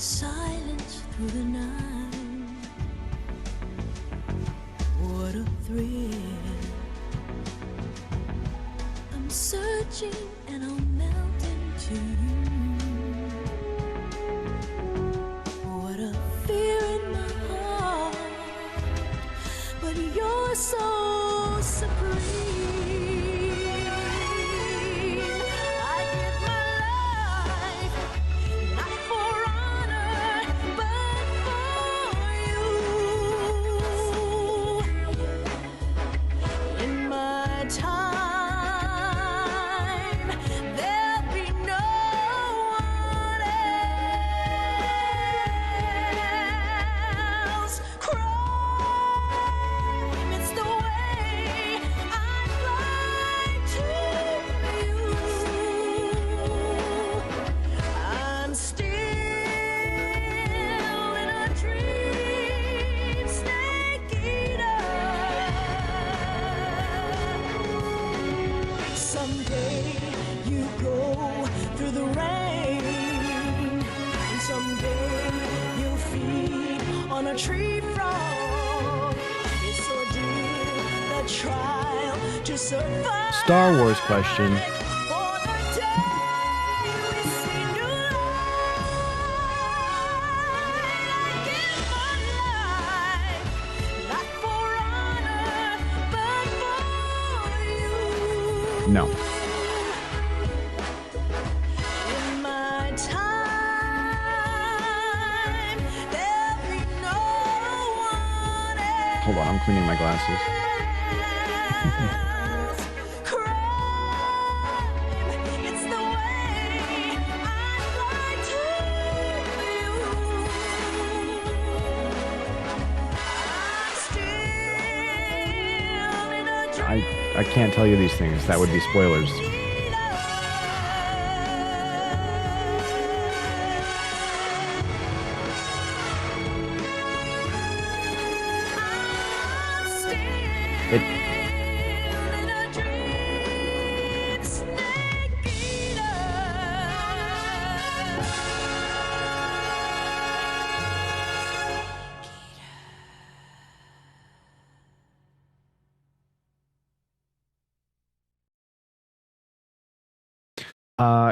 silence through the night. What a thrill. I'm searching and I'll melt into you. What a fear in my heart, but you're so supreme. Tree frog is so deep, the trial to survive. Star Wars question. No. Hold on, I'm cleaning my glasses. I can't tell you these things. That would be spoilers.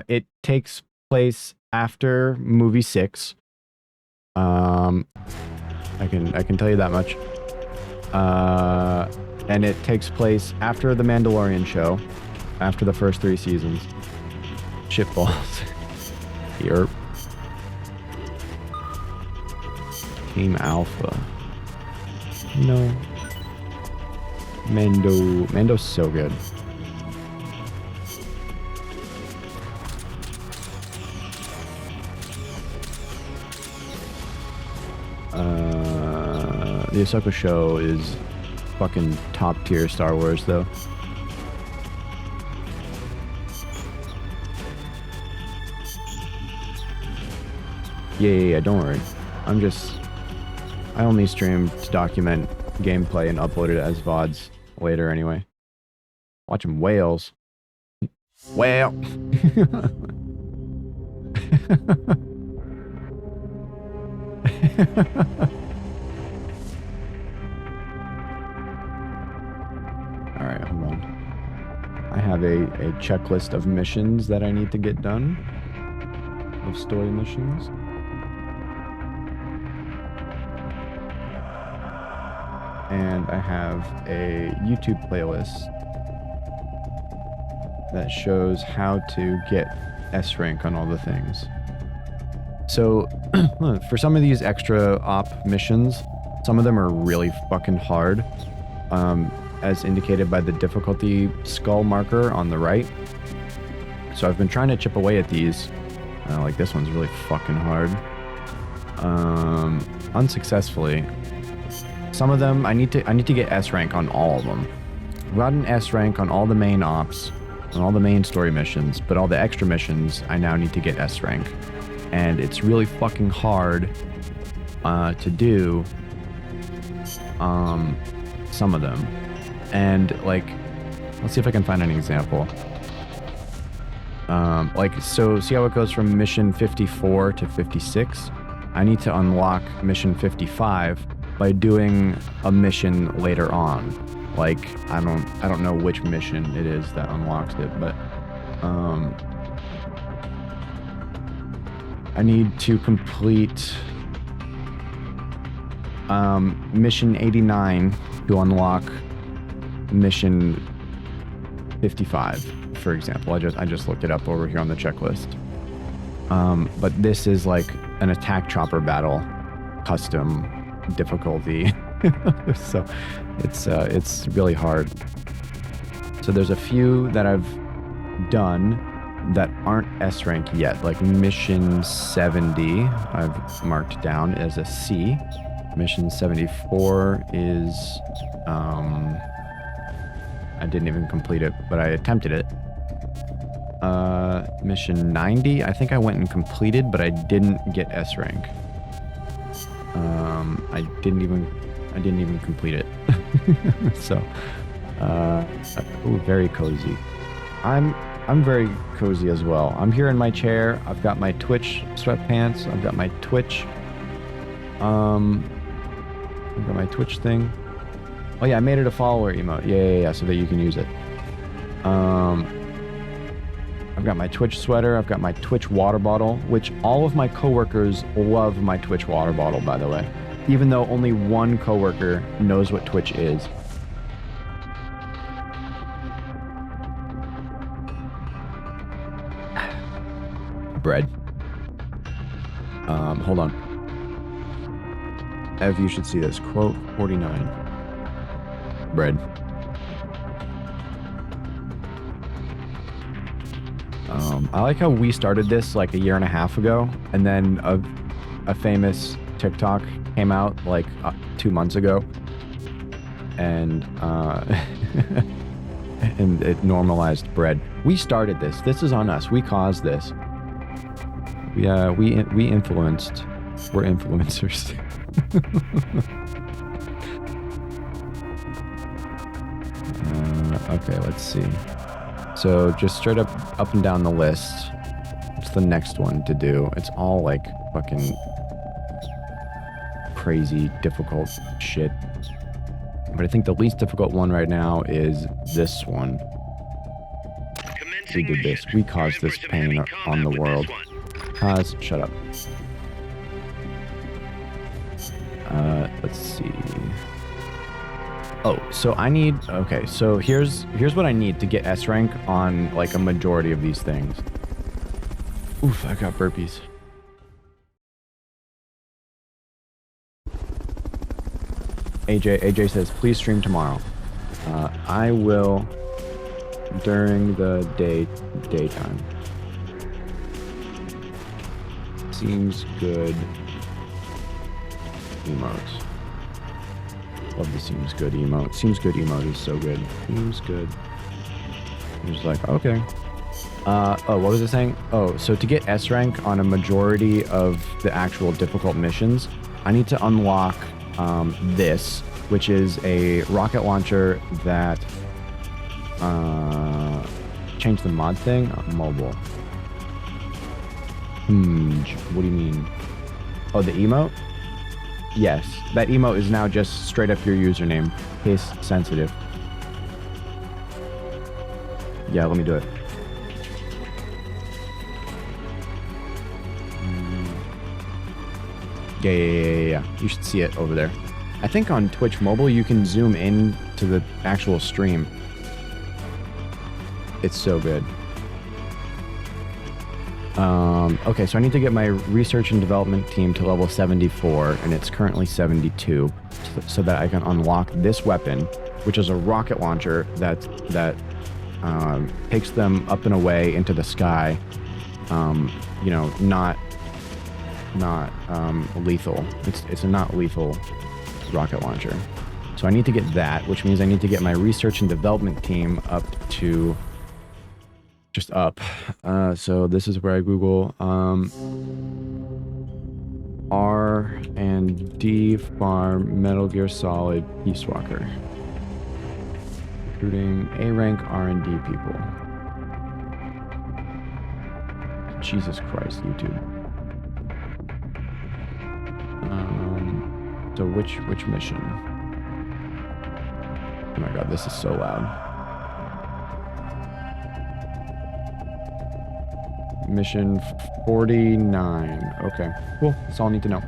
It takes place after movie 6. I can tell you that much. And it takes place after the Mandalorian show, after the first 3 seasons. Shitballs. Yerp. Team Alpha. No. Mando's so good. The Ahsoka show is fucking top tier Star Wars, though. Yeah, don't worry. I only stream to document gameplay and upload it as VODs later anyway. Watching whales. Whale! Alright, hold on. I have a checklist of missions that I need to get done. Of story missions. And I have a YouTube playlist that shows how to get S rank on all the things. So, for some of these extra op missions, some of them are really fucking hard, as indicated by the difficulty skull marker on the right. So I've been trying to chip away at these. Like this one's really fucking hard. Unsuccessfully. Some of them, I need to get S rank on all of them. I've gotten S rank on all the main ops, on all the main story missions, but all the extra missions, I now need to get S rank. And it's really fucking hard to do some of them. And like, let's see if I can find an example. Like, so see how it goes from mission 54 to 56? I need to unlock mission 55 by doing a mission later on. Like, I don't know which mission it is that unlocks it, but I need to complete mission 89 to unlock mission 55, for example. I just looked it up over here on the checklist. But this is like an attack chopper battle, custom difficulty. So it's really hard. So there's a few that I've done that aren't S rank yet, like mission 70 I've marked down as a C. Mission 74 is I didn't even complete it, but I attempted it. Mission 90 I think I went and completed, but I didn't get S rank. I didn't even complete it. So ooh, very cozy. I'm very cozy as well. I'm here in my chair. I've got my Twitch sweatpants. I've got my Twitch I've got my Twitch thing. Oh yeah, I made it a follower emote. Yeah, so that you can use it. I've got my Twitch sweater. I've got my Twitch water bottle, which all of my coworkers love my Twitch water bottle, by the way. Even though only one coworker knows what Twitch is. Bread. Hold on. Ev, you should see this. Quote 49. Bread. I like how we started this like a year and a half ago, and then a famous TikTok came out like 2 months ago, and and it normalized bread. We started this. This is on us. We caused this. We influenced. We're influencers. Okay, let's see. So just straight up and down the list. What's the next one to do? It's all like fucking crazy difficult shit. But I think the least difficult one right now is this one. We did this. We caused this pain on the world. Shut up. Let's see. Oh, so I need, okay, so here's what I need to get S rank on like a majority of these things. Oof, I got burpees. AJ says, please stream tomorrow. I will during the daytime. Seems good. Emotes. Love the seems good emote. Seems good emote is so good. Seems good. I'm just like, okay. Oh, what was it saying? Oh, so to get S rank on a majority of the actual difficult missions, I need to unlock this, which is a rocket launcher that change the mod thing. Mobile. What do you mean? Oh, the emote? Yes, that emote is now just straight up your username. Case sensitive. Yeah, let me do it. Yeah. You should see it over there. I think on Twitch Mobile you can zoom in to the actual stream. It's so good. Okay, so I need to get my research and development team to level 74, and it's currently 72, so that I can unlock this weapon, which is a rocket launcher that takes them up and away into the sky. You know, not lethal. It's a not lethal rocket launcher. So I need to get that, which means I need to get my research and development team up to just up. So this is where I Google R&D Farm Metal Gear Solid Peace Walker. Recruiting A rank R&D people. Jesus Christ, YouTube. So which mission? Oh my god, this is so loud. Mission 49. Okay, cool. That's all I need to know.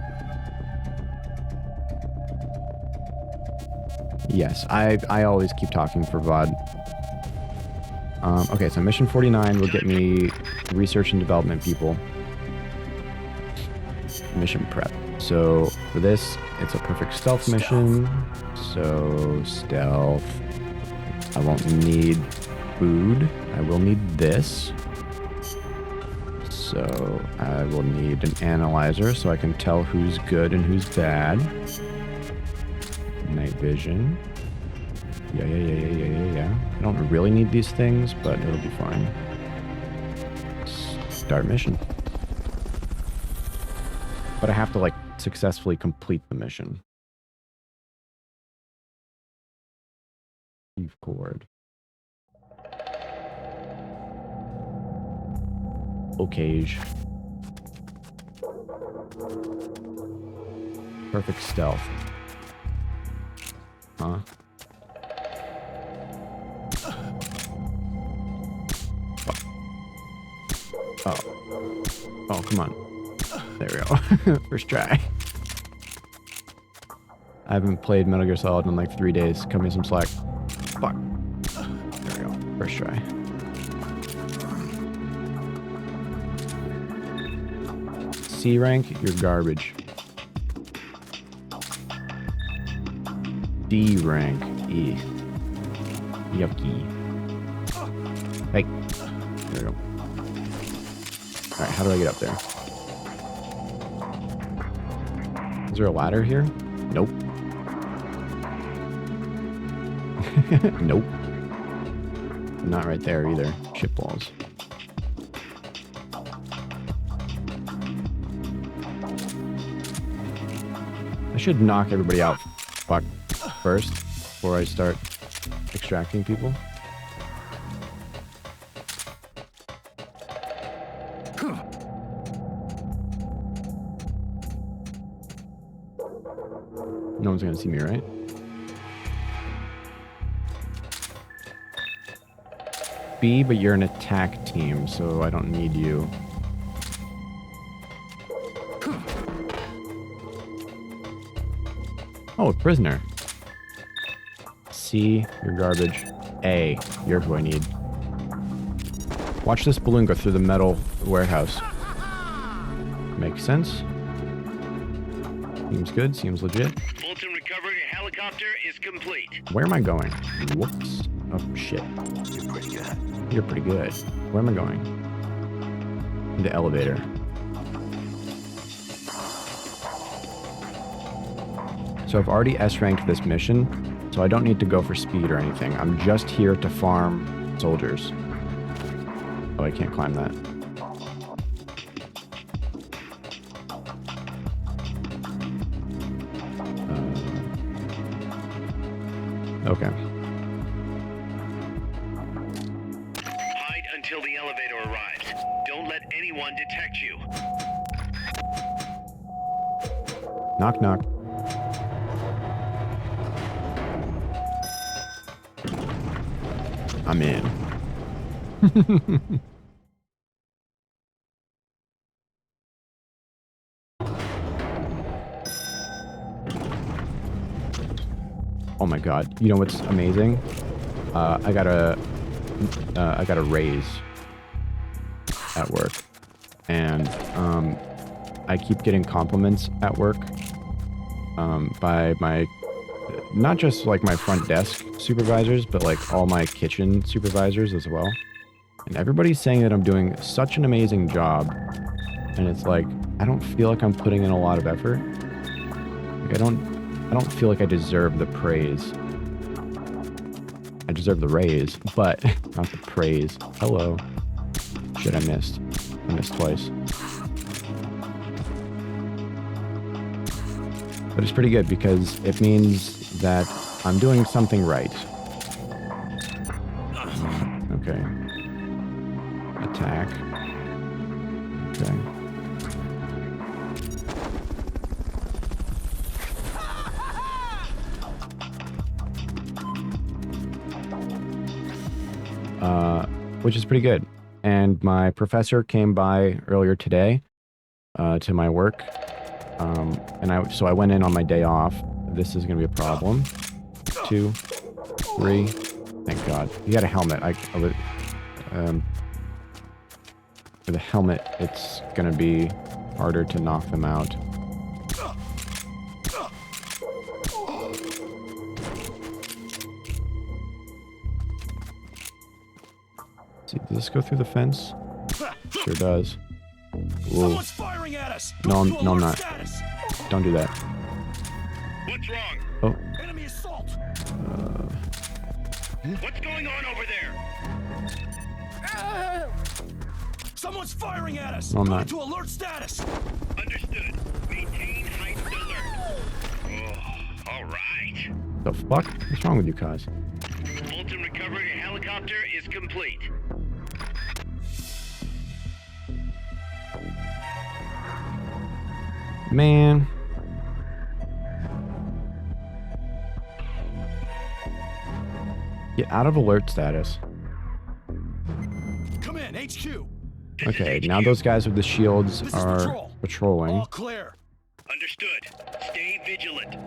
Yes, I always keep talking for VOD. Okay, so mission 49 will get me research and development people. Mission prep. So for this, it's a perfect stealth mission. So stealth. I won't need food. I will need this. So I will need an analyzer so I can tell who's good and who's bad. Night vision. Yeah. I don't really need these things, but it'll be fine. Start mission. But I have to, like, successfully complete the mission. Eve cord. Okay. Perfect stealth. Huh? Oh, come on. There we go. First try. I haven't played Metal Gear Solid in like 3 days. Cut me some slack. Fuck. There we go. First try. C rank, you're garbage. D rank, E. Yucky. Hey. There we go. Alright, how do I get up there? Is there a ladder here? Nope. Nope. Not right there either. Ship walls. I should knock everybody out first before I start extracting people. No one's gonna see me, right? B, but you're an attack team, so I don't need you. Oh, a prisoner. C, you're garbage. A, you're who I need. Watch this balloon go through the metal warehouse. Makes sense. Seems good, seems legit. Fulton recovery helicopter is complete. Where am I going? Whoops. Oh, shit. You're pretty good. You're pretty good. Where am I going? The elevator. So I've already S-ranked this mission, so I don't need to go for speed or anything. I'm just here to farm soldiers. Oh, I can't climb that. Okay. Hide until the elevator arrives. Don't let anyone detect you. Knock, knock. I'm in. Oh my god. You know what's amazing? I got a raise at work. And I keep getting compliments at work by my, not just like my front desk supervisors, but like all my kitchen supervisors as well. And everybody's saying that I'm doing such an amazing job. And it's like, I don't feel like I'm putting in a lot of effort. Like I don't feel like I deserve the praise. I deserve the raise, but not the praise. Hello. Shit, I missed. I missed twice. But it's pretty good because it means that I'm doing something right. Okay. Attack. Okay. which is pretty good. And my professor came by earlier today to my work. So I went in on my day off. This is going to be a problem. 2, 3. Thank God. You got a helmet. With a helmet, it's going to be harder to knock them out. See, does this go through the fence? Sure does. Whoa. Firing at us. No, I'm not. Don't do that. What's wrong? Oh. Enemy assault. What's going on over there? Someone's firing at us. No, I'm Going not. to alert status. Understood. Maintain heightened alert. Oh, all right. The fuck? What's wrong with you, Kaz? Fulton recovery helicopter is complete. Man. Get out of alert status. Come in, HQ. Okay, now those guys with the shields This is are patrol. patrolling. All clear. Understood. Stay vigilant.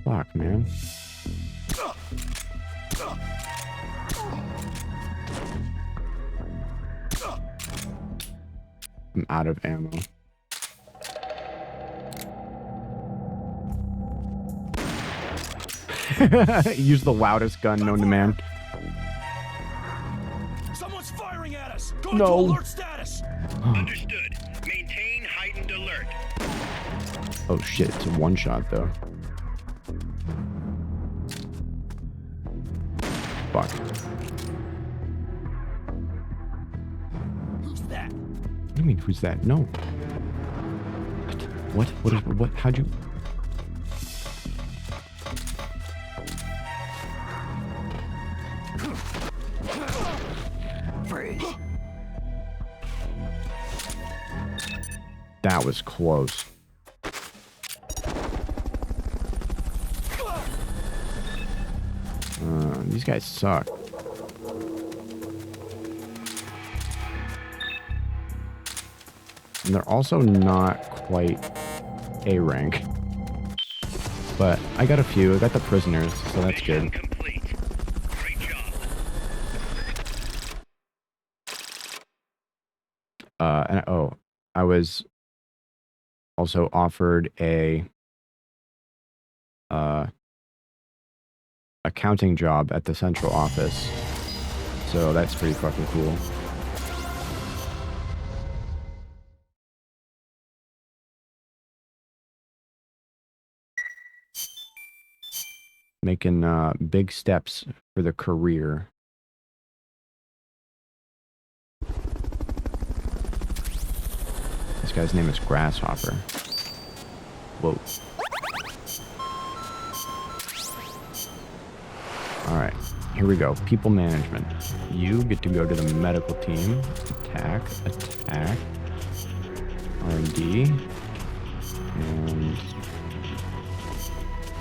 Fuck, man. I'm out of ammo. Use the loudest gun known to man. Someone's firing at us. Going No. to alert status. Understood. Maintain heightened alert. Oh shit, it's a one shot though. Fuck. Who's that? What do you mean, who's that? No. What? What? How'd you... That was close. These guys suck. And they're also not quite A rank. But I got a few. I got the prisoners, so that's Mission good. complete. Great job. I was also offered a accounting job at the central office. So that's pretty fucking cool. Making big steps for the career. This guy's name is Grasshopper. Whoa. Alright, here we go. People management. You get to go to the medical team. Attack. R&D.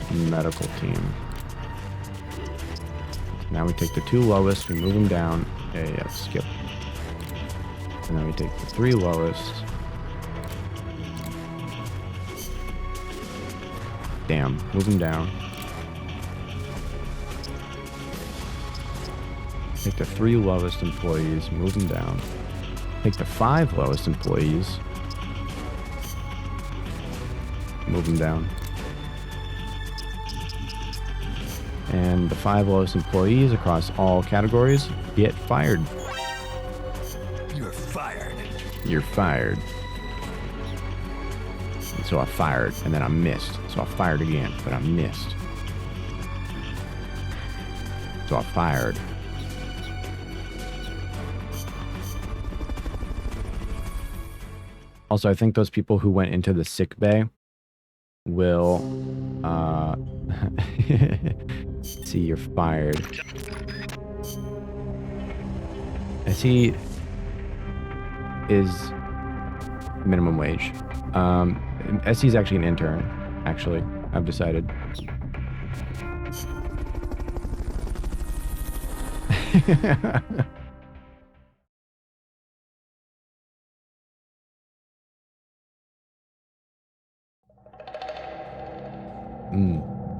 And medical team. Now we take the 2 lowest, we move them down. Yeah, skip. And then we take the 3 lowest. Damn, move them down. Take the 3 lowest employees, move them down. Take the 5 lowest employees, move them down. And the 5 lowest employees across all categories get fired. You're fired. You're fired. And so I fired, and then I missed. So I fired again, but I missed. So I fired. Also, I think those people who went into the sick bay will, see, you're fired. SE is minimum wage. SE is actually an intern, actually, I've decided.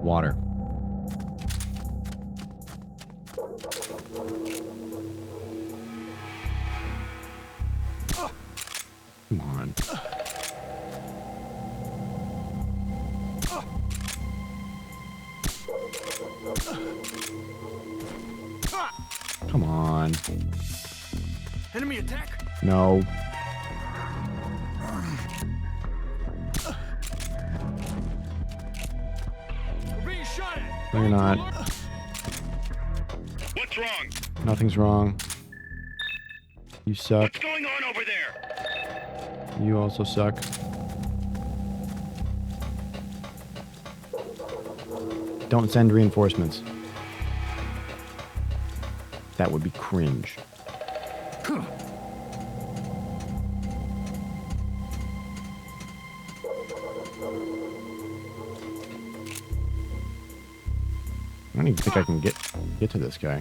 Water. Come on. Come on. Enemy attack. No. We're being shot at. No, you're not. What's wrong? Nothing's wrong. You suck. What's going on over there? You also suck. Don't send reinforcements. That would be cringe. I don't even think I can get to this guy.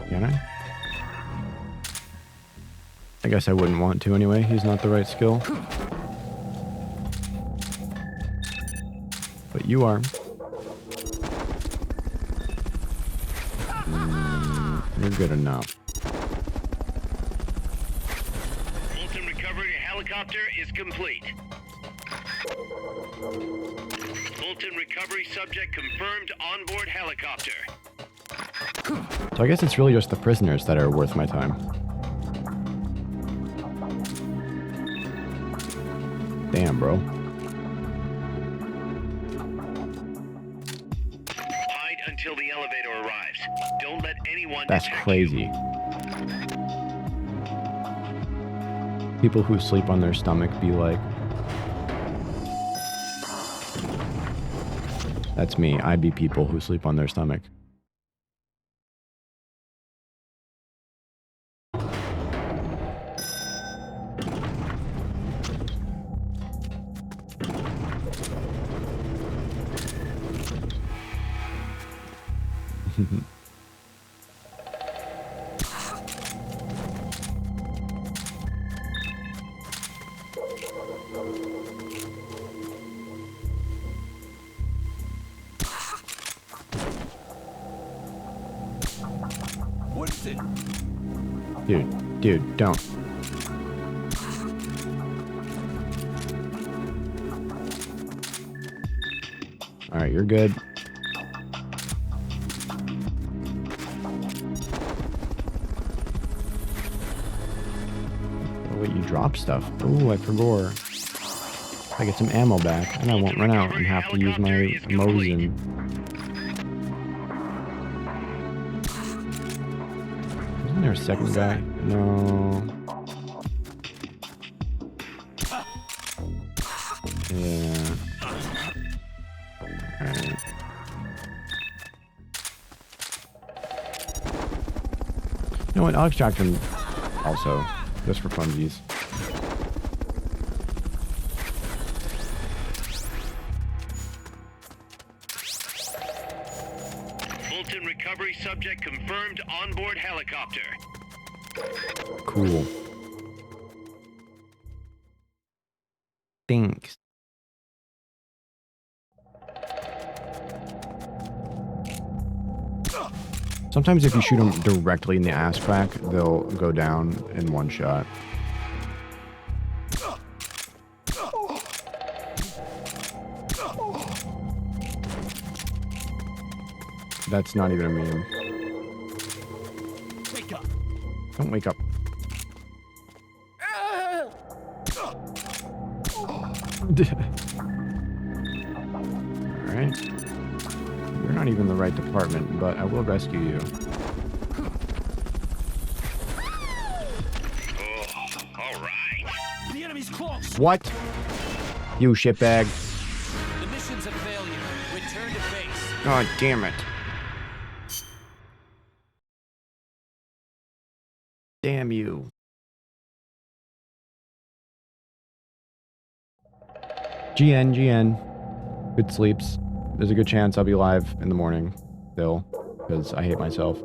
Can I? I guess I wouldn't want to anyway. He's not the right skill. But you are. You're good enough. Fulton recovery helicopter is complete. Fulton recovery subject confirmed onboard helicopter. So I guess it's really just the prisoners that are worth my time. Damn, bro. Hide until the elevator arrives. Don't let anyone That's detect crazy. you. People who sleep on their stomach be like... That's me. I be people who sleep on their stomach. What is it? Dude, don't. Alright, you're good. Oh, wait, you drop stuff. Ooh, I forgot. I get some ammo back, and I won't run out and have to use my Mosin. Isn't there a second guy? No. Yeah. Alright. You know what? I'll extract him also, just for funsies. Fulton recovery subject confirmed onboard helicopter. Cool. Thanks. Sometimes if you shoot them directly in the ass crack, they'll go down in one shot. That's not even a meme. Wake up. Don't wake up. Alright. You're not even the right department, but I will rescue you. Oh, all right. The enemy's close. What? You shitbag. The mission's a failure. Return to base. God damn it. Damn you. GN. Good sleeps. There's a good chance I'll be live in the morning still. because I hate myself.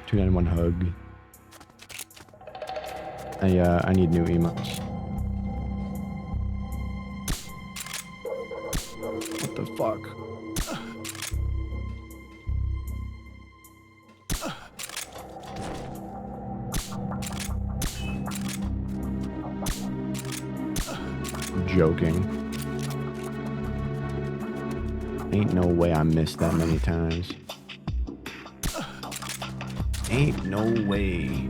291 hug. I need new emotes. What the fuck? Joking. Ain't no way I missed that many times. Ain't no way.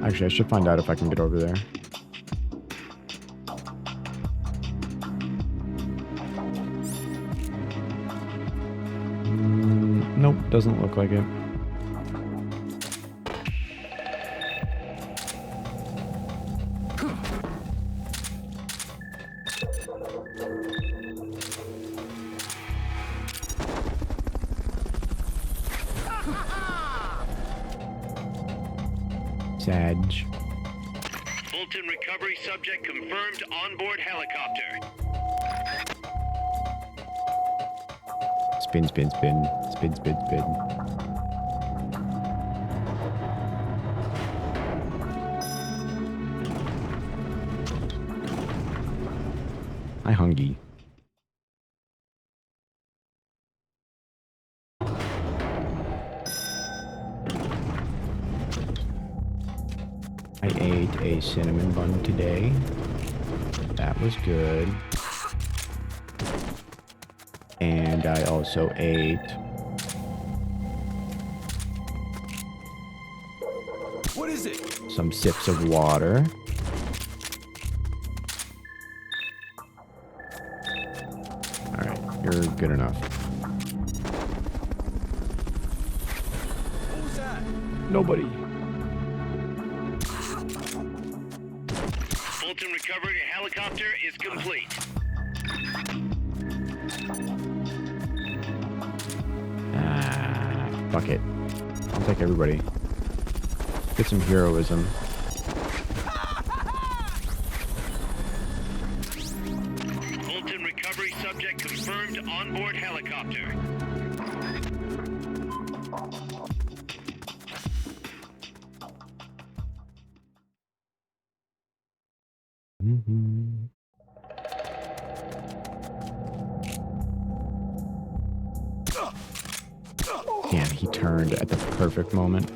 Actually, I should find out if I can get over there. Nope, doesn't look like it. Sag. Fulton recovery subject confirmed onboard helicopter. Spin, spin, spin. Spin, spin, spin. Hi, Hungy. I ate a cinnamon bun today. That was good. And I also ate What is it? some sips of water. Alright, you're good enough. What was that? Nobody. Fulton recovery helicopter is complete. Fuck it. I'll take everybody. Get some heroism. Fulton recovery subject confirmed onboard helicopter. Damn, he turned at the perfect moment.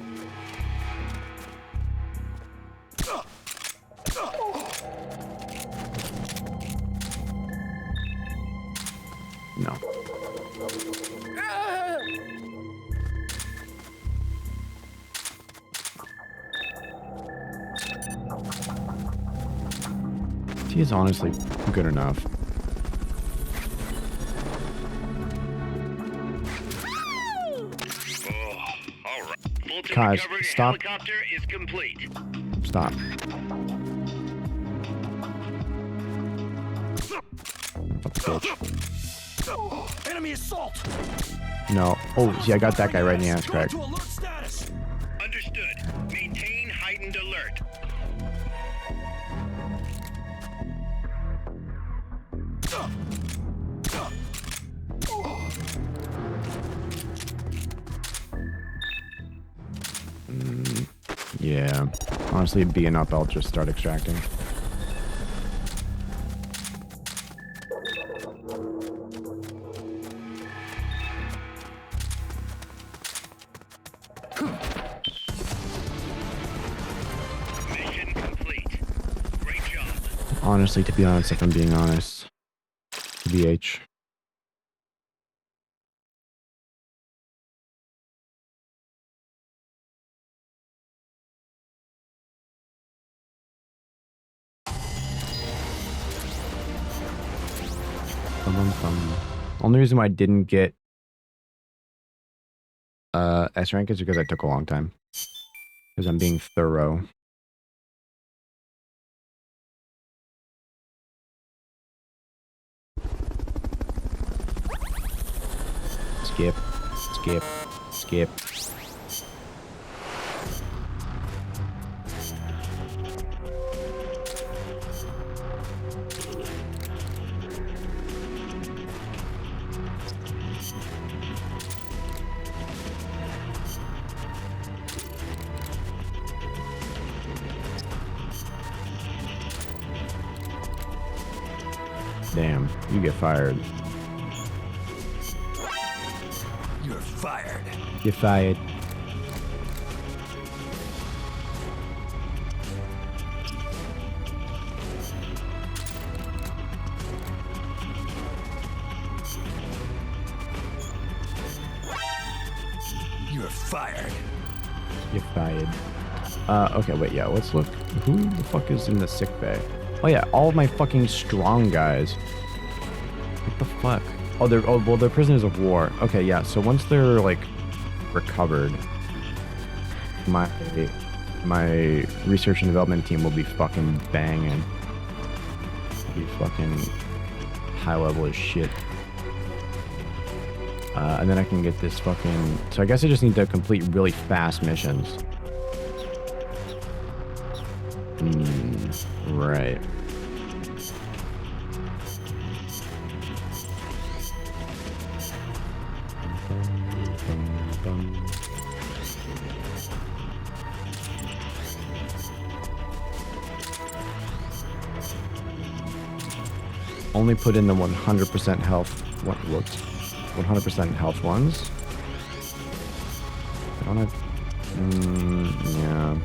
No. He is honestly good enough. Fulton Guys, recovery stop. helicopter is complete. Stop. Bitch. Enemy assault! No. Oh, see, I got that guy right in the ass crack. To alert status! Understood. Maintain heightened alert. Yeah. Honestly, being up, I'll just start extracting. Mission complete. Great job. Honestly, to be honest, if I'm being honest. BH. Only reason why I didn't get S rank is because I took a long time. Because I'm being thorough. Skip. Skip. Skip. Damn, you get fired. You're fired. Get fired. You're fired. Get fired. Okay, wait, yeah, let's look. Who the fuck is in the sick bay? Oh yeah, all of my fucking strong guys. What the fuck? Oh, they're prisoners of war. Okay, yeah, so once they're, like, recovered, my research and development team will be fucking banging. Be fucking high level as shit. And then I can get this fucking... So I guess I just need to complete really fast missions. Right. Only put in the 100% health. What looked 100% health ones. I don't have. Yeah.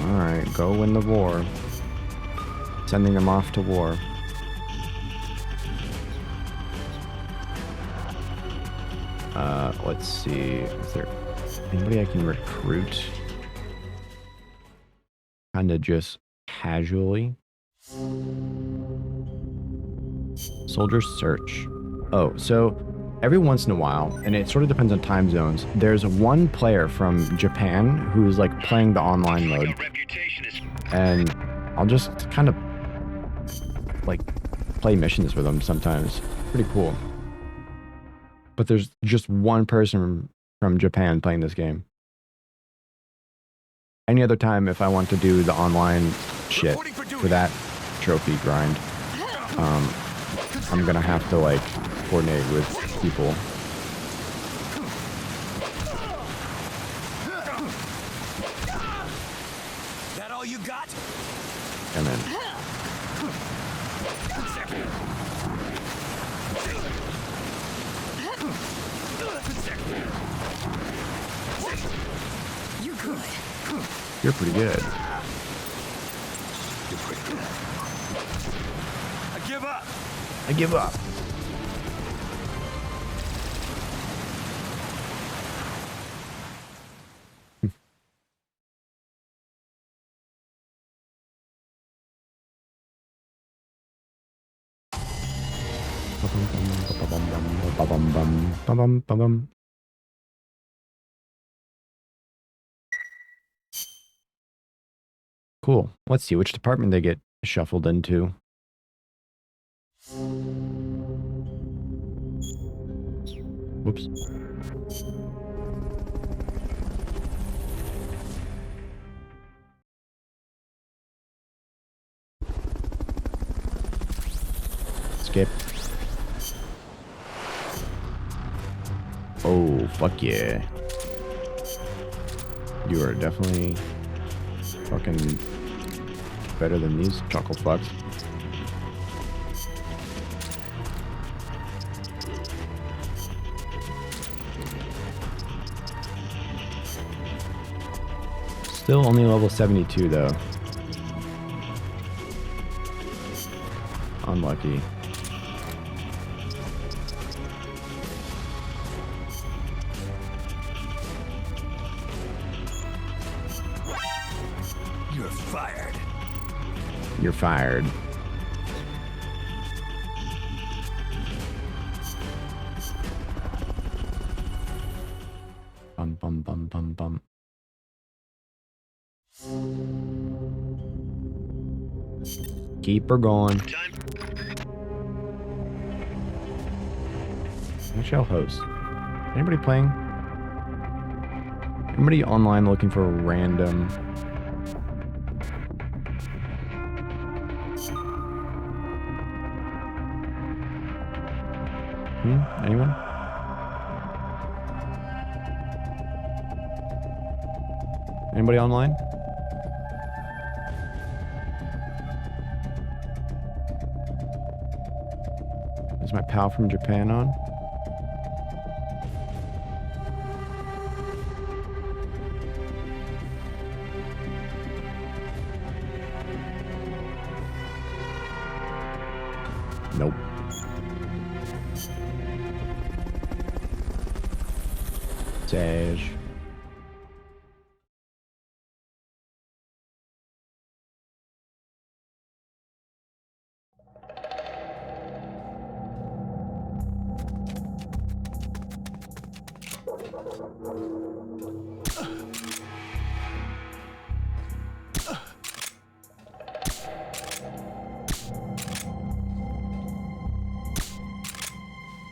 All right, go win the war. Sending them off to war. Let's see. Is there anybody I can recruit? Kind of just casually. Soldier search. Oh, so every once in a while, and it sort of depends on time zones, there's one player from Japan who's like playing the online mode. And I'll just kind of like play missions with them sometimes. Pretty cool. But there's just one person from Japan playing this game. Any other time, if I want to do the online shit for that trophy grind, I'm gonna have to like coordinate with people. That all you got? And then You're good. you're pretty good. I give up. I give up. Cool. Let's see which department they get shuffled into. Whoops. Skip. Oh, fuck yeah. You are definitely fucking better than these chuckle fucks. Still only level 72 though. Unlucky. You're fired. You're fired. Bum bum bum bum bum. Keep her going. Actually, I'll host. Anybody playing? Anybody online looking for a random... Anyone? Anybody online? Is my pal from Japan on? Nope. Sage.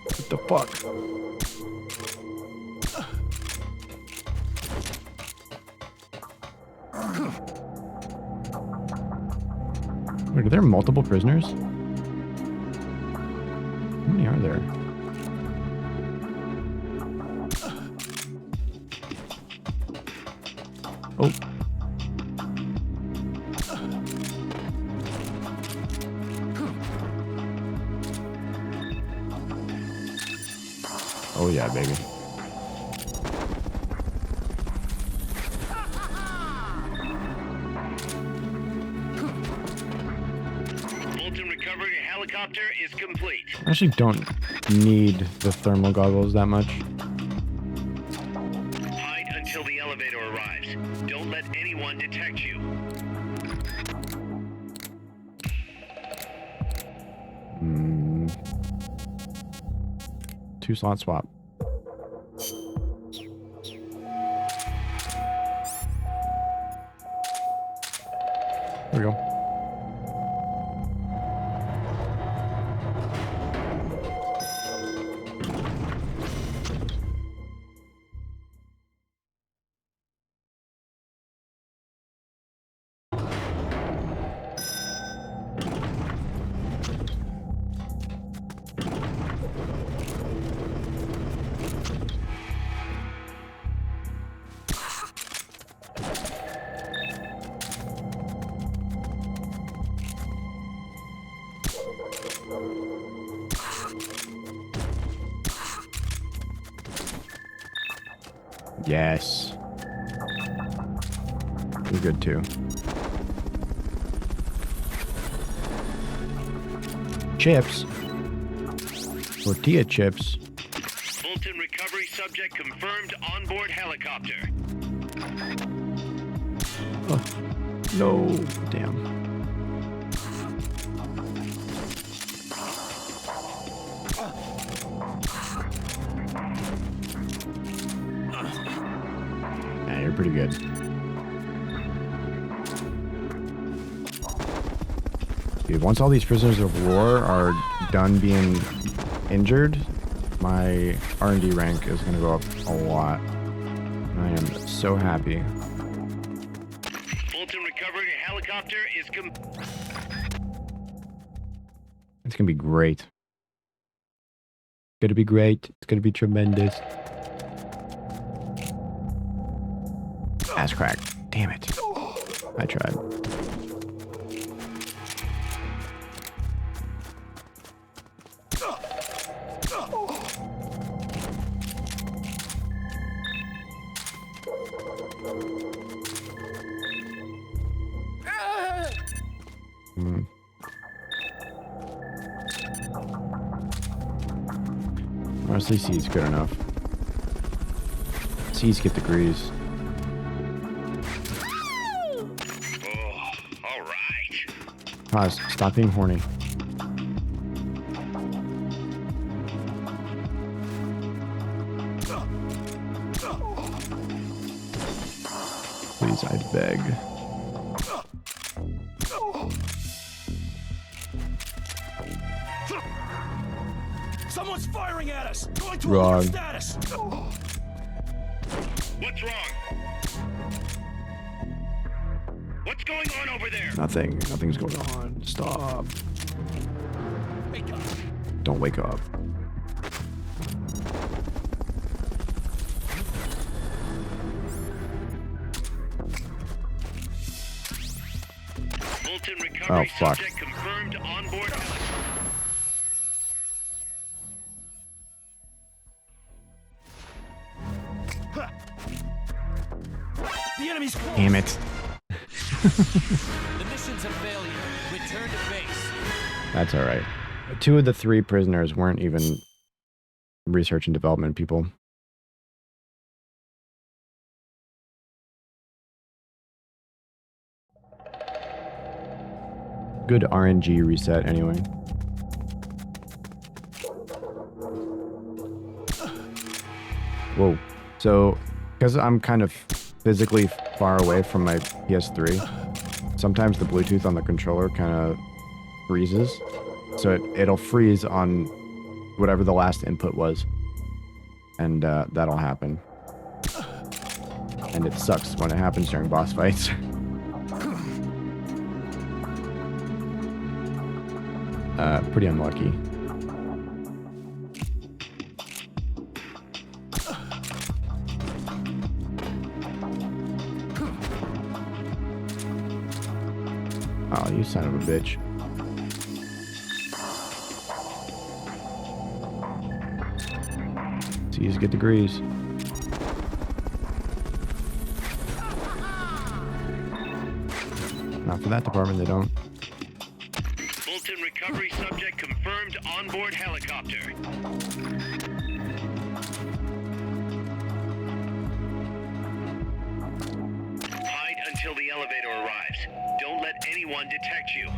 What the fuck? Wait, are there multiple prisoners? How many are there? Oh. Oh yeah, baby. Fulton recovery helicopter is complete. I actually don't need the thermal goggles that much. Hide until the elevator arrives. Don't let anyone detect you. Two slot swap. There we go. Yes. You're good too. Chips. Tortilla chips. Fulton recovery subject confirmed onboard helicopter. Oh, no. Damn. Yeah, you're pretty good. Dude, once all these prisoners of war are done being injured, my R&D rank is going to go up a lot. I am so happy. Fulton recovery helicopter is It's going to be great. It's going to be great. It's going to be tremendous. Ass crack. Damn it. I tried. Honestly, C's good enough. C's get degrees. Oh, all right. Pause. Stop being horny. Please, I beg. Someone Someone's firing at us. Going to Wrong. alert status. What's wrong? What's going on over there? Nothing. Nothing's going on. Stop. Wake up. Don't wake up. Fulton recovery Oh, fuck. subject confirmed on board. The enemy's close. Damn it. The mission's a failure. Return to base. That's all right. 2 of the 3 prisoners weren't even research and development people. Good RNG reset anyway. Whoa. So, because I'm kind of physically far away from my PS3, sometimes the Bluetooth on the controller kind of freezes. So it'll freeze on whatever the last input was. And that'll happen. And it sucks when it happens during boss fights. Pretty unlucky. Oh, you son of a bitch. C's get degrees. Not for that department, they don't. Fulton recovery subject confirmed on board helicopter. Hide until the elevator arrives. Don't let anyone detect you.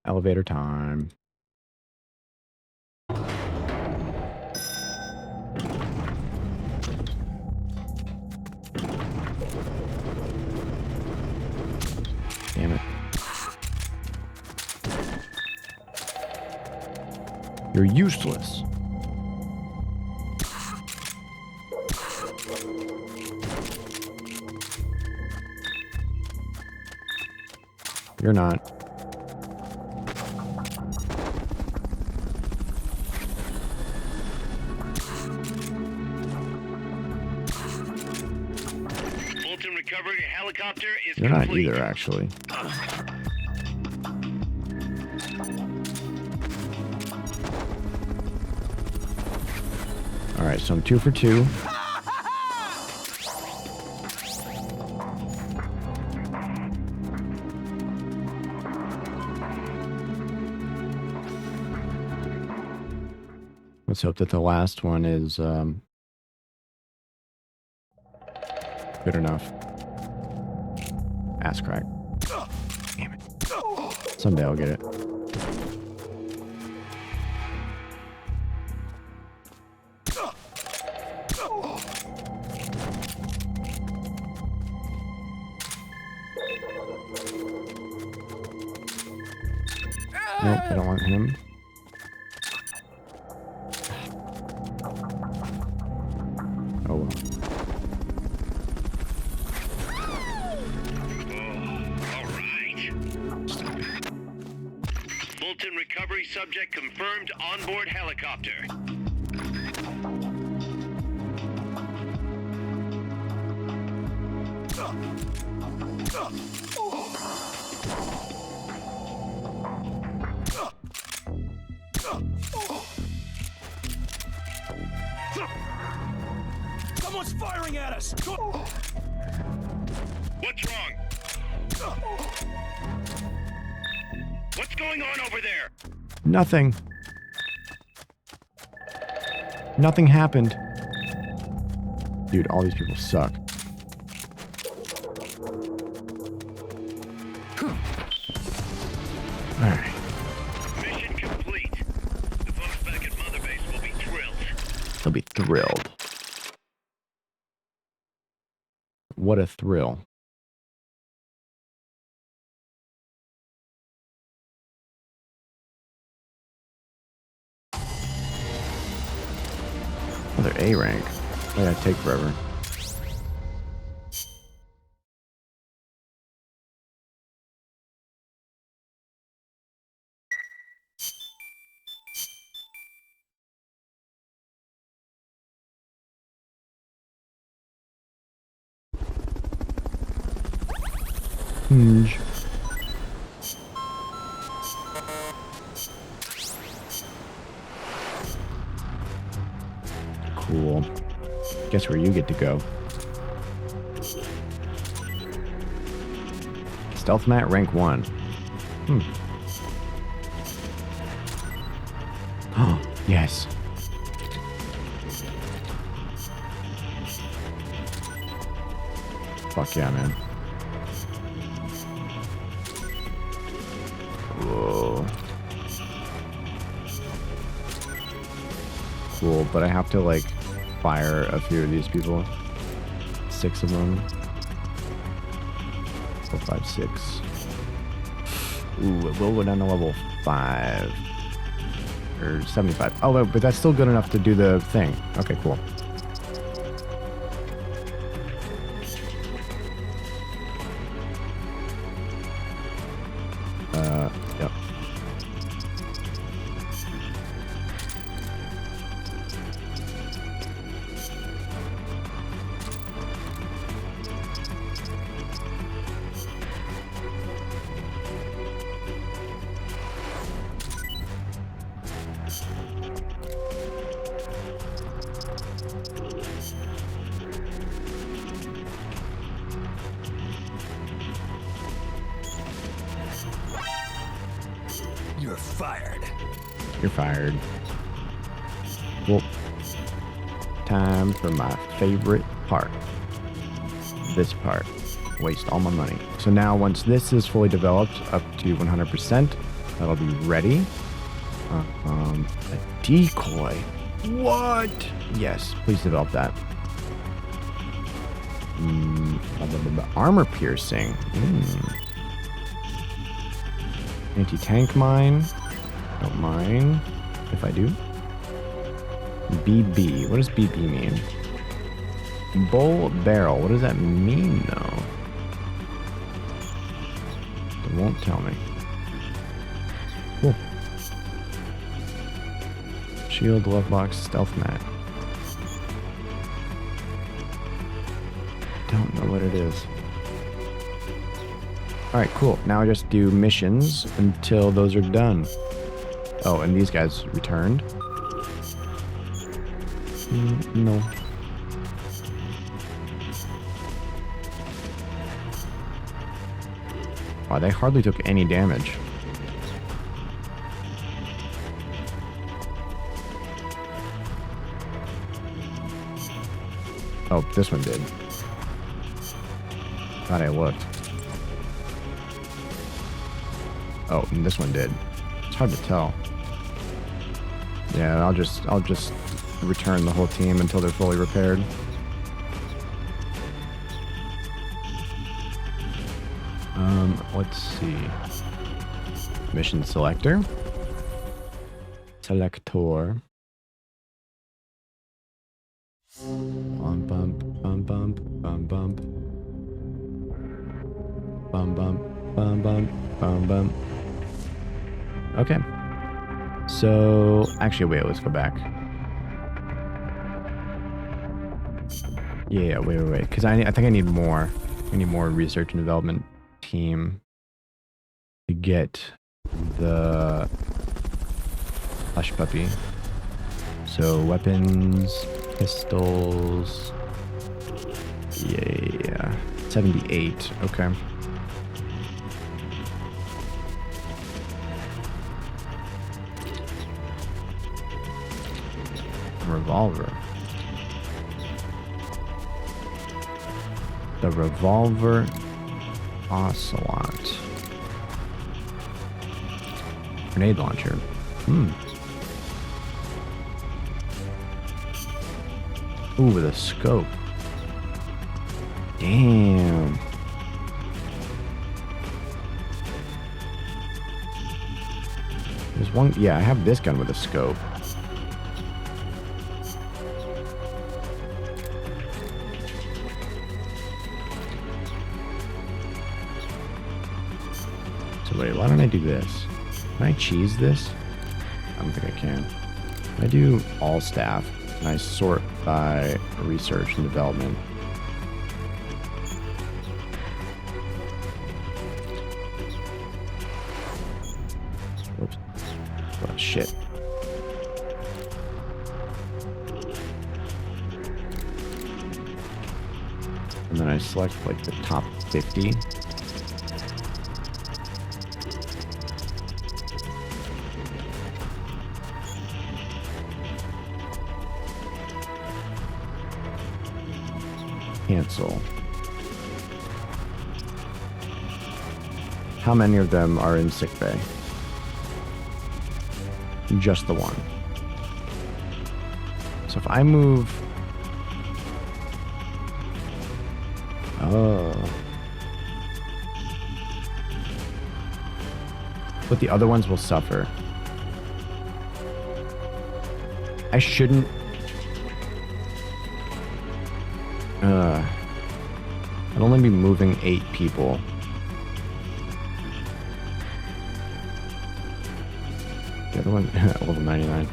Elevator time. Damn it. You're useless. You're not. Fulton recovery helicopter is You're not complete. either, actually. Alright, so I'm 2 for 2. Let's hope that the last one is good enough. Ass crack. Damn it. Someday I'll get it. Nope, I don't want him. Oh well. All right. Fulton recovery subject confirmed on board helicopter. Someone's firing at us. What's wrong? What's going on over there? Nothing. Nothing happened. Dude, all these people suck. Alright. Mission complete. The folks back at Mother Base will be thrilled. They'll be thrilled. What a thrill. Another A rank. Oh, yeah, take forever. Hinge. Cool. Guess where you get to go. Stealth mat rank 1. Oh, yes. Fuck yeah, man. Whoa. Cool, but I have to like fire a few of these people. 6 of them. 4, 5, 6. Ooh, it will go down to level 5. Or 75. Oh, but that's still good enough to do the thing. Okay, cool. Yep. You're fired. You're fired. Well, time for my favorite part. This part. Waste all my money. So now once this is fully developed up to 100%, that'll be ready. A decoy. What? Yes, please develop that. Armor piercing. Anti-tank mine. Don't mind if I do. BB. What does BB mean? Bull barrel. What does that mean, though? It won't tell me. Cool. Shield, glove box, stealth mat. Don't know what it is. Alright, cool. Now I just do missions until those are done. Oh, and these guys returned? No. Wow, they hardly took any damage. Oh, this one did. Thought I looked. Oh, and this one did. It's hard to tell. Yeah, I'll just return the whole team until they're fully repaired. Let's see. Mission selector. Selector. Bump, bump, bump, bump, bump, bump. Bum, bump, bum, bump, bum, bump. Okay. So, actually, wait, let's go back. Yeah, wait. Because I think I need more. I need more research and development team to get the Hush Puppy. So, weapons, pistols. Yeah. 78. Okay. Revolver. The revolver ocelot. Grenade launcher. Ooh, with a scope. Damn. There's one. Yeah, I have this gun with a scope. So wait, why don't I do this? Can I cheese this? I don't think I can. I do all staff, and I sort by research and development. Whoops. Oh, shit. And then I select like the top 50. Cancel. How many of them are in sick bay? Just the one. So if I move... Oh. But the other ones will suffer. I shouldn't... I'd only be moving 8 people. The other one, level 99.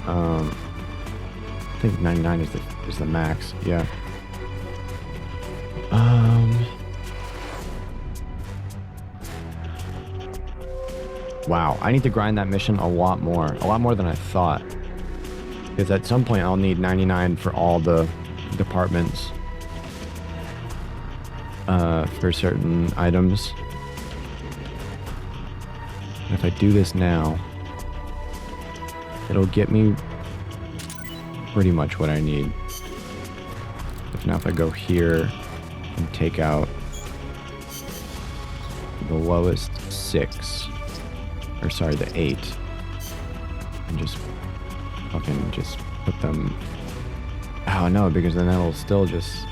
I think 99 is the max. Yeah. Wow, I need to grind that mission a lot more than I thought. Because at some point I'll need 99 for all the departments. For certain items. If I do this now, it'll get me pretty much what I need. If now if I go here and take out the lowest 6, or sorry, the 8, and just fucking just put them... Oh no, because then that'll still just...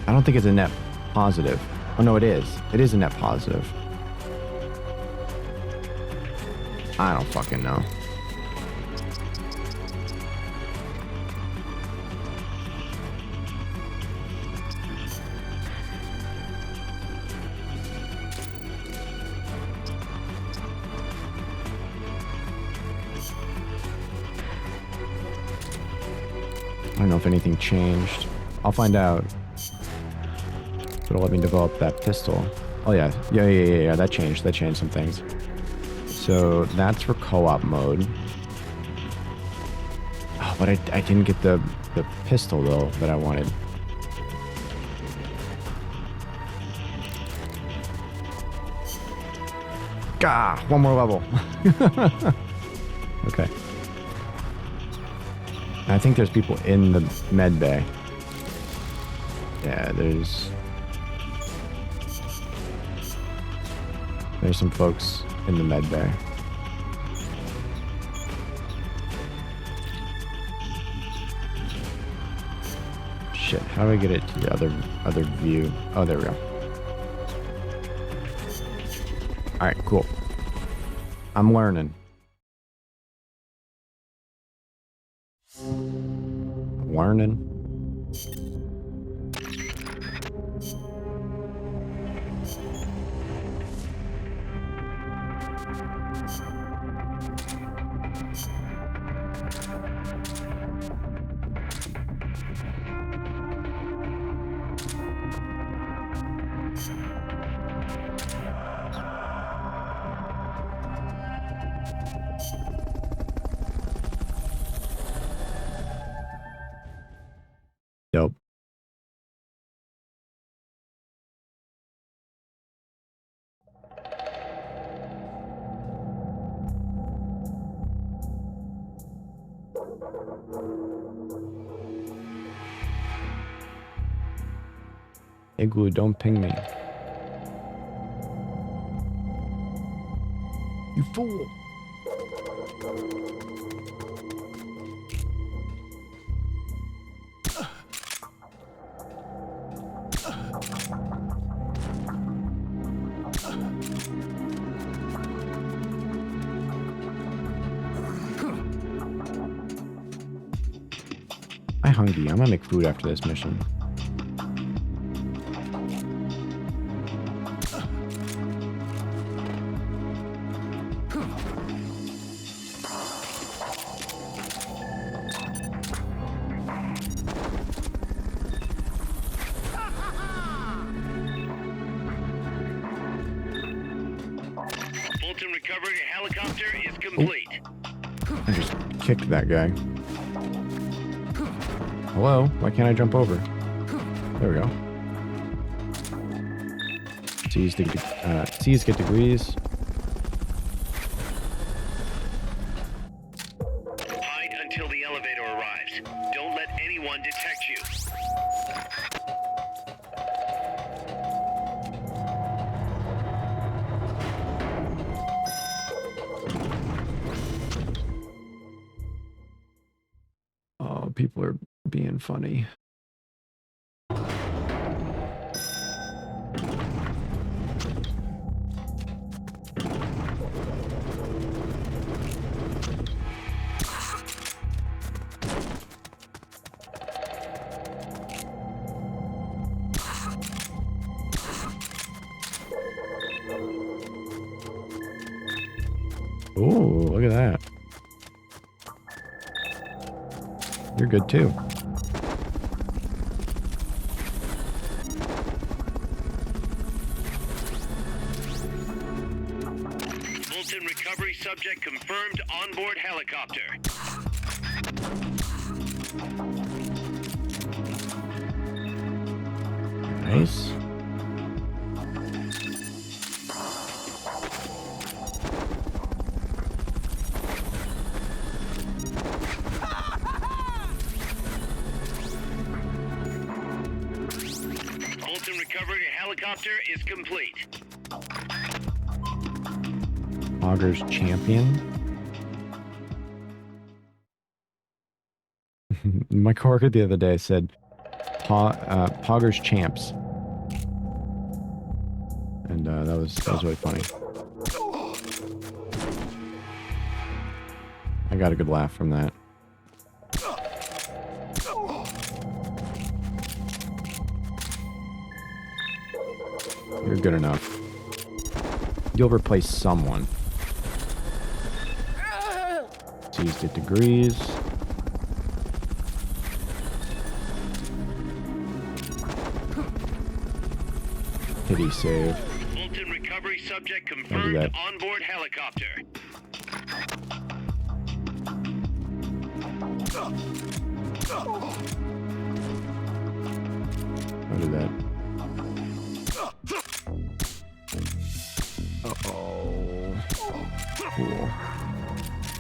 I don't think it's a net positive. Oh no, it is. It is a net positive. I don't fucking know. I don't know if anything changed. I'll find out. It'll let me develop that pistol. Oh yeah. Yeah. That changed some things. So that's for co-op mode. Oh, but I didn't get the pistol though that I wanted. Gah! One more level. Okay. I think there's people in the med bay. Yeah, there's some folks in the med bay. Shit, how do I get it to the other view? Oh, there we go. Alright, cool. I'm learning. Learning. Dope. Igloo, don't ping me. You fool! I'm hungry. I'm gonna make food after this mission. Fulton recovery helicopter is complete. I just kicked that guy. Hello? Why can't I jump over? There we go. C's get degrees. Hide until the elevator arrives. Don't let anyone detect you. Oh, people are being funny. Oh, look at that. You're good too. Fulton recovery subject confirmed onboard helicopter. Nice. Fulton recovery helicopter is complete. Augur's champion. My coworker the other day said, Pogger's champs. And that was really funny. I got a good laugh from that. You're good enough. You'll replace someone. C's get degrees. Pity save. Fulton recovery subject confirmed that. onboard helicopter. Don't do that. Uh-oh. Cool.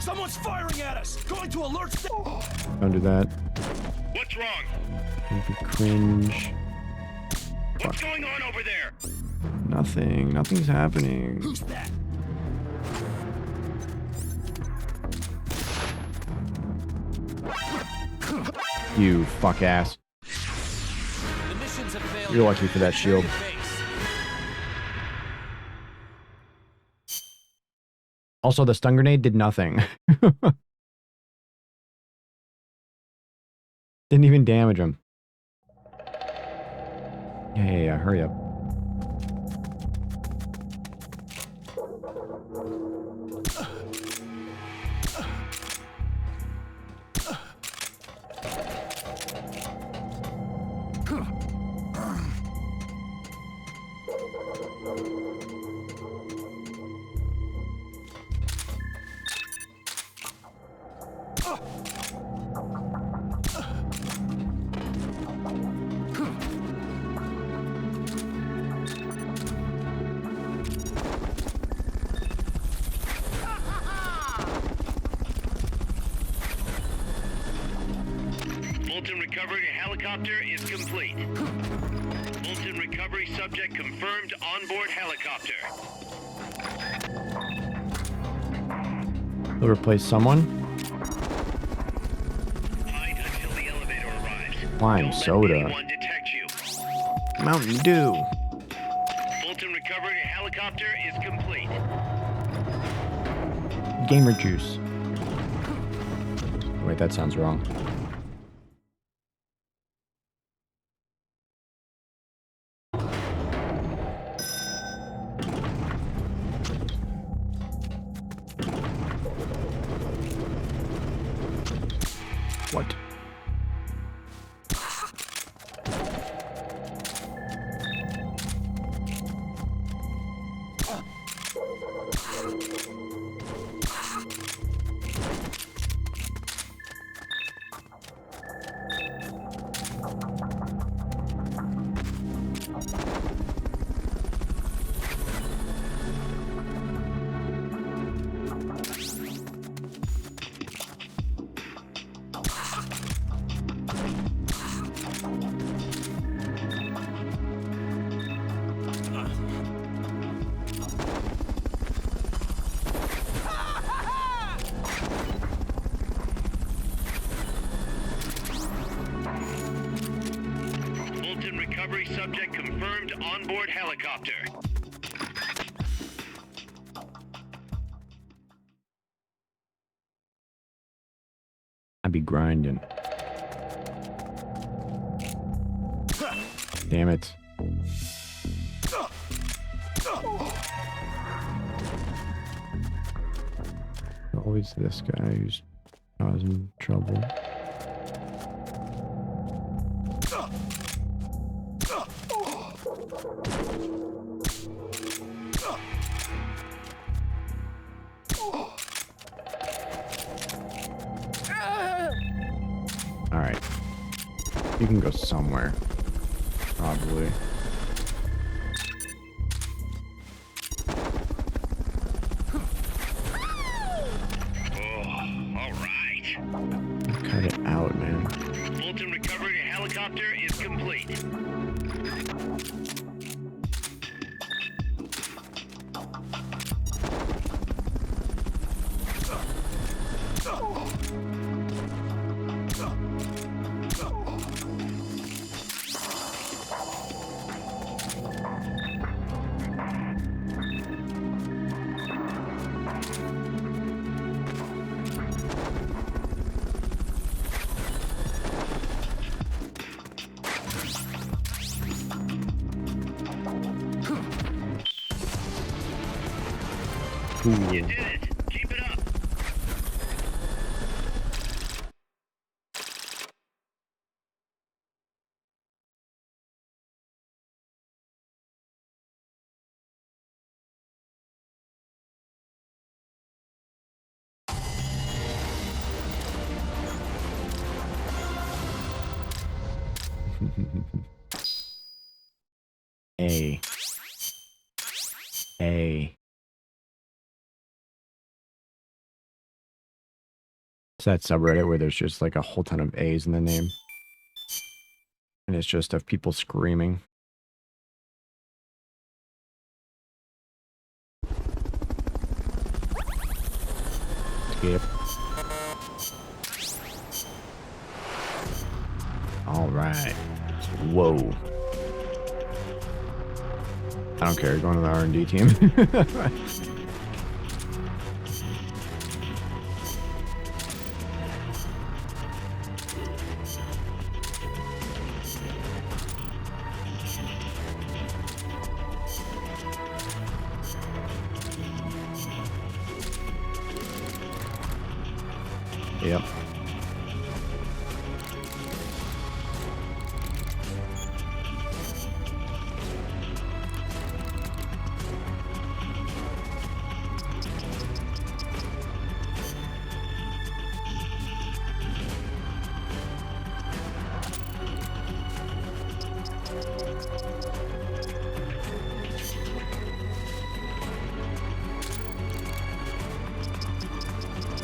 Someone's firing at us! Going to alert Don't do that. What's wrong? Don't be cringe. What's going on over there? Nothing. Nothing's happening. Who's that? You fuck ass. The mission's a failure. You're lucky for that shield. Return to base. Also, the stun grenade did nothing. Didn't even damage him. Yeah, hurry up. Fulton recovery helicopter is complete. Fulton recovery subject confirmed onboard helicopter. They'll replace someone. Hide until the elevator arrives. Lime Don't soda. let anyone detect you. Mountain Dew. Fulton recovery helicopter is complete. Gamer juice. Wait, that sounds wrong. What? Bolton recovery subject confirmed onboard helicopter. I'd be grinding. Damn it. Always this guy who's causing trouble. Alright. You can go somewhere. Probably. All right. Cut it out, man. Bolton recovery helicopter is complete. Ooh. You did it. Keep it up. A. It's that subreddit where there's just like a whole ton of A's in the name. And it's just of people screaming. Skip. Alright. Whoa. I don't care, going to the R&D team. Yep.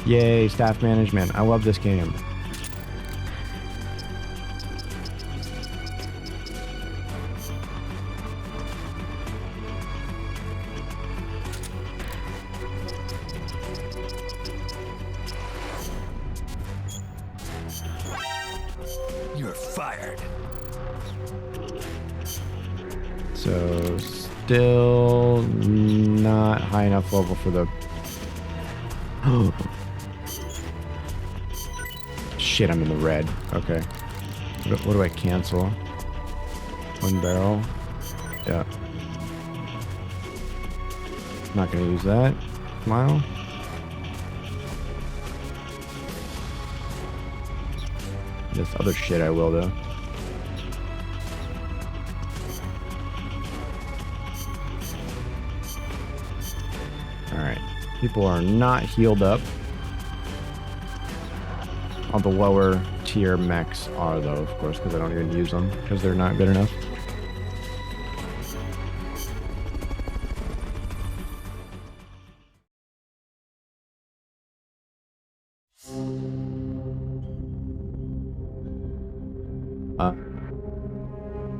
Yay, staff management. I love this game. You're fired. So, still not high enough level for the... Shit, I'm in the red. Okay. What do I cancel? One barrel. Yeah. Not gonna use that. Smile. This other shit I will, though. Alright. People are not healed up. All the lower tier mechs are, though, of course, because I don't even use them, because they're not good enough.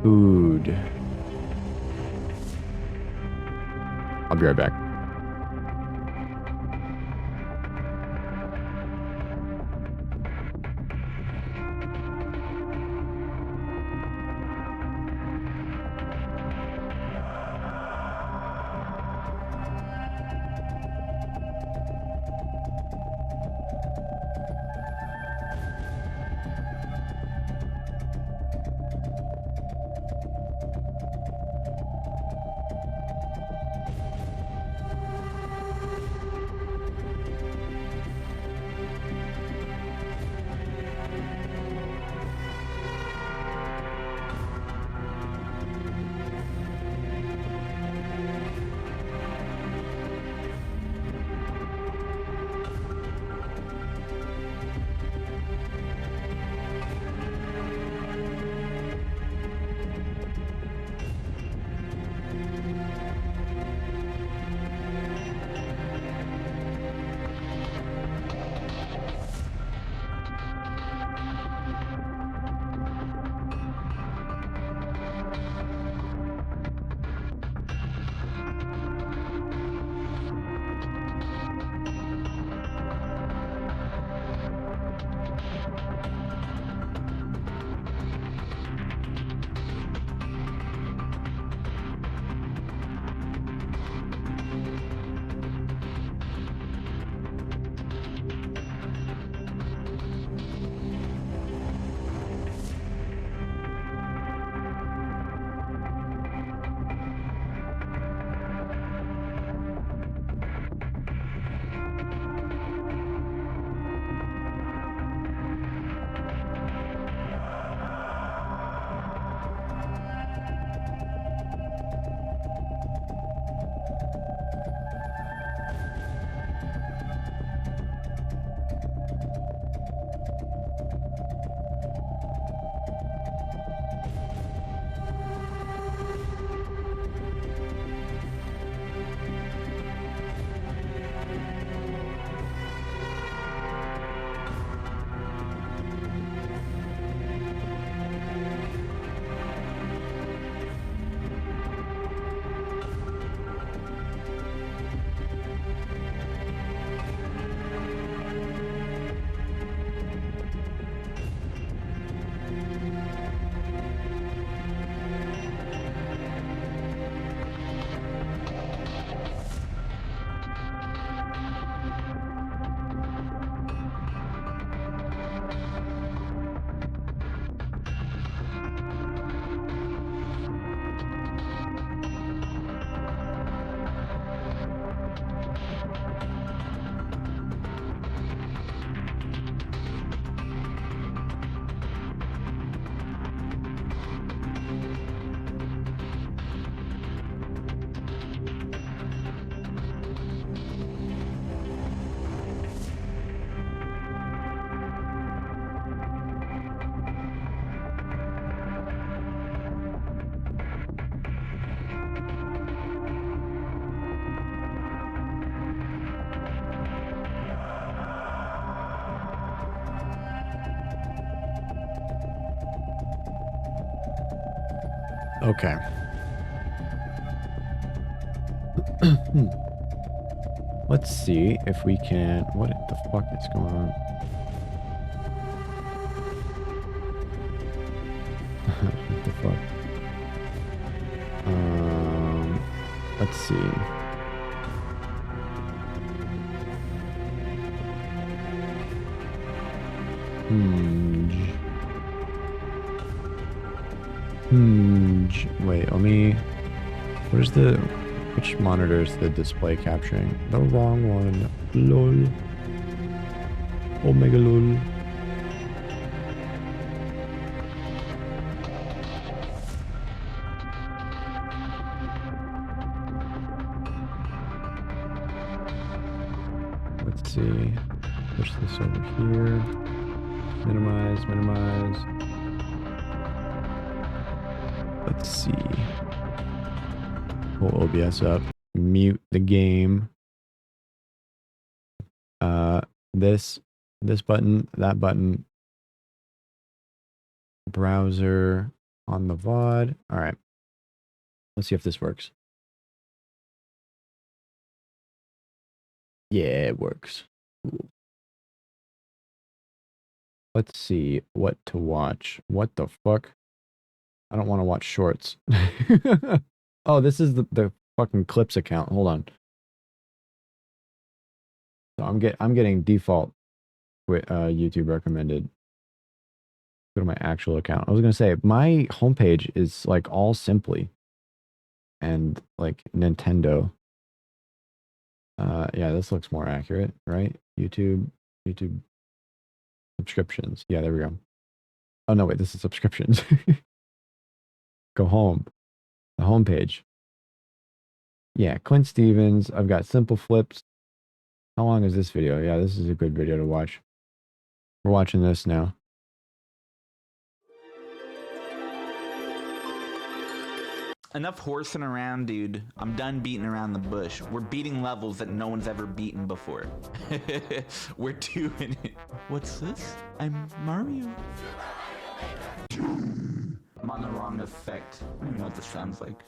Food. I'll be right back. Okay. Let's see if we can... What the fuck is going on? What the fuck? Let's see. Wait, let me... Where's the... Which monitor is the display capturing? The wrong one. LOL. Omega LOL. Let's see. Push this over here. Minimize, minimize. Let's see. Pull OBS up. Mute the game. This button, that button. Browser on the VOD. All right. Let's see if this works. Yeah, it works. Cool. Let's see what to watch. What the fuck? I don't want to watch shorts. Oh, this is the fucking clips account. Hold on. So I'm getting default YouTube recommended. Go to my actual account. I was gonna say my homepage is like all Simply and like Nintendo. Yeah, this looks more accurate, right? YouTube subscriptions. Yeah, there we go. Oh no, wait, this is subscriptions. Go home. The homepage. Yeah, Clint Stevens. I've got Simple Flips. How long is this video? Yeah, this is a good video to watch. We're watching this now. Enough horsing around, dude. I'm done beating around the bush. We're beating levels that no one's ever beaten before. We're doing it. What's this? I'm Mario. I'm on the wrong effect. I don't even know what this sounds like.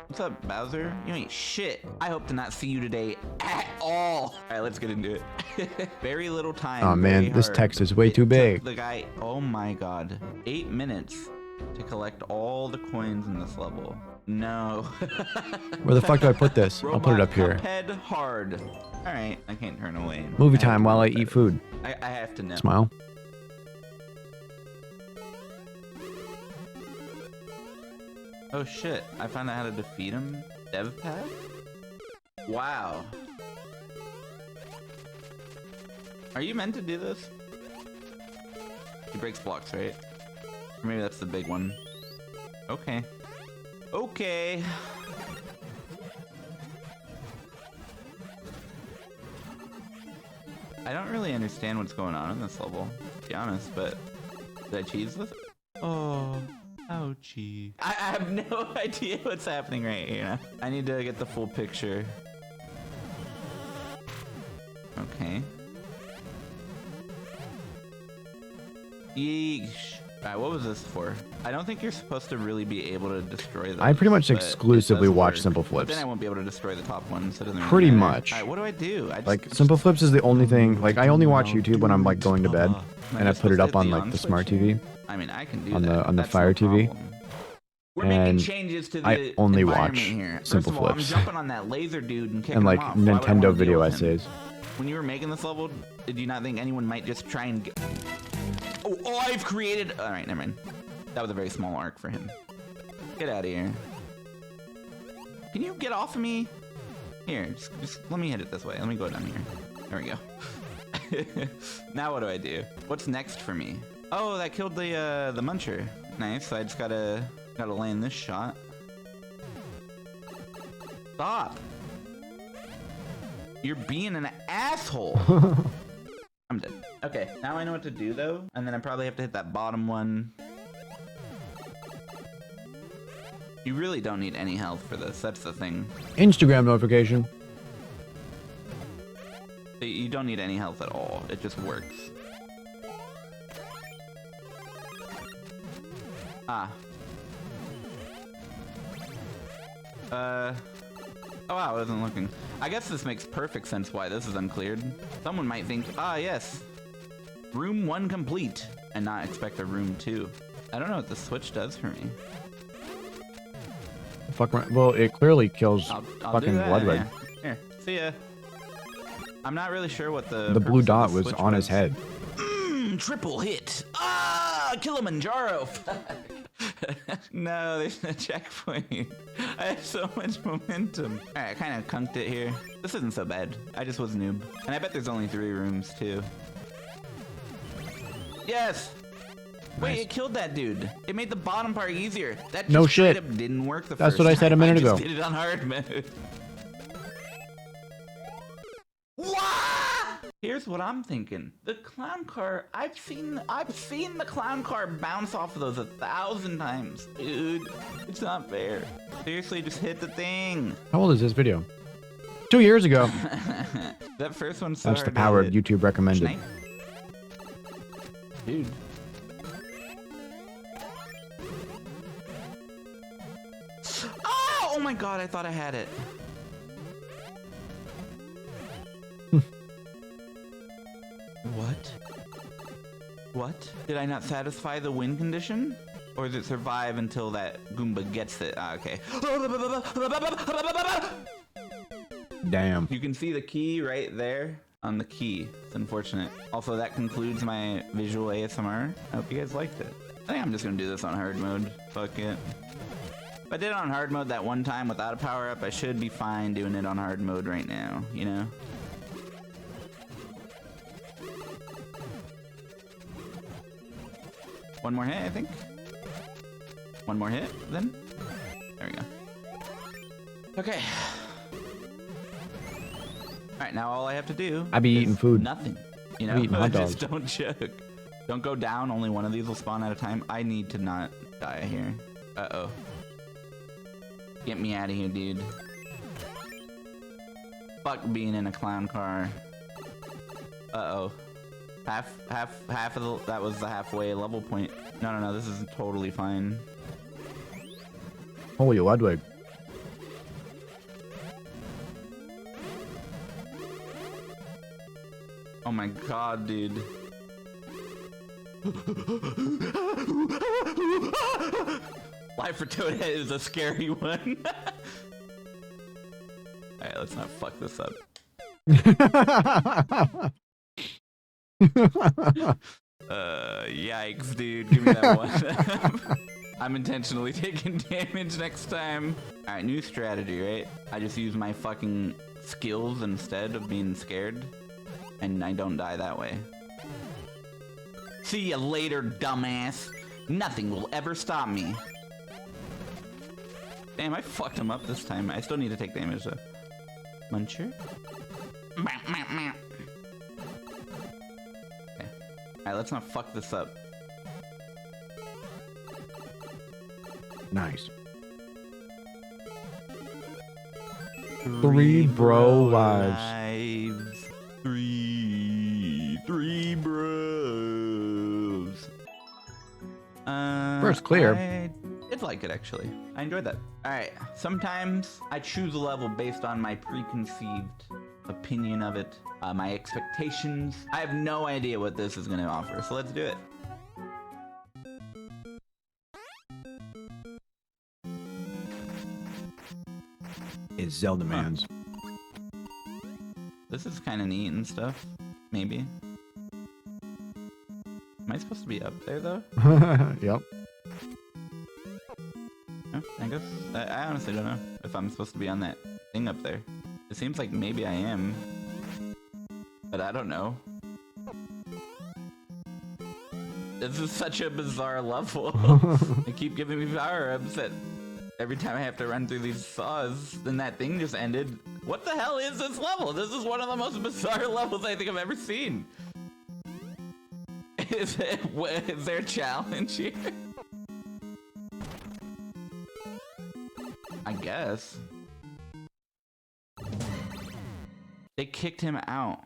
What's up, Bowser? You ain't shit. I hope to not see you today at all. All right, let's get into it. Very little time. Oh man, this text is way too big. The guy, oh my god. 8 minutes to collect all the coins in this level. No. Where the fuck do I put this? I'll put it up here. Head hard. All right, I can't turn away. Movie time while I eat food. I have to know. Smile. Oh shit, I found out how to defeat him. Dev pack? Wow. Are you meant to do this? He breaks blocks, right? Or maybe that's the big one. Okay. Okay. I don't really understand what's going on in this level, to be honest, but did I cheese this? Oh. Ouchie. I have no idea what's happening right here. I need to get the full picture. Okay. Yeesh. Alright, what was this for? I don't think you're supposed to really be able to destroy those. I pretty much exclusively watch Simple Flips. But then I won't be able to destroy the top one, so it doesn't really Pretty matter. much. Alright, what do I do? Like, Simple Flips is the only thing, like, I only watch YouTube when I'm, like, going to bed, and I put it up on, like, the smart TV. I mean, I can do on that. the That's Fire no TV. problem. We're making And changes to the I only environment watch here. Simple First of all, Flips. I'm jumping on that laser dude and kicking And, like, him off. Why would I wanna Nintendo deal video with him? essays. When you were making this level, did you not think anyone might just try and get... Oh, I've created... Alright, never mind. That was a very small arc for him. Get out of here. Can you get off of me? Here, just let me hit it this way. Let me go down here. There we go. Now what do I do? What's next for me? Oh, that killed the muncher. Nice. So I just gotta land this shot. Stop. You're being an asshole. I'm dead. Okay, now I know what to do though, and then I probably have to hit that bottom one. You really don't need any health for this. That's the thing. Instagram notification. You don't need any health at all. It just works. Ah. Oh wow, I wasn't looking. I guess this makes perfect sense why this is uncleared. Someone might think, ah yes, room 1 complete, and not expect a room 2. I don't know what the switch does for me. Fuck. Well, it clearly kills I'll fucking do that, blood red. yeah. Here, see ya. I'm not really sure what the blue purpose of dot the was switch on his head. Triple hit. Ah, Kilimanjaro. No, there's no checkpoint. I have so much momentum. All right, I kind of conked it here. This isn't so bad. I just was noob. And I bet there's only 3 rooms too. Yes. Wait, Nice. it killed that dude. It made the bottom part easier. That just No straight shit. up didn't work the That's first what I said a time. minute I just ago. did it on hard mode. What? Here's what I'm thinking. The clown car, I've seen the clown car bounce off of those 1,000 times. Dude, it's not fair. Seriously, just hit the thing. How old is this video? 2 years ago. That first one's That's the power of YouTube recommended. Snipe. Dude. Oh my god, I thought I had it. What? What? Did I not satisfy the win condition? Or does it survive until that Goomba gets it? Ah, okay. Damn. You can see the key right there on the key. It's unfortunate. Also, that concludes my visual ASMR. I hope you guys liked it. I think I'm just gonna do this on hard mode. Fuck it. If I did it on hard mode that one time without a power-up, I should be fine doing it on hard mode right now, you know? One more hit, I think. One more hit, then. There we go. Okay. Alright, now all I have to do I be is eating food. nothing. You know, I be eating hot dogs. just don't choke. Don't go down, only one of these will spawn at a time. I need to not die here. Uh-oh. Get me out of here, dude. Fuck being in a clown car. Uh-oh. Half of the, that was the halfway level point. No, this is totally fine. Holy Ludwig. Oh my god, dude. Life for Toadhead is a scary one. Alright, let's not fuck this up. Yikes, dude. Give me that one. I'm intentionally taking damage next time. Alright, new strategy, right? I just use my fucking skills instead of being scared. And I don't die that way. See ya later, dumbass. Nothing will ever stop me. Damn, I fucked him up this time. I still need to take damage though. Muncher? Okay. Alright, let's not fuck this up. Nice. 3 bro lives. Three bros. First clear. I did like it actually. I enjoyed that. Alright, sometimes I choose a level based on my preconceived opinion of it, my expectations. I have no idea what this is going to offer, so let's do it. It's Zelda Man's. This is kind of neat and stuff. Maybe. Am I supposed to be up there though? Yep. No, I guess. I honestly don't know if I'm supposed to be on that thing up there. It seems like maybe I am. But I don't know. This is such a bizarre level. They keep giving me power-ups that every time I have to run through these saws, then that thing just ended. What the hell is this level? This is one of the most bizarre levels I think I've ever seen. Is there a challenge here? I guess. They kicked him out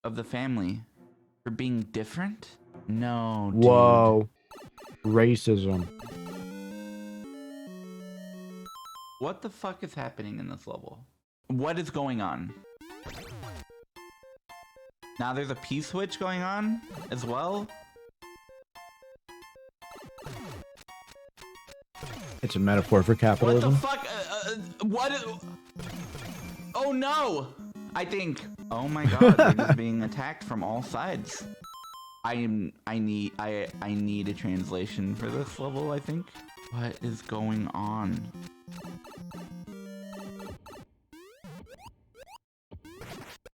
of the family for being different? No, dude. Whoa. Racism. What the fuck is happening in this level? What is going on? Now there's a P-switch going on as well? It's a metaphor for capitalism. What the fuck? What? Oh no! I think. Oh my god, they're just being attacked from all sides. I need a translation for this level, I think. What is going on?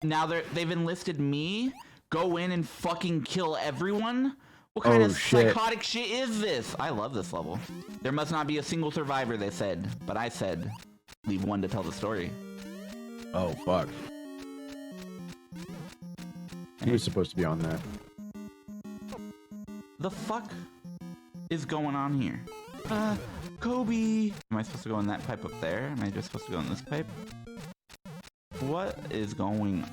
Now they've enlisted me? Go in and fucking kill everyone? What kind of psychotic shit is this? I love this level. There must not be a single survivor, they said. But I said, leave one to tell the story. Oh, fuck. He was supposed to be on that. The fuck is going on here? Kobe! Am I supposed to go in that pipe up there? Am I just supposed to go in this pipe? What is going on?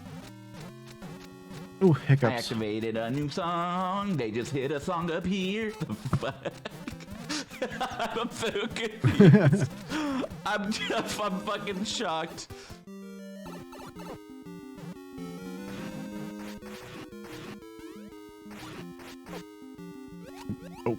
Ooh, I hiccups. activated a new song. They just hit a song up here. The fuck? I'm so confused. I'm fucking shocked. Oh.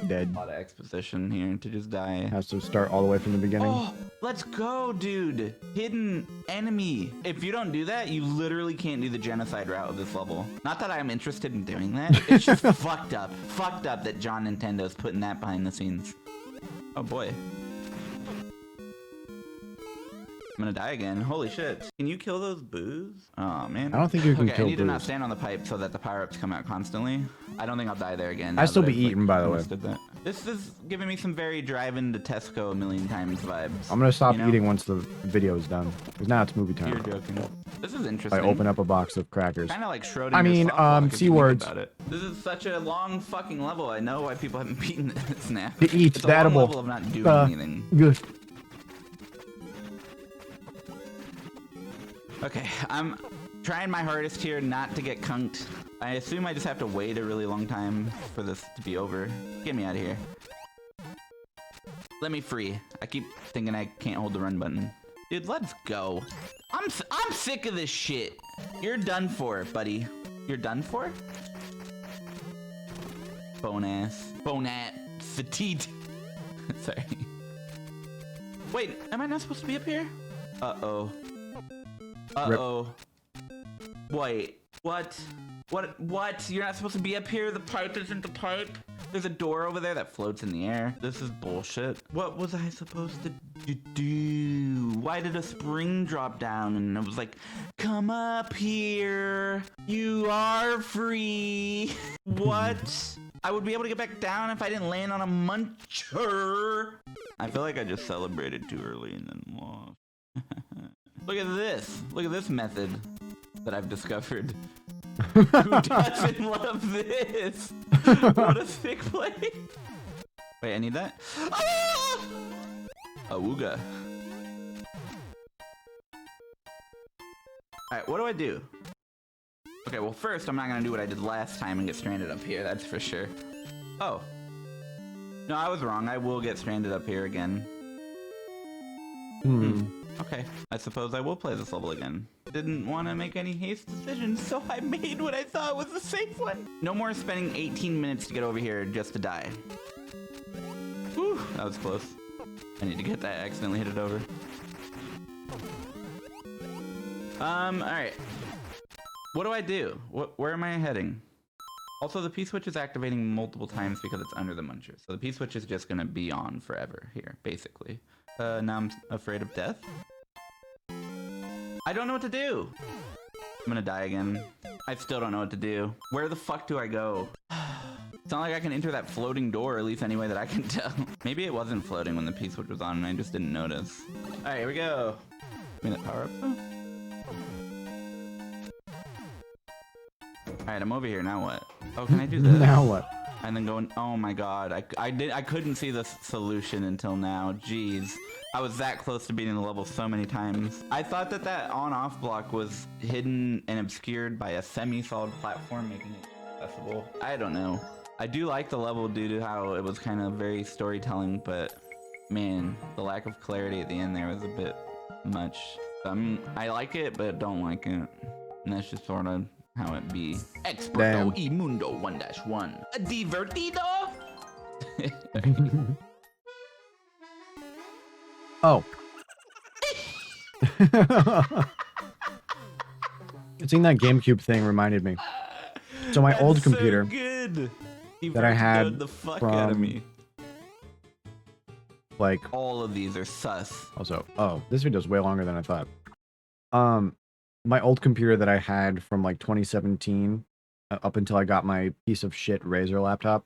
Dead. A lot of exposition here to just die. Has to start all the way from the beginning. Oh, let's go, dude. Hidden enemy. If you don't do that, you literally can't do the genocide route of this level. Not that I'm interested in doing that. It's just fucked up. Fucked up that John Nintendo's putting that behind the scenes. Oh boy. I'm gonna die again. Holy shit. Can you kill those boos? Oh man. I don't think you can okay, kill I need to not boos. stand on the pipe so that the power-ups come out constantly. I don't think I'll die there again. I'd still be now that I've, eaten, by the way. understood that. This is giving me some very drive-in to Tesco a million times vibes. I'm gonna stop you know? eating once the video is done. Because now it's movie time. You're joking. This is I interesting. open up a box of crackers. Kind of like Schrodinger's I mean, softball, if you C think words. about it. This is such a long fucking level. I know why people haven't beaten this now. To eat, It's a long edible. level of not doing anything. Good. Okay, I'm trying my hardest here not to get cunked. I assume I just have to wait a really long time for this to be over. Get me out of here. Let me free. I keep thinking I can't hold the run button. Dude, let's go. I'm sick of this shit. You're done for, buddy. You're done for? Bone ass. Bone at fatigued. Sorry. Wait, am I not supposed to be up here? Uh-oh. Uh-oh. Wait, what? What? You're not supposed to be up here? The pipe isn't the pipe? There's a door over there that floats in the air. This is bullshit. What was I supposed to do? Why did a spring drop down and it was like, come up here. You are free. What? I would be able to get back down if I didn't land on a muncher. I feel like I just celebrated too early and then lost. Look at this. Look at this method that I've discovered. Who doesn't love this? What a sick play. Wait, I need that? Ah! Awooga. Alright, what do I do? Okay, well first I'm not gonna do what I did last time and get stranded up here, that's for sure. Oh. No, I was wrong. I will get stranded up here again. Okay, I suppose I will play this level again. Didn't want to make any haste decisions, so I made what I thought was the safe one. No more spending 18 minutes to get over here just to die. Whew, that was close. I need to get that. I accidentally hit it over. Alright. What do I do? Where am I heading? Also, the P-switch is activating multiple times because it's under the muncher. So the P-switch is just gonna be on forever here, basically. Now I'm afraid of death. I don't know what to do. I'm gonna die again. I still don't know what to do. Where the fuck do I go? It's not like I can enter that floating door, at least any way that I can tell. Maybe it wasn't floating when the P-switch was on and I just didn't notice. Alright, here we go. Minute power up though. Alright, I'm over here, now what? Oh, can I do this? Now what? And then going, oh my god, I couldn't see the solution until now. Jeez. I was that close to beating the level so many times. I thought that on-off block was hidden and obscured by a semi-solid platform, making it accessible. I don't know. I do like the level due to how it was kind of very storytelling, but man, the lack of clarity at the end there was a bit much. I like it, but don't like it. And that's just sort of how it be. Experto y Mundo 1-1. Divertido? Oh. Seeing that GameCube thing reminded me. So my old computer good. that I had the fuck out of from me. Like All of these are sus. also, oh, this video's way longer than I thought. My old computer that I had from like 2017 up until I got my piece of shit Razer laptop,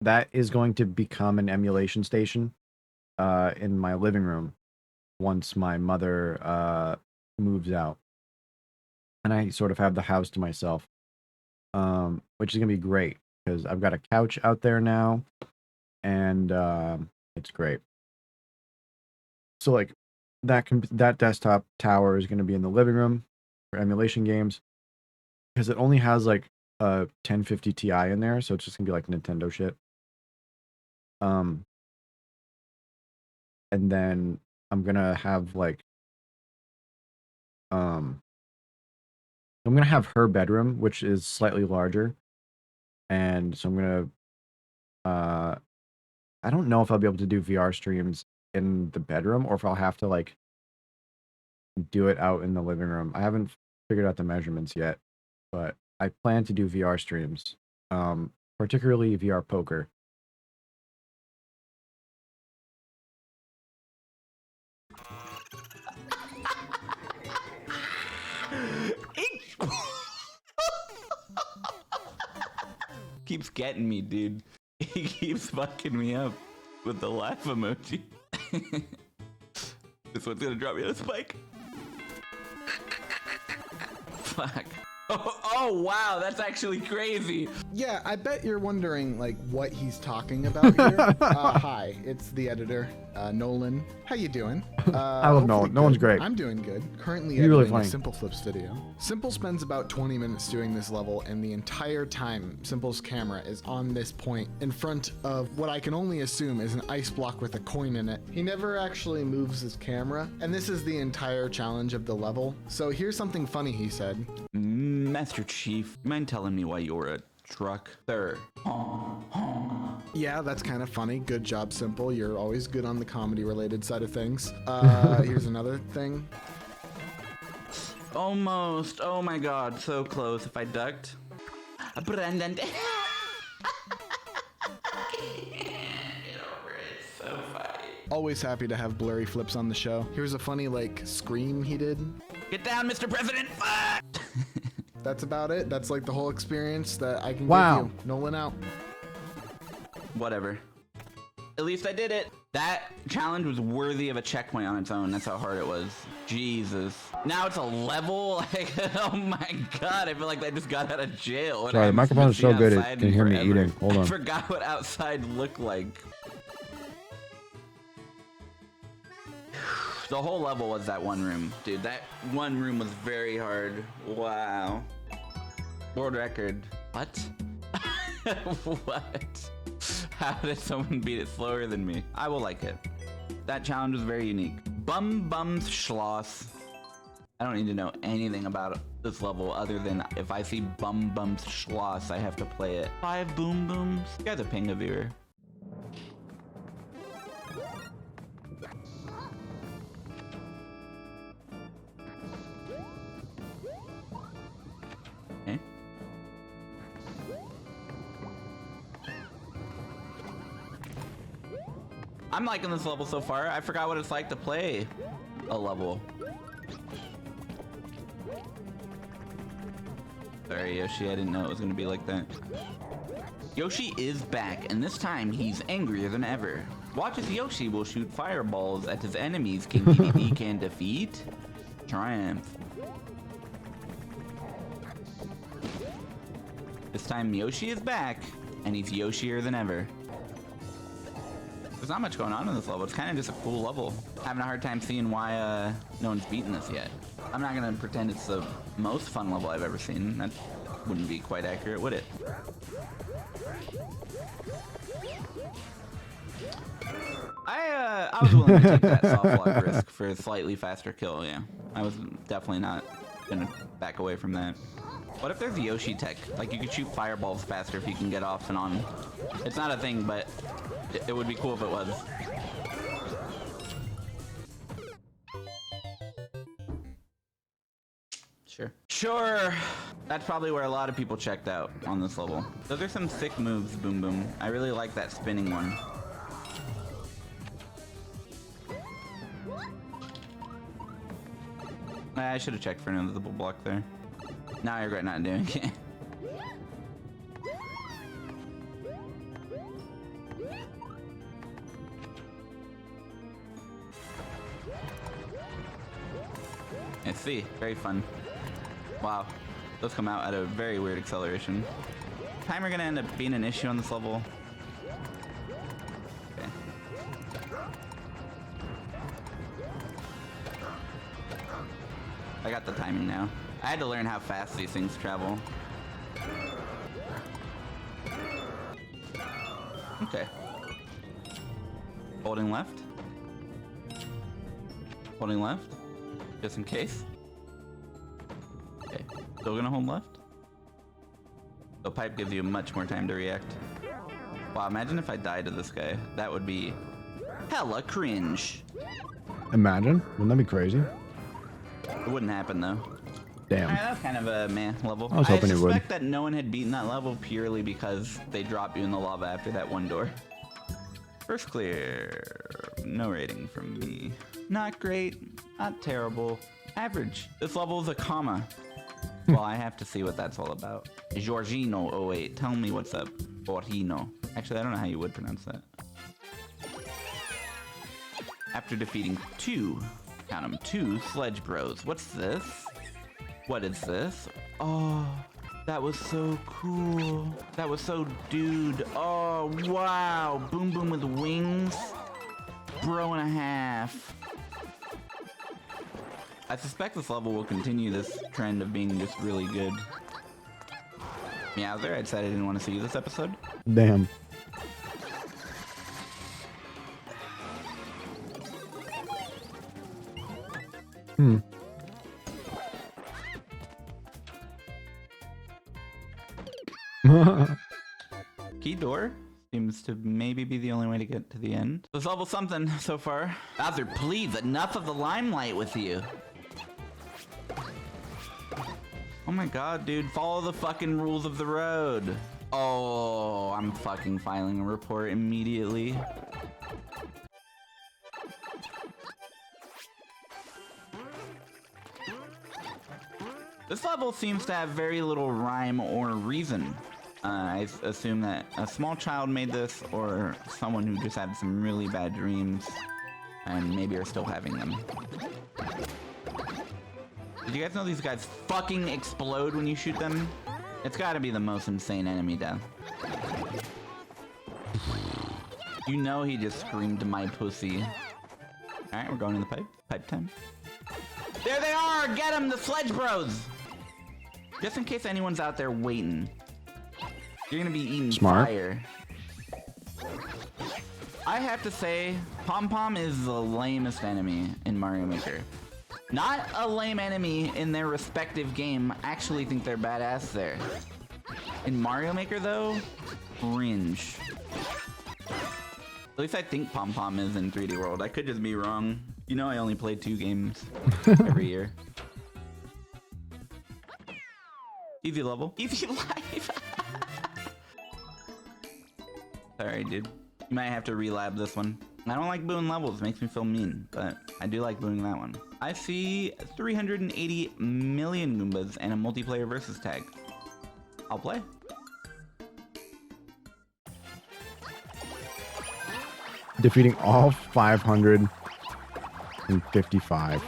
that is going to become an emulation station in my living room once my mother moves out. and I sort of have the house to myself, which is gonna be great because I've got a couch out there now, and it's great. So like that desktop tower is gonna be in the living room for emulation games because it only has like a 1050 Ti in there, so it's just gonna be like Nintendo shit. And then I'm gonna have like I'm gonna have her bedroom, which is slightly larger, and so I'm gonna I don't know if I'll be able to do VR streams in the bedroom or if I'll have to like do it out in the living room. I haven't figured out the measurements yet, but I plan to do VR streams, particularly VR poker. Keeps getting me, dude. He keeps fucking me up with the laugh emoji. This one's gonna drop me on a spike. Fuck. Oh wow, that's actually crazy. Yeah, I bet you're wondering like what he's talking about here. Hi, it's the editor, Nolan. How you doing? I love Nolan. Hopefully Nolan's good. great. I'm doing good. Currently You're really editing a funny. Simple Flips video. Simple spends about 20 minutes doing this level, and the entire time, Simple's camera is on this point in front of what I can only assume is an ice block with a coin in it. He never actually moves his camera, and this is the entire challenge of the level. So here's something funny he said. Master Chief, you mind telling me why you're a truck? Sir. Yeah, that's kind of funny. Good job, Simple. You're always good on the comedy-related side of things. Here's another thing. Almost. Oh my god, so close. If I ducked. Brendan. Get over it. So funny. Always happy to have blurry flips on the show. Here's a funny, like, scream he did. Get down, Mr. President. Fuck! That's about it. That's like the whole experience that I can Wow. give you. Nolan out. Whatever. At least I did it. That challenge was worthy of a checkpoint on its own. That's how hard it was. Jesus. Now it's a level? Like, oh my god, I feel like I just got out of jail. and Sorry, the I'm microphone is so missing good it outside can hear me forever. eating. Hold I on. forgot what outside looked like. The whole level was that one room. Dude, that one room was very hard. Wow. World record. What? What? How did someone beat it slower than me? I will like it. That challenge was very unique. Bum Schloss. I don't need to know anything about this level other than if I see Bum Schloss, I have to play it. 5 boom booms. You guys are ping a viewer. Okay. I'm liking this level so far. I forgot what it's like to play a level. Sorry, Yoshi, I didn't know it was gonna be like that. Yoshi is back, and this time he's angrier than ever. Watch as Yoshi will shoot fireballs at his enemies King DDD can defeat. Triumph. This time Yoshi is back, and he's Yoshier than ever. There's not much going on in this level. It's kind of just a cool level. Having a hard time seeing why no one's beaten this yet. I'm not gonna pretend it's the most fun level I've ever seen. That wouldn't be quite accurate, would it? I was willing to take that soft lock risk for a slightly faster kill, yeah. I was definitely not gonna back away from that. What if there's Yoshi tech? Like you could shoot fireballs faster if you can get off and on. It's not a thing, but it would be cool if it was. Sure. That's probably where a lot of people checked out on this level. Those are some sick moves, Boom Boom. I really like that spinning one. I should have checked for an invisible block there. Now I regret not doing it. I see. Very fun. Wow. Those come out at a very weird acceleration. Timer gonna end up being an issue on this level. Okay. I got the timing now. I had to learn how fast these things travel. Okay. Holding left. Holding left. Just in case. Okay. Still gonna hold left. The pipe gives you much more time to react. Wow, imagine if I died to this guy. That would be hella cringe. Imagine. Wouldn't that be crazy? It wouldn't happen though. Damn. Alright, that was kind of a meh level. I was hoping it would. I suspect that no one had beaten that level purely because they drop you in the lava after that one door. First clear. No rating from me. Not great. Not terrible. Average. This level is a comma. Well, I have to see what that's all about. Giorgino 08. Tell me what's up. Giorgino. Actually, I don't know how you would pronounce that. After defeating count 'em, 2 Sledge Bros. What's this? What is this? Oh, that was so cool. That was so dude. Oh, wow. Boom Boom with wings. Bro and a half. I suspect this level will continue this trend of being just really good. Meowser, I decided I didn't want to see you this episode. Damn. Key door seems to maybe be the only way to get to the end. This level's something so far. Bowser, please, enough of the limelight with you. Oh my god, dude, follow the fucking rules of the road. Oh, I'm fucking filing a report immediately. This level seems to have very little rhyme or reason. I assume that a small child made this, or someone who just had some really bad dreams and maybe are still having them. Did you guys know these guys fucking explode when you shoot them? It's gotta be the most insane enemy death. You know he just screamed my pussy. Alright, we're going in the pipe. Pipe time. There they are! Get them, the Sledge Bros! Just in case anyone's out there waiting. You're gonna be eating fire. I have to say, Pom Pom is the lamest enemy in Mario Maker. Not a lame enemy in their respective game. I actually think they're badass there. In Mario Maker though, cringe. At least I think Pom Pom is in 3D World. I could just be wrong. You know I only play 2 games every year. Easy level. Easy life. Sorry, dude. You might have to relab this one. I don't like booing levels. It makes me feel mean, but I do like booing that one. I see 380 million Goombas and a multiplayer versus tag. I'll play. Defeating all 555.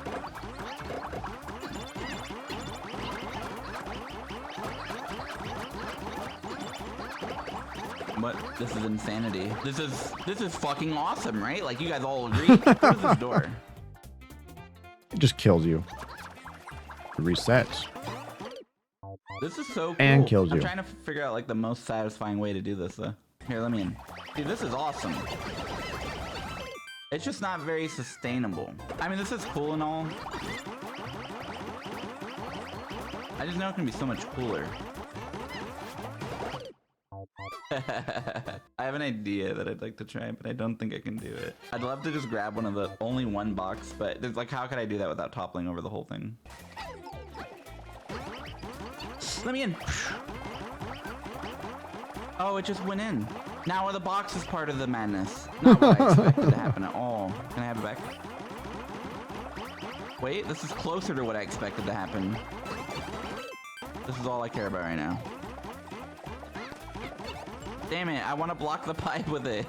What? This is insanity. This is fucking awesome, right? Like you guys all agree. Close this door. It just kills you. It resets. This is so cool. And kills you. I'm trying to figure out like the most satisfying way to do this though. Here, let me in. Dude, this is awesome. It's just not very sustainable. I mean, this is cool and all. I just know it can be so much cooler. I have an idea that I'd like to try, but I don't think I can do it. I'd love to just grab one of the only one box, but there's like, how could I do that without toppling over the whole thing? Let me in. Oh, it just went in. Now the box is part of the madness. Not what I expected to happen at all. Can I have it back? Wait, this is closer to what I expected to happen. This is all I care about right now. Damn it, I want to block the pipe with it.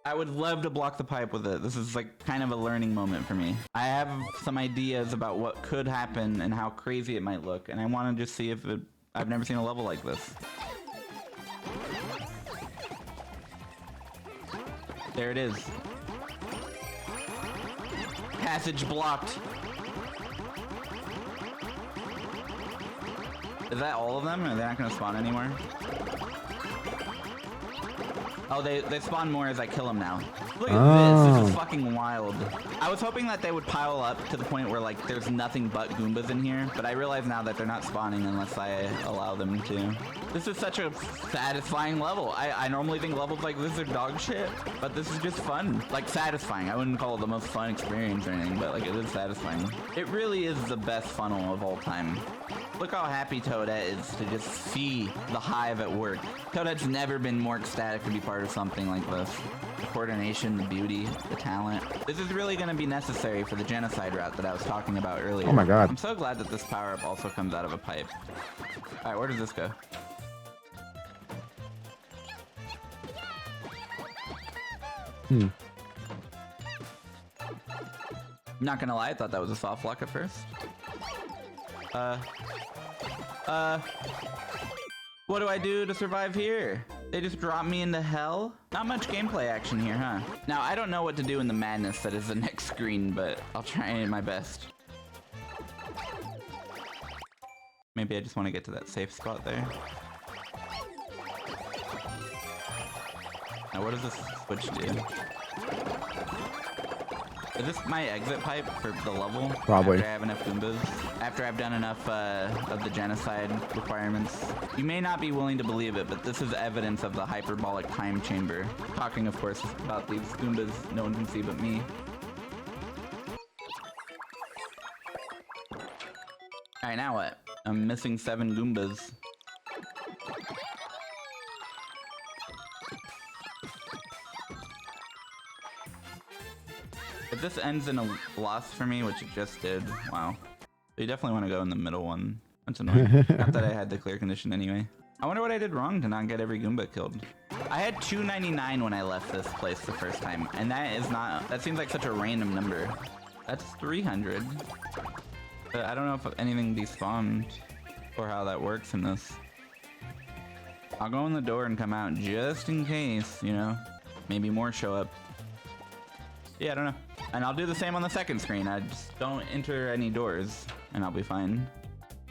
I would love to block the pipe with it. This is like kind of a learning moment for me. I have some ideas about what could happen and how crazy it might look, and I want to just see if I've never seen a level like this. There it is. Passage blocked. Is that all of them? Or are they not going to spawn anymore? Oh, they spawn more as I kill them now. Look at this. This is fucking wild. I was hoping that they would pile up to the point where like there's nothing but Goombas in here, but I realize now that they're not spawning unless I allow them to. This is such a satisfying level. I normally think levels like this are dog shit, but this is just fun. Like satisfying. I wouldn't call it the most fun experience or anything, but like it is satisfying. It really is the best funnel of all time. Look how happy Toadette is to just see the hive at work. Toadette's never been more ecstatic to be part of something like this. The coordination, the beauty, the talent. This is really going to be necessary for the genocide route that I was talking about earlier. Oh my god. I'm so glad that this power-up also comes out of a pipe. Alright, where does this go? Not gonna lie, I thought that was a soft lock at first. What do I do to survive here? They just drop me into hell? Not much gameplay action here, huh? Now, I don't know what to do in the madness that is the next screen, but I'll try my best. Maybe I just want to get to that safe spot there. Now, what does this switch do? Is this my exit pipe for the level? Probably. After I have enough Goombas? After I've done enough of the genocide requirements? You may not be willing to believe it, but this is evidence of the hyperbolic time chamber. Talking, of course, about these Goombas no one can see but me. Alright, now what? I'm missing 7 Goombas. If this ends in a loss for me, which it just did, wow. So you definitely want to go in the middle one. That's annoying. Not that I had the clear condition anyway. I wonder what I did wrong to not get every Goomba killed. I had 299 when I left this place the first time, and that seems like such a random number. That's 300. But I don't know if anything despawned or how that works in this. I'll go in the door and come out just in case, you know, maybe more show up. Yeah, I don't know. And I'll do the same on the second screen. I just don't enter any doors and I'll be fine.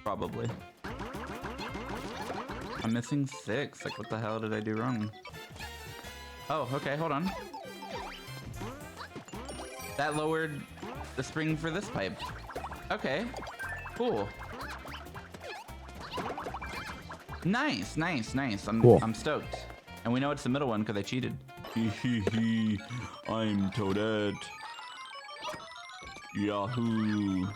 Probably. I'm missing 6. Like, what the hell did I do wrong? Oh, okay, hold on. That lowered the spring for this pipe. Okay, cool. Nice, nice, nice. I'm stoked. And we know it's the middle one because I cheated. Hee I'm Toadette. Yahoo.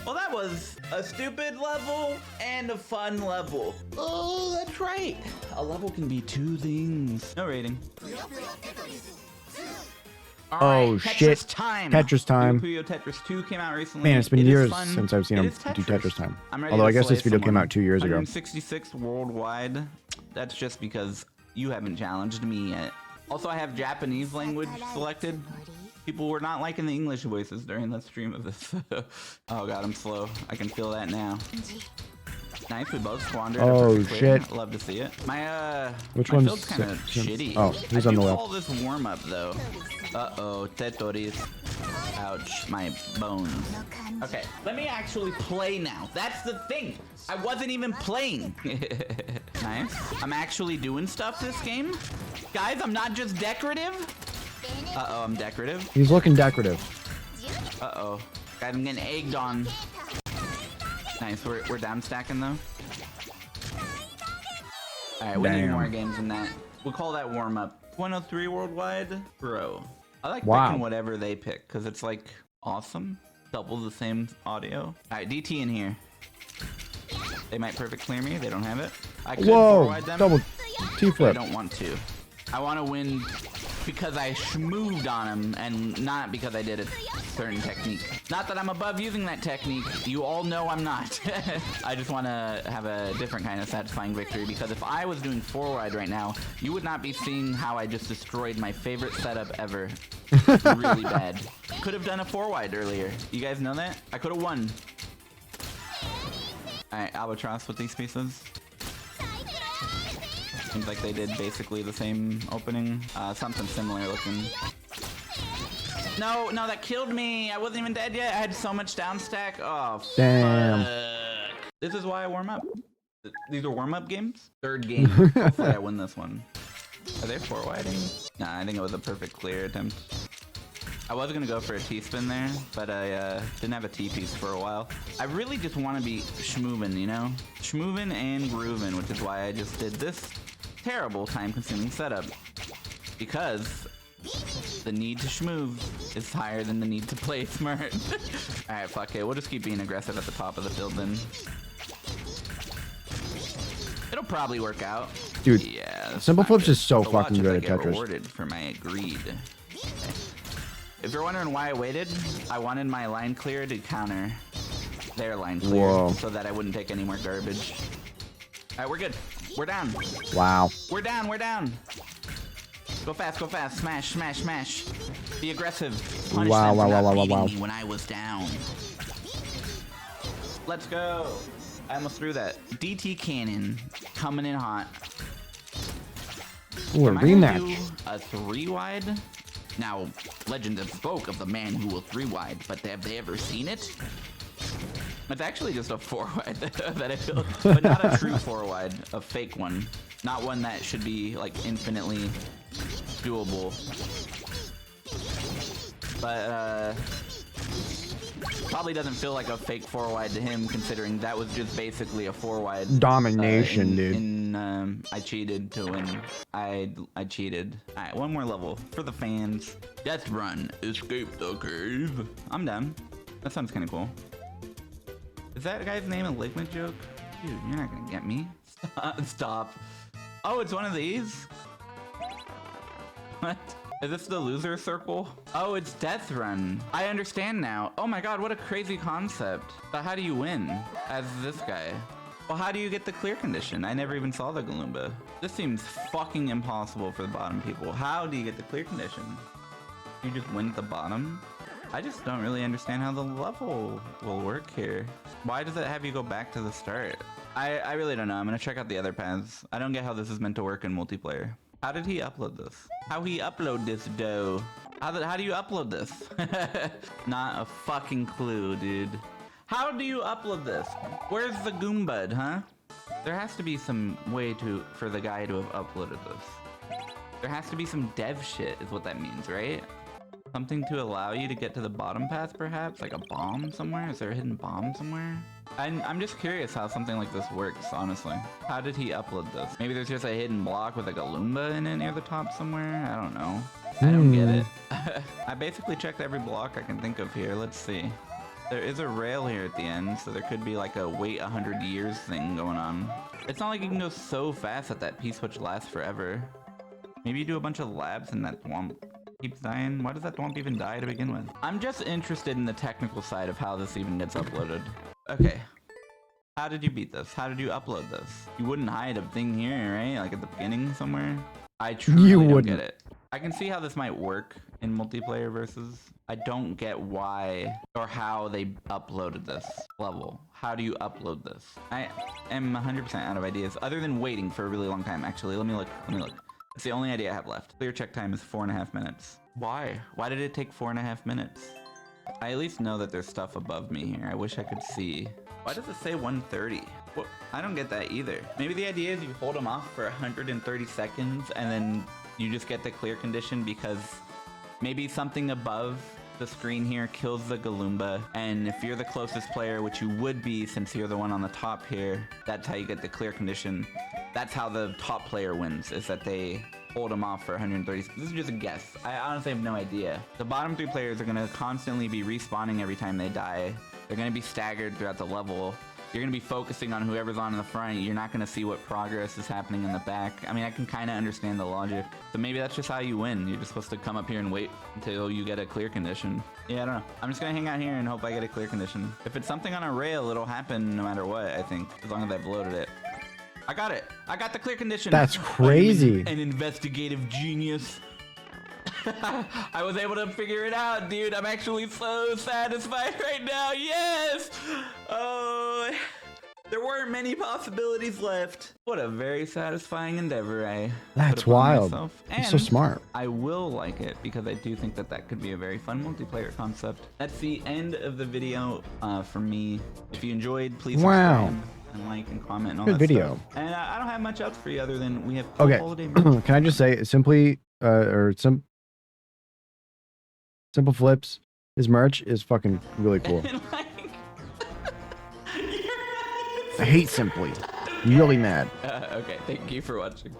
Well, that was a stupid level and a fun level. Oh, that's right. A level can be 2 things. No rating. Oh, shit. Tetris time. Tetris time. Puyo Tetris 2 came out recently. Man, it's been years fun. since I've seen It him is do Tetris time. I'm ready Although to I guess this slay video came someone. out 2 years ago. 166 worldwide. That's just because you haven't challenged me yet. Also, I have Japanese language selected. People were not liking the English voices during the stream of this. Oh god, I'm slow. I can feel that now. Nice, we both squandered. Oh shit! Love to see it. My Which my one's build's kind of shitty. Oh, he's on the left. I call this warm up though. Uh-oh, Tetoris. Ouch, my bones. Okay, let me actually play now. That's the thing. I wasn't even playing. Nice. I'm actually doing stuff this game. Guys, I'm not just decorative. Uh-oh, I'm decorative. He's looking decorative. Uh-oh. Guys, I'm getting egged on. Nice, we're down stacking though. Alright, we need more games than that. We'll call that warm up. 103 worldwide? Bro. I like picking whatever they pick, because it's like awesome. Double the same audio. Alright, DT in here. They might perfect clear me, they don't have it. I could forward them. Double T flip. I don't want to. I want to win because I schmooved on him and not because I did a certain technique. Not that I'm above using that technique. You all know I'm not. I just want to have a different kind of satisfying victory, because if I was doing 4-wide right now, you would not be seeing how I just destroyed my favorite setup ever. Really bad. Could have done a 4-wide earlier. You guys know that? I could have won. Alright, Albatross with these pieces. Seems like they did basically the same opening. Something similar looking. No, that killed me. I wasn't even dead yet. I had so much down stack. Oh, Damn. fuck. This is why I warm up. These are warm-up games? Third game. Hopefully I win this one. Are they 4-widing? Nah, I think it was a perfect clear attempt. I was gonna go for a T-spin there, but I didn't have a T-piece for a while. I really just want to be schmoovin', you know? Schmoovin' and groovin', which is why I just did this terrible time-consuming setup. Because the need to schmoove is higher than the need to play smart. Alright, fuck it. We'll just keep being aggressive at the top of the field then. It'll probably work out. Dude, yeah, Simple Flips is so But watch fucking as good I at get Tetris. rewarded for my greed. If you're wondering why I waited, I wanted my line clear to counter their line clear. Whoa. So that I wouldn't take any more garbage. Alright, we're good. We're down. Wow. We're down. Go fast, smash, smash, smash. Be aggressive. Punish Wow, them wow, for not wow, wow, beating wow. me when I was down. Let's go. I almost threw that. DT cannon coming in hot. Ooh, a Am I gonna rematch. do a 3-wide? Now, legend have spoke of the man who will 3-wide, but have they ever seen it? It's actually just a 4-wide that I feel, but not a true 4-wide, a fake one. Not one that should be like infinitely doable. But probably doesn't feel like a fake 4-wide to him, considering that was just basically a 4-wide. Domination, dude. I cheated to win. I cheated. Alright, one more level for the fans. Death Run, escape the cave. I'm done. That sounds kind of cool. Is that guy's name a Ligma joke? Dude, you're not gonna get me. Stop. Oh, it's one of these? What? Is this the loser circle? Oh, it's Death Run. I understand now. Oh my god, what a crazy concept. But how do you win as this guy? Well, how do you get the clear condition? I never even saw the Galumba. This seems fucking impossible for the bottom people. How do you get the clear condition? You just win at the bottom? I just don't really understand how the level will work here. Why does it have you go back to the start? I really don't know. I'm gonna check out the other paths. I don't get how this is meant to work in multiplayer. How did he upload this? How he upload this dough? How do you upload this? Not a fucking clue, dude. How do you upload this? Where's the Goombud, huh? There has to be some way for the guy to have uploaded this. There has to be some dev shit is what that means, right? Something to allow you to get to the bottom path, perhaps? Like a bomb somewhere? Is there a hidden bomb somewhere? I'm just curious how something like this works, honestly. How did he upload this? Maybe there's just a hidden block with like a Loomba in it near the top somewhere? I don't know. I don't get it. I basically checked every block I can think of here. Let's see. There is a rail here at the end, so there could be like a wait 100 years thing going on. It's not like you can go so fast that that P-switch lasts forever. Maybe you do a bunch of labs and that Thwomp keeps dying. Why does that Thwomp even die to begin with? I'm just interested in the technical side of how this even gets uploaded. Okay. How did you beat this? How did you upload this? You wouldn't hide a thing here, right? Like at the beginning somewhere? I truly don't get it. I can see how this might work in multiplayer versus. I don't get why or how they uploaded this level. How do you upload this? I am 100% out of ideas, other than waiting for a really long time. Actually, let me look. It's the only idea I have left. Clear check time is 4.5 minutes. Why? Why did it take 4.5 minutes? I at least know that there's stuff above me here. I wish I could see. Why does it say 130? Well, I don't get that either. Maybe the idea is you hold them off for 130 seconds and then you just get the clear condition because maybe something above the screen here kills the Galumba, and if you're the closest player, which you would be since you're the one on the top here, that's how you get the clear condition. That's how the top player wins, is that they hold them off for 130. This is just a guess. I honestly have no idea. The bottom 3 players are going to constantly be respawning every time they die. They're going to be staggered throughout the level. you're gonna be focusing on whoever's on in the front. You're not gonna see what progress is happening in the back. I mean, I can kind of understand the logic. So maybe that's just how you win. You're just supposed to come up here and wait until you get a clear condition. Yeah, I don't know. I'm just gonna hang out here and hope I get a clear condition. If it's something on a rail, it'll happen no matter what, I think, as long as I've loaded it. I got it. I got the clear condition. That's crazy. An investigative genius. I was able to figure it out, dude. I'm actually so satisfied right now. Yes! Oh, there weren't many possibilities left. What a very satisfying endeavor I That's put upon wild. myself. You're so And smart. I will like it because I do think that that could be a very fun multiplayer concept. That's the end of the video for me. If you enjoyed, please subscribe and like and comment and all Good that video. stuff. And I don't have much else for you other than we have cool Okay. holiday merch. Can I just say simply Simple Flips, his merch is fucking really cool. And, like, I hate Simply. Really mad. okay, thank you for watching.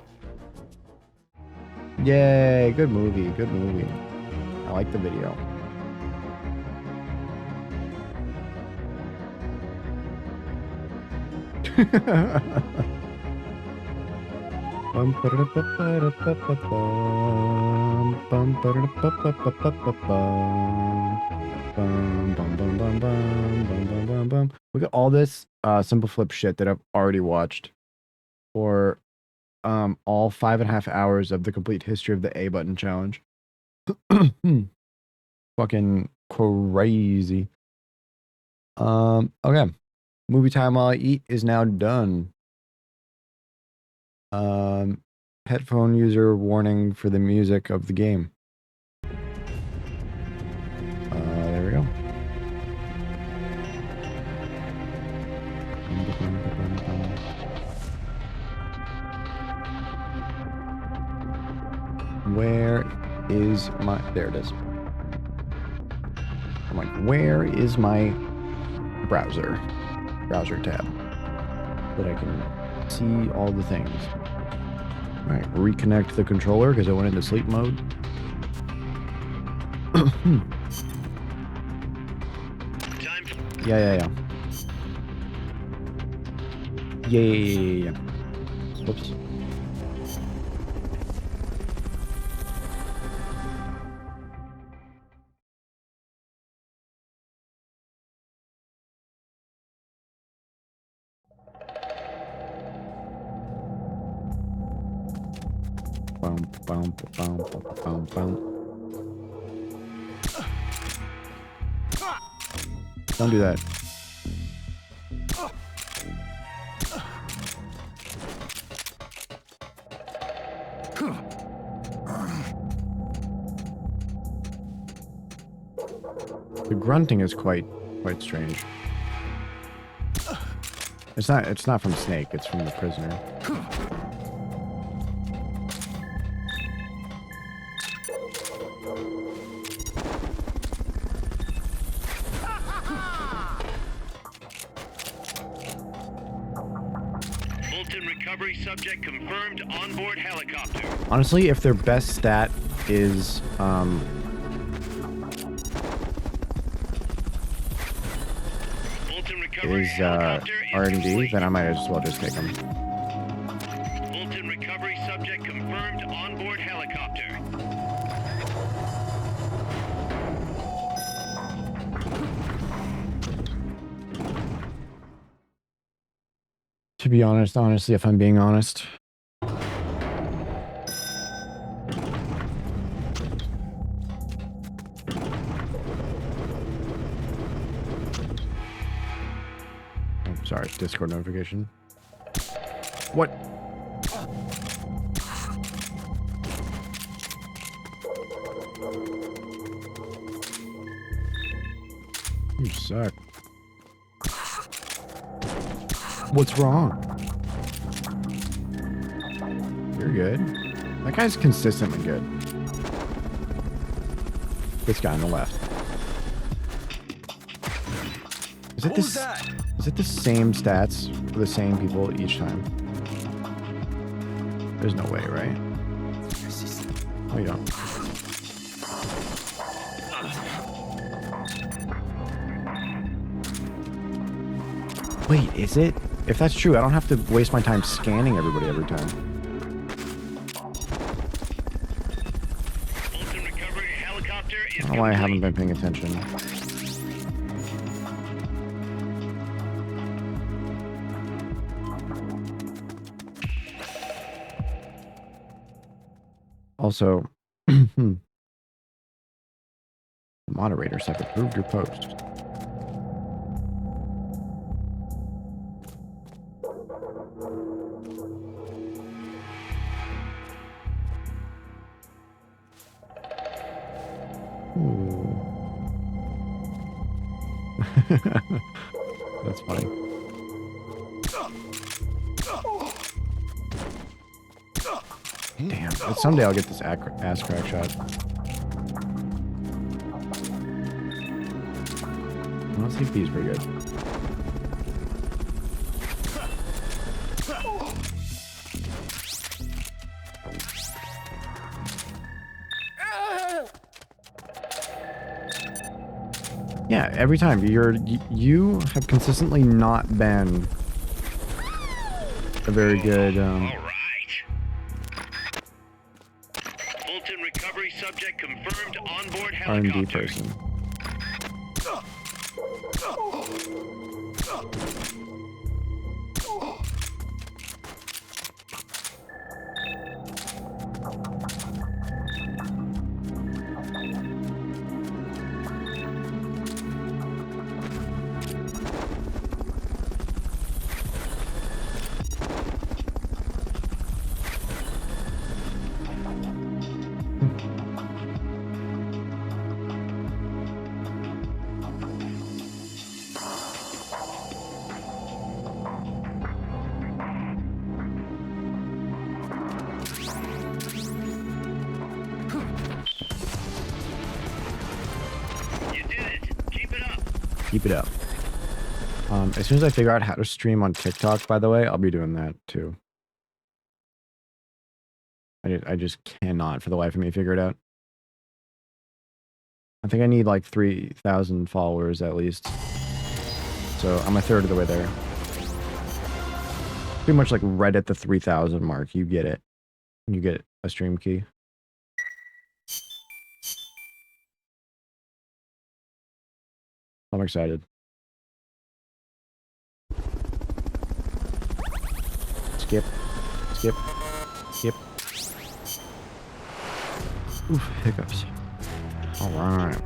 Yay, good movie, good movie. I like the video. Look at all this Simple Flip shit that I've already watched for all 5.5 hours of the complete history of the A button challenge. Fucking crazy. Okay. Movie time while I eat is now done. Headphone user warning for the music of the game. There we go. Where is my... There it is. I'm like, where is my browser tab that I can see all the things? All right, reconnect the controller because I went into sleep mode. Yeah. Whoops. Don't do that. The grunting is quite strange. It's not from Snake, it's from the prisoner. Bolton recovery subject confirmed onboard helicopter. Honestly, if their best stat is Bolton recovery helicopter is R&D, complete. then I might as well just take them. Bolton recovery subject confirmed onboard helicopter. To be honest, honestly, if I'm being honest. Oh, sorry, Discord notification. What? You suck. What's wrong? You're good. That guy's consistently good. This guy on the left. Is it this? Is it the same stats for the same people each time? There's no way, right? Oh, you don't. Wait, is it? If that's true, I don't have to waste my time scanning everybody every time. Bolton recovery helicopter I is don't know why I haven't complete. been paying attention. Also, moderators have approved your post. Ooh. That's funny. Damn, but someday I'll get this ass crack shot. Well, CP is pretty good. Yeah, every time you have consistently not been a very good All right. Bolton recovery subject confirmed onboard R&D helicopter. person. You did it. Keep it up. Keep it up. As soon as I figure out how to stream on TikTok, by the way, I'll be doing that too. I just cannot for the life of me figure it out. I think I need like 3,000 followers at least. So I'm a third of the way there. Pretty much like right at the 3,000 mark. You get it. You get a stream key. I'm excited. Skip. Skip. Skip. Oof, hiccups. Alright.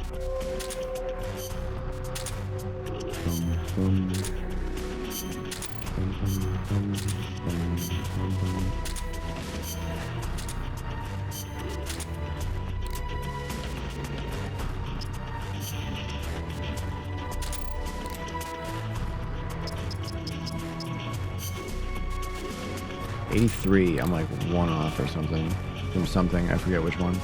$83. I'm like one off or something. From something. I forget which one.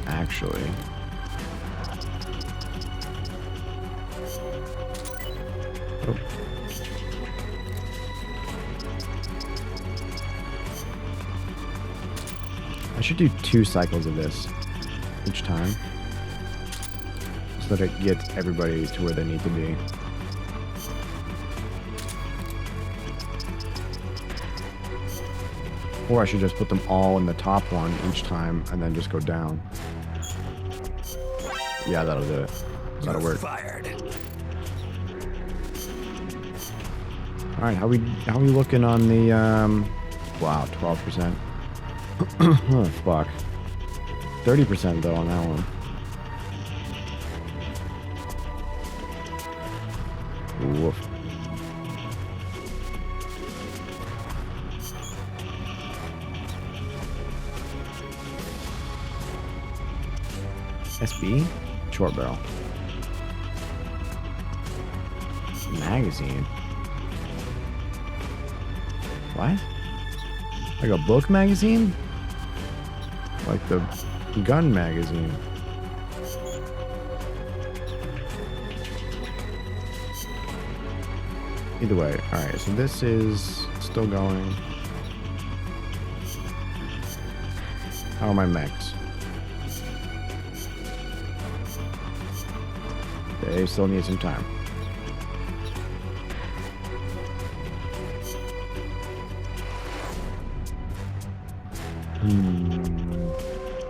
Actually. Oh. I should do 2 cycles of this each time so that it gets everybody to where they need to be. Or I should just put them all in the top one each time and then just go down. Yeah, that'll do it. That'll work. Fired. All right, how we looking on the wow, 12%. Oh, fuck. 30% though on that one. Woof. SB? Short barrel. Magazine. What? Like a book magazine? Like the gun magazine. Either way. Alright, so this is still going. How are my mechs? They still need some time.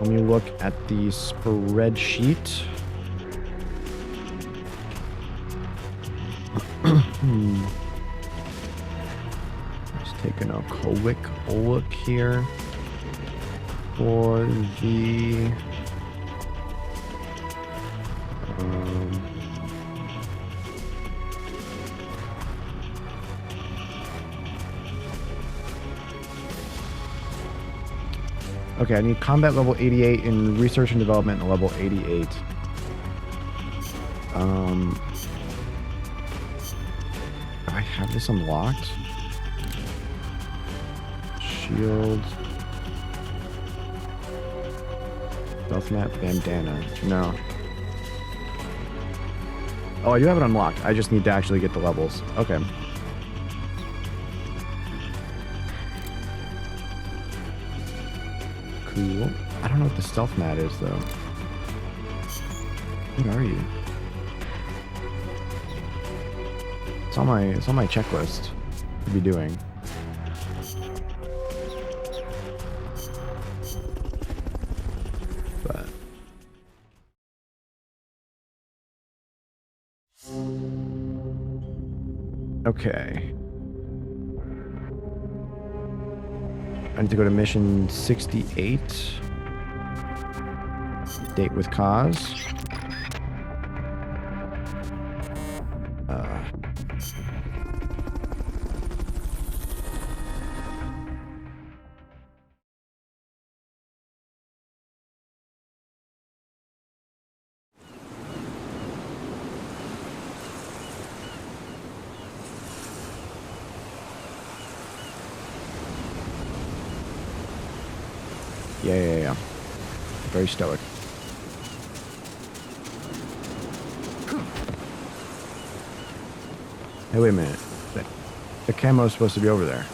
Let me look at the spreadsheet. Just taking a quick look here for the okay, I need combat level 88 and research and development level 88. I have this unlocked. Shield. Stealth map bandana. No. Oh, I do have it unlocked. I just need to actually get the levels. Okay. Cool. I don't know what the stealth mat is though. What are you? It's on my checklist to be doing. But okay. I need to go to mission 68. Date with cause. Yeah. Very stoic. Hey, wait a minute. The camo's supposed to be over there.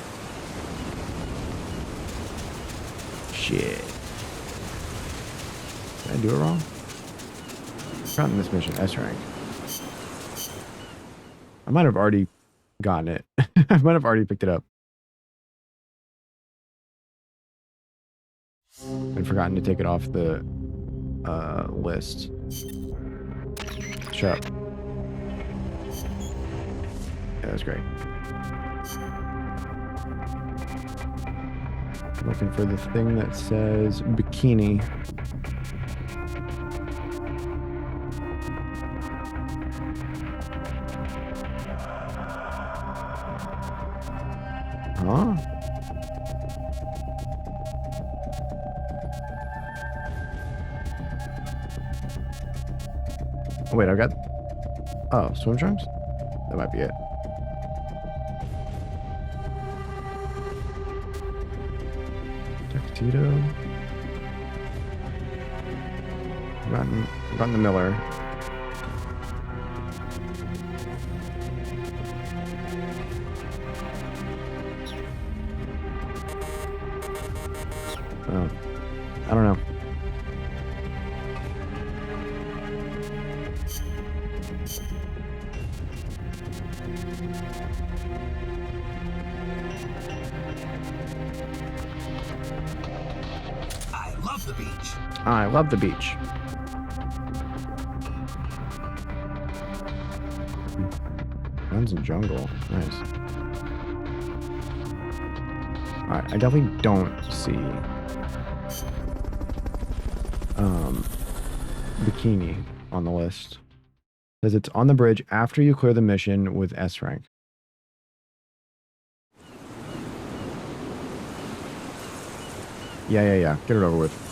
Shit. Did I do it wrong? Gotten this mission, S rank. I might have already gotten it. I might have already picked it up. And forgotten to take it off the list. Shut up. Yeah, that's great. Looking for the thing that says bikini. Huh? Oh, wait, I got... Oh, swim trunks? That might be it. Tuxedo. Gotten the Miller. Oh. I don't know. I love the beach. Guns and jungle. Nice. Alright, I definitely don't see bikini on the list. It says it's on the bridge after you clear the mission with S rank. Yeah. Get it over with.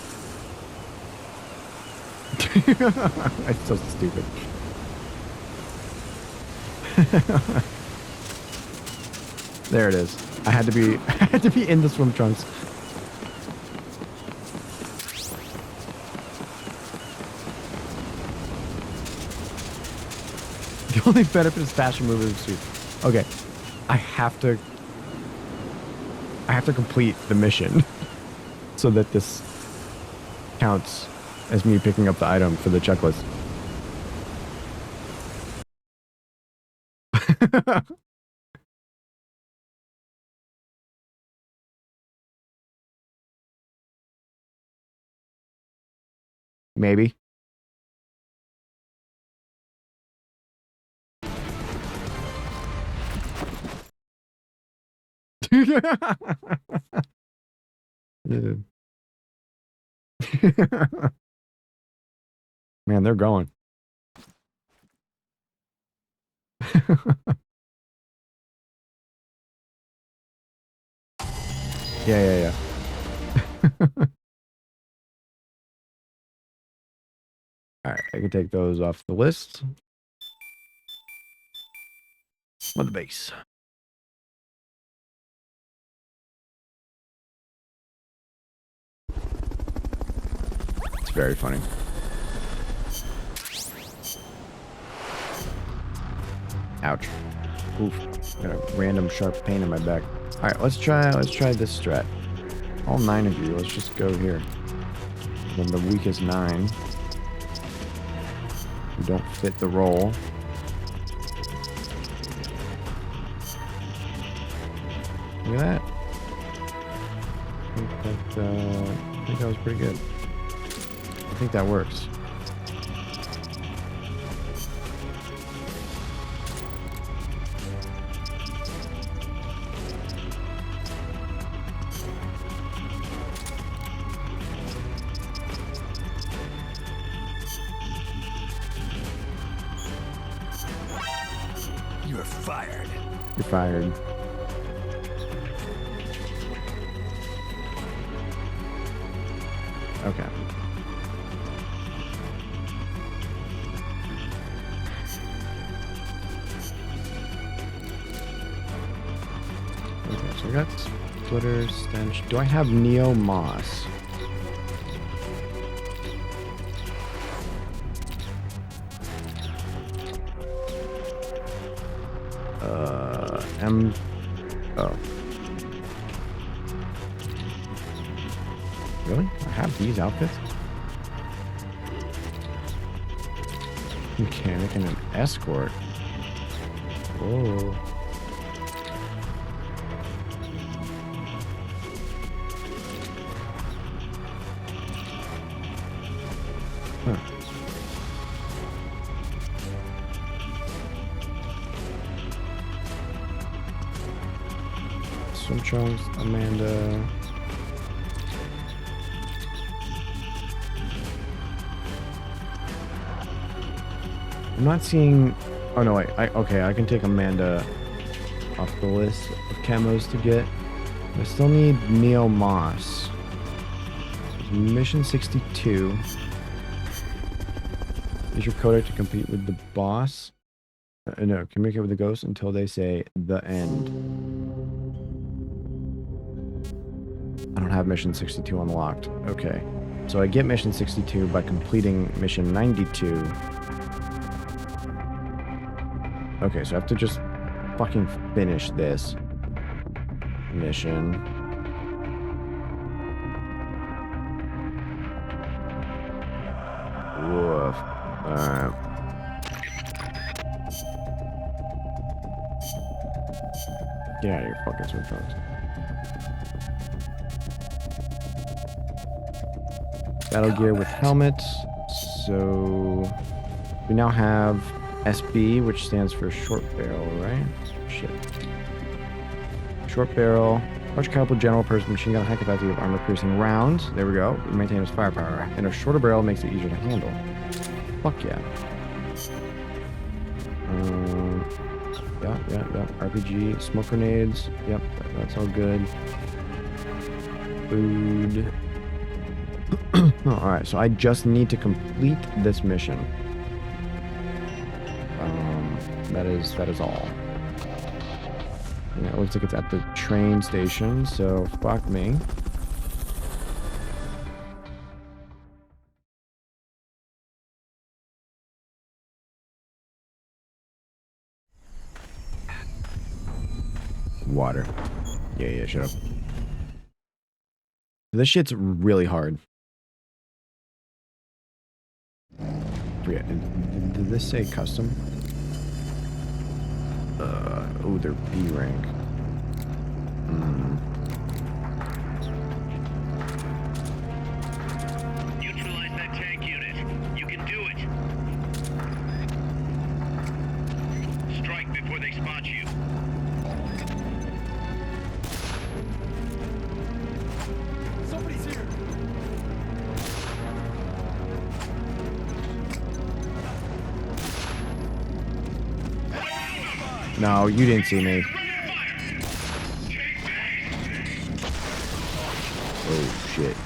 It's so stupid. There it is. I had to be in the swim trunks. The only benefit is fashion moving suit. Okay. I have to I have to complete the mission so that this counts as me picking up the item for the checklist. Maybe. Yeah. Man, they're going. Yeah. Alright, I can take those off the list. On the base. It's very funny. Ouch. Oof. Got a random sharp pain in my back. Alright, let's try this strat. All 9 of you, let's just go here. Then the weakest 9 who don't fit the role. Look at that. I think that was pretty good. I think that works. You're fired. You're fired. Okay. Okay, so I got Splitter, Stench. Do I have Neo Moss? Oh. Really? I have these outfits? Mechanic and an escort. Whoa. Huh. Swim Trunks, Amanda. I'm not seeing. Oh no, wait. Okay, I can take Amanda off the list of camos to get. I still need Neo Moss. Mission 62. Use your codec to compete with the boss. No, communicate with the ghost until they say the end. I don't have mission 62 unlocked. Okay. So I get mission 62 by completing mission 92. Okay, so I have to just fucking finish this mission. Woof. Get out of here, fucking swim trunks. Battle gear with helmet. So we now have SB, which stands for short barrel, right? Shit. Short barrel, large caliber general person, machine gun, high capacity of armor piercing rounds. There we go. It maintains firepower. And a shorter barrel makes it easier to handle. Fuck yeah. Yeah. RPG, smoke grenades. Yep, that's all good. Food. Alright, so I just need to complete this mission. That is all. Yeah, it looks like it's at the train station, so fuck me. Water. Yeah, shut up. This shit's really hard. Forget. Did this say custom? Oh, they're B rank. Neutralize that tank unit. You can do it. Strike before they spot you. Somebody's here. No, you didn't see me. Oh, shit.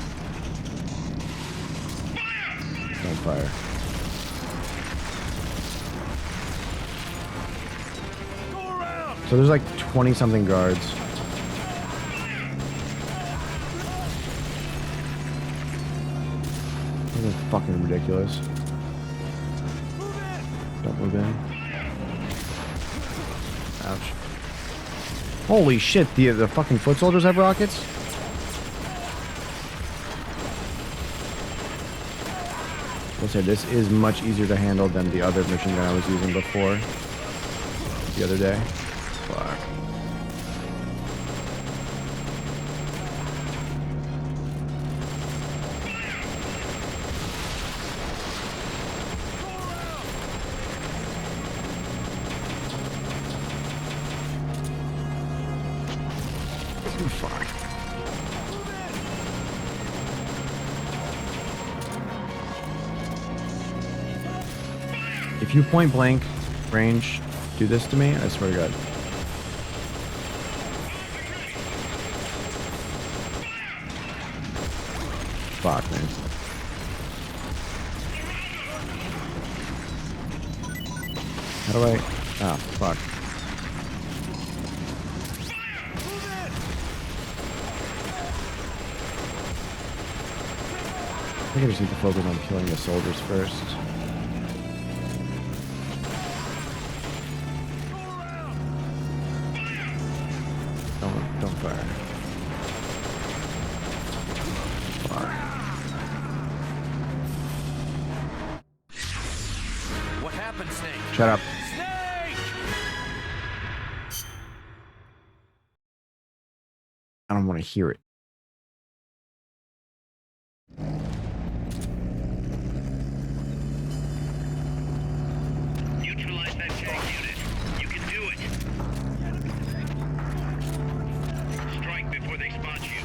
Don't fire. So there's like 20-something guards. This is fucking ridiculous. Don't move in. Ouch. Holy shit, the fucking foot soldiers have rockets? I'll say this is much easier to handle than the other machine gun I was using before. The other day. Fuck. Fuck. If you point blank range do this to me, I swear to God. Fuck, man. How do I... Oh, fuck. I think I just need to focus on killing the soldiers first. Don't fire. Fuck. What happened, Snake? Shut up. Snake! I don't want to hear it. Neutralize that tank unit. You can do it. Strike before they spot you.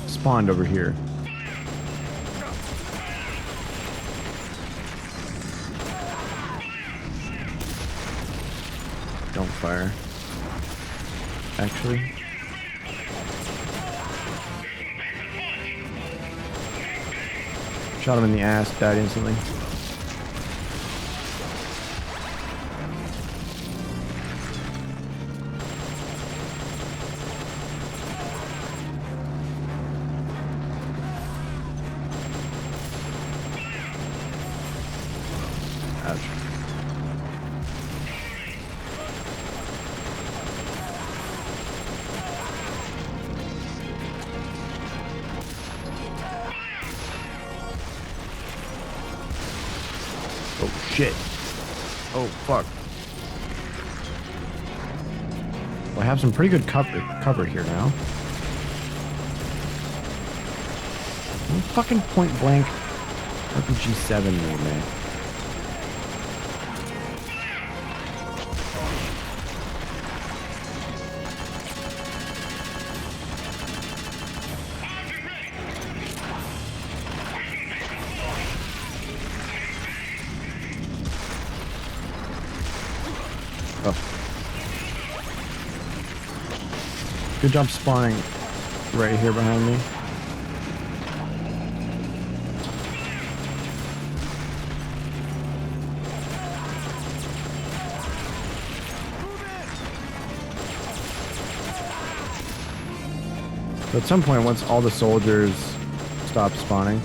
Spawned over here. Don't fire. Actually. Shot him in the ass, died instantly. Ouch. Oh shit. Oh fuck. Well, I have some pretty good cover here now. Don't fucking point blank RPG 7 me, man. Oh. Good job spawning right here behind me. So at some point, once all the soldiers stop spawning,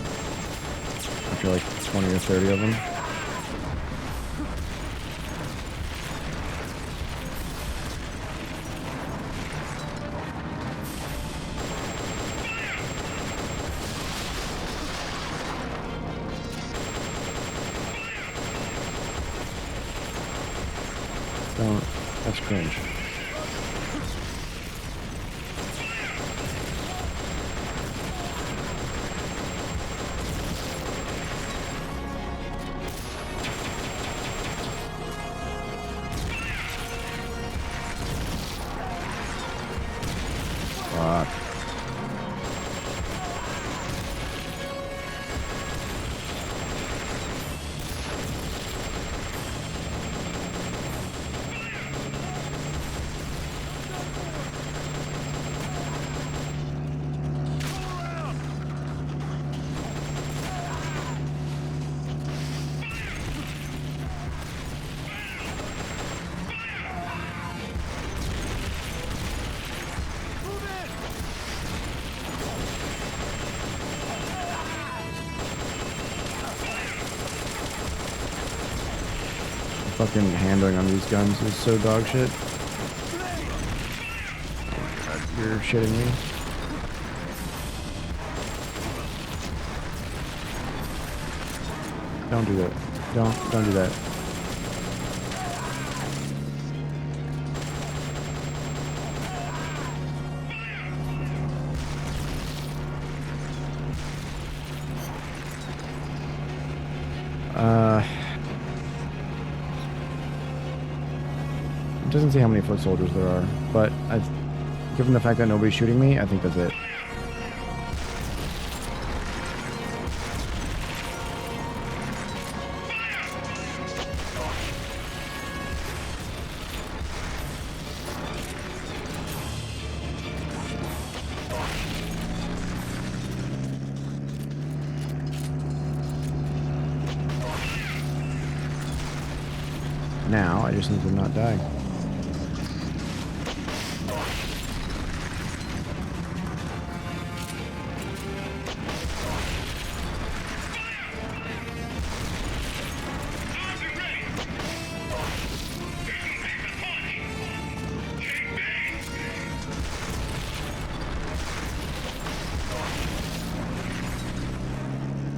after like 20 or 30 of them, Don't. That's cringe. Fuck. Fucking handling on these guns is so dog shit. Oh God, you're shitting me. Don't do that. Don't do that. It doesn't say how many foot soldiers there are, but given the fact that nobody's shooting me, I think that's it. Now, I just need to not die.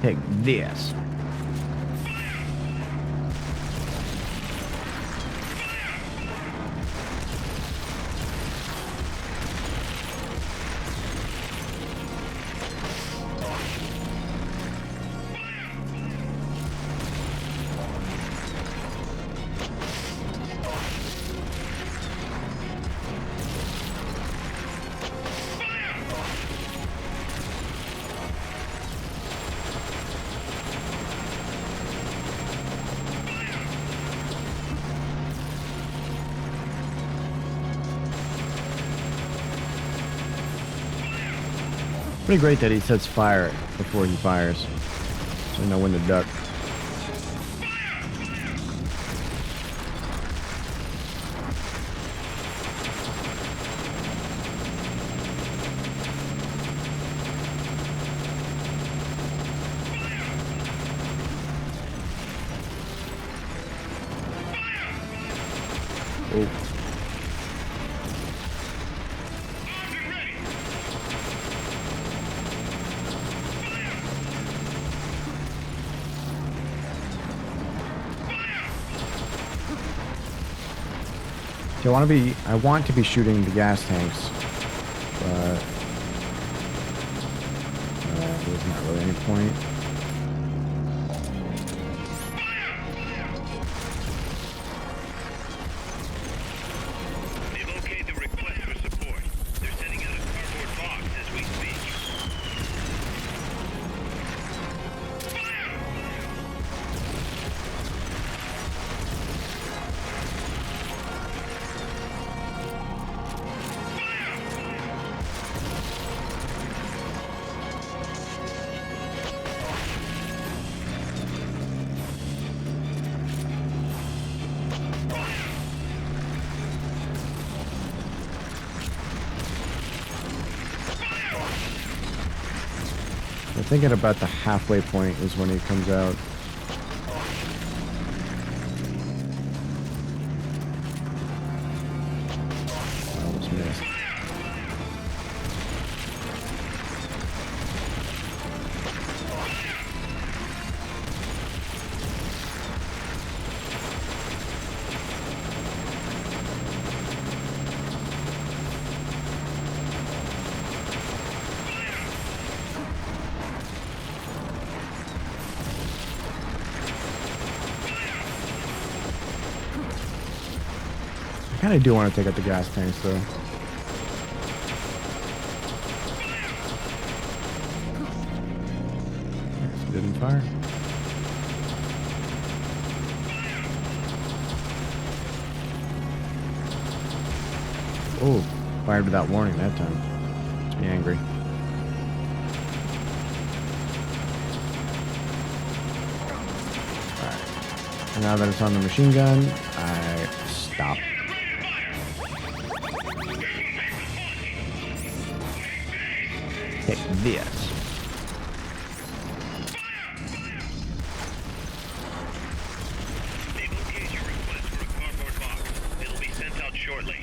Take this. Pretty great that he sets fire before he fires, so I know when to duck. Oh. So I want to be shooting the gas tanks, but there's not really any point. They've okayed the request for support. They're sending out a cardboard box as we speak. I'm thinking about the halfway point is when he comes out. I almost missed. kind of do want to take out the gas tanks, though. Didn't fire. Oh, fired without warning that time. Makes me angry. Alright. And now that it's on the machine gun, I stop. Take this. They've okayed your request for a cardboard box. It'll be sent out shortly.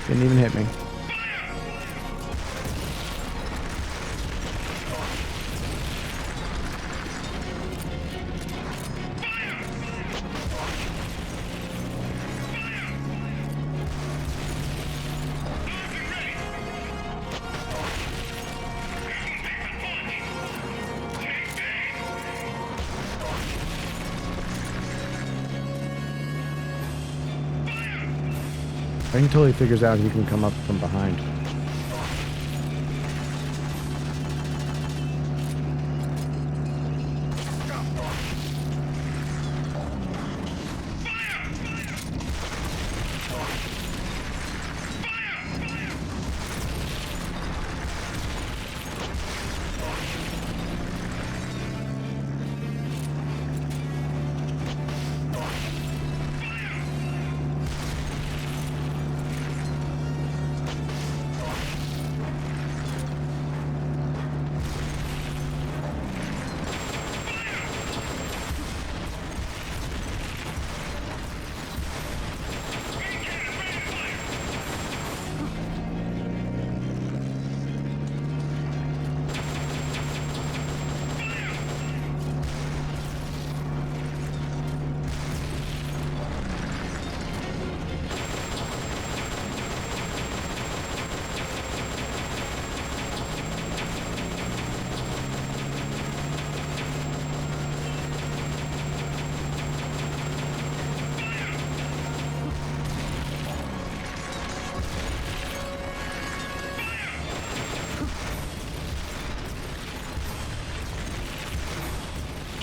Didn't even hit me. I think totally figures out he can come up from behind.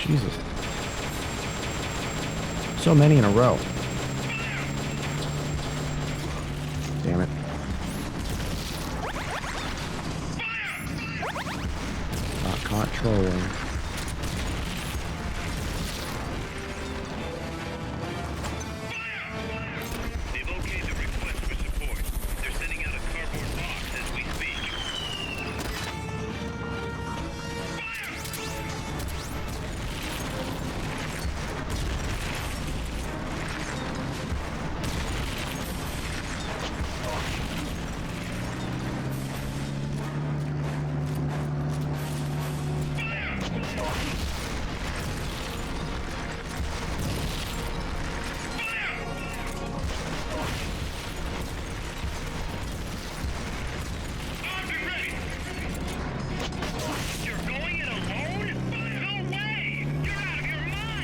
Jesus. So many in a row. Damn it. Not controlling. They've okayed the request for support. They're sending out a cardboard box as we speak.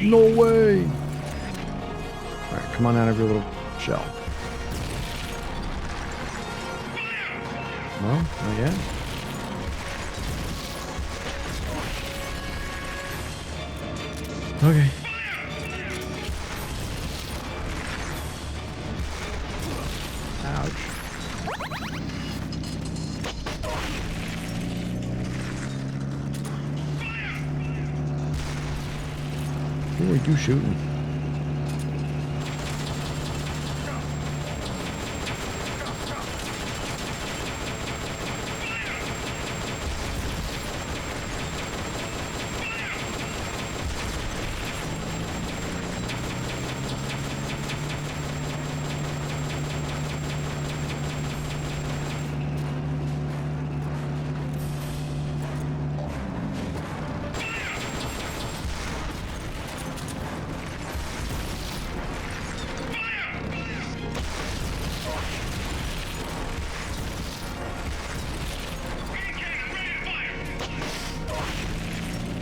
No way! Alright, come on out of your little shell. No? Not yet? Okay. Ouch. Who are you shooting?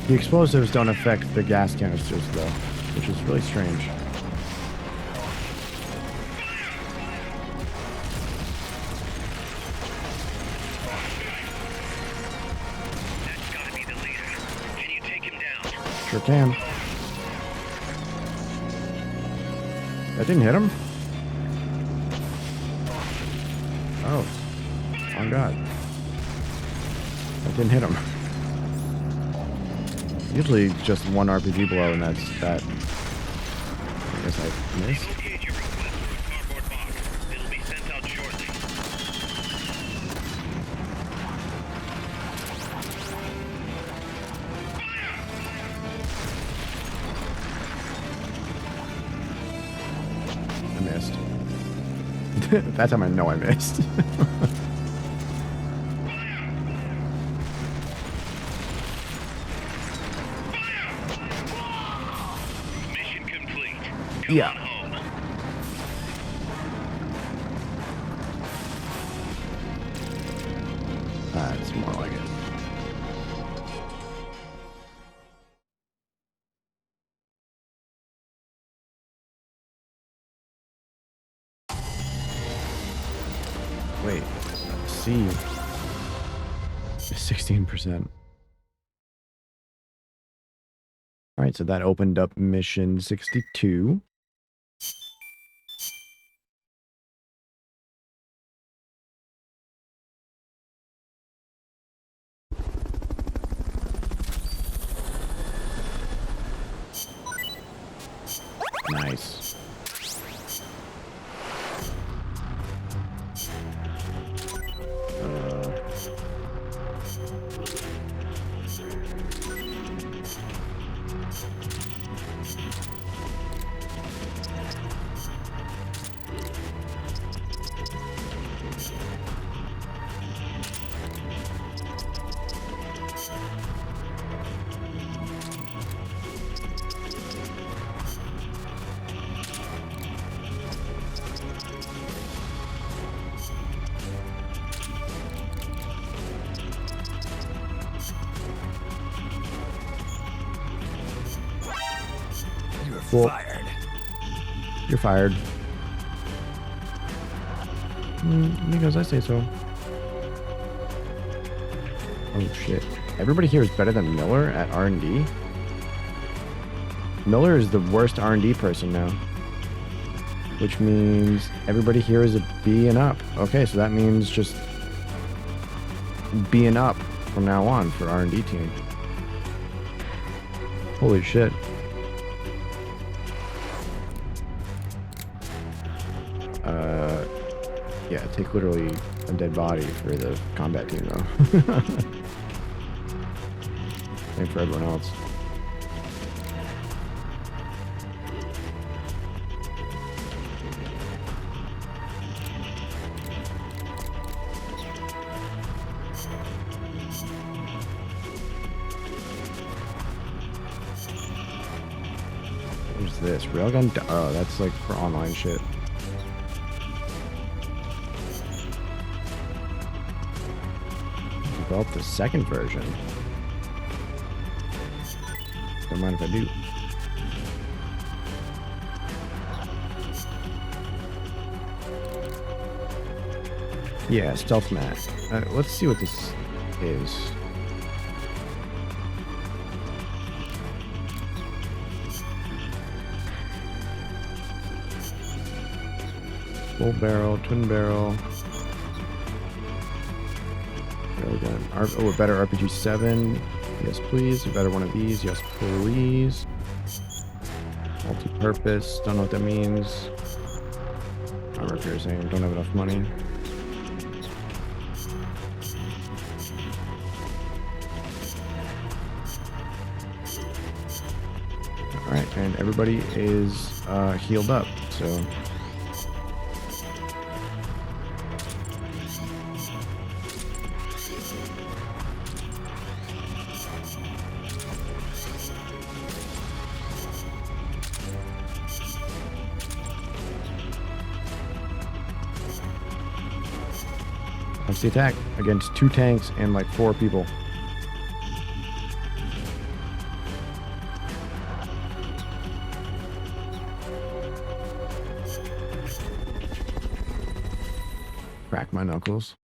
The explosives don't affect the gas canisters, though, which is really strange. That's gotta be the leader. Can you take him down? Sure can. That didn't hit him? Oh. Oh, God. That didn't hit him. Usually just one RPG blow and that's that. I guess I missed. Locate your request for a cardboard box. It'll be sent out shortly. I missed. That time I know I missed. Mission complete. Come Yeah. on home. That's more like it. Wait, C. 16%. Alright, so that opened up mission 62. Nice. Cool. You're fired. Because I say so. Oh shit. Everybody here is better than Miller at R&D? Miller is the worst R&D person now. Which means everybody here is a B and up. Okay, so that means just B and up from now on for R&D team. Holy shit. Yeah, take literally a dead body for the combat team though. Same for everyone else. What's this? Railgun? Oh, that's like for online shit. Develop the second version. Don't mind if I do. Yeah, stealth mat. Let's see what this is. Full barrel, twin barrel. Oh, a better RPG 7. Yes, please. A better one of these. Yes, please. Multi-purpose. Don't know what that means. Armor piercing. Don't have enough money. Alright, and everybody is healed up, so... That's the attack against 2 tanks and like 4 people. crack my knuckles.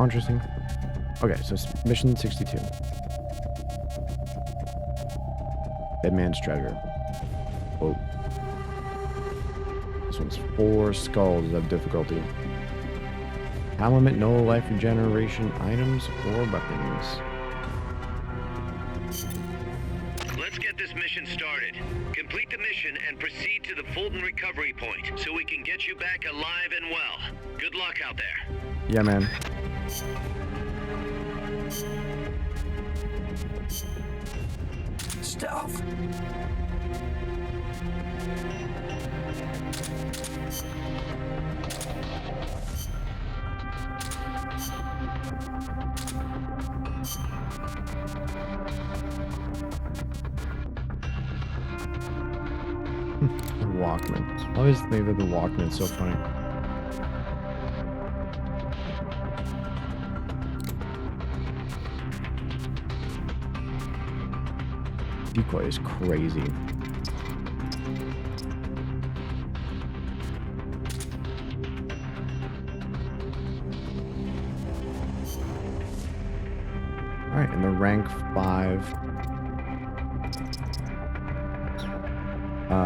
Interesting. Okay, so mission 62. Dead man's treasure. Whoa. This one's 4 skulls of difficulty. Time limit, no life regeneration items or weapons. Let's get this mission started. Complete the mission and proceed to the Fulton recovery point so we can get you back alive and well. Good luck out there. Yeah, man. Stealth. Walkman. I always think that the Walkman's so funny. Decoy is crazy. Alright, and the rank 5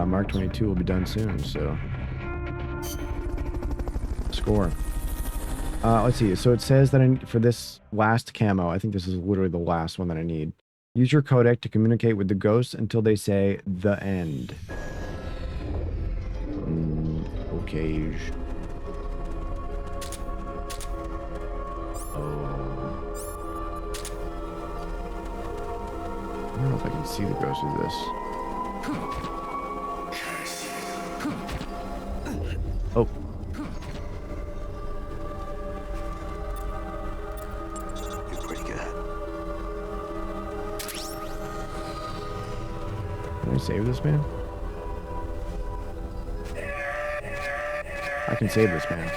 Mark 22 will be done soon, so score. Let's see. So it says that for this last camo, I think this is literally the last one that I need. Use your codec to communicate with the ghosts until they say the end. Okay. Oh. I don't know if I can see the ghost with this. Oh. You're pretty good. Can I save this man? I can save this man.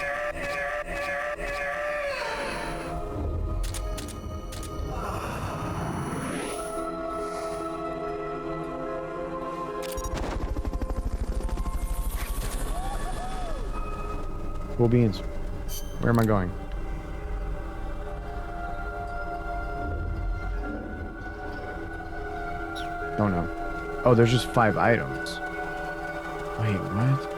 Cool beans. Where am I going? Oh no. Oh, there's just 5 items. Wait, what?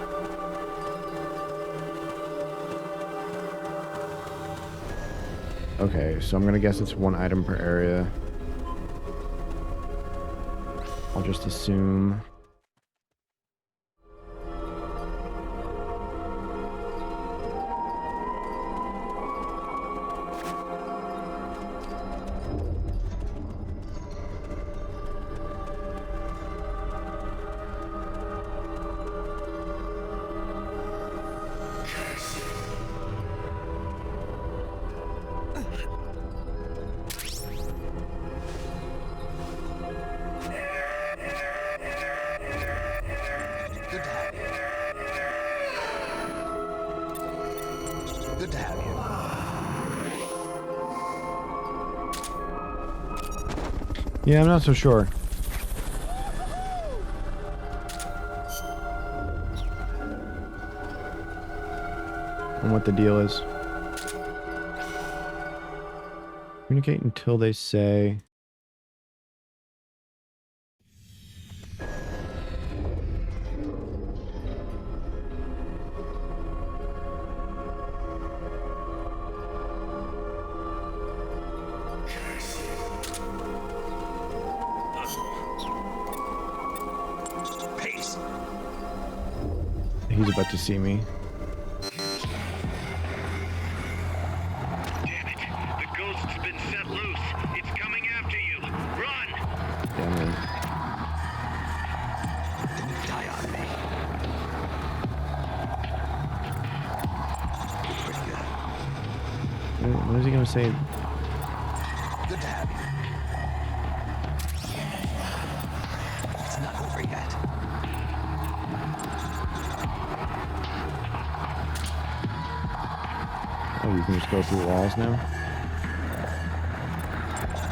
Okay, so I'm gonna guess it's 1 item per area. I'll just assume. Good to have you. Good to have you. Yeah, I'm not so sure. On what the deal is. Communicate until they say. Pace. He's about to see me. Damn it. The ghost's been set loose. It's coming after you. Run! Yeah, man. Didn't die on me. What is he gonna say? Good to have you. It's not over yet. Oh, you can just go through walls now?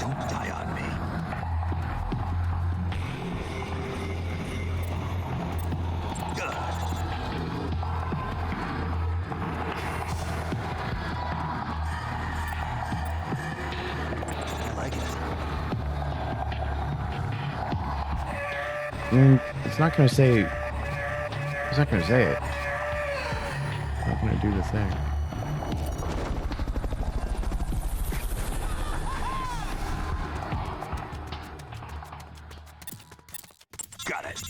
Don't die on me. Good. I like it. It's not gonna say. It's not gonna say it. It's not gonna do the thing. Got it.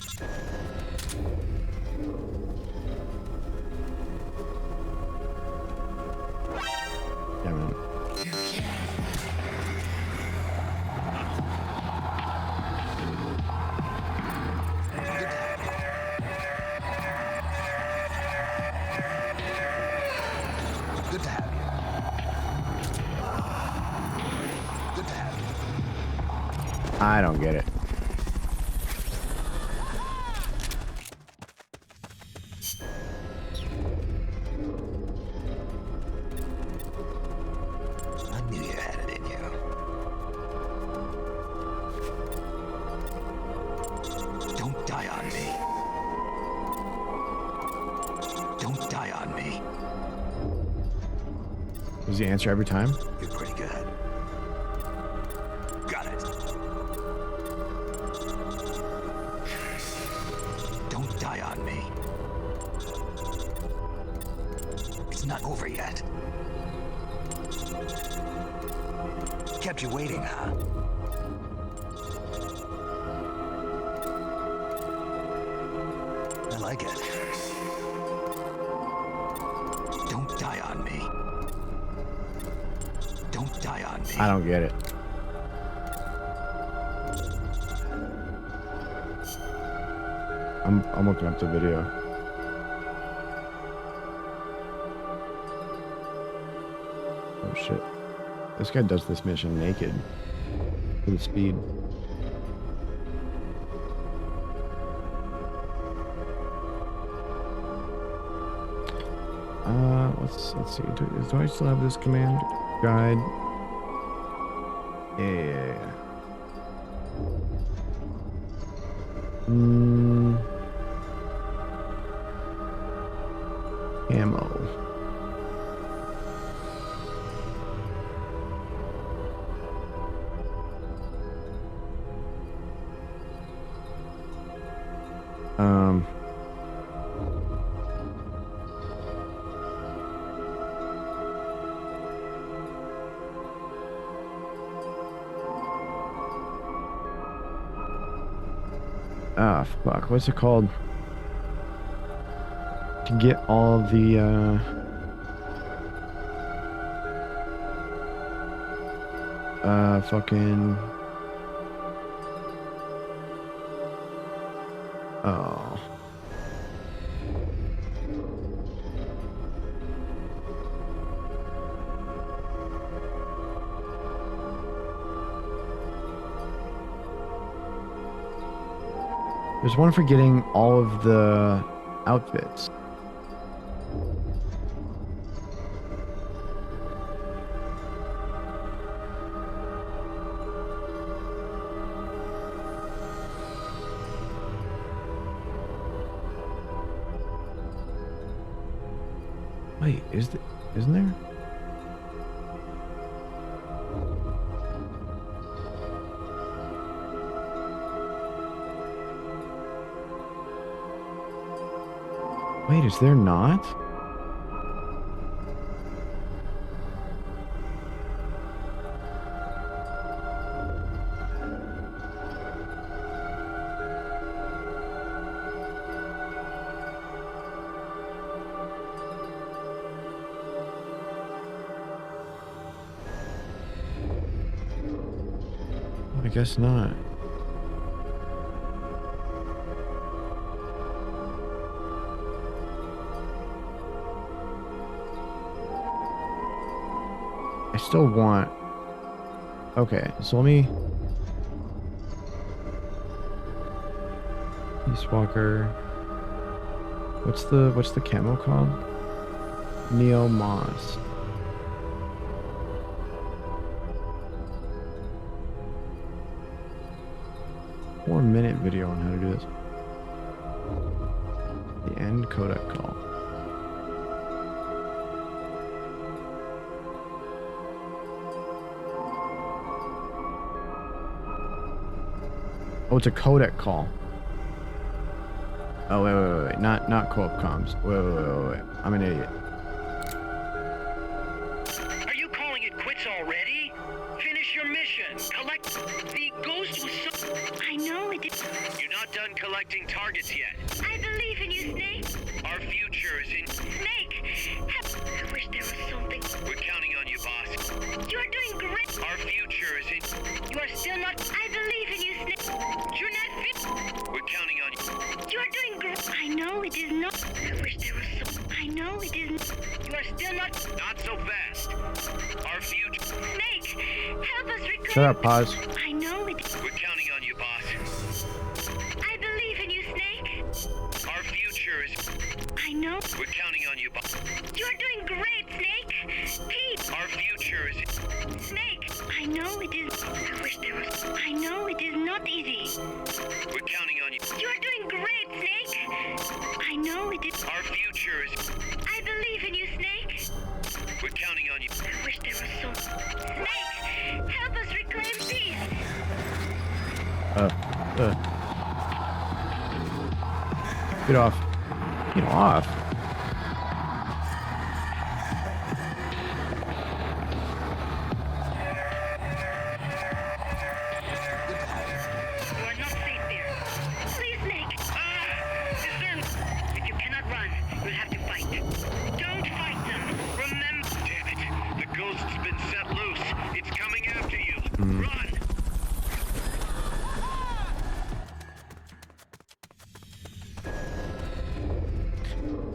Damn it. Good to have you. Good to have you. I don't get it. I knew you had it in you. Don't die on me. Don't die on me. Does he answer every time? You're pretty good. Got it. Don't die on me. It's not over yet. Kept you waiting, huh? I like it. Don't die on me. Don't die on me. I don't get it. I'm looking up the video. Oh shit. This guy does this mission naked. For the speed. Let's see. Do I still have this command guide? Yeah. Ammo. Ah, fuck. What's it called? To get all the, fucking... Oh. There's one for getting all of the outfits. Wait, isn't there? Wait, is there not? I guess not. I still want... Okay, so let me... Peace Walker. What's the camo called? Neo Moss. Four-minute video on how to do this. The end codec call. Oh, it's a codec call. Oh, wait. Not co-op comms. Wait. I'm an idiot. Are you calling it quits already? Finish your mission. Collect the ghost was so... I know it is. You're not done collecting targets yet. I believe in you, Snake. Our future is in... Snake! I wish there was something. We're counting on you, boss. You are doing great. Our future is in... You are still not. I believe in you, Snake. You're not fit. We're counting on you. You are doing great. I know it is not. I wish there was some. I know it is. You are still not. Not so fast. Our future... Snake! Help us reclaim. Shut up, pause. I know it. We're counting on you, boss. I believe in you, Snake. Our future is... I know. We're counting on you, boss. You are doing great, Snake. Pete! Our future is... Snake! I know it is. I wish there was. I know it is not easy. We're counting on you. You are doing great, Snake. I know it is. Our future is... I believe in you, Snake. We're counting on you. I wish there was some. Snake! Help us reclaim peace! Get off. Get off. You are not safe there. Please, Snake! Discern. If you cannot run, you'll have to fight. Don't fight them! Remember... Damn it. The ghost's been set loose. It's coming after you. Run!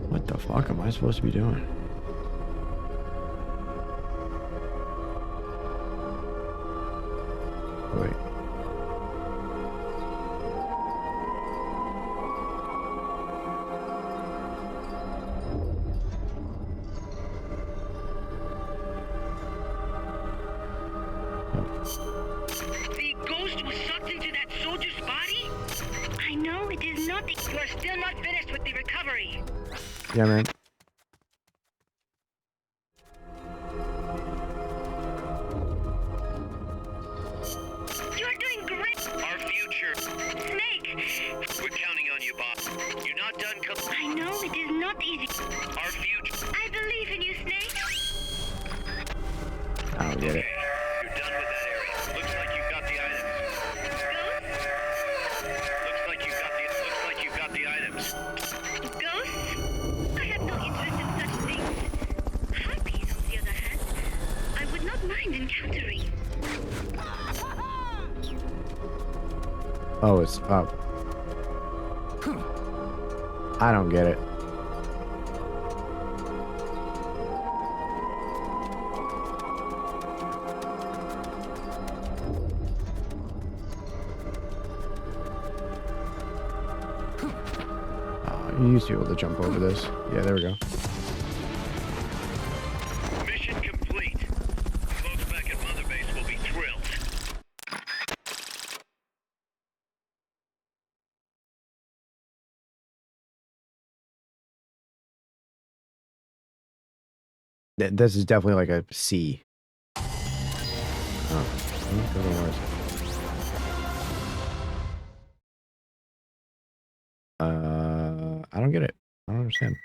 What the fuck am I supposed to be doing? Wait. The ghost was sucked into that soldier's body? I know it is not. You are still not finished with the recovery. Yeah, man. You are doing great! Our future. Snake! We're counting on you, boss. You're not done I know it is not easy. Our future. I believe in you, Snake. I don't get it. You're done with that area. Looks like you've got the items. Looks like you've got the items. Ghosts? I have no interest in such things. Harpies, on the other hand, I would not mind encountering. Oh, it's up. I don't get it. You used to be able to jump over this. Yeah, there we go. Mission complete. Folks back at Mother Base will be thrilled. This is definitely like a C. Oh, go to Mars. I don't get it. I don't understand.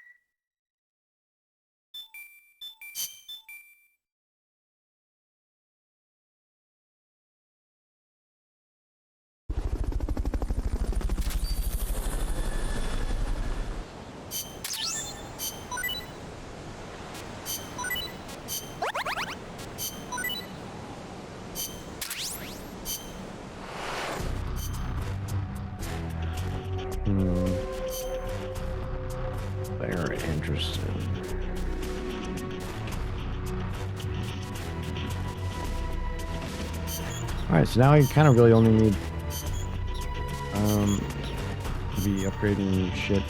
There. Alright, so now I kind of really only need to be upgrading shit.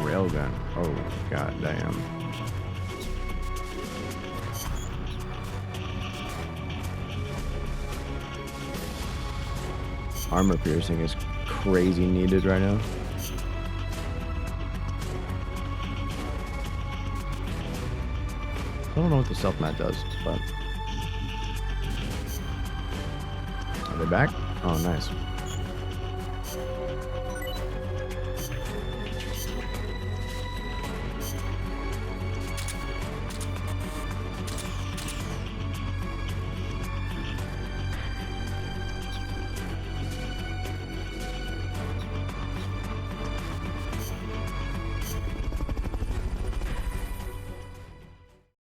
Railgun. Oh, god damn. Armor piercing is crazy needed right now. I don't know what the self-mat does, but... Are they back? Oh, nice.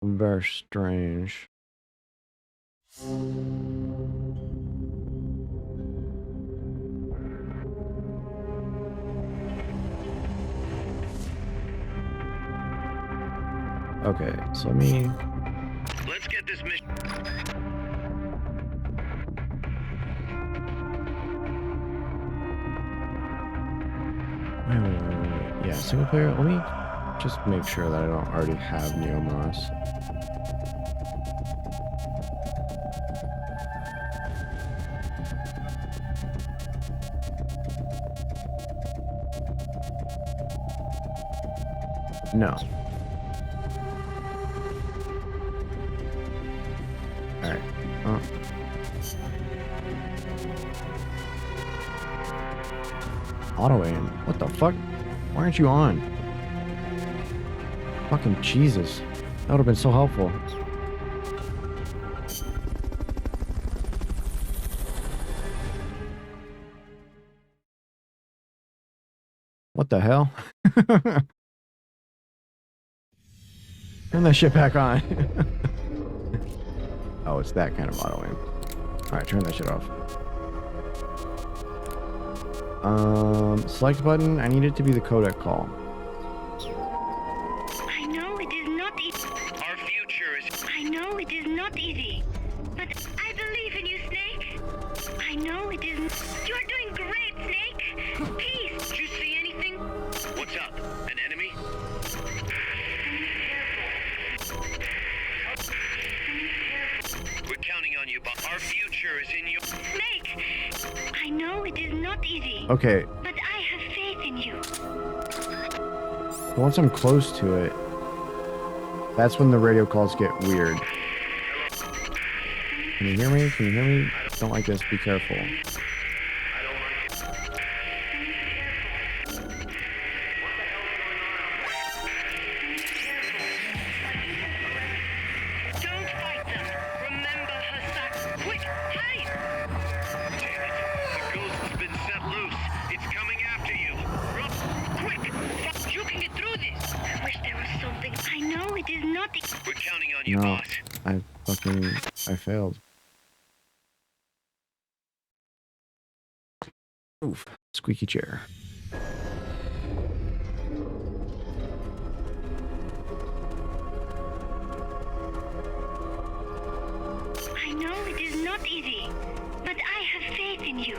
Very strange. Okay, so let me... Let's get this mission. Wait. Yeah, single player. Let me just make sure that I don't already have Neomos. No. Alright. Auto aim. What the fuck? Why aren't you on? Fucking Jesus. That would have been so helpful. What the hell? Turn that shit back on. Oh, it's that kind of auto aim. Alright, turn that shit off. Select button. I need it to be the codec call. I know it is not easy. Our future is... I know it is not easy. But I believe in you, Snake. I know it is... You're doing great, Snake. Peace. Did you see anything? What's up? An enemy? We're counting on you, but our future is in your... Snake, I know it is not easy. Okay, But I have faith in you. once I'm close to it, that's when the radio calls get weird. Can you hear me? Can you hear me? Don't like this. Be careful. Don't fight them. Remember her sac. Quick, hide! Damn it. The ghost has been set loose. It's coming after you. Quick! You can get through this! I wish there was something. I know it is not easy. We're counting on you, No, boss. I failed. Oof. Squeaky chair. I know it is not easy. But I have faith in you.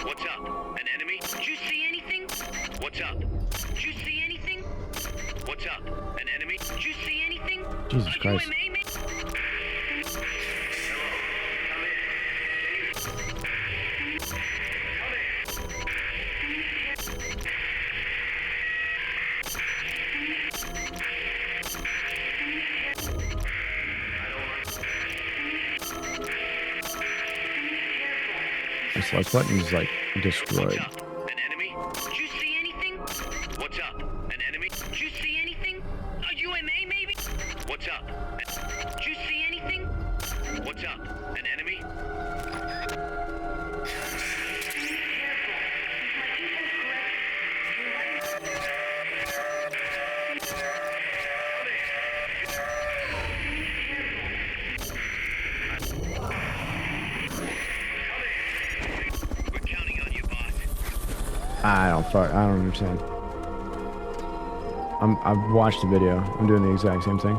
What's up? An enemy? Did you see anything? What's up? Did you see anything? What's up? An enemy? Did you see anything? Jesus Are Christ. you a mate? The select button is like What's destroyed. up? An enemy? Did you see anything? What's up? An enemy? Did you see anything? Are you a mate, maybe? What's up? Did you see anything? What's up? An enemy? We're counting on you, boss. I don't understand. I've watched the video. I'm doing the exact same thing.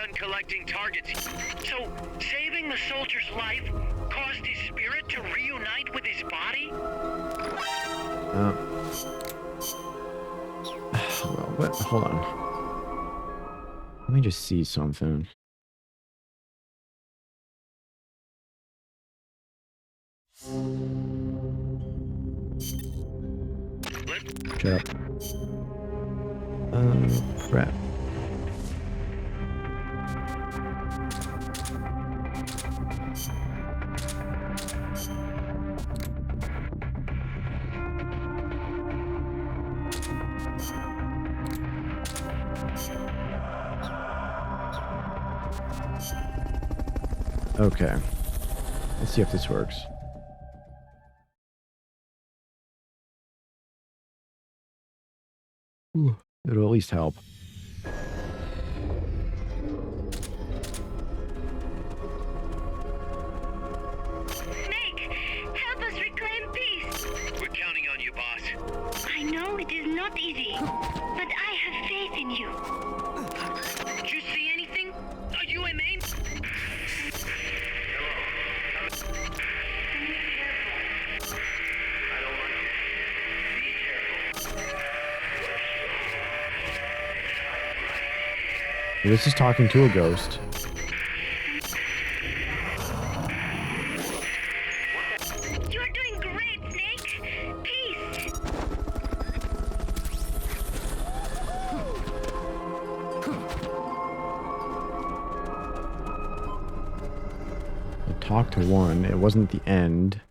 done collecting targets. So, saving the soldier's life caused his spirit to reunite with his body? Well, what? Hold on. Let me just see something. Shut up. Crap. Okay. Let's see if this works. Ooh, it'll at least help. Snake, help us reclaim peace. We're counting on you, boss. I know it is not easy, but I have faith in you. Did you see anything? Are you a main? This is talking to a ghost. You're doing great, Snake. Peace. I talked to one. It wasn't the end.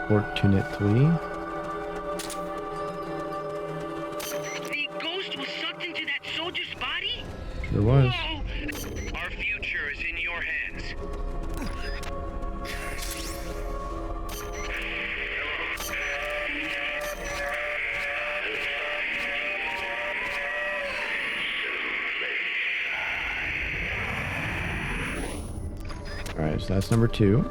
Unfortunately. The ghost was sucked into that soldier's body? Sure was. Whoa! Our future is in your hands. Alright, so that's number 2.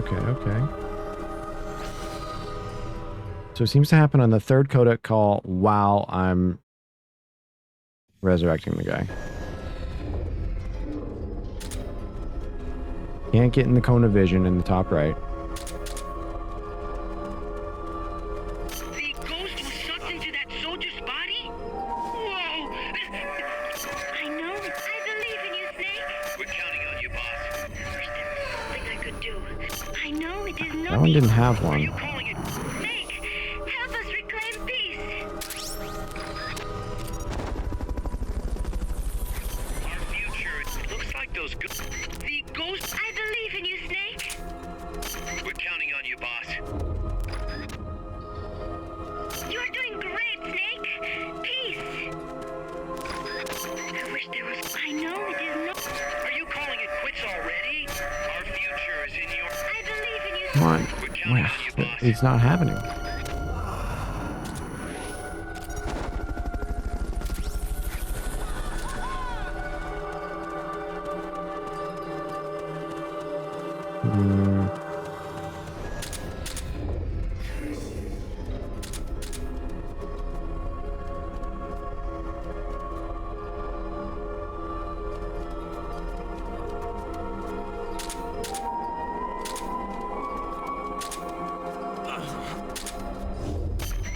Okay. So it seems to happen on the 3rd codec call while I'm resurrecting the guy. Can't get in the cone of vision in the top right. The ghost was sucked into that soldier's body? Whoa! I know it. I believe in you, Snake. We're counting on you, boss. Wish there was something I could do. I know it is not That one didn't have Are one. you calling it? Snake, help us reclaim peace. Our future looks like those the ghost. I believe in you, Snake. We're counting on you, boss. You're doing great, Snake. Peace. I wish there was. I know it is not. Are you calling it quits already? Our future is in your. I believe in you. Come on. We're counting on you, boss. It's not happening.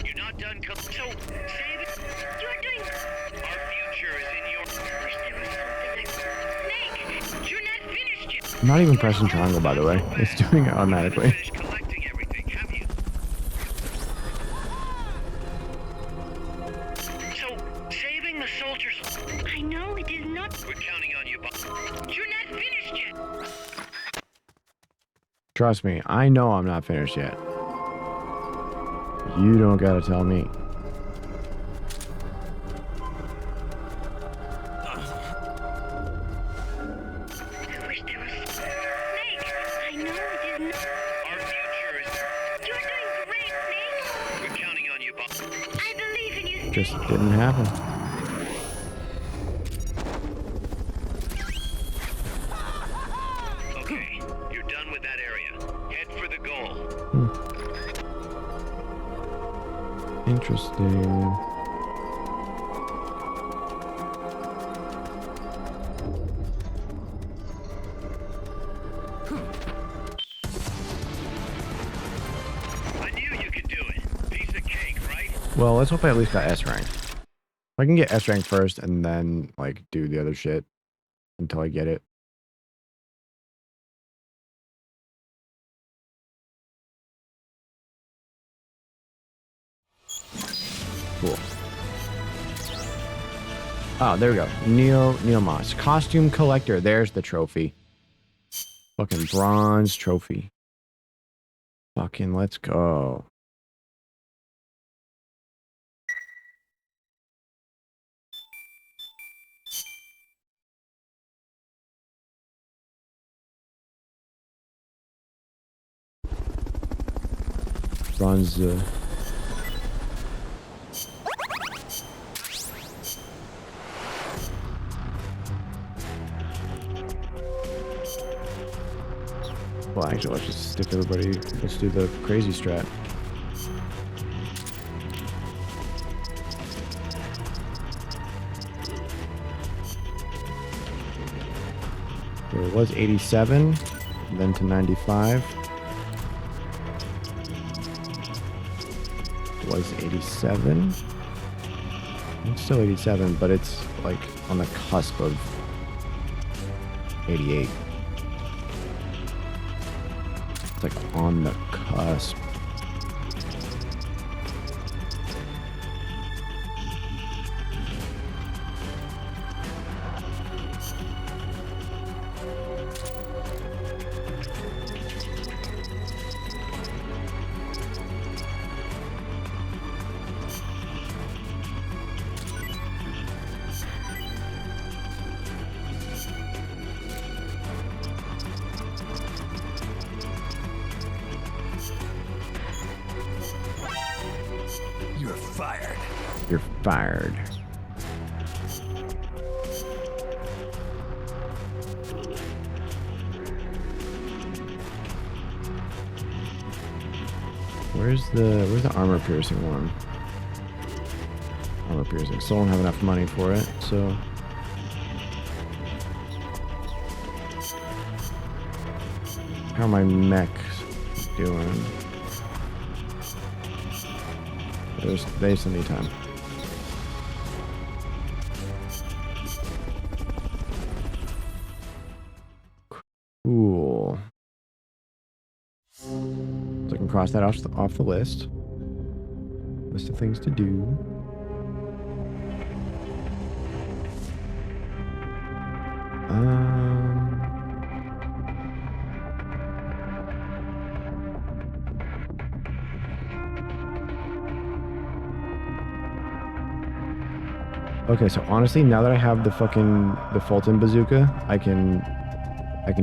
You're not done. So save it. You're doing. Our future is in your. Wish there was something I. Snake, You're not finished yet. I'm not even pressing triangle, by the way. It's doing it automatically. Finished collecting everything, have you? So saving the soldiers. I know it is not. We're counting on you, boss. You're not finished yet. Trust me, I know I'm not finished yet. You don't gotta tell me. I wish there was. Snake, I know it is not. Our future is. You're doing great, Snake. We're counting on you, boss. I believe in you, Snake. Just didn't happen. Okay, you're done with that area. Head Interesting. I knew you could do it. Piece of cake, right? Well, let's hope I at least got S rank. If I can get S rank first and then like do the other shit until I get it. Cool. Oh, there we go. Neo Moss. Costume collector. There's the trophy. Fucking bronze trophy. Fucking let's go. Bronze. Well, actually, let's just stick everybody. Let's do the crazy strat. So it was 87, then to 95. It was 87. It's still 87, but it's like on the cusp of 88. It's like on the cusp. You're fired. You're fired. Where's the armor piercing one? Armor piercing. Still don't have enough money for it, so. How are my mechs doing? They still need time. Cool. So I can cross that off the list. List of things to do. Okay, so honestly, now that I have the Fulton bazooka, I can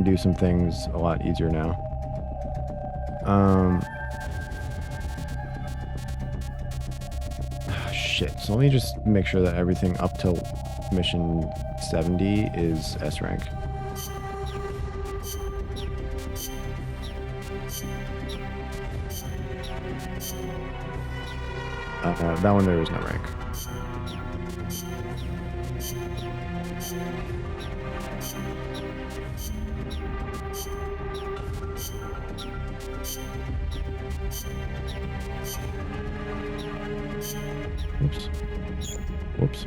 do some things a lot easier now. Shit. So let me just make sure that everything up till mission 70 is S rank. That one there is no rank. Whoops.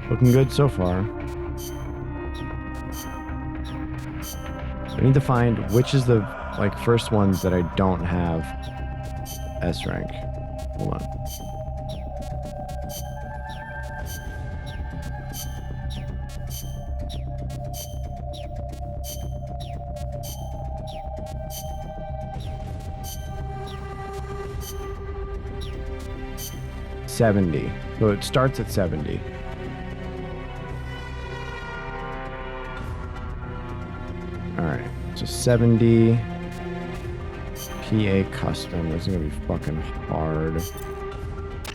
Looking good so far. So I need to find which is the like first ones that I don't have S rank. Hold on. $70. So it starts at 70. Alright, so 70. PA custom. This is gonna be fucking hard.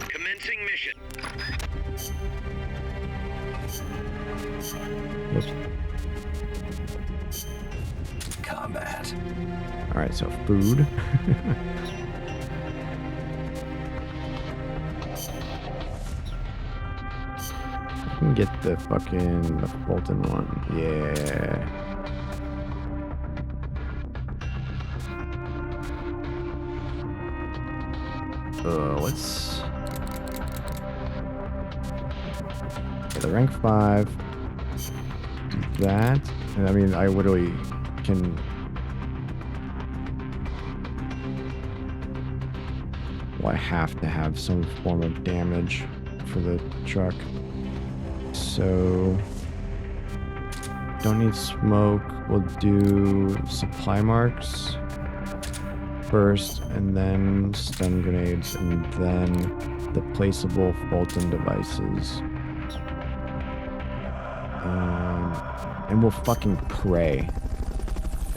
Commencing mission. Whoops. Combat. Alright, so food. I can get the Fulton one. Yeah. Let's get a rank 5. Do that. And I mean, I literally can. Well, I have to have some form of damage for the truck. So don't need smoke. We'll do supply marks first, and then stun grenades, and then the placeable Fulton devices. And we'll fucking pray.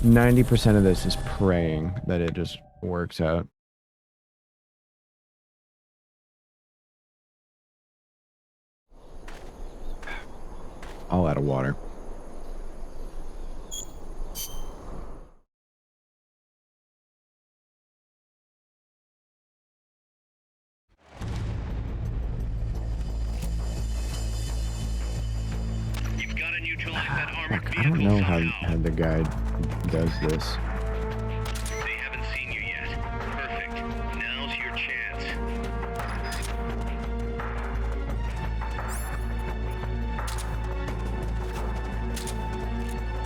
90% of this is praying that it just works out. All out of water. You've got to neutralize that armored Fuck, I vehicle don't know somehow. how the guy does this. They haven't seen you yet. Perfect. Now's your chance.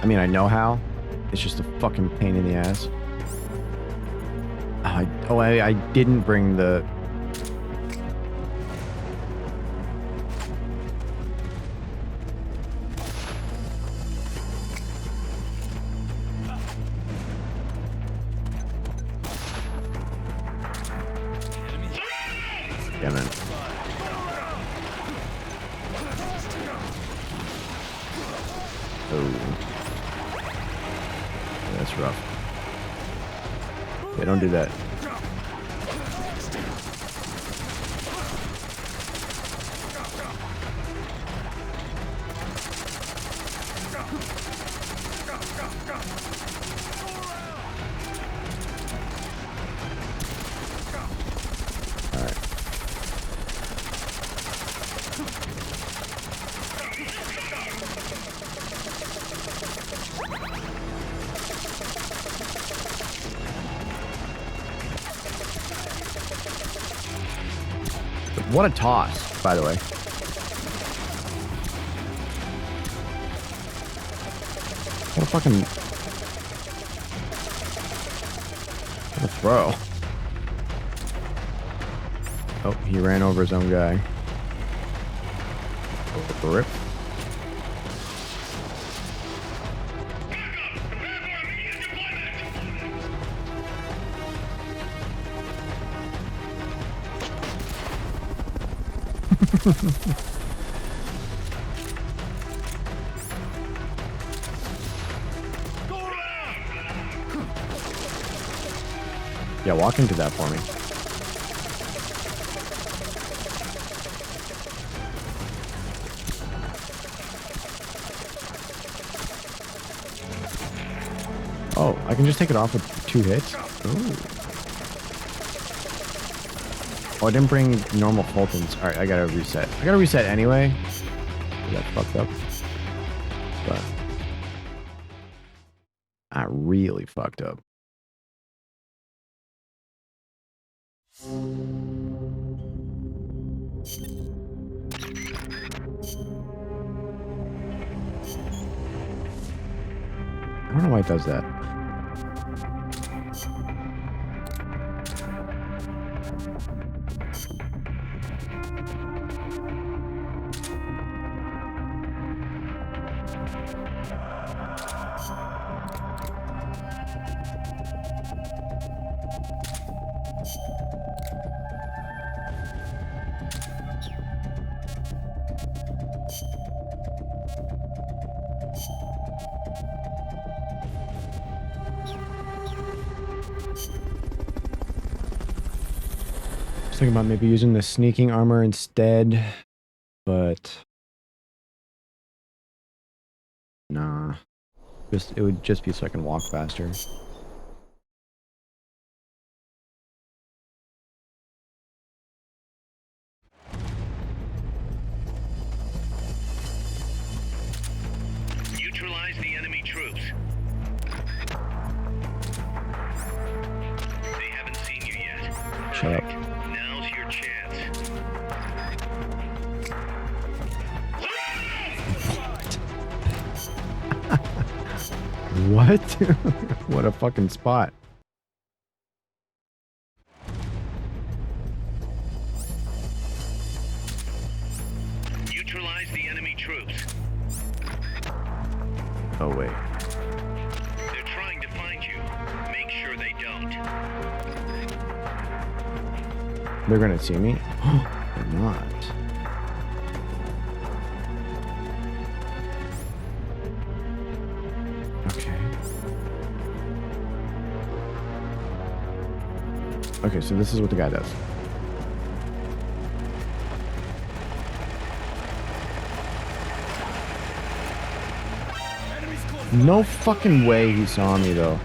I mean, I know how. It's just a fucking pain in the ass. I didn't bring the... Damn it. Oh. Yeah, that's rough. Yeah, don't do that. Alright. What a toss, by the way. What a fucking... What a throw. Oh, he ran over his own guy. Rip. Yeah, walk into that for me. Oh, I can just take it off with 2 hits? Ooh. Oh, I didn't bring normal Fultons. Alright, I gotta reset. I gotta reset anyway. I got fucked up. But I really fucked up. I don't know why it does that. Thinking about maybe using the sneaking armor instead, but nah. It would just be so I can walk faster. Neutralize the enemy troops. They haven't seen you yet. Shut up. Perfect. Now's your chance. What? What a fucking spot. Neutralize the enemy troops. Oh wait. They're trying to find you. Make sure they don't. They're gonna see me? They're not. Okay. Okay, so this is what the guy does. No fucking way he saw me though.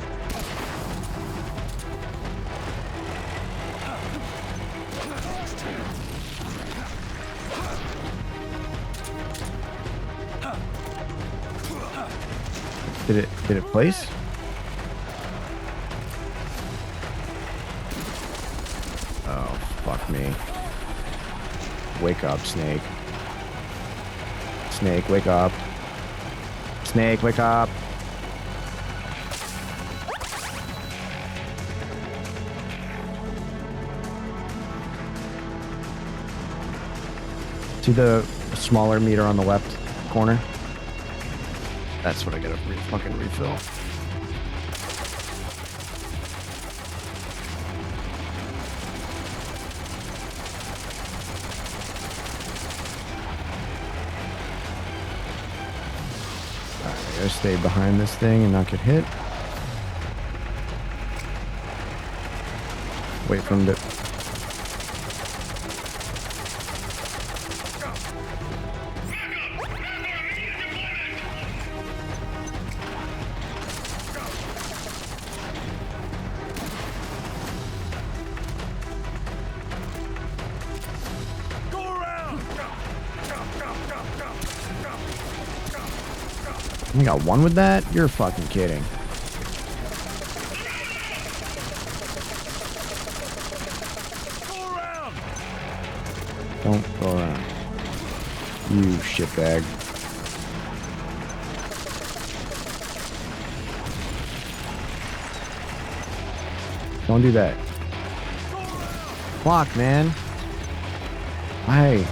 Did it place? Oh, fuck me. Wake up, Snake. Snake, wake up. Snake, wake up. See the smaller meter on the left corner? That's what I gotta fucking refill. Alright, I gotta stay behind this thing and not get hit. Wait for him to... I got one with that? You're fucking kidding. Don't go around. You shitbag. Don't do that. Fuck, man. Why?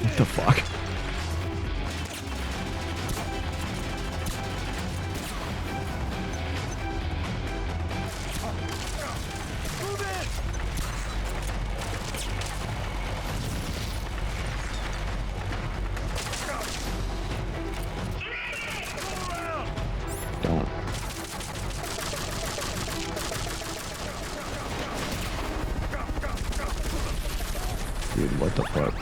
What the fuck? Don't. Dude, what the fuck?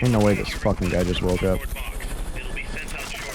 Ain't no way this fucking guy just woke up. Box. It'll be sent out shortly.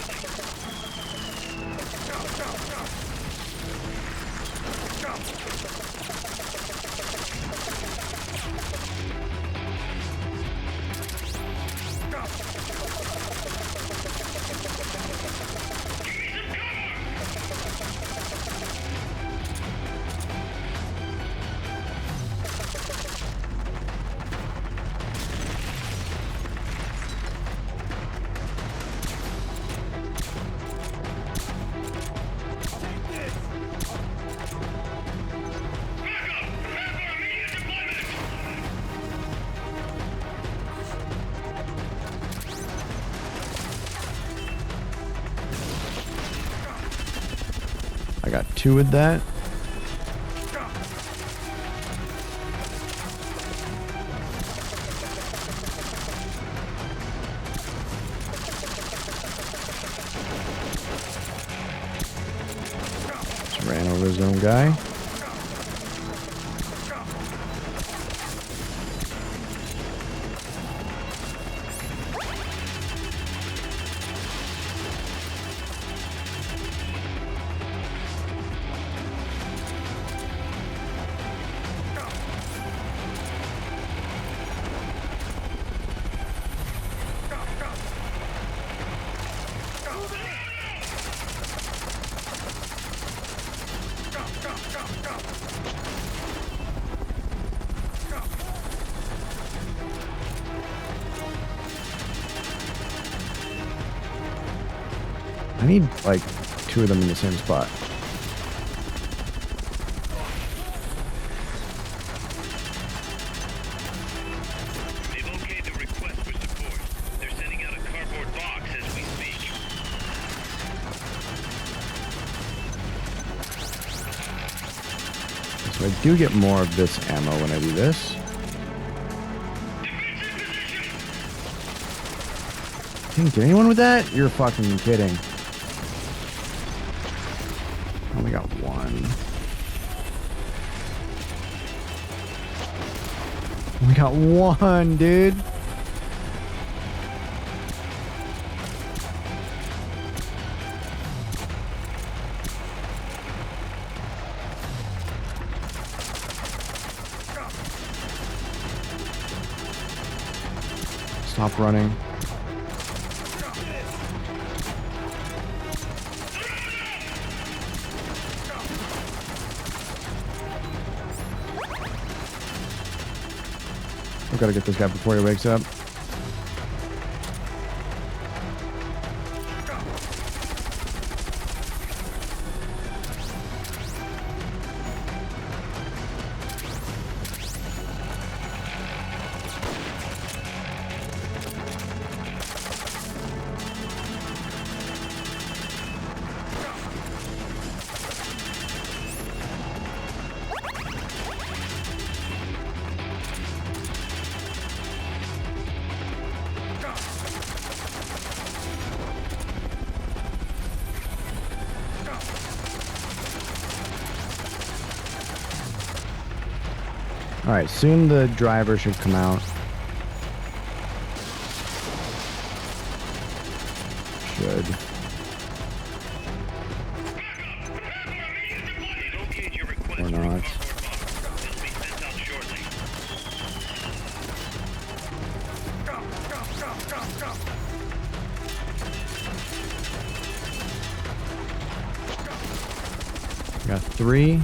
I got 2 with that. Just ran over his own guy. I need like 2 of them in the same spot. They've okayed the request for support. They're sending out a cardboard box as we speak. So I do get more of this ammo when I do this. Didn't get anyone with that? You're fucking kidding. Only got 1. Only got 1, dude. Stop running. I've got to get this guy before he wakes up. Alright, soon the driver should come out. Should. They've okayed your request Or for a not. cardboard box. It'll be sent out shortly. Got 3.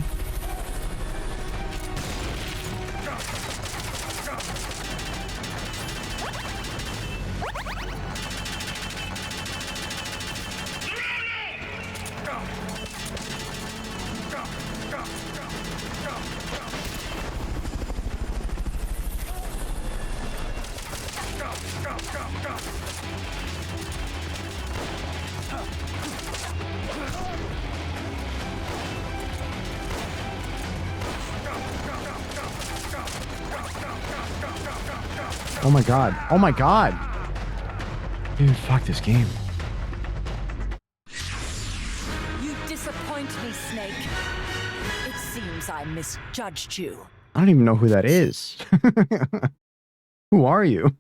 Oh my god. Oh my god. Dude, fuck this game. You disappoint me, Snake. It seems I misjudged you. I don't even know who that is. Who are you?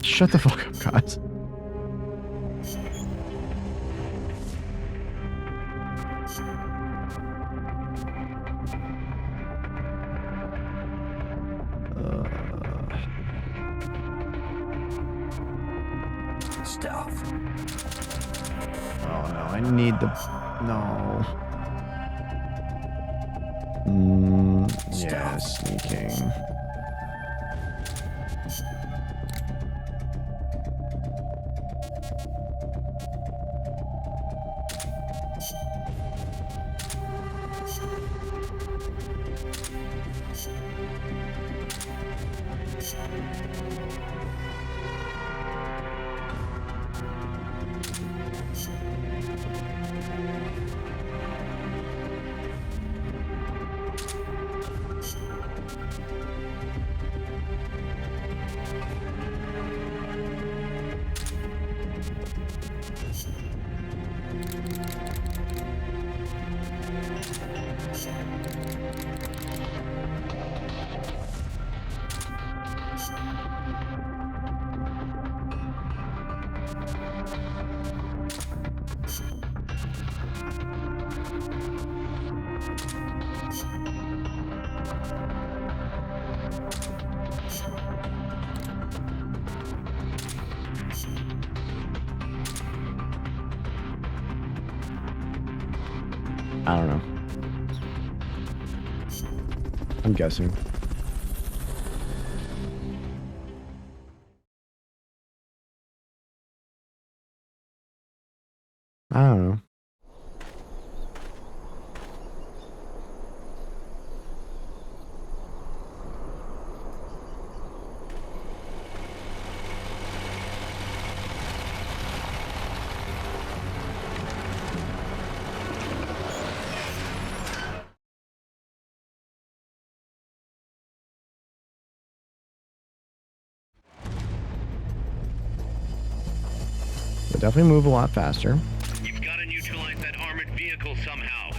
Shut the fuck up, guys. Stealth. Oh no, I need the... No. Yeah, sneaking. I don't know. I'm guessing. I don't know. They definitely move a lot faster. You've got to neutralize that armored vehicle somehow.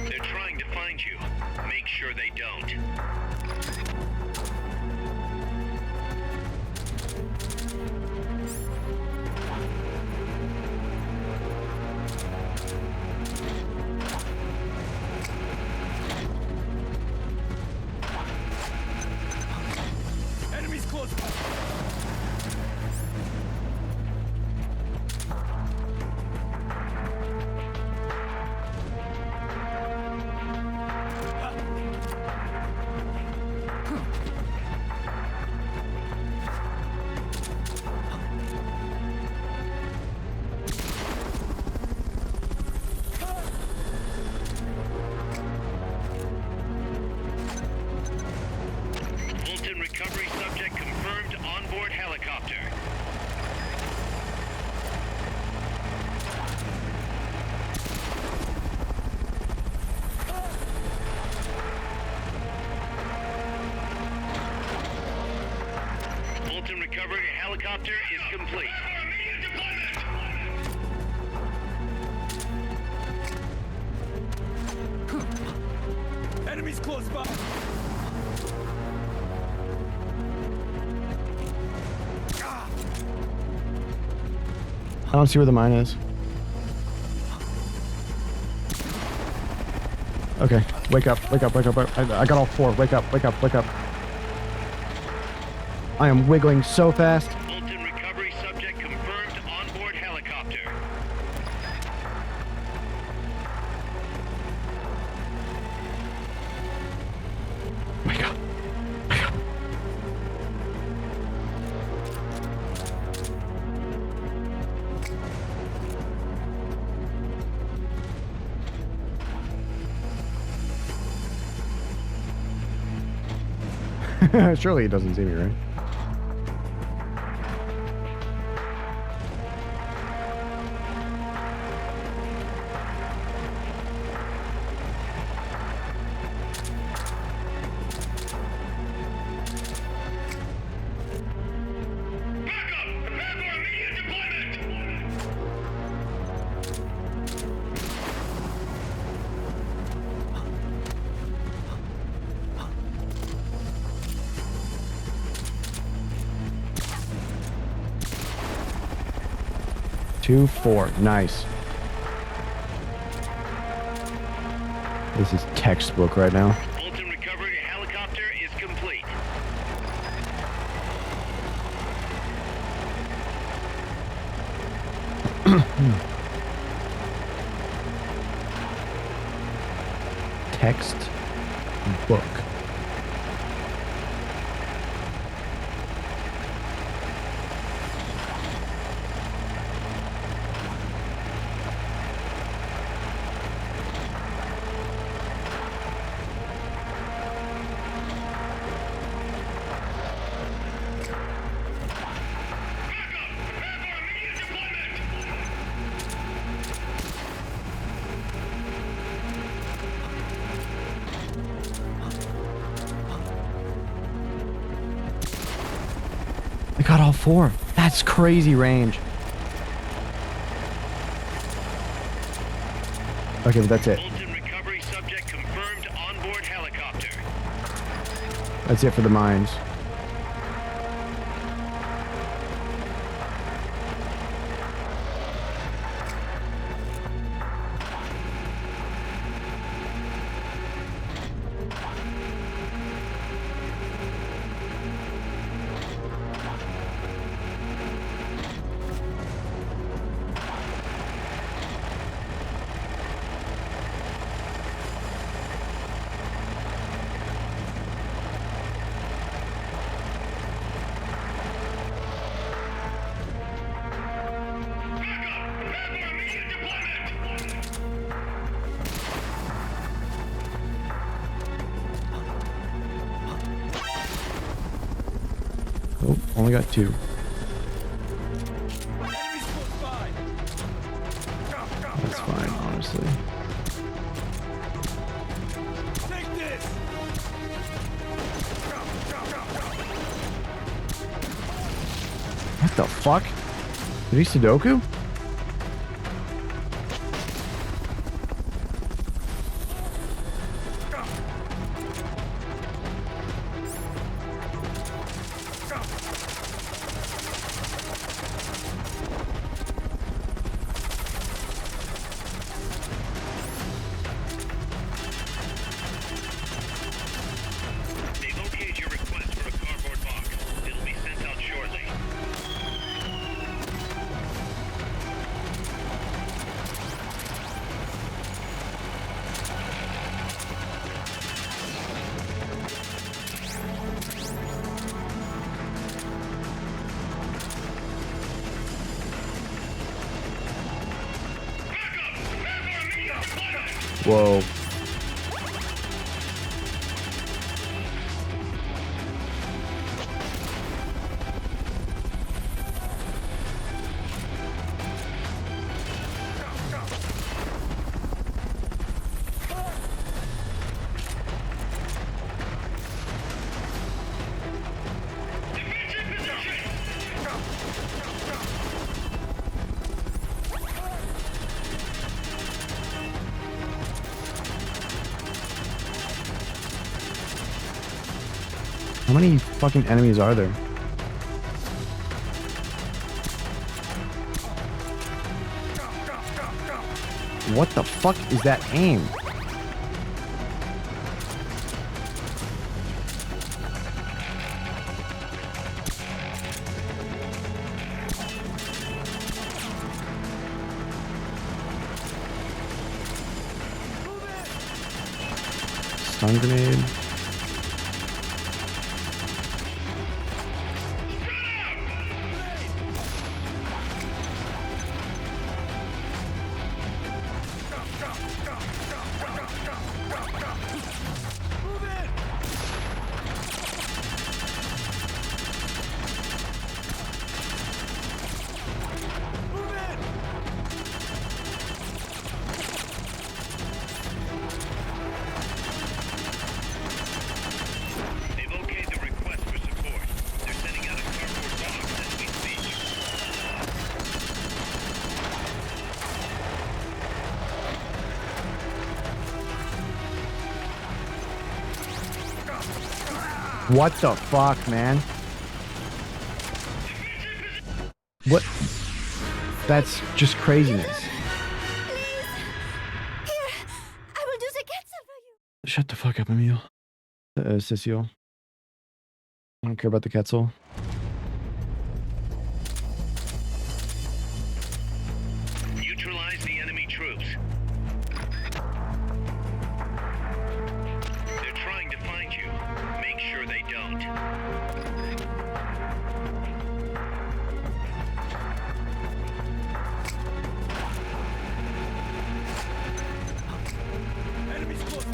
They're trying to find you. Make sure they don't. Enemies close by. Fulton recovery subject confirmed onboard helicopter. Fulton recovery helicopter is complete. Enemies close by. I don't see where the mine is. Okay, wake up, wake up, wake up. I got all four. Wake up, wake up, wake up. I am wiggling so fast. Fulton recovery subject confirmed onboard helicopter. Wake up. Wake up. Surely he doesn't see me, right? Backup! Prepare for immediate deployment! 2, 4. Nice. This is textbook right now. Bolton recovery helicopter is complete. Text book. I got all 4. That's crazy range. Okay, but that's it. Bolton recovery subject confirmed onboard helicopter. That's it for the mines. Oh, only got 2. That's fine, honestly. Take this! What the fuck? Did he Sudoku? They've okayed your request for a cardboard box. It'll be sent out shortly. Whoa. How many fucking enemies are there? What the fuck is that aim? Stun grenade. They've okayed the request for support. They're sending out a cardboard box as we speak. What the fuck, man? What? That's just craziness. Here, I will do the ketchup for you. Shut the fuck up, Emil. Cecile. I don't care about the Quetzal. Neutralize the enemy troops. They're trying to find you. Make sure they don't. Enemies close.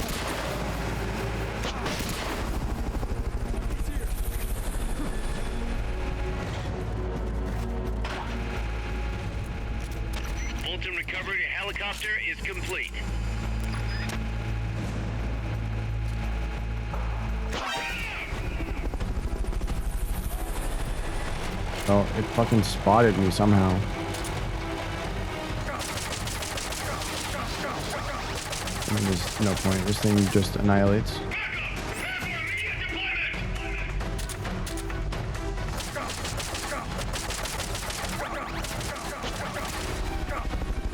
Bolton recovery helicopter is complete. Oh, it fucking spotted me somehow. I mean, there's no point. This thing just annihilates.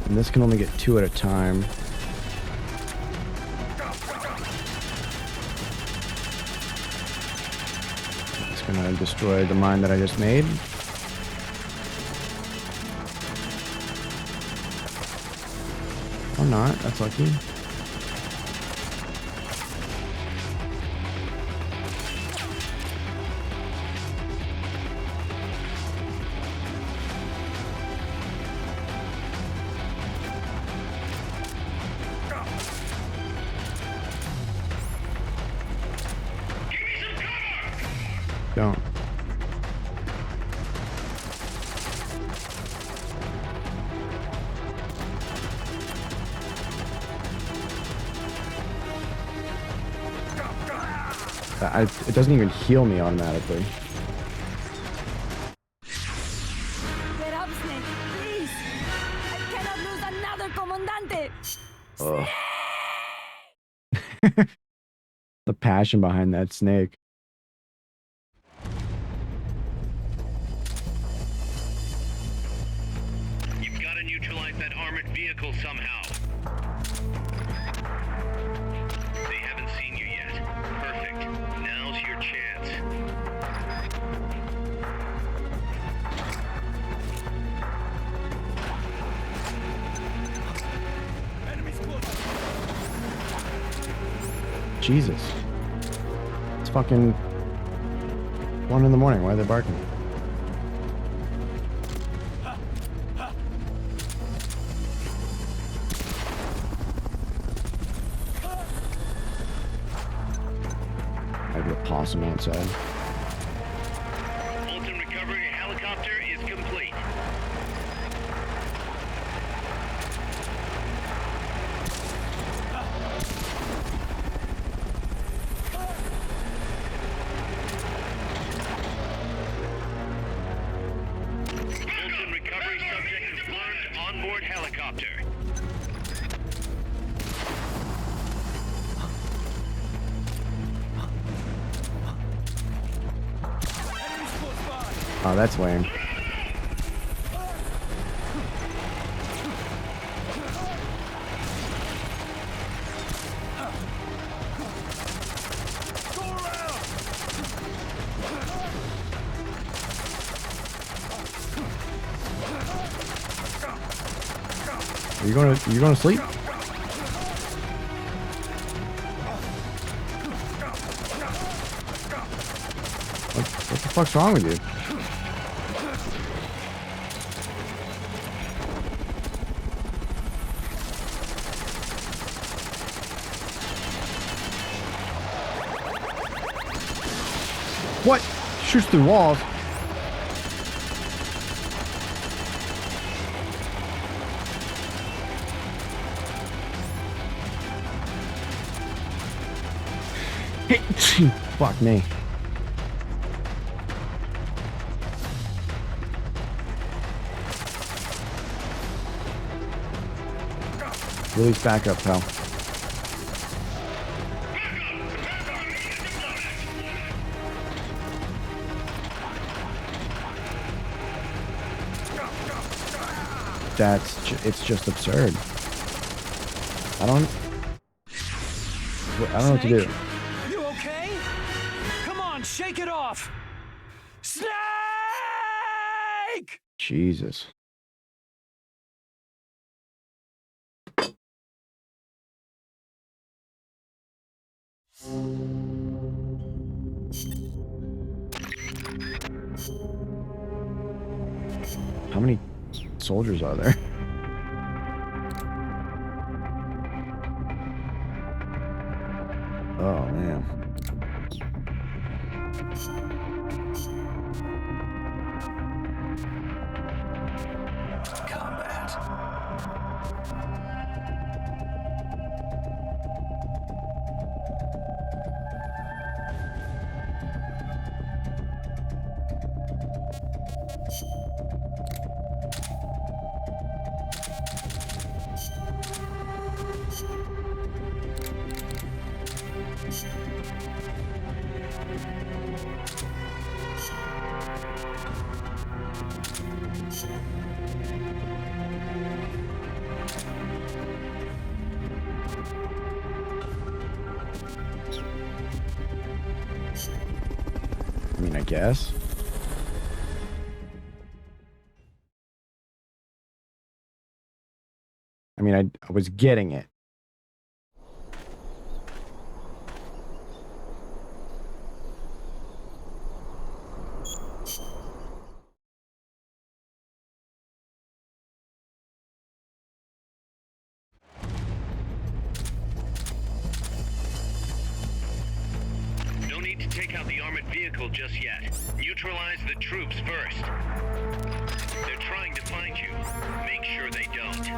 And this can only get 2 at a time. It's gonna destroy the mine that I just made. Or not, that's lucky. Don't. It doesn't even heal me automatically. Get up, Snake, please. I cannot lose another comandante. The passion behind that snake. You've got to neutralize that armored vehicle somehow. They haven't seen you yet. Perfect. Now's your chance. Enemies close. Jesus. It's fucking 1 in the morning. Why are they barking? Might be a possum outside. Bolton recovery helicopter is complete. Bolton recovery subject confirmed onboard helicopter. Enemies close by. Oh, that's lame. Go around. Are you going to sleep? What the fuck's wrong with you? What? Shoots through walls. Hey, fuck me. Release back up, pal. it's just absurd. I don't know what to do. You okay? Come on, shake it off. Snake! Jesus. How many soldiers are there? Oh, man. Combat. I mean, I guess. I mean, I was getting it. No need to take out the armored vehicle just yet. Neutralize the troops first. They're trying to find you. Make sure they don't.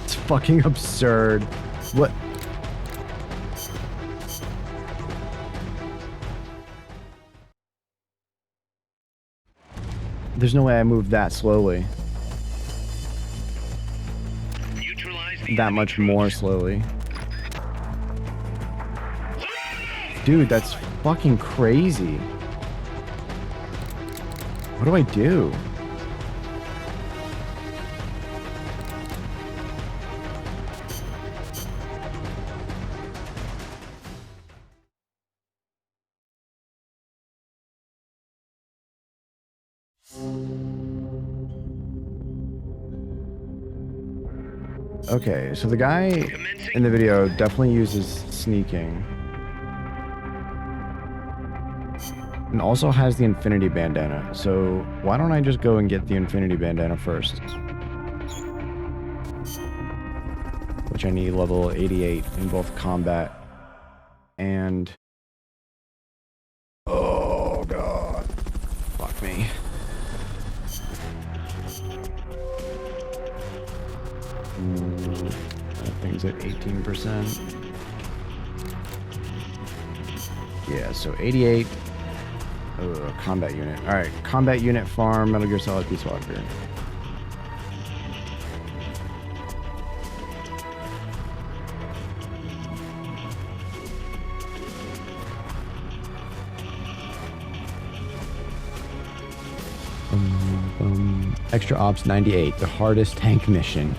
It's fucking absurd. What? There's no way I moved that slowly. Neutralize the That enemy much troops. more slowly. Dude, that's fucking crazy. What do I do? Okay, so the guy in the video definitely uses sneaking. And also has the infinity bandana. So why don't I just go and get the infinity bandana first? Which I need level 88 in both combat and... Oh god. Fuck me. That thing's at 18%. Yeah, so 88. Combat unit. Alright, combat unit farm, Metal Gear Solid Peace Walker. Extra Ops 98, the hardest tank mission.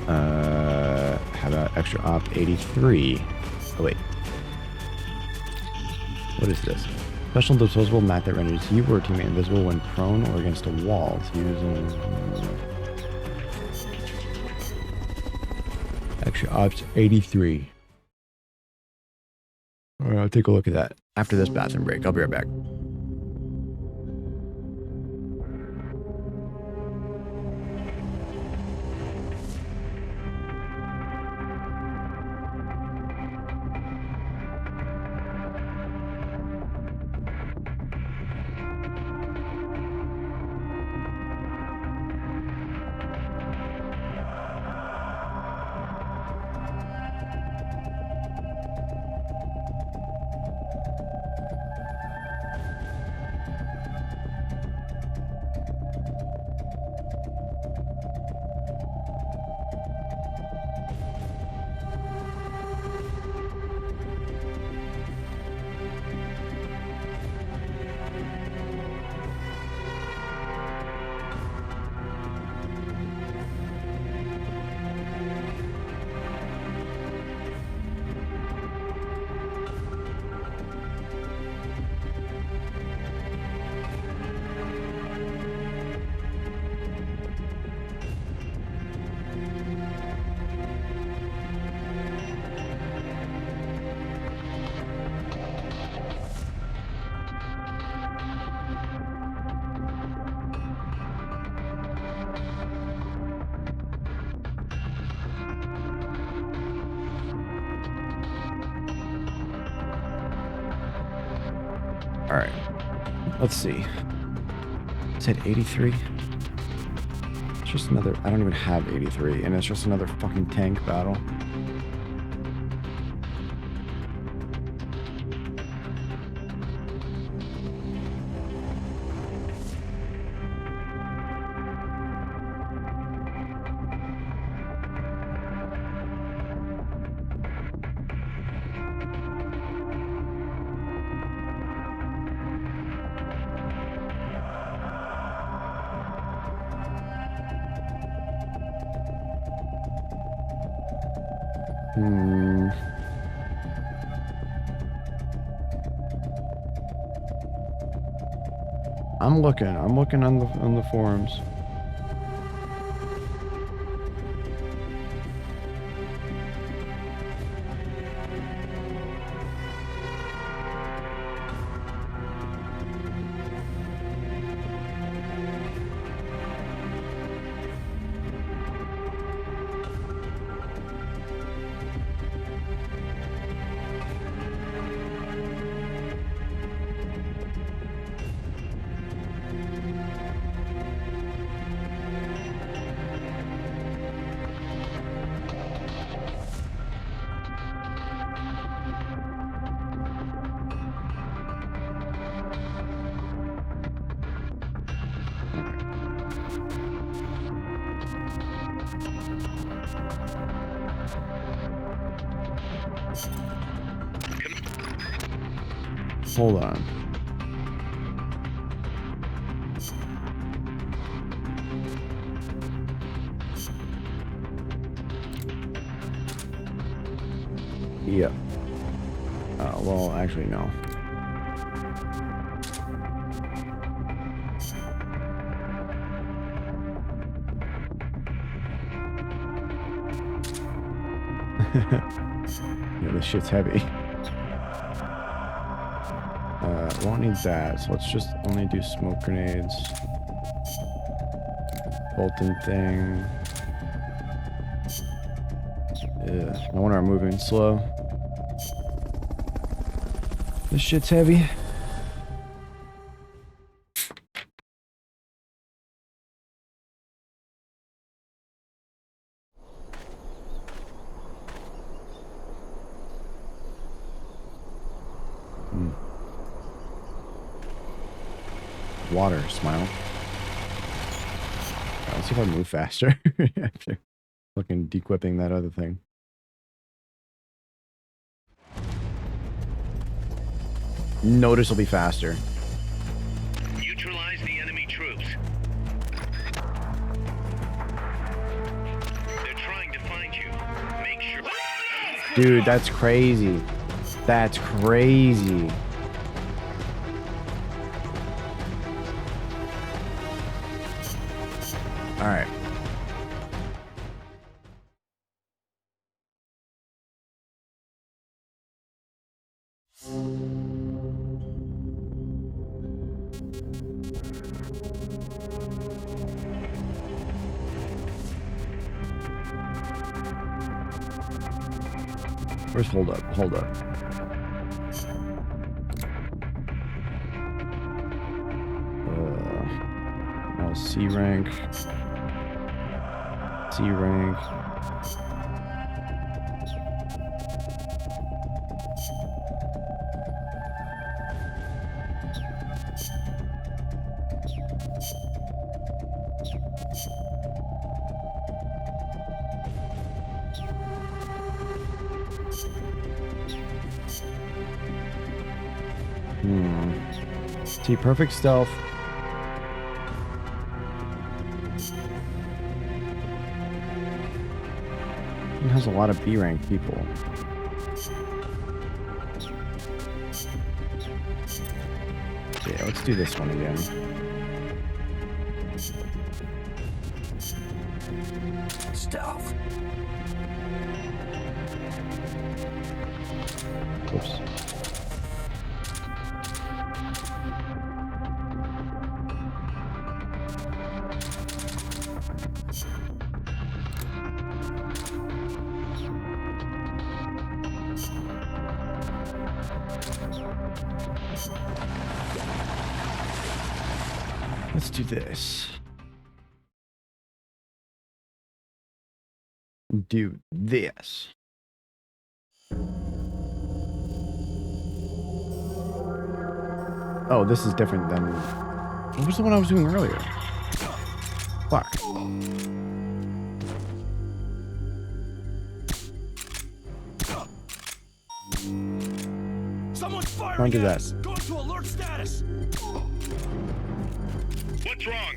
How about Extra Op 83? Oh wait. What is this? Special disposable mat that renders you or a teammate invisible when prone or against a wall. To use Extra Ops 83. Alright, I'll take a look at that after this bathroom break. I'll be right back. Alright. Let's see. Is it 83? It's just another... I don't even have 83, and it's just another fucking tank battle. I'm looking on the forums. Hold on. Yep. Well, actually, no. Yeah, this shit's heavy. Won't need that, so let's just only do smoke grenades. Bolton thing. Yeah, no wonder I'm moving slow. This shit's heavy. Water, smile. Right, let's see if I move faster after fucking dequipping that other thing. Noticeably faster. Neutralize the enemy troops. They're trying to find you. Make sure. Dude, that's crazy. That's crazy. All right. Where's hold up? Hold up. Now C rank. C rank. See, perfect stealth. It has a lot of B rank people. Yeah, let's do this one again. Stealth. Oops. Let's do this. Do this. Oh, this is different than... What was the one I was doing earlier? Fuck. Someone's firing Don't do at that. us. Go into alert status. What's wrong?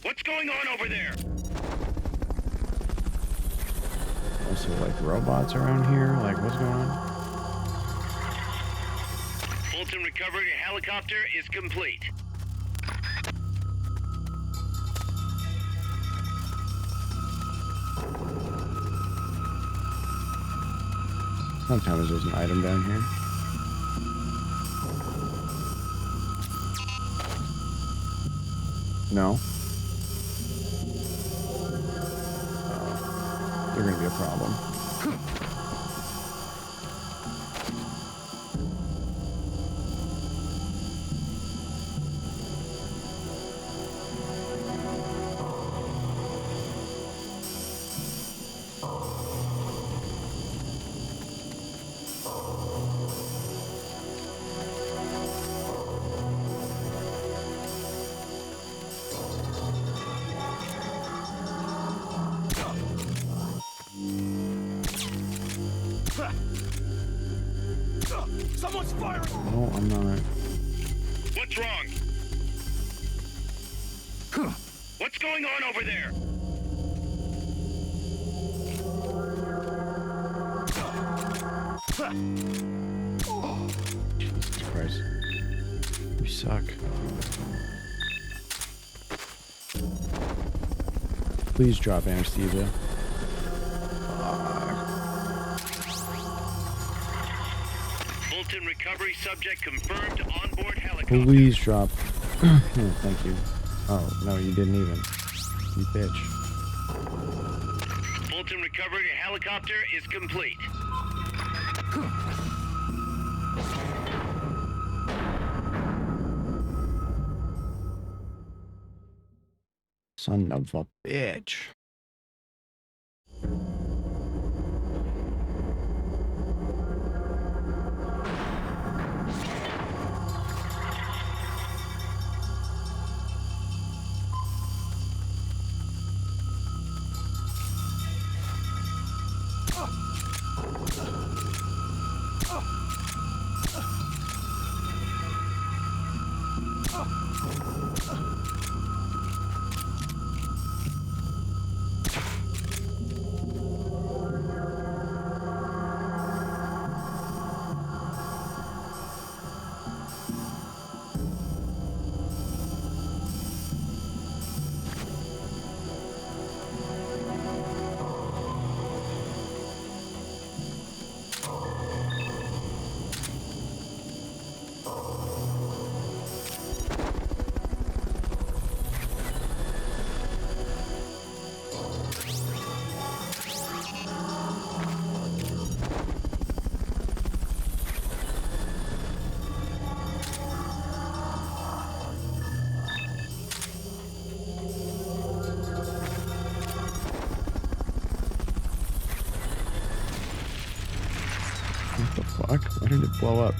What's going on over there? Also, like, robots around here? Like, what's going on? Fulton recovery helicopter is complete. Sometimes there's an item down here. No? Oh. They're gonna be a problem. Someone's firing. No, I'm not. What's wrong? What's going on over there? Jesus Christ. You suck. Please drop anesthesia. Fulton recovery subject confirmed onboard helicopter. Please drop. Oh, thank you. Oh, no, you didn't even. You bitch. Fulton recovery helicopter is complete. Son of a bitch. What the fuck? Why did it blow up?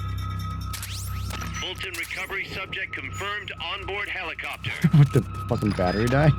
Fulton recovery subject confirmed onboard helicopter. What, the fucking battery die?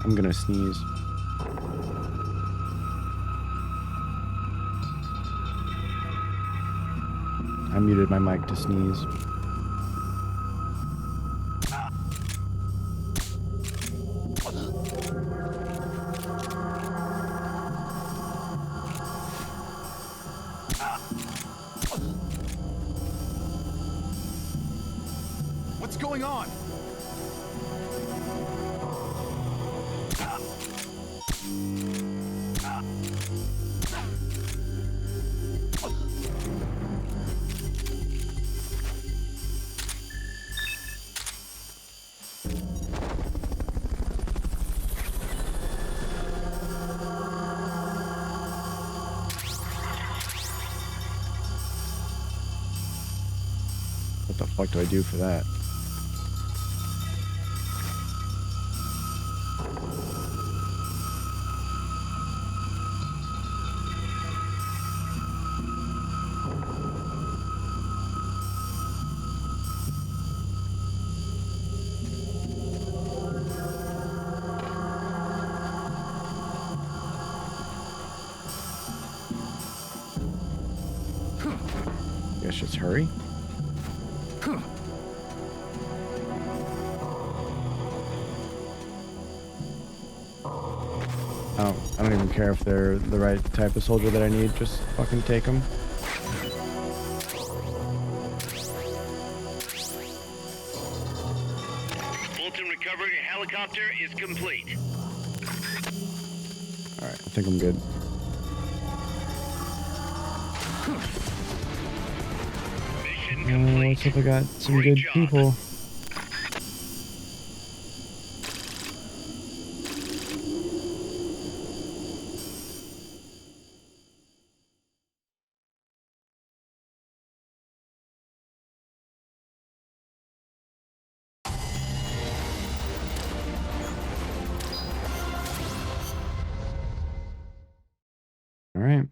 I'm gonna sneeze. I muted my mic to sneeze. going on? What the fuck do I do for that? Guess just hurry. I don't even care if they're the right type of soldier that I need. Just fucking take them. Fulton recovery helicopter is complete. Alright, I think I'm good. Mission complete. Let's hope I got some Great good job. people. All right.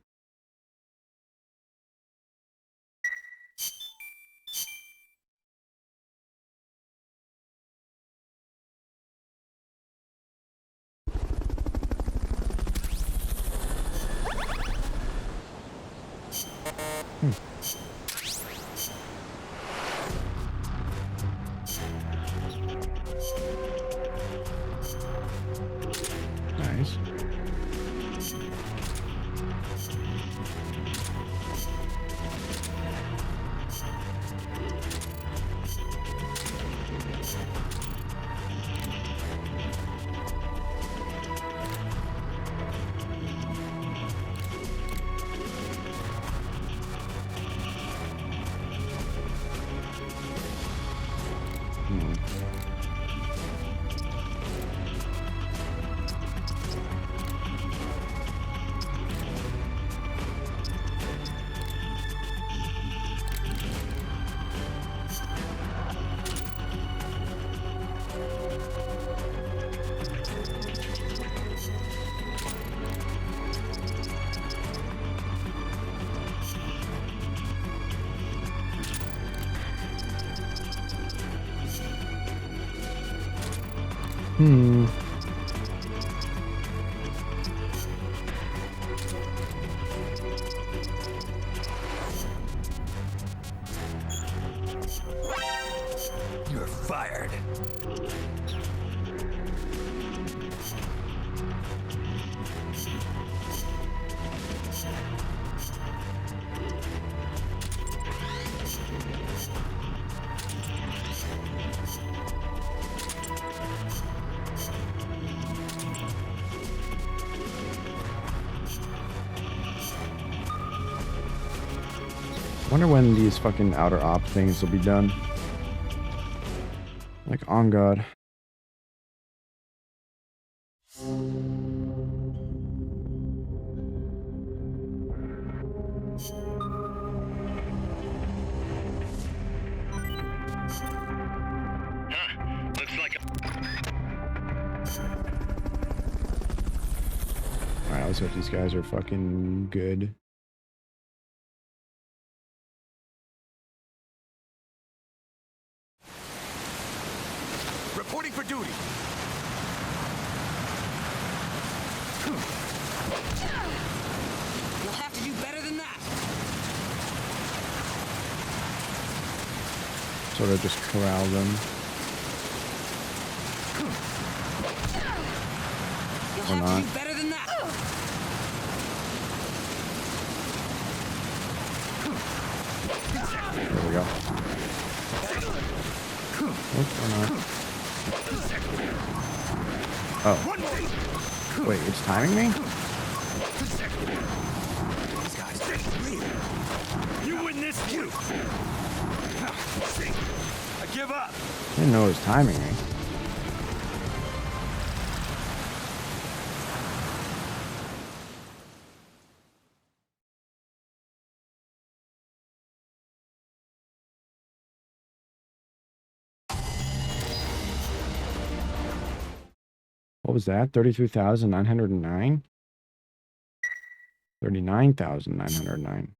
Nice. You're fired. Wonder when these fucking outer op things will be done. Like, on God. Huh. Looks like Alright, let's hope these guys are fucking good. Reporting for duty. You'll have to do better than that. Sort of just corral them. You'll Or have not. to do better than that. There we go. Oops, or not. Oh. Wait, it's timing me? You win this too. I give up. I didn't know it was timing me. What was that? 33,909? 39,909.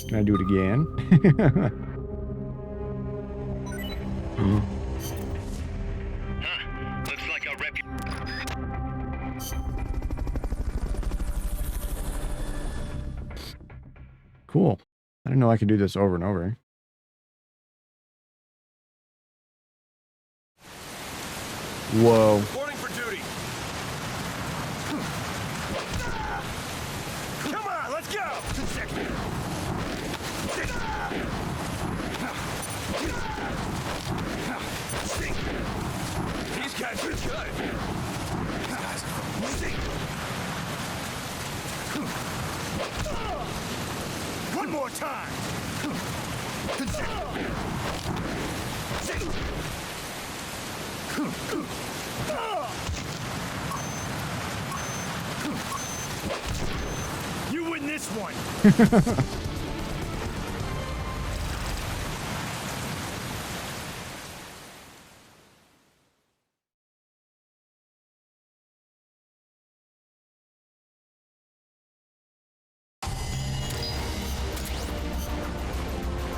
Can I do it again? Huh. Looks like our Cool. I didn't know I could do this over and over. Whoa. Reporting for duty. Come on, let's go. These guys are good. These guys are amazing. One more time. You win this one.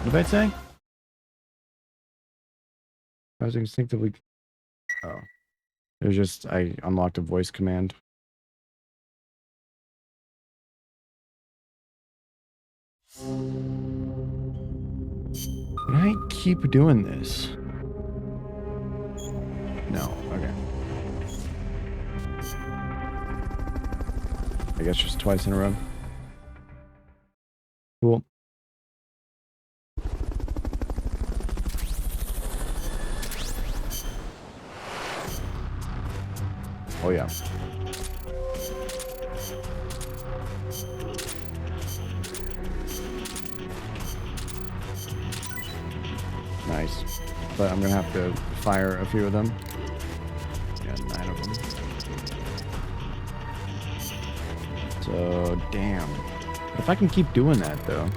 What did I say? I was instinctively... Oh. It was just, I unlocked a voice command. Can I keep doing this? No, okay. I guess just twice in a row. Cool. Oh yeah. Nice. But I'm gonna have to fire a few of them. Yeah, 9 of them. So, damn. If I can keep doing that, though.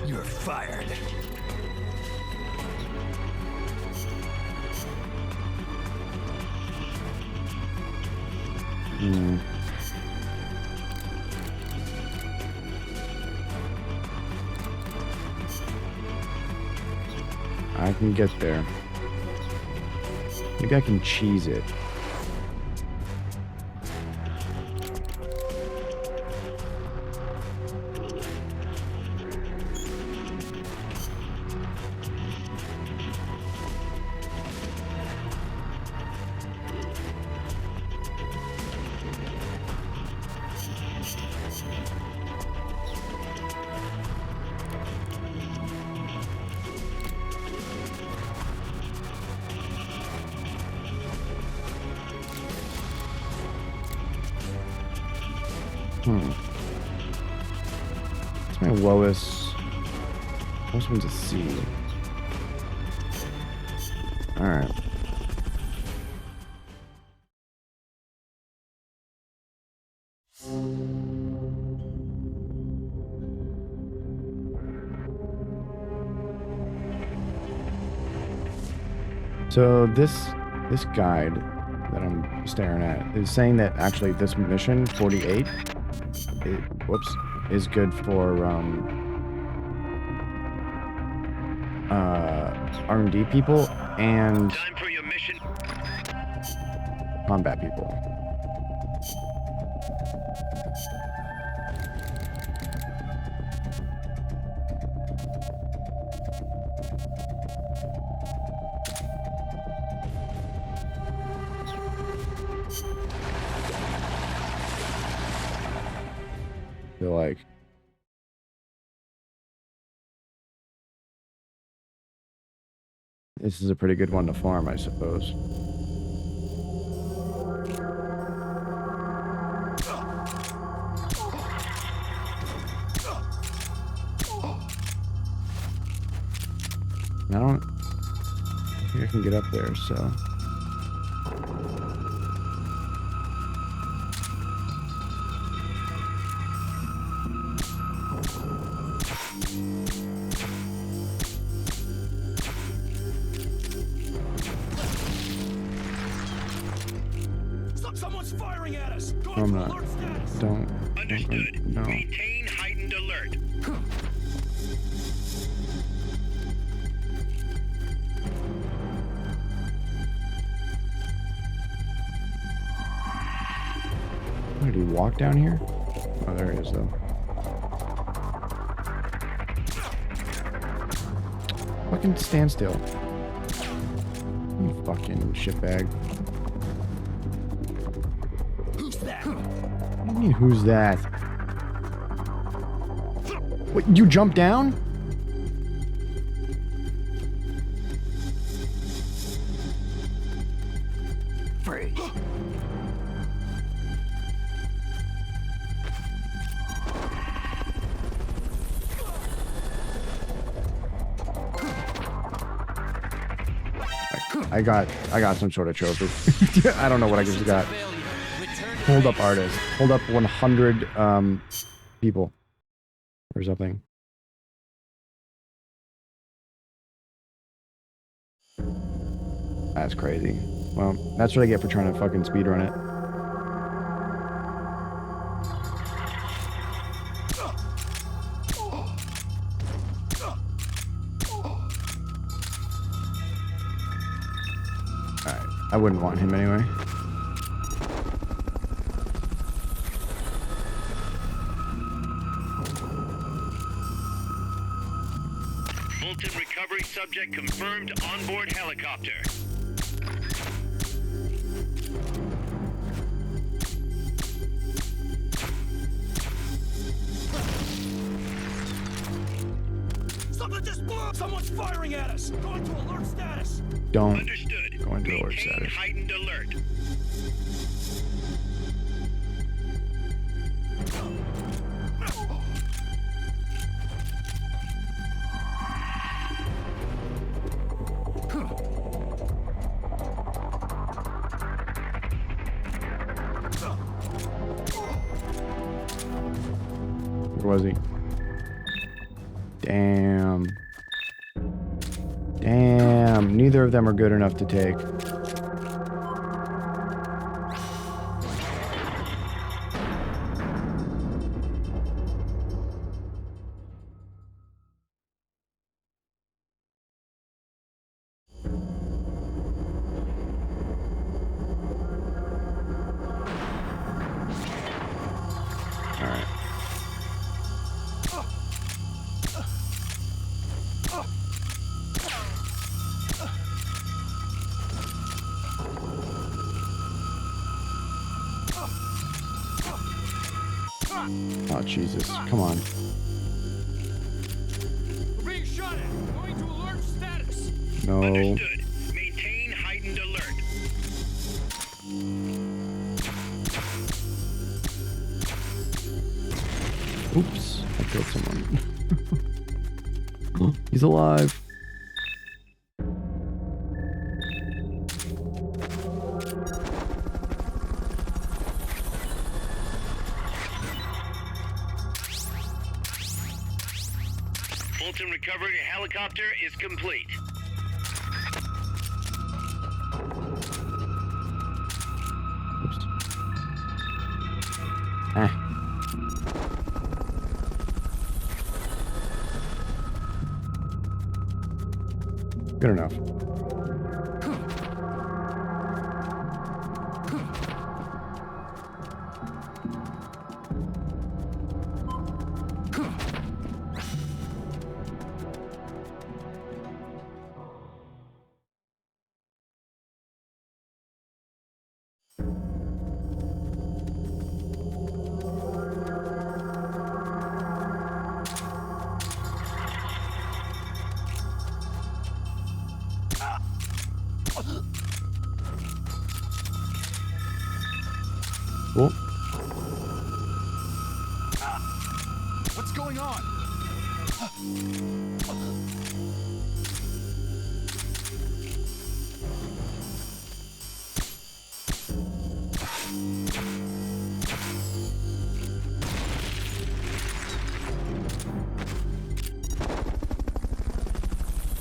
You're fired. I can get there. Maybe I can cheese it. It's my lowest. Most one's a C. Alright. So this guide that I'm staring at is saying that actually this mission 48 is good for R&D people and Time for your mission. combat people. Feel like this is a pretty good one to farm, I suppose. I don't think I can get up there, so. Someone's firing at us. Go I'm into not. alert status. Don't. Understood. No. Maintain heightened alert. Did he walk down here? Oh, there he is, though. Fucking stand still. You fucking shitbag. Who's that? What do you mean, who's that? What, you jumped down? Free. I got some sort of trophy. I don't know what I just got. Failure. Return to Hold up base. artist. Hold up 100 people or something. That's crazy. Well, that's what I get for trying to fucking speedrun it. Alright, I wouldn't want him anyway. Fulton recovery subject confirmed onboard helicopter. Something just blew up. Someone's firing at us. Go into alert status. Don't Understood. go into alert Maintain status. heightened alert. Where was he? Damn. Damn. Neither of them are good enough to take. Alright. Oh, Jesus. Come on. We're being shot at. Going to alert status. No. Understood. Maintain heightened alert. Oops. I killed someone. He's alive. Fulton recovery helicopter is complete. Oops. Ah. Good enough. Cool. What's going on?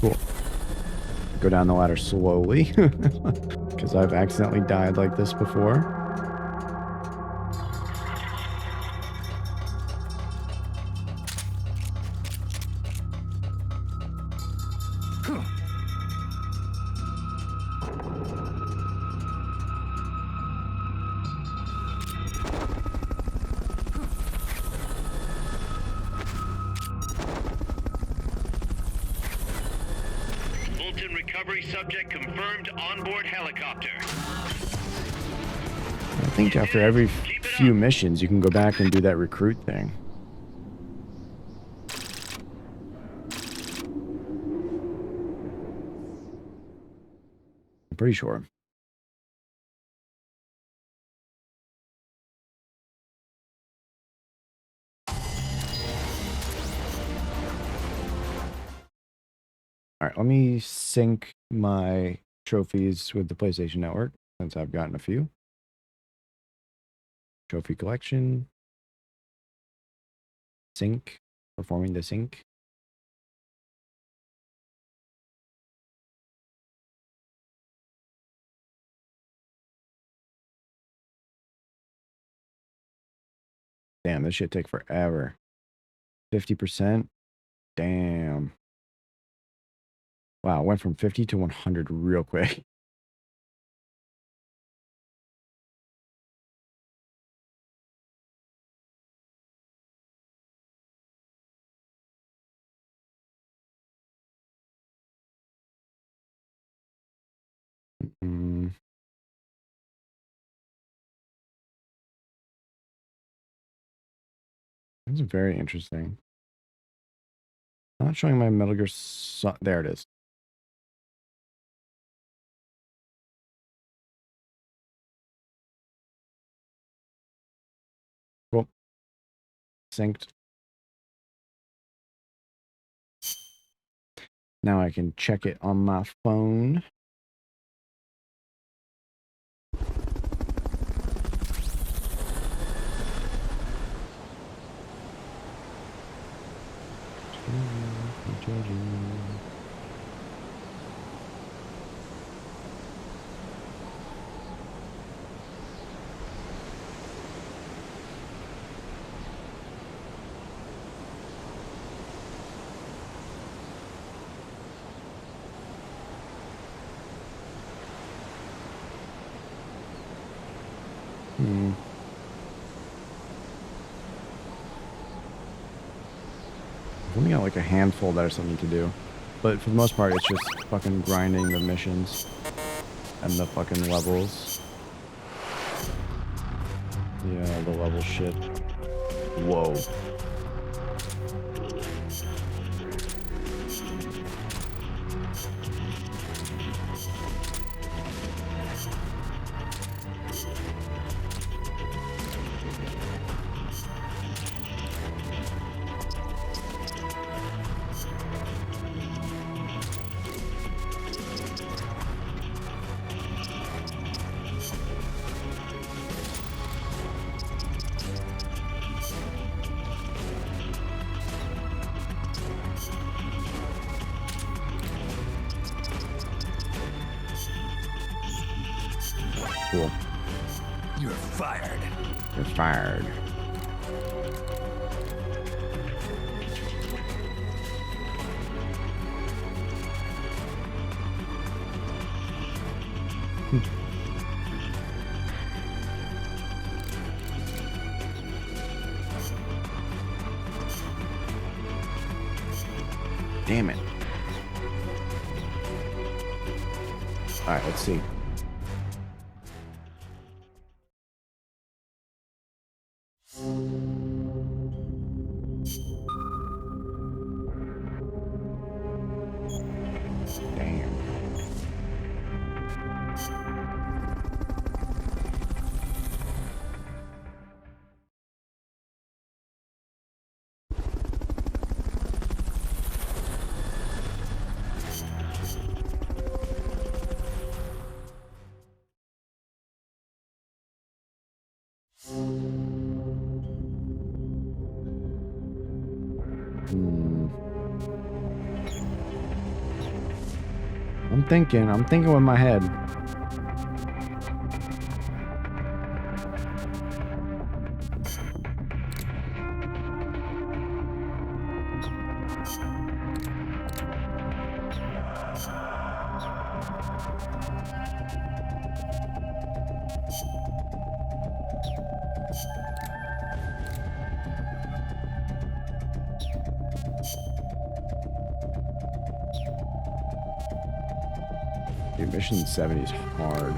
Cool. Go down the ladder slowly, because I've accidentally died like this before. Fulton recovery subject confirmed onboard helicopter. I think after every few missions, you can go back and do that recruit thing. I'm pretty sure. All right, let me sync my trophies with the PlayStation Network since I've gotten a few. Trophy collection. Sync. Performing the sync. Damn, this shit take forever. 50%. Damn. Wow, went from 50 to 100 real quick. Mm. This is very interesting. Not showing my Metal Gear there it is. Cool. Synced. Now I can check it on my phone. I've only got like a handful that I still need to do. But for the most part, it's just fucking grinding the missions and the fucking levels. Yeah, the level shit. Whoa. Cool. You're fired. You're fired. Damn it. Alright, let's see. Damn. I'm thinking with my head. Dude, Mission 70 is hard.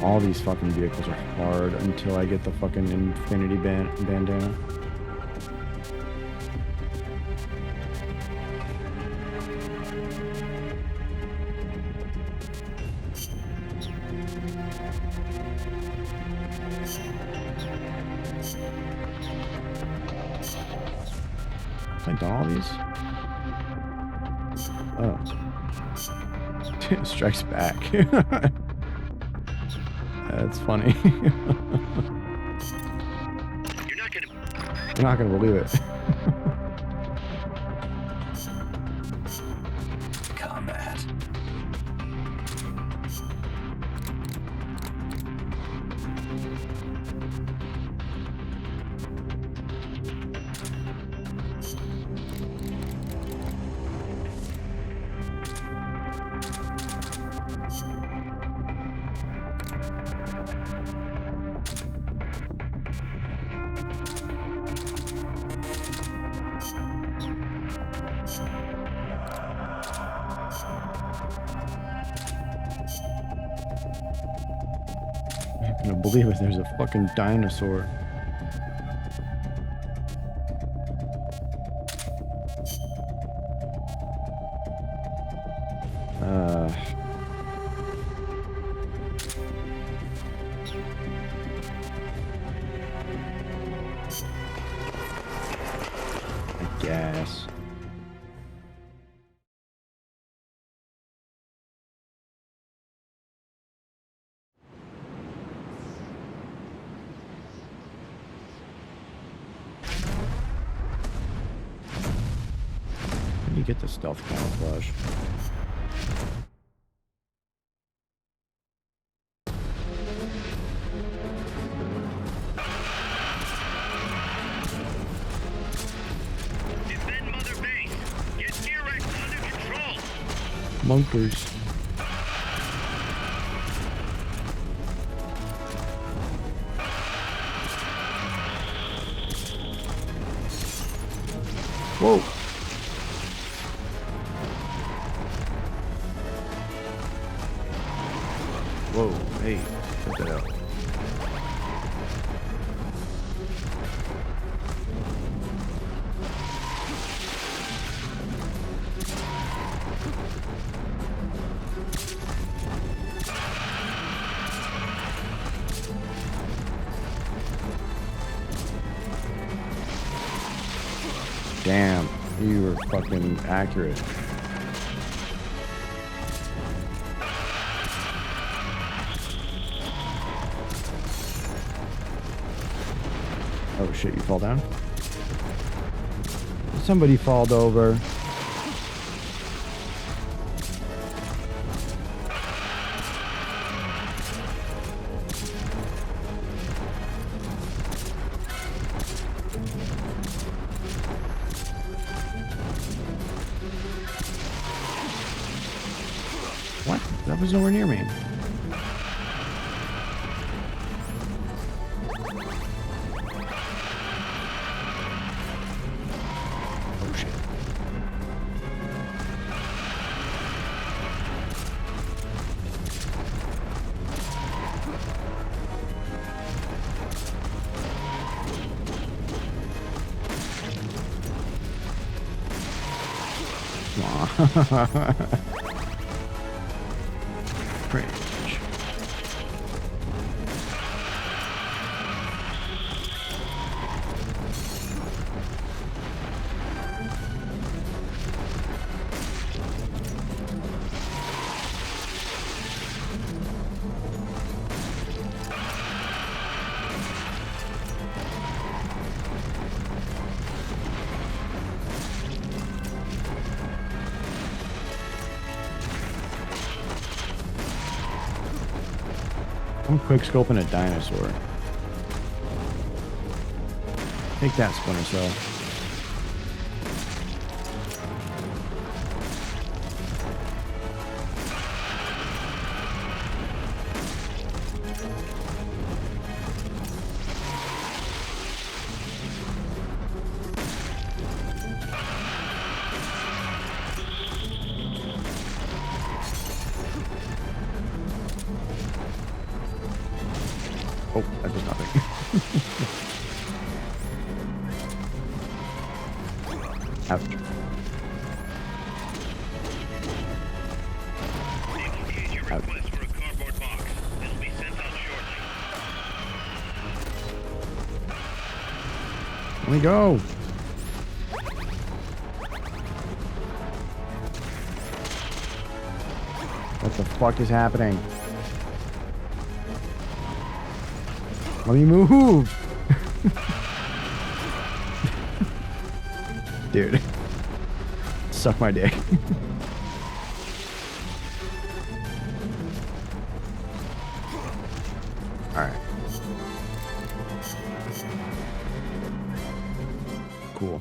All these fucking vehicles are hard until I get the fucking infinity bandana. Have I done all these? Oh. Strikes back. That's funny. You're not gonna believe it. Combat. I'm not gonna believe it. There's a fucking dinosaur. I guess. How do you get the stealth camouflage? Defend Mother Base. Get T-Rex under control. Monkers. Whoa. Whoa, hey, check that out. Damn, you were fucking accurate. Oh shit, you fall down? Somebody falled over. That was nowhere near me. Oh shit. Cringe. I'm quick scoping a dinosaur. Take that, Splinter Cell. Oh, that does nothing. Ouch. Indicate your Ouch. request for a cardboard box. It'll be sent out shortly. Let me go. What the fuck is happening? Let me move. Dude. Suck my dick. Alright. Cool.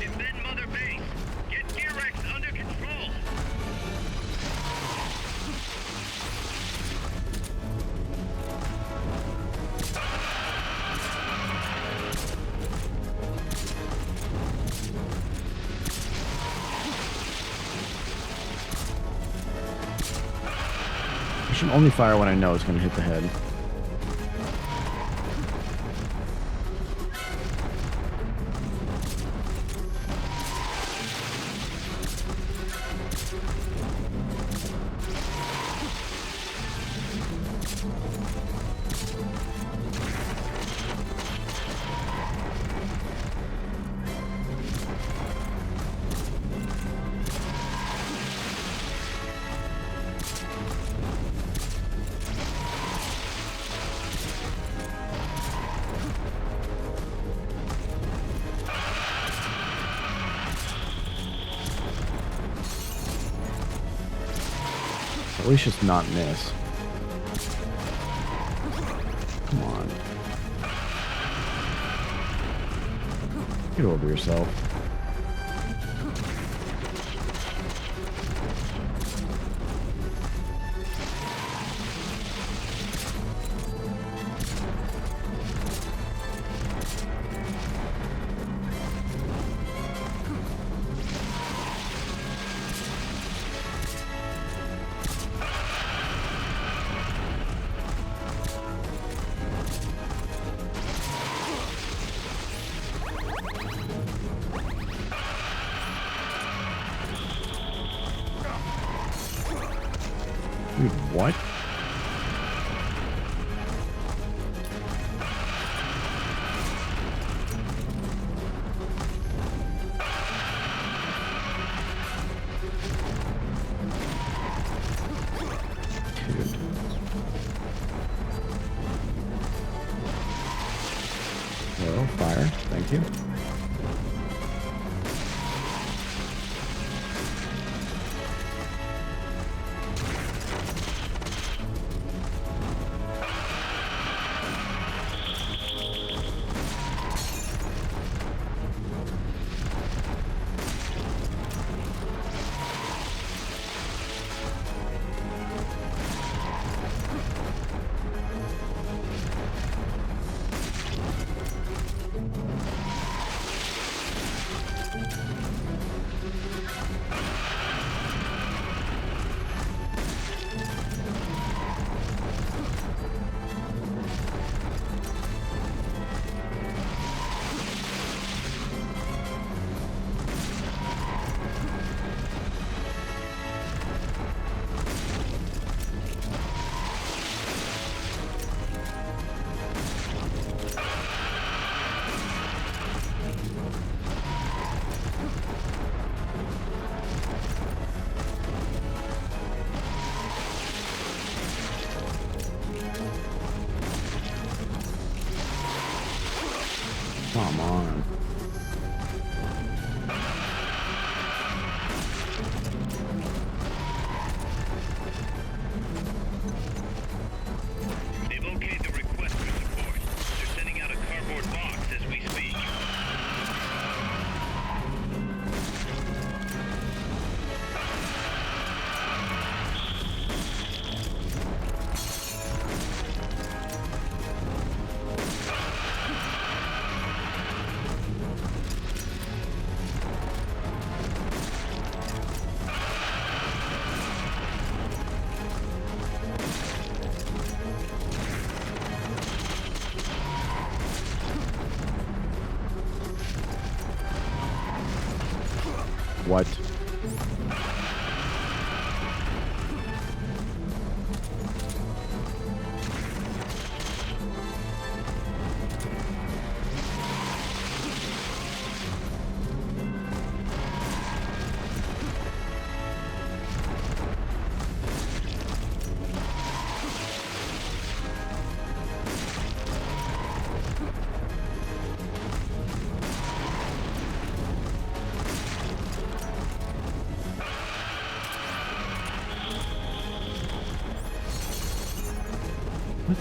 Invent Mother Base. Get T-Rex under control. I should only fire when I know it's going to hit the head. At least just not miss. Come on. Get over yourself. Dude, what? Dude. Well, fire. Thank you. Come on. They've okayed the request for support. They're sending out a cardboard box as we speak. What? What?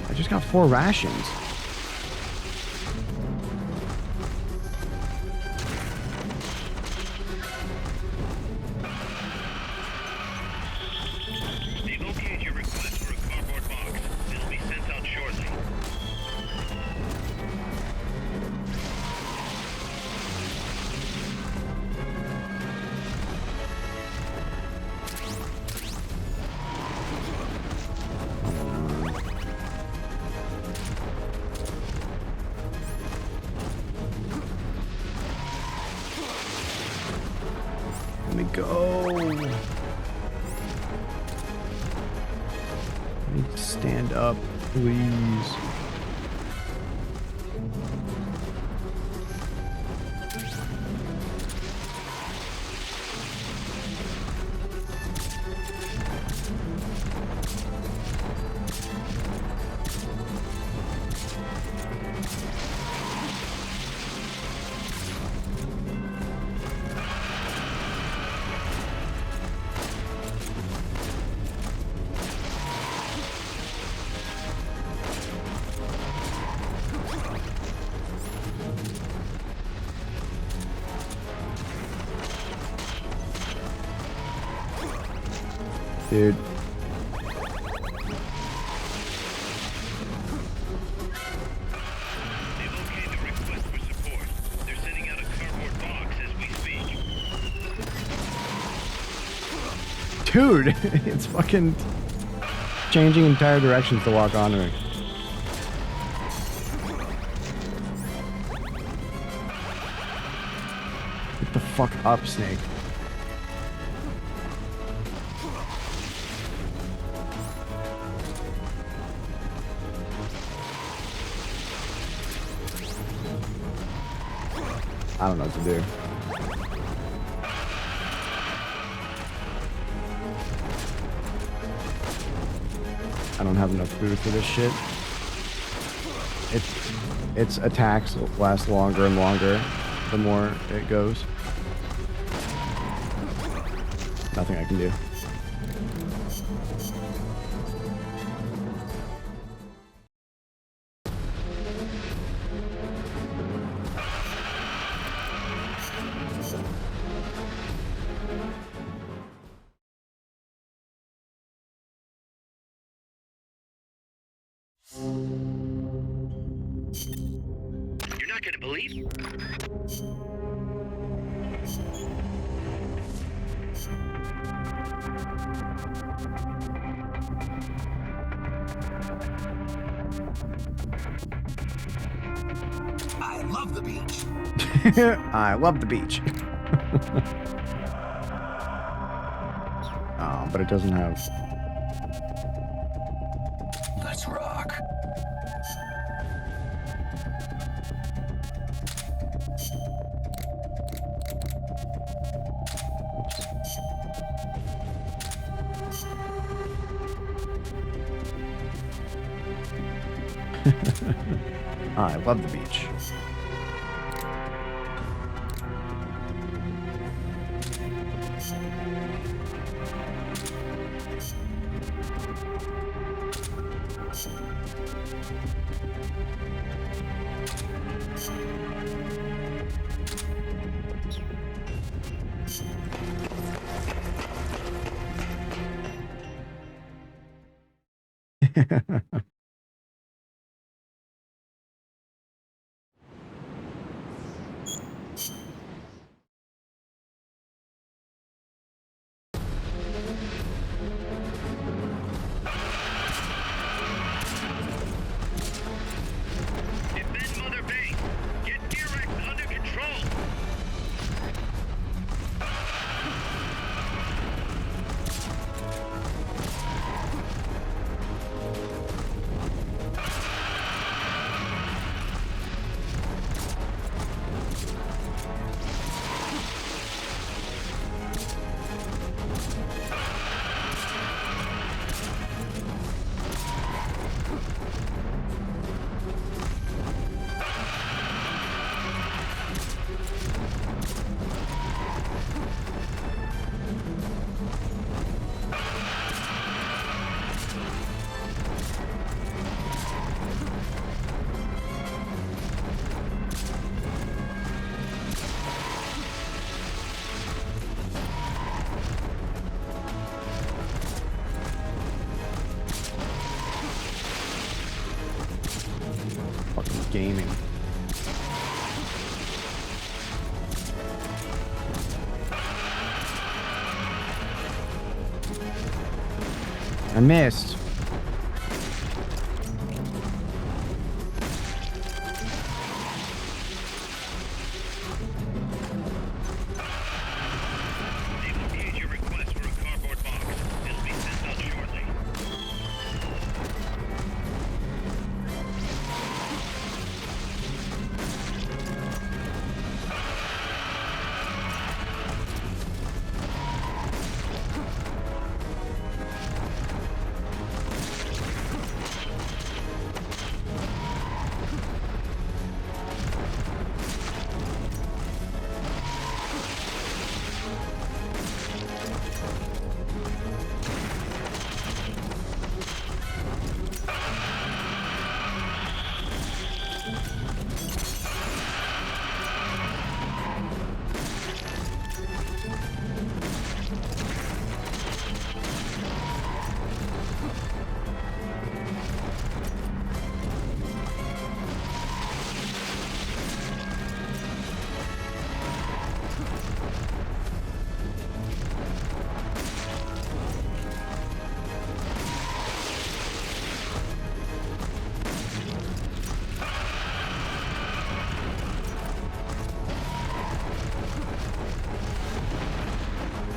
I just got 4 rations. They've okayed your request for a cardboard box. It'll be sent out shortly. Let me go. Let me stand up, please. Dude. They've okayed the request for support. They're sending out a cardboard box as we speak. Dude, it's fucking changing entire directions to walk onto me. Get the fuck up, Snake. I don't know what to do. I don't have enough food for this shit. Its attacks last longer and longer the more it goes. Nothing I can do. You're not gonna believe. I love the beach. I love the beach. Oh, but it doesn't have. Let's rock. I love the beach. Defend Mother Base. Get T-Rex under control. Fucking gaming. I missed. They've reviewed your request for a cardboard box. It'll be sent out shortly.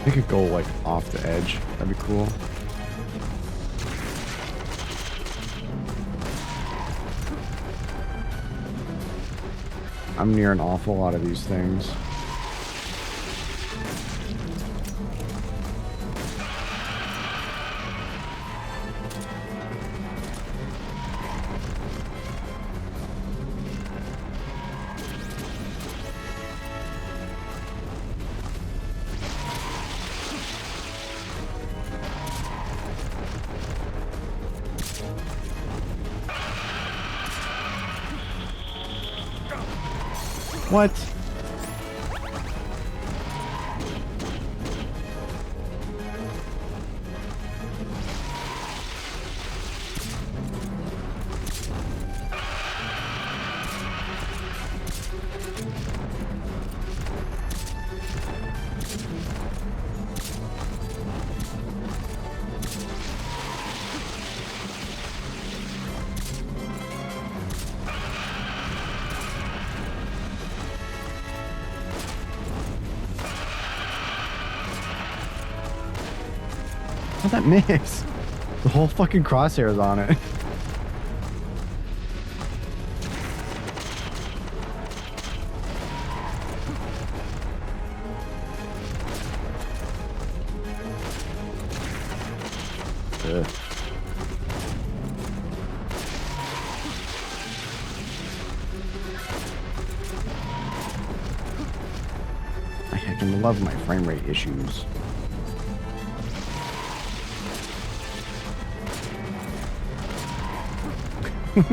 I could go like off the edge. That'd be cool. I'm near an awful lot of these things. What? How'd that miss? The whole fucking crosshair's on it. Ugh. I heckin' love my frame rate issues. Dude,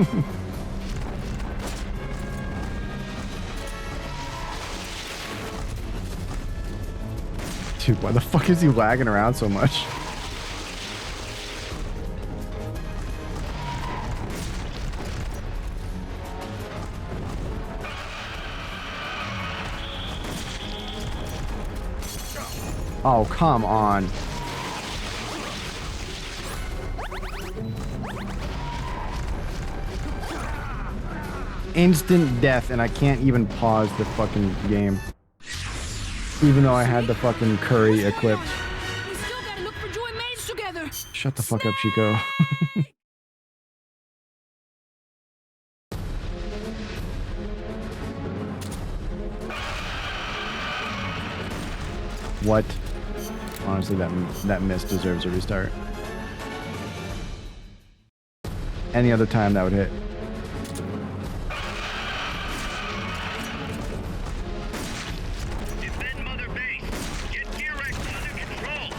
why the fuck is he lagging around so much? Oh, come on. Instant death, and I can't even pause the fucking game. Even though I had the fucking curry equipped. We still gotta look for Joy Maze together. Shut the fuck up, Chico. What? Honestly, that miss deserves a restart. Any other time that would hit. Defend Mother Base. Get T-Rex under control.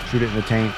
Shoot it in the tank.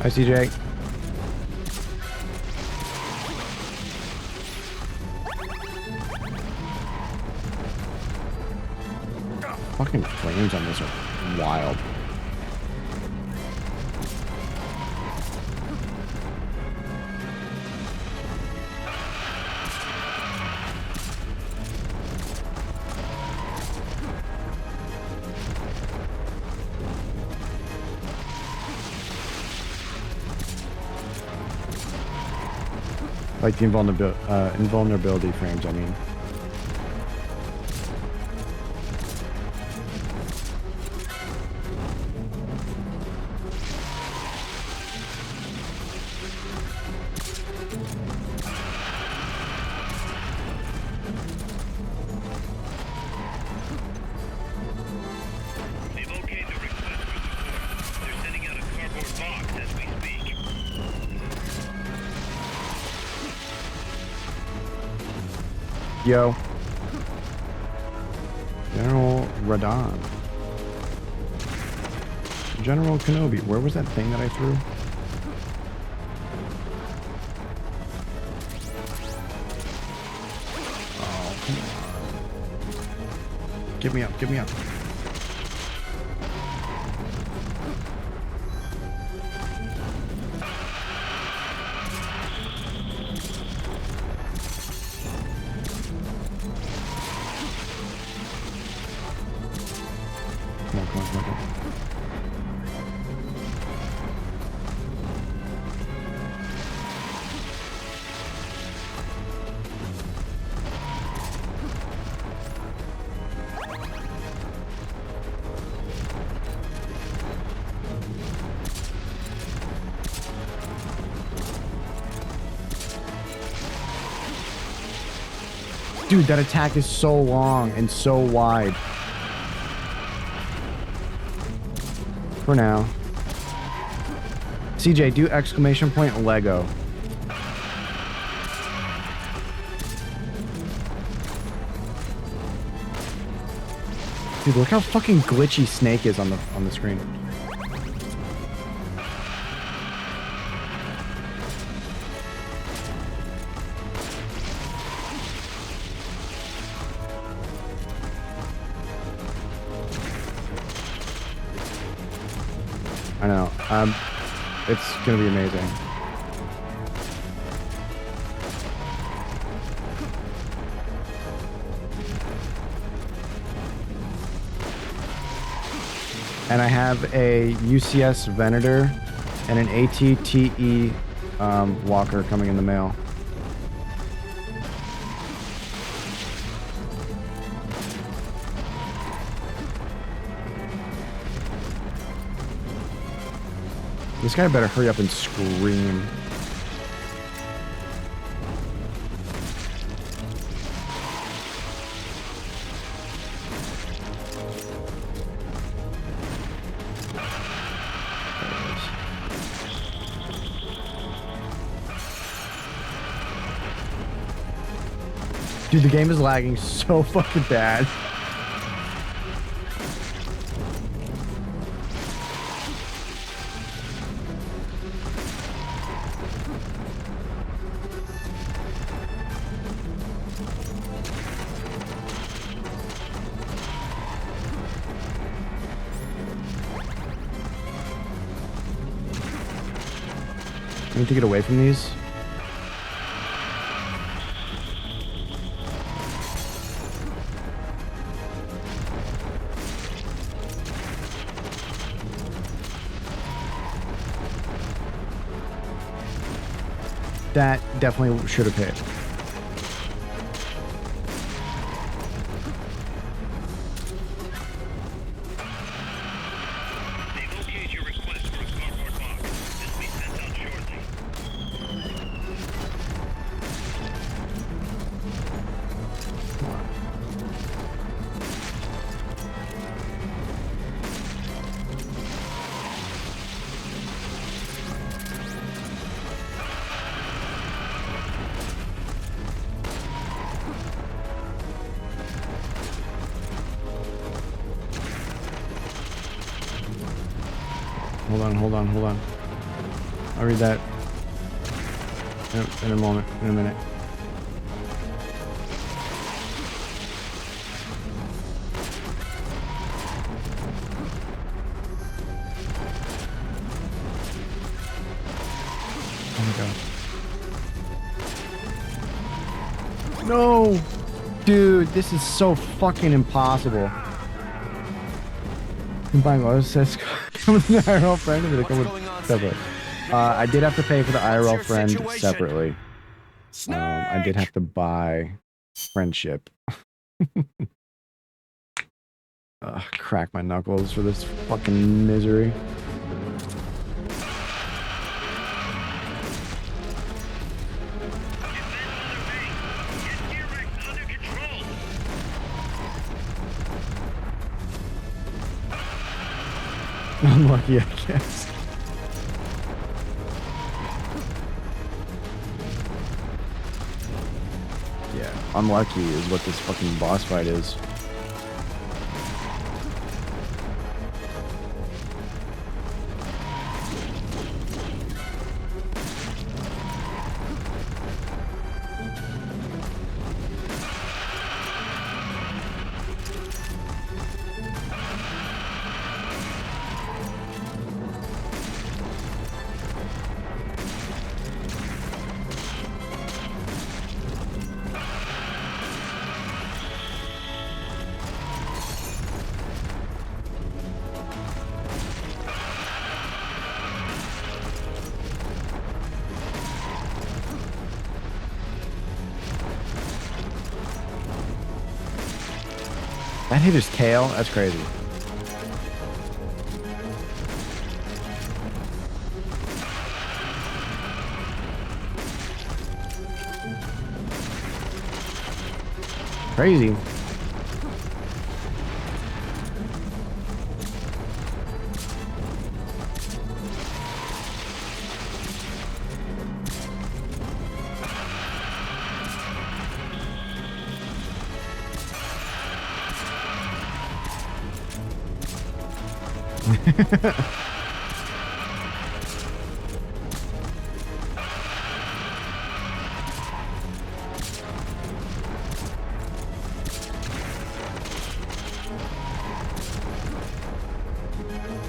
Hi, CJ. Fucking flames on this are wild. Like the invulnerability frames, I mean. They've okayed the request for support. They're sending out a cardboard box as we speak. Yo. General Radon. General Kenobi. Where was that thing that I threw? Oh, come on. Get me up, get me up. Come on, come on, come on, come on. Dude, that attack is so long and so wide. For now. CJ, do exclamation point Lego. Dude, look how fucking glitchy Snake is on the screen. I know. It's gonna be amazing. And I have a UCS Venator and an ATTE walker coming in the mail. This guy better hurry up and scream. Dude, the game is lagging so fucking bad. I need to get away from these. That definitely should have hit. They've okayed your request for a cardboard box. This will be sent out shortly. Hold on. I'll read that in a moment, in a minute. Oh my god. No! Dude, this is so fucking impossible. Combine what says come with an IRL friend and then come with separate. I did have to pay for the IRL friend separately. I did have to buy friendship. Crack my knuckles for this fucking misery. Unlucky, I guess. Yeah, unlucky is what this fucking boss fight is. That hit his tail? That's crazy. Crazy.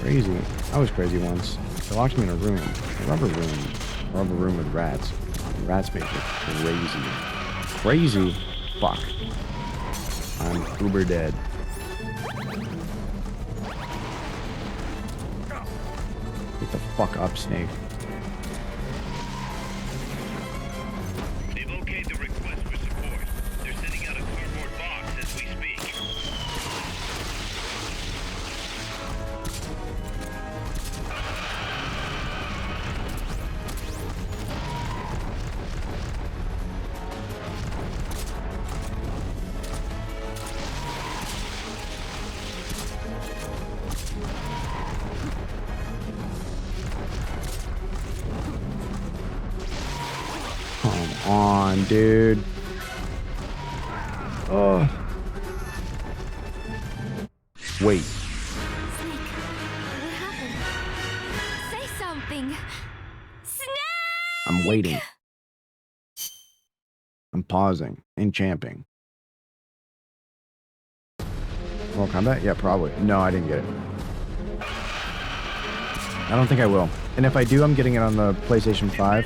Crazy. I was crazy once. They locked me in a room. A rubber room with rats. And rats make it crazy. Crazy. Fuck. I'm uber dead. Get the fuck up, Snake. They've okayed the request for support. They're sending out a cardboard box as we speak. Come on, dude. Oh. Wait. Snake, what happened? Say something. Snake! I'm waiting. I'm pausing and champing. Mortal Kombat? Yeah, probably. No, I didn't get it. I don't think I will. And if I do, I'm getting it on the PlayStation 5.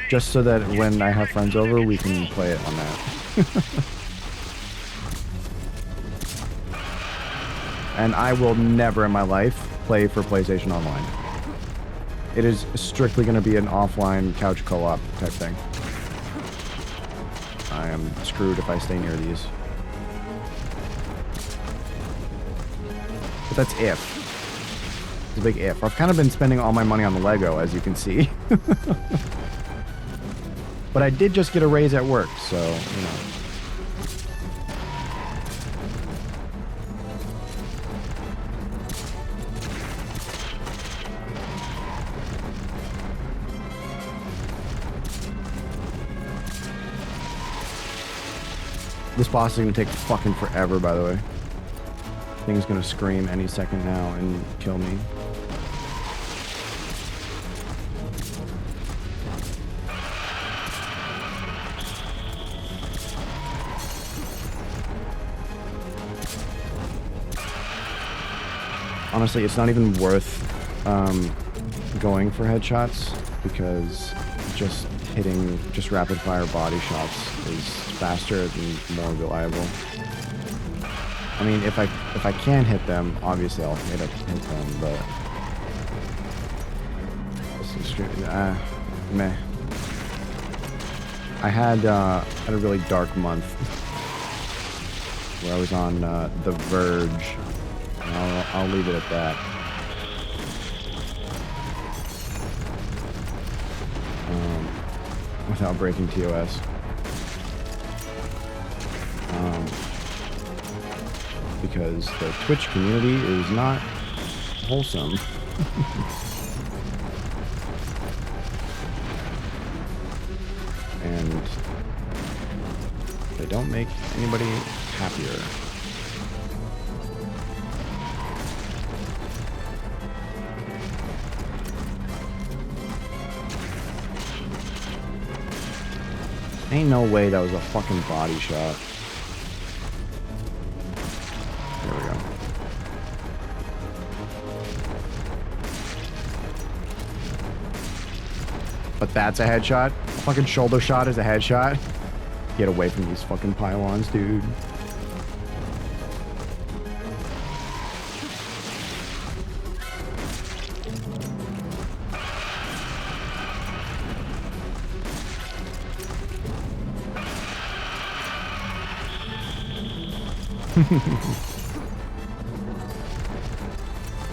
Just so that when I have friends over, we can play it on that. And I will never in my life play for PlayStation Online. It is strictly going to be an offline couch co-op type thing. I am screwed if I stay near these. But that's if. It's a big if. I've kind of been spending all my money on the Lego, as you can see. But I did just get a raise at work, so, you know. This boss is gonna take fucking forever, by the way. Thing's gonna scream any second now and kill me. Honestly, it's not even worth going for headshots because just rapid fire body shots is faster and more reliable. I mean, if I can hit them, obviously I'll hit them, but this is meh. I had a really dark month where I was on the verge. I'll leave it at that. Without breaking TOS. Because the Twitch community is not wholesome. And they don't make anybody happier. Ain't no way that was a fucking body shot. There we go. But that's a headshot? A fucking shoulder shot is a headshot? Get away from these fucking pylons, dude.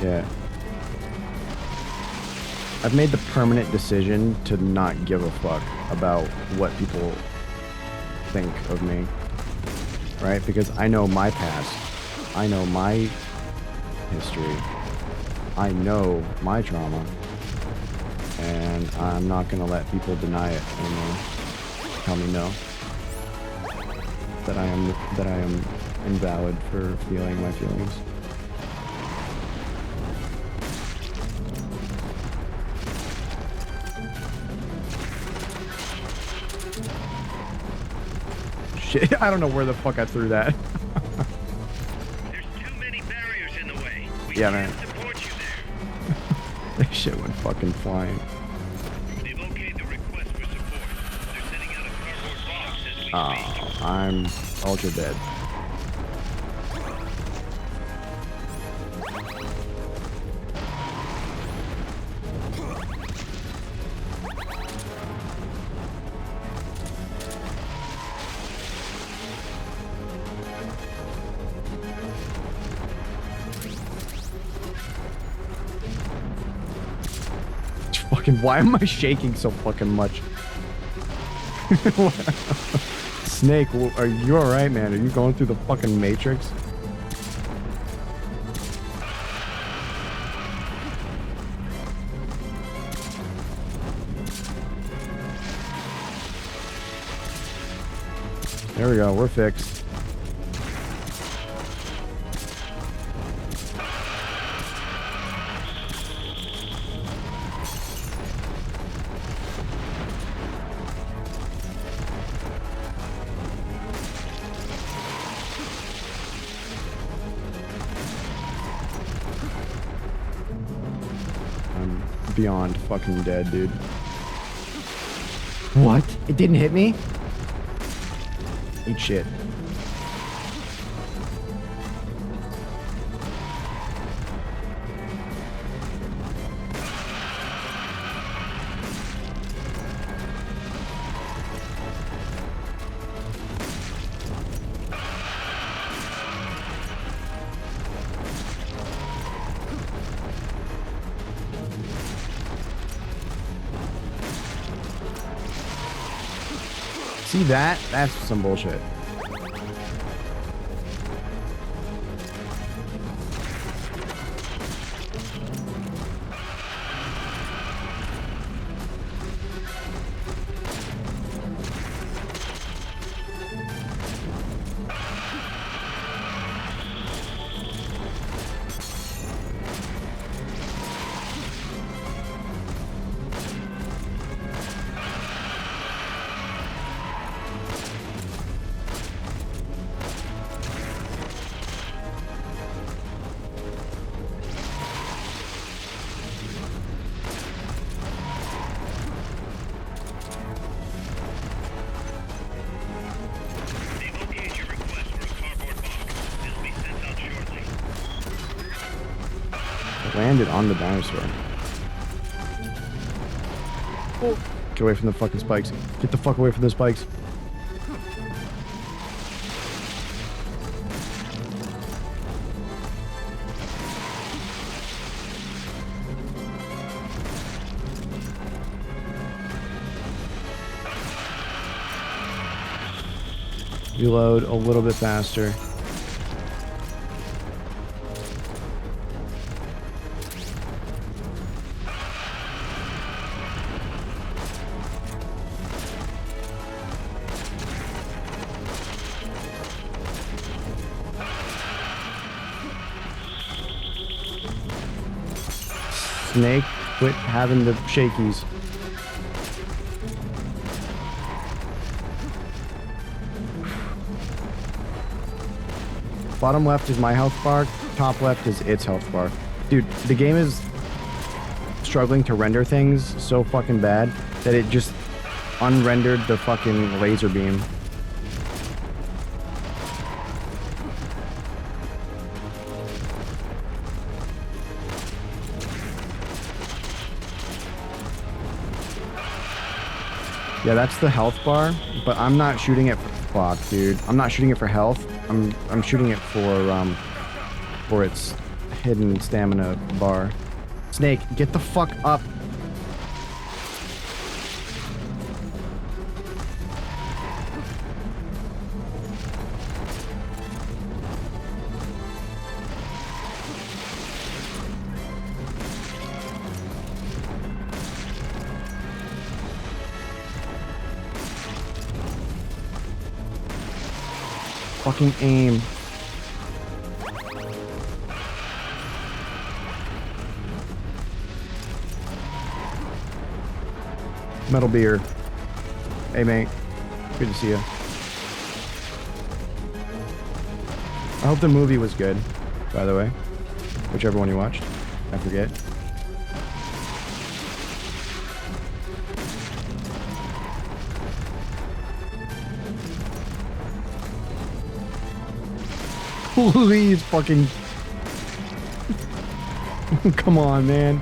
Yeah. I've made the permanent decision to not give a fuck about what people think of me. right? Because I know my past. I know my history. I know my trauma. And I'm not gonna let people deny it anymore. Tell me no. That I am invalid for feeling my feelings. Shit, I don't know where the fuck I threw that. There's too many barriers in the way. We Yeah, can't man. support you there. That shit went fucking flying. They've okayed the request for support. They're sending out a cardboard box as we speak. Oh, I'm ultra dead. Fucking, why am I shaking so fucking much? Snake, are you alright, man? Are you going through the fucking Matrix? There we go, we're fixed. I'm beyond fucking dead, dude. What? It didn't hit me? Eat shit. See that? That's some bullshit. They've okayed your request for a cardboard box. It'll be sent out shortly. It landed on the dinosaur. Get away from the fucking spikes. Get the fuck away from the spikes. Reload a little bit faster. Snake, quit having the shakies. Bottom left is my health bar, top left is its health bar. Dude, the game is struggling to render things so fucking bad that it just unrendered the fucking laser beam. Yeah, that's the health bar, but I'm not shooting it for fuck, dude. I'm not shooting it for health. I'm shooting it for its hidden stamina bar. Snake, get the fuck up. fucking aim. Metal Beer. Hey, mate. Good to see you. I hope the movie was good, by the way. Whichever one you watched. I forget. Please fucking... Come on, man.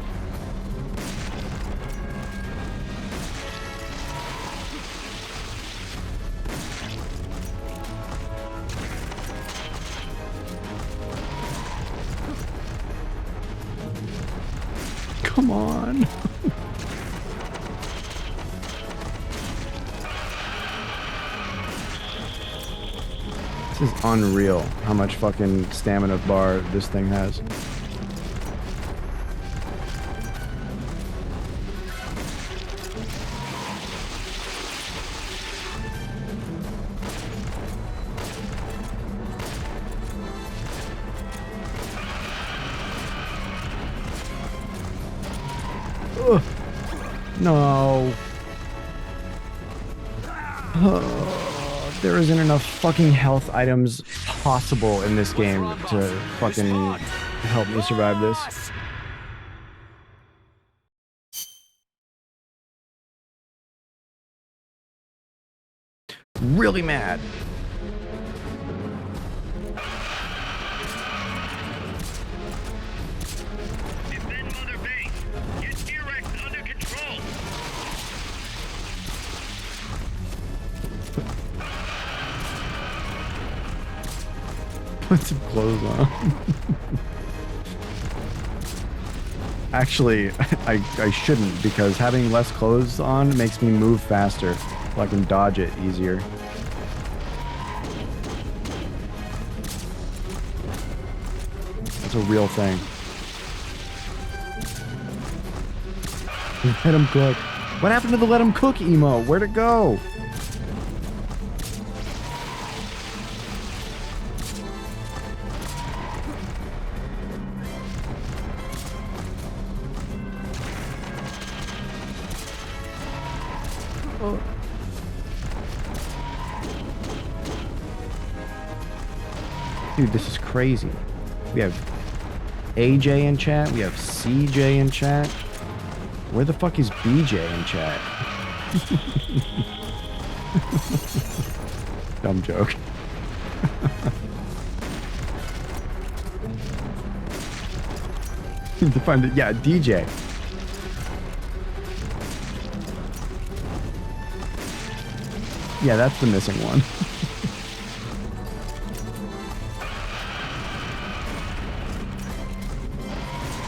Come on. This is unreal how much fucking stamina bar this thing has. Ugh. No. There isn't enough fucking health items possible in this game to fucking help me survive this. Really mad. Defend Mother Base. Get T-Rex under control. Put some clothes on. Actually, I shouldn't, because having less clothes on makes me move faster, so I can dodge it easier. It's a real thing. Let him cook. What happened to the let him cook emo? Where'd it go? Dude, this is crazy. We have AJ in chat. We have CJ in chat. Where the fuck is BJ in chat? Dumb joke. To find it, yeah, DJ. Yeah, that's the missing one.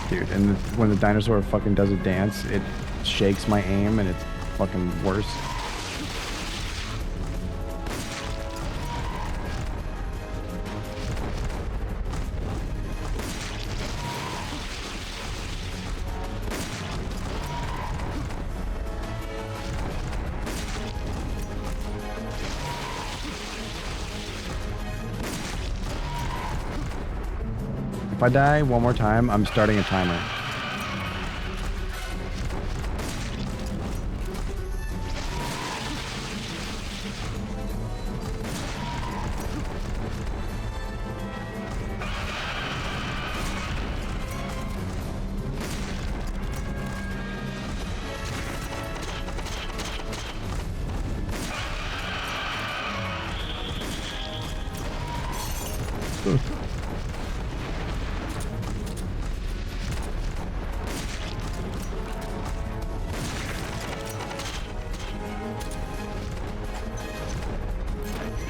Dude, and when the dinosaur fucking does a dance, it shakes my aim and it's fucking worse. If I die one more time, I'm starting a timer.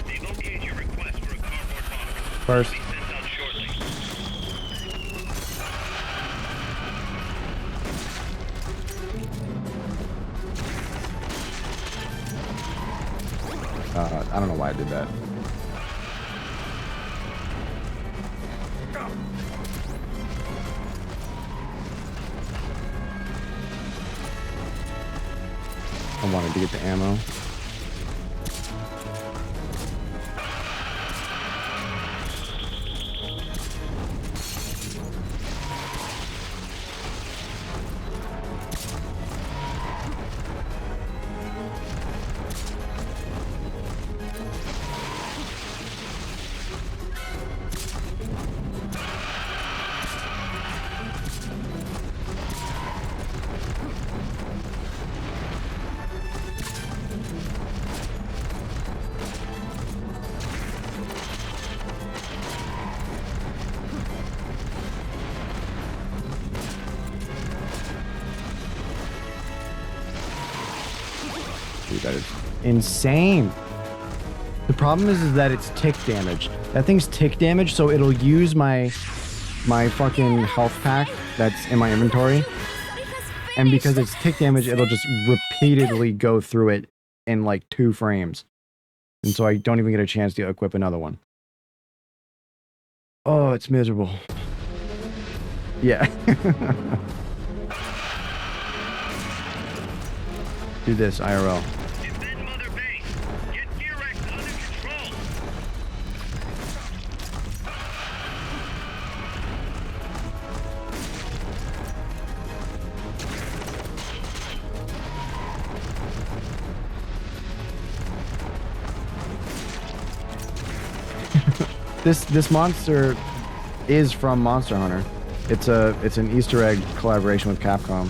Evocate your request for a cardboard box. First. Be sent out shortly. I don't know why I did that. I wanted to get the ammo. that is insane. The problem is that it's tick damage. That thing's tick damage, so it'll use my fucking health pack that's in my inventory. And because it's tick damage, it'll just repeatedly go through it in like 2 frames. And so I don't even get a chance to equip another one. Oh, it's miserable. Yeah. Do this, IRL. Defend Mother Base. Get T-Rex under control. This monster is from Monster Hunter. It's an Easter egg collaboration with Capcom.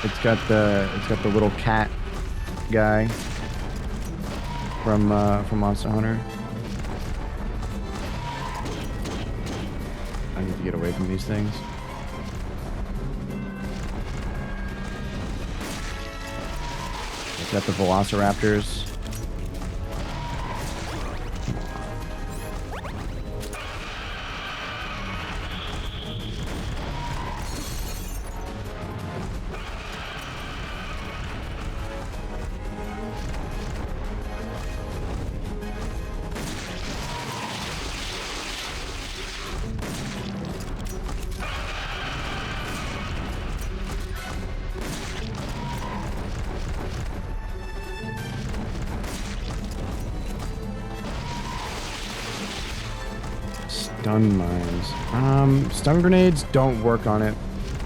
It's got the little cat guy from Monster Hunter. I need to get away from these things. It's got the Velociraptors. Stun mines. Stun grenades don't work on it,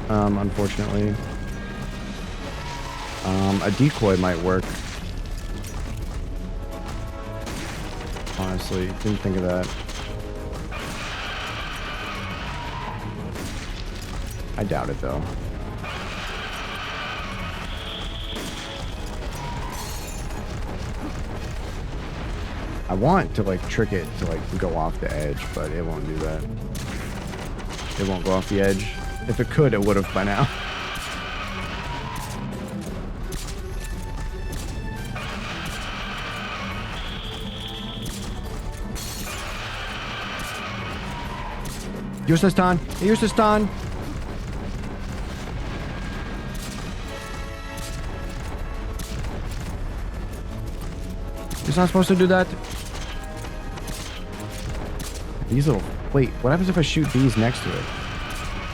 unfortunately. A decoy might work. Honestly, didn't think of that. I doubt it though. I want to like trick it to like go off the edge, but it won't do that. It won't go off the edge. If it could, it would have by now. Use the stun. Use the stun. It's not supposed to do that. These little... Wait, what happens if I shoot these next to it?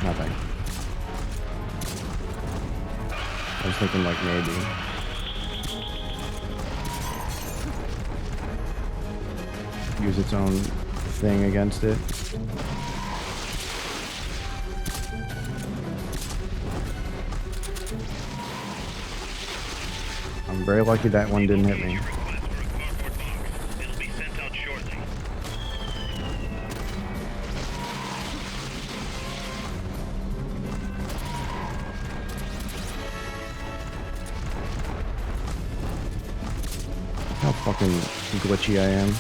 Nothing. I was thinking like maybe. Use its own thing against it. I'm very lucky that one didn't hit me. How fucking glitchy I am.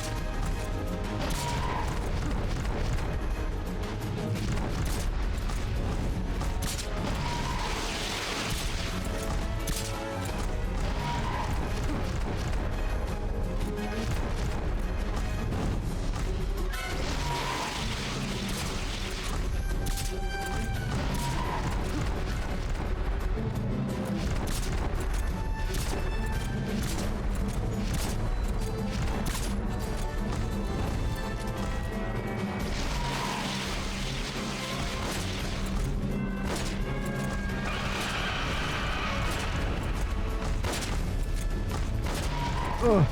Ugh.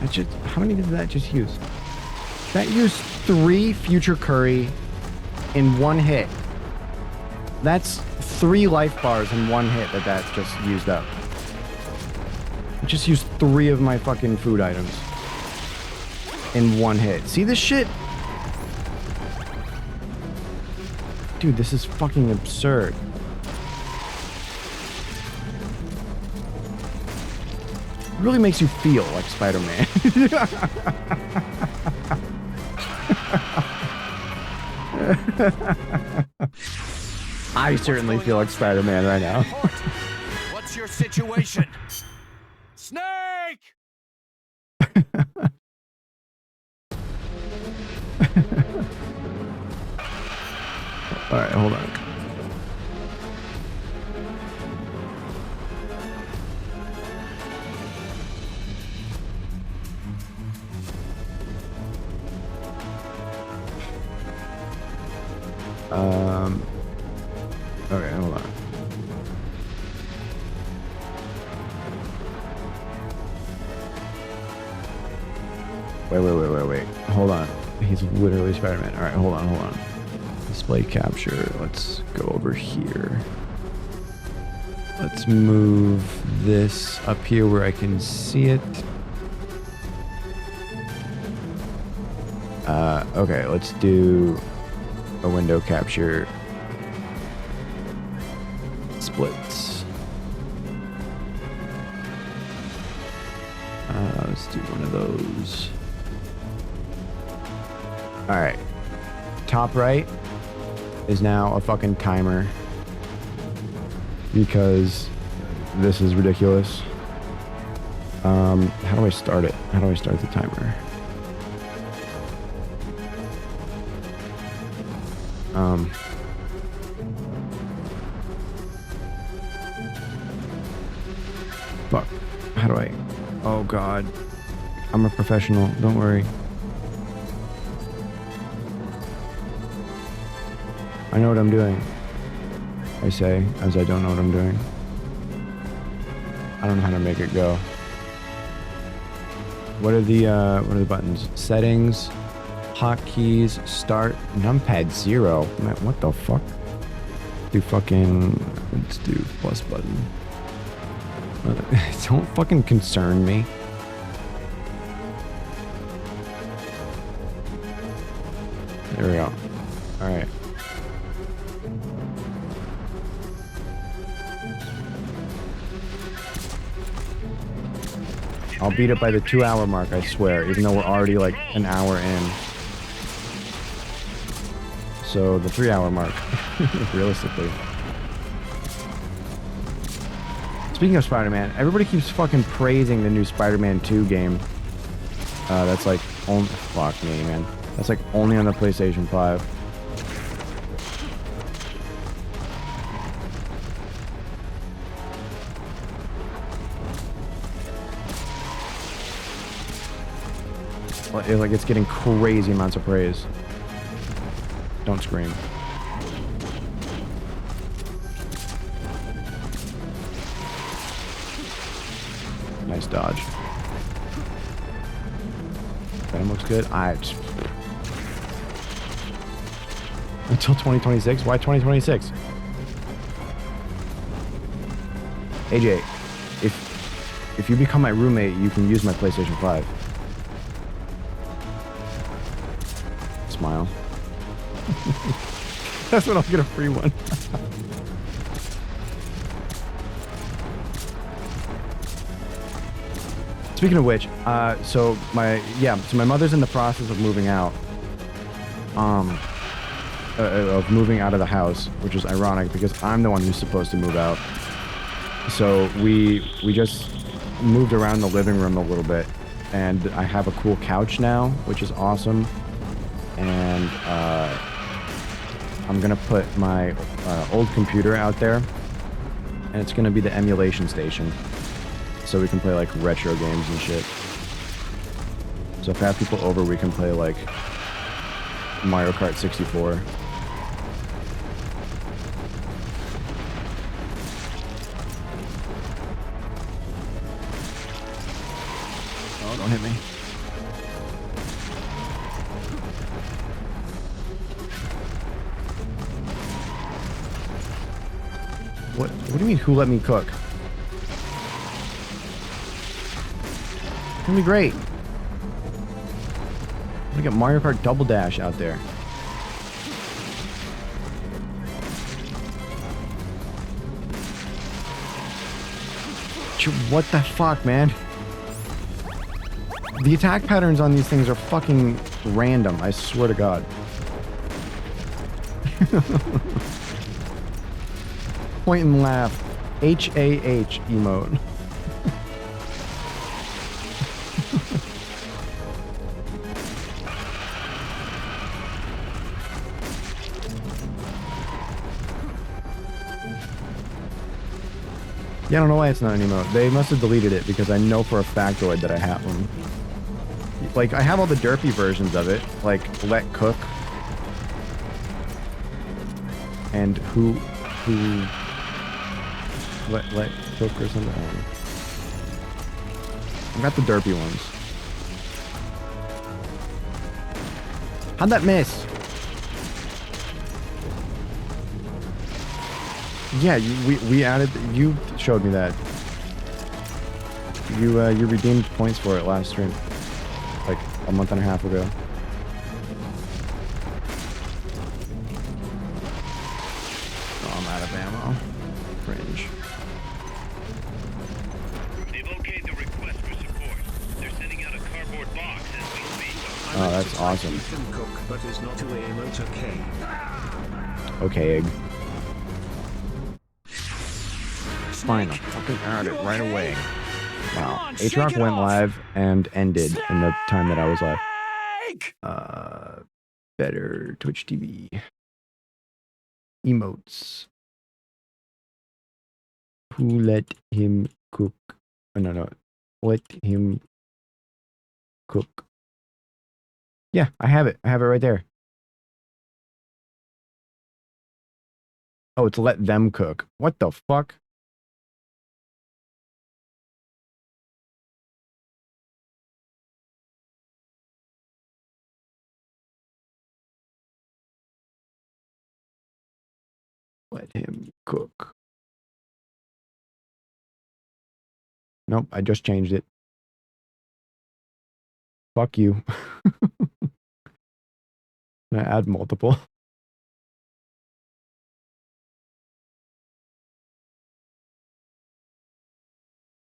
That just, how many did that just use? That used 3 future curry in 1 hit. That's 3 life bars in 1 hit that just used up. It just used 3 of my fucking food items in 1 hit. See this shit? Dude, this is fucking absurd. It really makes you feel like Spider-Man. I certainly feel like Spider-Man right now. What's your situation? Snake! All right, hold on. Okay, hold on. Wait. Hold on. He's literally Spider-Man. All right, hold on. Display capture. Let's go over here. Let's move this up here where I can see it. Okay, let's do a window capture. Splits. Let's do one of those. All right. Top right is now a fucking timer because this is ridiculous. How do I start it? How do I start the timer? Fuck. How do I? Oh God. I'm a professional. Don't worry. I know what I'm doing. I say, as I don't know what I'm doing. I don't know how to make it go. What are the buttons? Settings, hotkeys, start, numpad 0. Man, what the fuck? Let's do plus button. Don't fucking concern me. There we go. All right. I'll beat it by the 2-hour mark, I swear, even though we're already like an hour in. So the 3-hour mark, realistically. Speaking of Spider-Man, everybody keeps fucking praising the new Spider-Man 2 game. That's like, fuck me, man. That's like only on the PlayStation 5. Like it's getting crazy amounts of praise. Don't scream. Nice dodge. Venom looks good. Until 2026? Why 2026? AJ, if you become my roommate, you can use my PlayStation 5. Smile. That's when I'll get a free one. Speaking of which, so my mother's in the process of moving out. Of moving out of the house, which is ironic because I'm the one who's supposed to move out. So we just moved around the living room a little bit, and I have a cool couch now, which is awesome. And I'm gonna put my old computer out there, and it's gonna be the emulation station, so we can play like retro games and shit. So if I have people over, we can play like Mario Kart 64. Oh, don't hit me. What do you mean, who let me cook? It's gonna be great. I'm gonna get Mario Kart Double Dash out there. What the fuck, man? The attack patterns on these things are fucking random, I swear to God. Point and laugh. H-A-H emote. Yeah, I don't know why it's not an emote. They must have deleted it because I know for a factoid that I have them. Like, I have all the derpy versions of it, like let cook and who let cook or something. I don't know. I got the derpy ones. How'd that miss? Yeah, we added. You showed me that. You redeemed points for it last stream, like a month and a half ago. Oh, I'm out of ammo. Cringe. They've okayed the request for support. They're sending out a cardboard box as we speak. Oh, that's awesome. You can cook, but is not a emote okay. Okay, egg. Fine, I'll fucking add it right away. Wow. H-Rock went live and ended in the time that I was live. Better Twitch TV. Emotes. Who let him cook? Oh, no. Let him cook. Yeah, I have it. I have it right there. Oh, it's let them cook. What the fuck? Let him cook. Nope, I just changed it. Fuck you. Can I add multiple?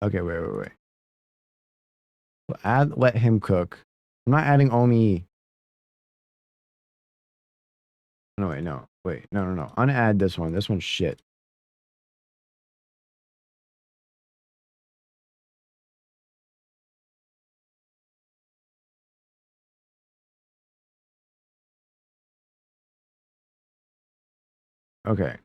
Okay, wait. Add let him cook. I'm not adding Omi. No, wait, no. Wait, no. Unadd this one. This one's shit. Okay.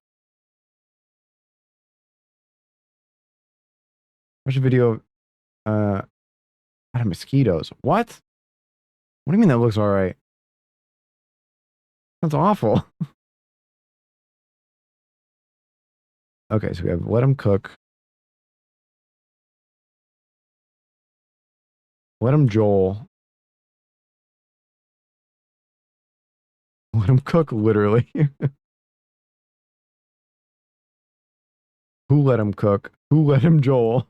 Watch a video out of mosquitoes. What? What do you mean that looks alright? That's awful. Okay, so we have let him cook. Let him Joel. Let him cook, literally. Who let him cook? Who let him Joel?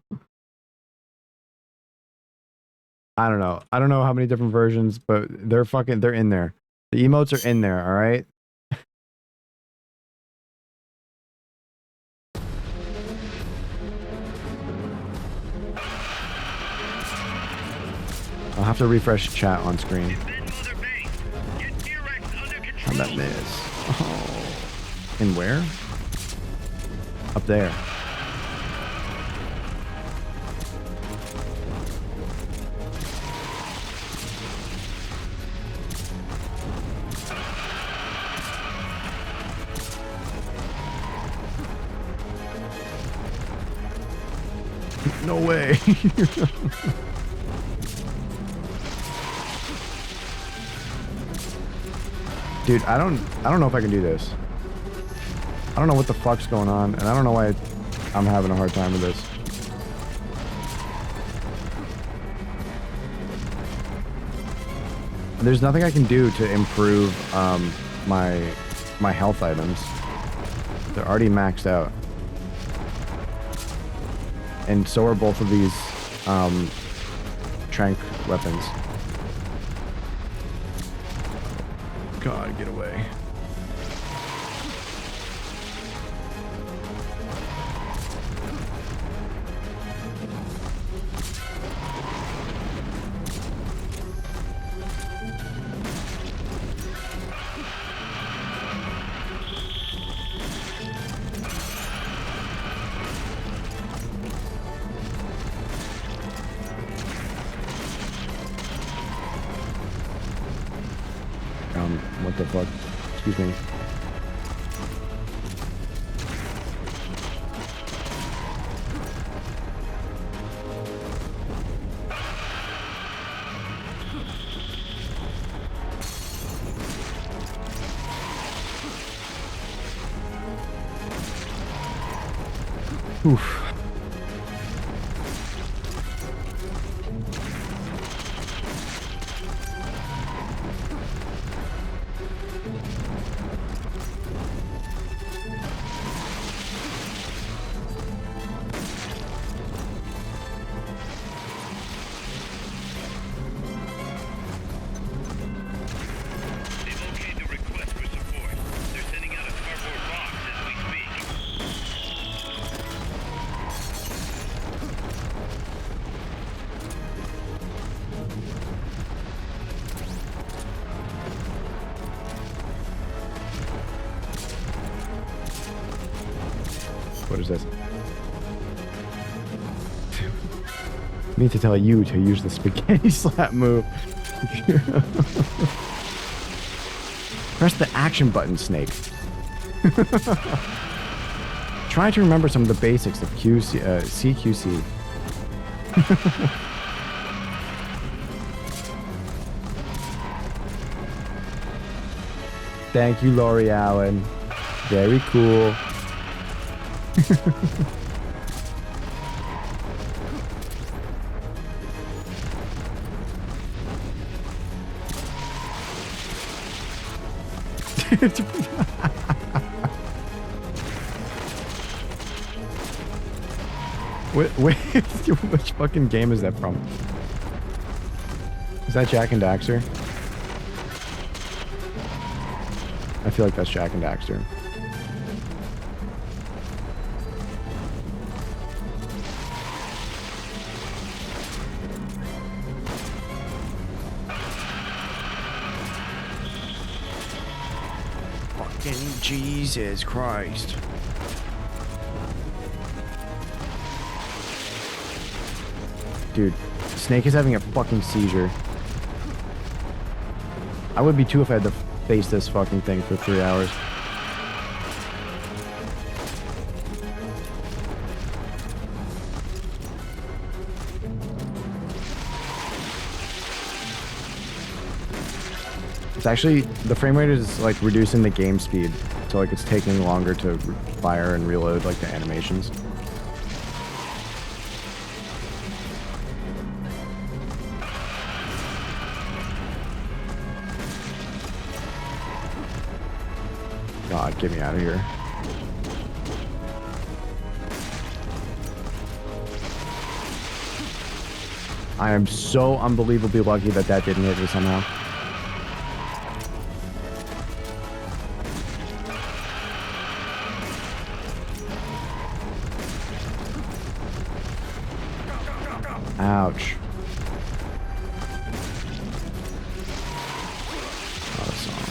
I don't know. I don't know how many different versions, but they're in there. The emotes are in there, alright? I'll have to refresh chat on screen. How'd that miss? Oh. And where? Up there. No way. Dude, I don't know if I can do this. I don't know what the fuck's going on, and I don't know why I'm having a hard time with this. There's nothing I can do to improve my health items. They're already maxed out. And so are both of these trank weapons. God, get away. What the fuck? Excuse me. Oof. They've okayed the request for support. They're sending out a cardboard box as we speak. What is this? I need to tell you to use the spaghetti slap move. Press the action button, Snake. Try to remember some of the basics of CQC. Thank you, Laurie Allen. Very cool. Which fucking game is that from? Is that Jack and Daxter? I feel like that's Jack and Daxter. Fucking Jesus Christ. Dude, Snake is having a fucking seizure. I would be too if I had to face this fucking thing for 3 hours. It's actually, the frame rate is like reducing the game speed. So like it's taking longer to fire and reload like the animations. God, get me out of here. I am so unbelievably lucky that that didn't hit me somehow. Ouch. Not a song.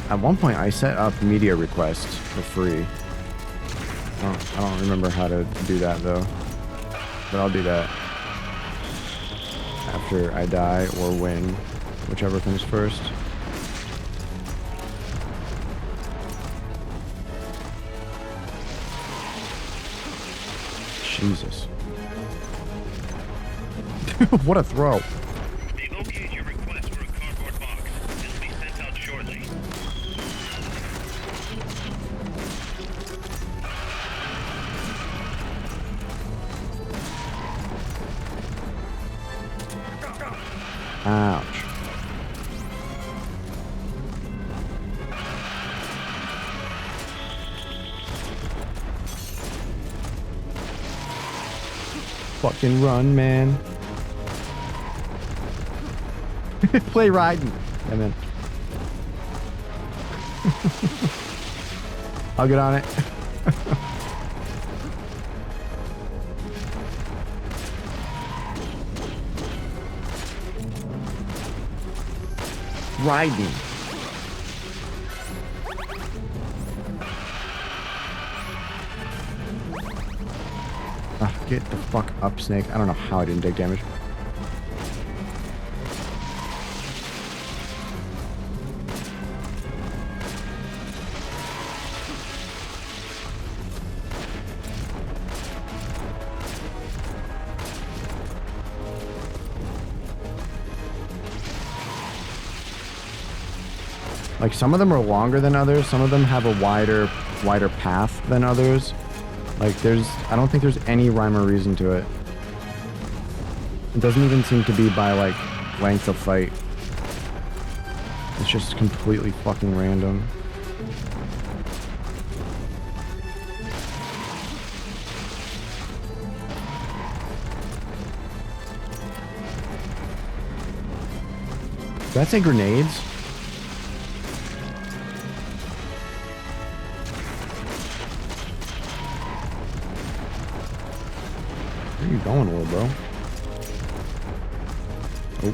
At one point I set up media requests for free. I don't remember how to do that though, but I'll do that after I die or win, whichever comes first. Jesus. What a throw. They've okayed your request for a cardboard box. This will be sent out shortly. Ouch. Fucking run, man. Play riding. And then I'll get on it. Riding. Get the fuck up, Snake. I don't know how I didn't take damage. Like, some of them are longer than others. Some of them have a wider path than others. Like, I don't think there's any rhyme or reason to it. It doesn't even seem to be by, like, length of fight. It's just completely fucking random. Did that say grenades? Where are you going, little bro? Oh.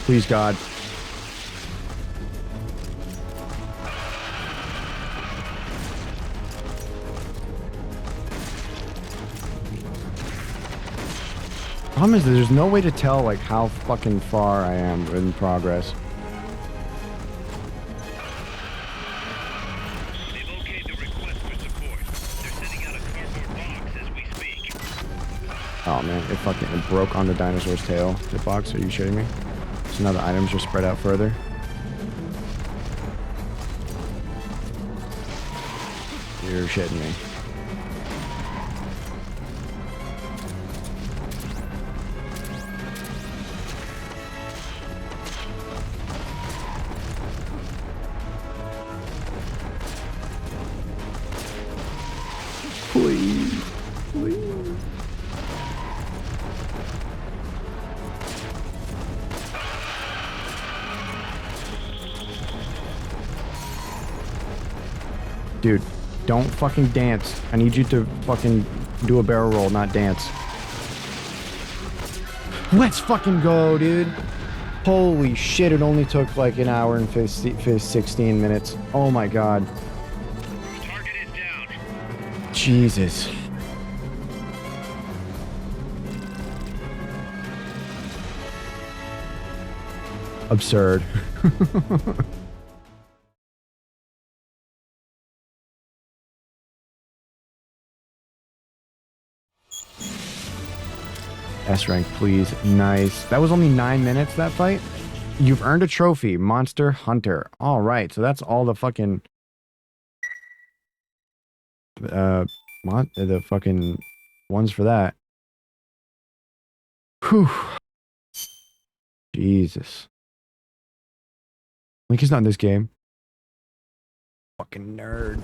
Please, God. Problem is that there's no way to tell, like, how fucking far I am in progress. They located the request for support. They're sending out a cardboard box as we speak. Oh man, it broke on the dinosaur's tail. The box, are you shitting me? So now the items are spread out further. You're shitting me. Please, please. Dude, don't fucking dance. I need you to fucking do a barrel roll, not dance. Let's fucking go, dude. Holy shit, it only took like an hour and 16 minutes. Oh my god. Target is down. Jesus. Absurd. S rank, please. Nice. That was only 9 minutes, that fight. You've earned a trophy, Monster Hunter. All right, so that's all the fucking the fucking ones for that. Whew. Jesus. Link is not in this game. Fucking nerd.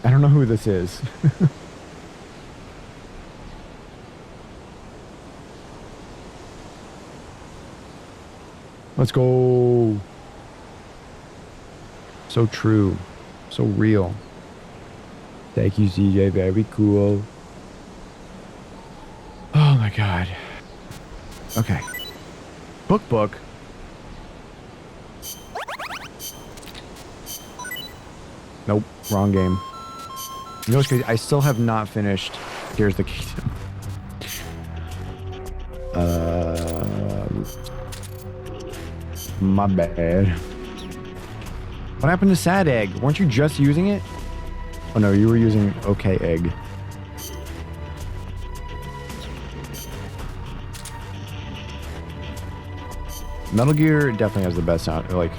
I don't know who this is. Let's go. So true. So real. Thank you, CJ. Very cool. Oh my god. Okay. Book. Nope. Wrong game. You know what's crazy? I still have not finished Here's the Kingdom. My bad. What happened to Sad Egg? Weren't you just using it? Oh no, you were using OK Egg. Metal Gear definitely has the best sound. Like,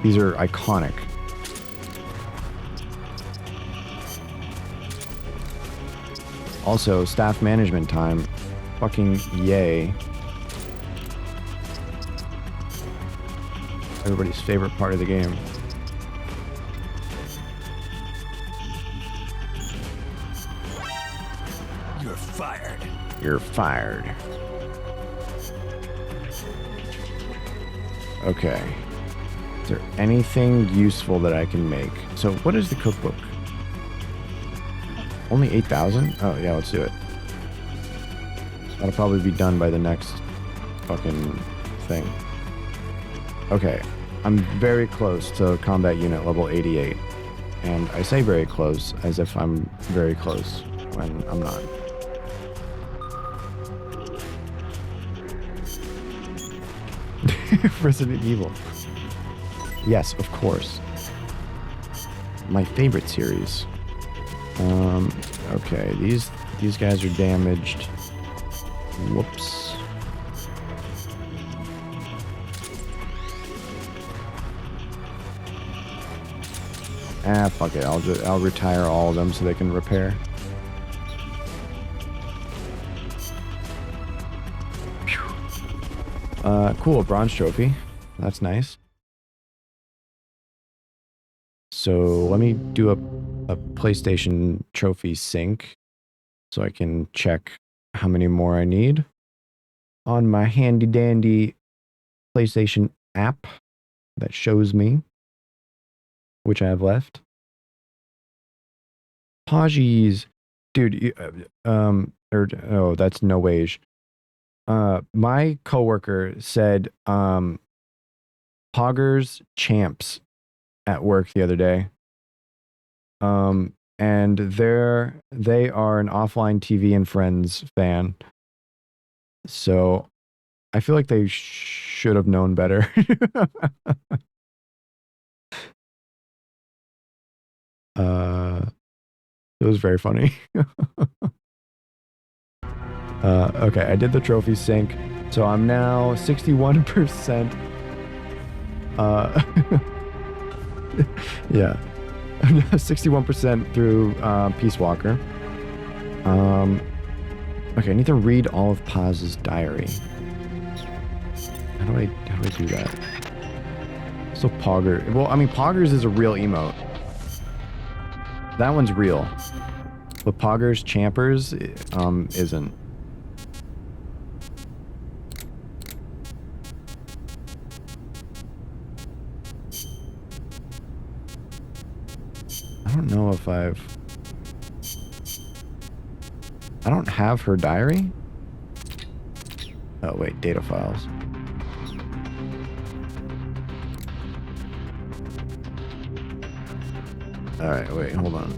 these are iconic. Also, staff management time. Fucking yay. Everybody's favorite part of the game. You're fired. You're fired. Okay. Is there anything useful that I can make? So what is the cookbook? Only 8,000? Oh yeah, let's do it. That'll probably be done by the next fucking thing. Okay. I'm very close to combat unit level 88. And I say very close as if I'm very close when I'm not. Resident Evil. Yes, of course. My favorite series. Okay, these guys are damaged. Whoops. Ah, fuck it. I'll retire all of them so they can repair. Cool, bronze trophy. That's nice. So let me do a PlayStation trophy sync so I can check how many more I need on my handy dandy PlayStation app that shows me which I have left. Paji's, dude, oh, that's no wage. My coworker said, Poggers champs at work the other day. And they are an Offline TV and Friends fan. So I feel like they should have known better. It was very funny. Okay, I did the trophy sync, so I'm now 61%. Yeah, I'm now 61% through Peace Walker. Okay, I need to read all of Paz's diary. How do I do that? So Pogger. Well, I mean, Poggers is a real emote. That one's real. But Poggers Champers isn't. I don't know if I don't have her diary. Oh wait, data files. Alright, wait, hold on.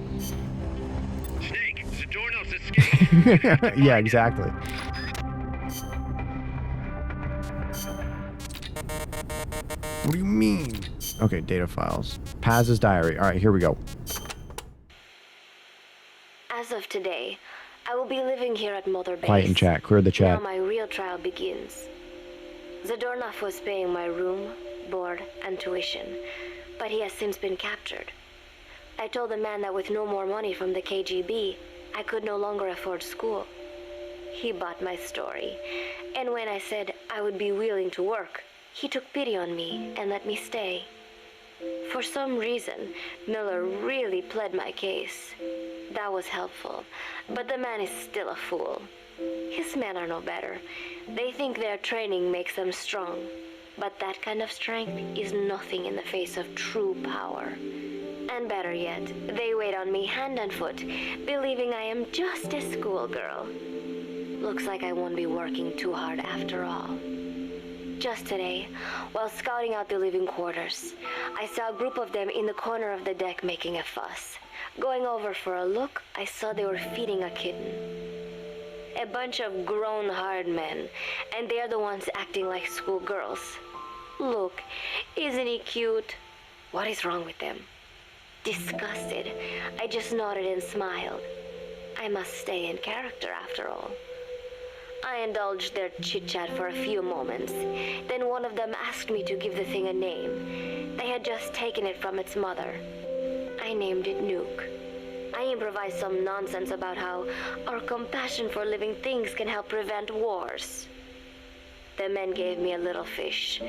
Snake, Zadornos escaped. Yeah, exactly. What do you mean? Okay, data files. Paz's diary. Alright, here we go. As of today, I will be living here at Mother Base. Quiet in chat. Clear the chat. Now my real trial begins. Zadornov was paying my room, board, and tuition, but he has since been captured. I told the man that with no more money from the KGB, I could no longer afford school. He bought my story, and when I said I would be willing to work, he took pity on me and let me stay. For some reason, Miller really pled my case. That was helpful, but the man is still a fool. His men are no better. They think their training makes them strong, but that kind of strength is nothing in the face of true power. And better yet, they wait on me hand and foot, believing I am just a schoolgirl. Looks like I won't be working too hard after all. Just today, while scouting out the living quarters, I saw a group of them in the corner of the deck making a fuss. Going over for a look, I saw they were feeding a kitten. A bunch of grown hard men, and they're the ones acting like schoolgirls. Look, isn't he cute? What is wrong with them? Disgusted, I just nodded and smiled. I must stay in character after all. I indulged their chit-chat for a few moments. Then one of them asked me to give the thing a name. They had just taken it from its mother. I named it Nuke. I improvised some nonsense about how our compassion for living things can help prevent wars. The men gave me a little fish.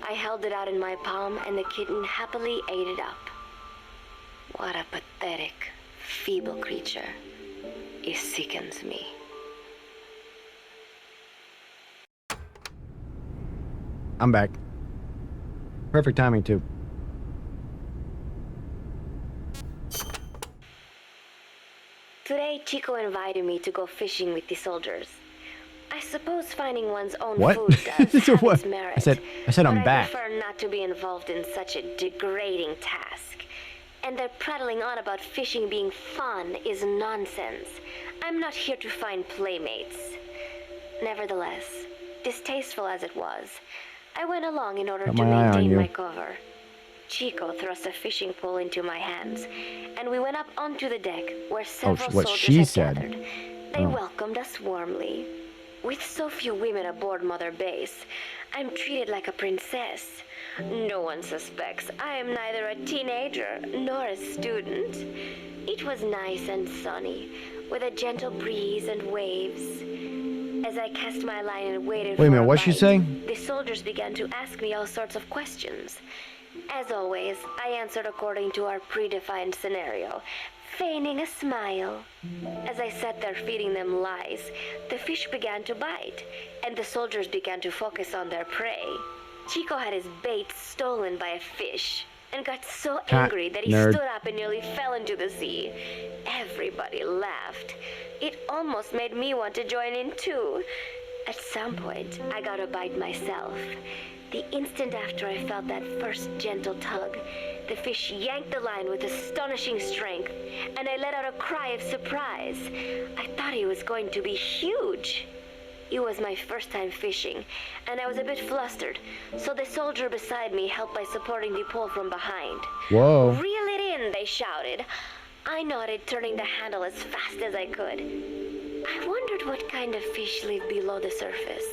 I held it out in my palm and the kitten happily ate it up. What a pathetic, feeble creature. It sickens me. I'm back. Perfect timing, too. Today, Chico invited me to go fishing with the soldiers. I suppose finding one's own What? food does have What? its merit. I said I'm but back. I prefer not to be involved in such a degrading task. And their prattling on about fishing being fun is nonsense. I'm not here to find playmates. Nevertheless, distasteful as it was, I went along in order Got to my eye on maintain you. my cover. Chico thrust a fishing pole into my hands, and we went up onto the deck where several what soldiers she had said. gathered. They Oh. welcomed us warmly. With so few women aboard Mother Base, I'm treated like a princess. No one suspects I am neither a teenager nor a student. It was nice and sunny, with a gentle breeze and waves. As I cast my line and waited Wait a for minute, what's she bite, saying? the soldiers began to ask me all sorts of questions. As always, I answered according to our predefined scenario, feigning a smile. As I sat there feeding them lies, the fish began to bite, and the soldiers began to focus on their prey. Chico had his bait stolen by a fish, and got so angry that he nerd. stood up and nearly fell into the sea. Everybody laughed. It almost made me want to join in too. At some point, I got a bite myself. The instant after I felt that first gentle tug, the fish yanked the line with astonishing strength, and I let out a cry of surprise. I thought he was going to be huge. It was my first time fishing, and I was a bit flustered, so the soldier beside me helped by supporting the pole from behind. Whoa. Reel it in, they shouted. I nodded, turning the handle as fast as I could. I wondered what kind of fish lived below the surface,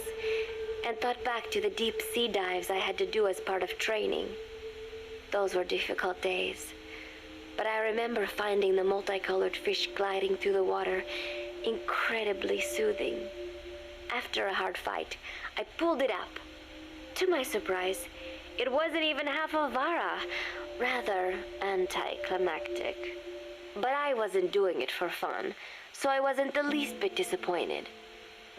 and thought back to the deep sea dives I had to do as part of training. Those were difficult days, but I remember finding the multicolored fish gliding through the water incredibly soothing. After a hard fight, I pulled it up. To my surprise, it wasn't even half a vara, rather anticlimactic. But I wasn't doing it for fun, so I wasn't the least bit disappointed.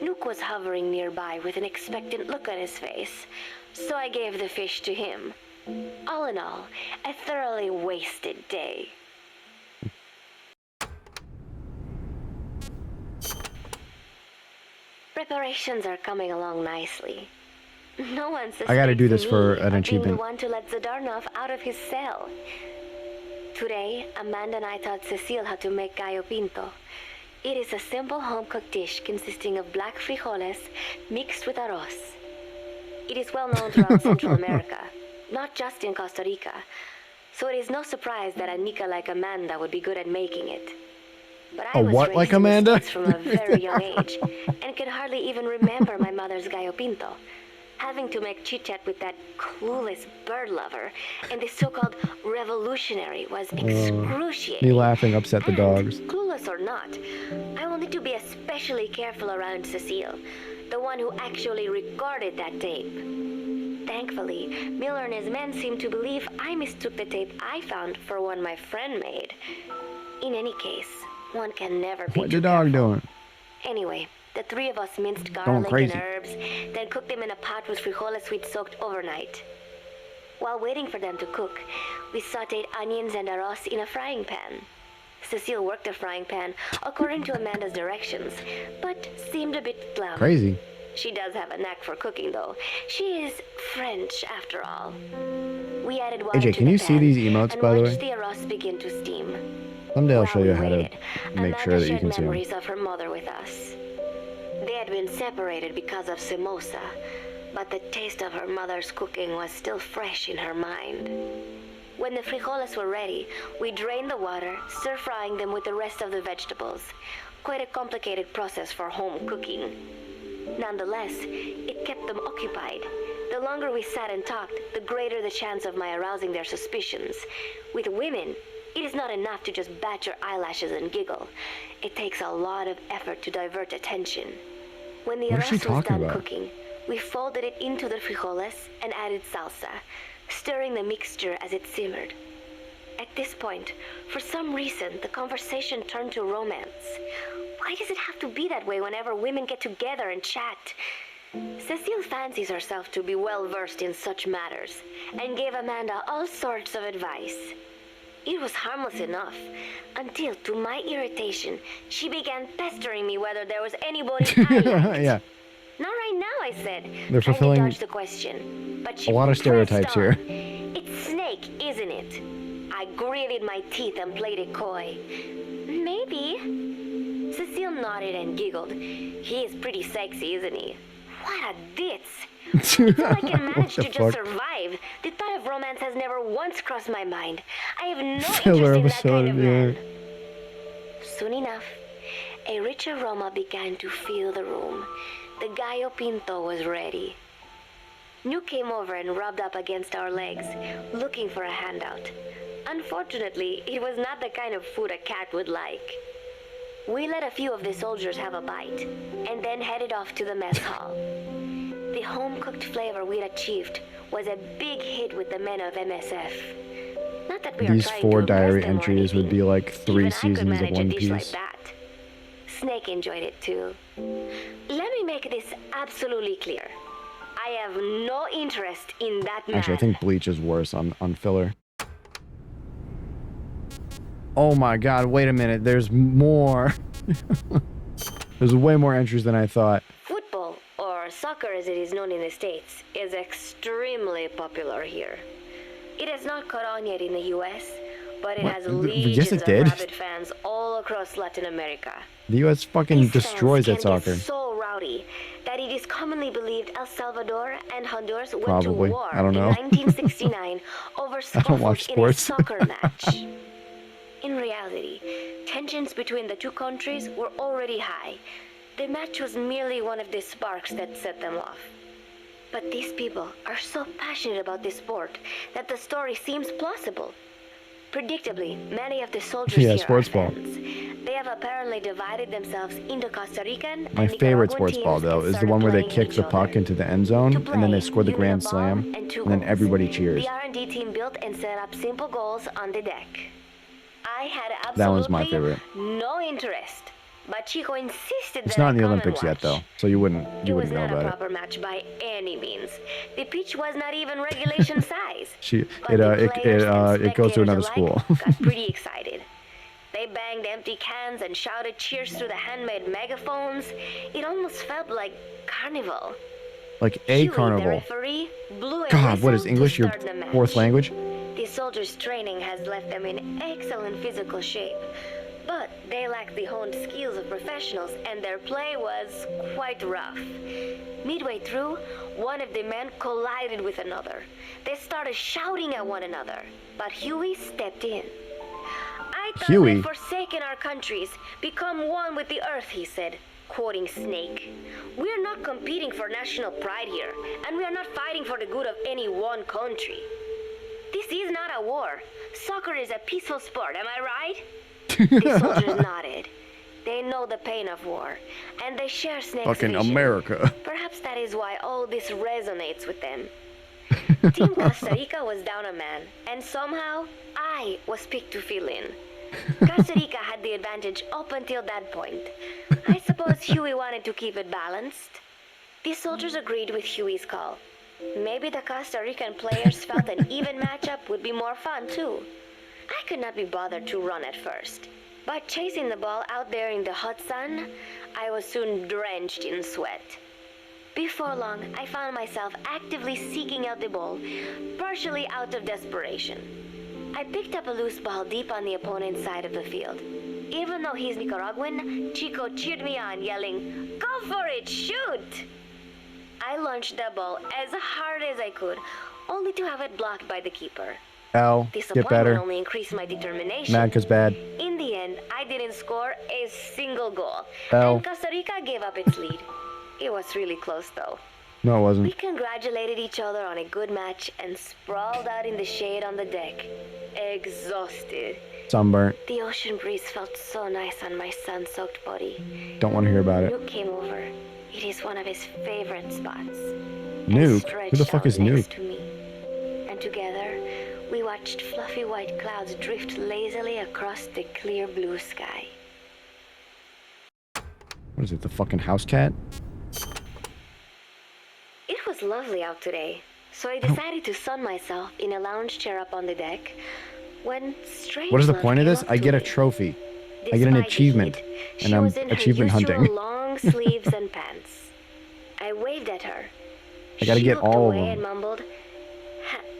Nook was hovering nearby with an expectant look on his face, so I gave the fish to him. All in all, a thoroughly wasted day. Preparations are coming along nicely. No one suspects I gotta do this for me an of being achievement. the one to let Zadarnov out of his cell. Today, Amanda and I taught Cecile how to make gallo pinto. It is a simple home-cooked dish consisting of black frijoles mixed with arroz. It is well known throughout Central America, not just in Costa Rica, so it is no surprise that a Nika like Amanda would be good at making it. But I A was what raised like in the Amanda? States from a very young age, and can hardly even remember my mother's gallo pinto. Having to make chit-chat with that clueless bird lover and the so-called revolutionary was excruciating. Me laughing upset the And, dogs. clueless or not, I will need to be especially careful around Cecile, the one who actually recorded that tape. Thankfully, Miller and his men seem to believe I mistook the tape I found for one my friend made. In any case, one can never be What too the dog careful. doing? Anyway, the three of us minced Going garlic and crazy. herbs, then cooked them in a pot with frijoles we'd soaked overnight. While waiting for them to cook, we sautéed onions and arroz in a frying pan. Cecile worked the frying pan according to Amanda's directions, but seemed a bit glum. Crazy. She does have a knack for cooking, though. She is French, after all. We added water AJ, to can the you see pan these emotes, and by the watched way? the arroz begin to steam. Someday I'll While show you we how to waited, make Amanda sure that you shared can see them. memories of her mother with us. They had been separated because of Simosa, but the taste of her mother's cooking was still fresh in her mind. When the frijoles were ready, we drained the water, stir-frying them with the rest of the vegetables. Quite a complicated process for home cooking. Nonetheless, it kept them occupied. The longer we sat and talked, the greater the chance of my arousing their suspicions. With women, It is not enough to just bat your eyelashes and giggle. It takes a lot of effort to divert attention. When the What is she arroz was talking done about? cooking, we folded it into the frijoles and added salsa, stirring the mixture as it simmered. At this point, for some reason, the conversation turned to romance. Why does it have to be that way whenever women get together and chat? Cecile fancies herself to be well versed in such matters, and gave Amanda all sorts of advice. It was harmless enough, until, to my irritation, she began pestering me whether there was anybody I liked. Yeah. Not right now, I said, They're trying to fulfilling dodge the question. But she a lot of pressed stereotypes on. here. It's Snake, isn't it? I gritted my teeth and played it coy. Maybe. Cecile nodded and giggled. He is pretty sexy, isn't he? What a ditz. Until I can manage to just survive, the thought of romance has never once crossed my mind. I have no Filler interest in that kind of man. yeah. Soon enough, a rich aroma began to fill the room. The gallo pinto was ready. New came over and rubbed up against our legs, looking for a handout. Unfortunately, it was not the kind of food a cat would like. We let a few of the soldiers have a bite, and then headed off to the mess hall. The home-cooked flavor we'd achieved was a big hit with the men of MSF. Not that we are These trying 4 to impress diary them or entries would anything. be like 3 Even I could seasons of manage a One dish like Piece. that. Snake enjoyed it too. Let me make this absolutely clear. I have no interest in that man. Actually, I think Bleach is worse on filler. Oh my god, wait a minute. There's more. There's way more entries than I thought. Football, or soccer as it is known in the States, is extremely popular here. It has not caught on yet in the US, but it What? has Yes, legions it of did. rabid fans all across Latin America. The US fucking These destroys fans that can soccer. get so rowdy that it is commonly believed El Salvador and Honduras went Probably. to war I don't know. in 1969 over I don't watch scuffles in a sports. soccer match. In reality, tensions between the two countries were already high. The match was merely one of the sparks that set them off. But these people are so passionate about this sport that the story seems plausible. Predictably, many of the soldiers Yeah, here sports are ball. fans. They have apparently divided themselves into Costa Rican My and favorite Nicaraguan sports teams ball, though, and is the started one where they playing kick each the puck other. into the end zone, To and then they play, score the you need grand a ball slam, and 2 and then goals. everybody cheers. The R&D team built and set up simple goals on the deck. I had absolutely That one's my favorite. no interest, but Chico insisted It's that not I in the come and Olympics yet, watch. though, so you wouldn't It was know not a about it. proper match by any means. The pitch was not even regulation size. But It the players and it goes to spectators another alike school. got pretty excited. They banged empty cans and shouted cheers through the handmade megaphones. It almost felt like carnival. Like a Huey, the carnival. referee, blew a God, what is whistle to English your start the match. 4th language? The soldiers' training has left them in excellent physical shape, but they lack the honed skills of professionals, and their play was quite rough. Midway through, one of the men collided with another. They started shouting at one another, but Huey stepped in. I thought Huey? we'd forsaken our countries, become one with the earth, he said, quoting Snake. We're not competing for national pride here, and we are not fighting for the good of any one country. This is not a war. Soccer is a peaceful sport, am I right? The soldiers nodded. They know the pain of war, and they share Snake's Fucking vision. America. Perhaps that is why all this resonates with them. Team Costa Rica was down a man, and somehow I was picked to fill in. Costa Rica had the advantage up until that point. I suppose Huey wanted to keep it balanced. The soldiers agreed with Huey's call. Maybe the Costa Rican players felt an even matchup would be more fun too. I could not be bothered to run at first, but chasing the ball out there in the hot sun, I was soon drenched in sweat. Before long, I found myself actively seeking out the ball, partially out of desperation. I picked up a loose ball deep on the opponent's side of the field. Even though he's Nicaraguan, Chico cheered me on, yelling, "Go for it, shoot!" I launched the ball as hard as I could, only to have it blocked by the keeper. L, get Disappointment better. only increased my determination. Mad 'cause bad. In the end, I didn't score a single goal, L. and Costa Rica gave up its lead. It was really close, though. No, it We wasn't. congratulated each other on a good match and sprawled out in the shade on the deck, exhausted. sunburnt. The ocean breeze felt so nice on my sun-soaked body. Don't want to hear about it. Nuke came over. It is one of his favorite spots. Nuke? Who the fuck is Nuke? To me. And together, we watched fluffy white clouds drift lazily across the clear blue sky. What is it, the fucking house cat? It was lovely out today, so I decided to sun myself in a lounge chair up on the deck. When strange What is the love point of came this? up I to get a me. trophy. I get an Despite the achievement. heat, And she I'm was in her achievement usual hunting. long sleeves and pants. I waved at her. I gotta She get looked all of away them. And mumbled,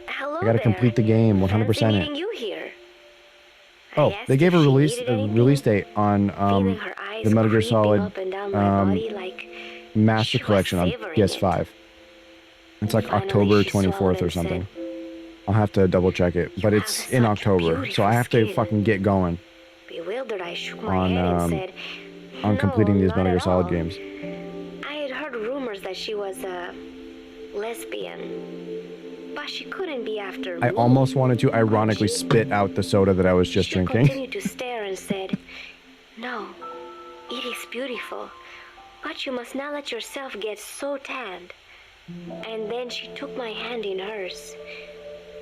"Hello I gotta there. complete the game, 100% Fancy it. meeting you here." I Oh, asked they gave if a she release needed anything, release date on feeling her eyes the Metal Gear creeping Solid up and down my body like Master she was Collection on savoring PS5. It's like Finally, October she swallowed 24th or and something. said, I'll have to double check it, but it's in such October, so I have to beautiful fucking get going Bewildered, I shook my on head and said, on completing these not Metal Gear at Solid all. games. I had heard rumors that she was a lesbian, but she couldn't be after me. I almost wanted to ironically spit out the soda that I was just She drinking. continued to stare and said, "No, it is beautiful, but you must not let yourself get so tanned." And then she took my hand in hers.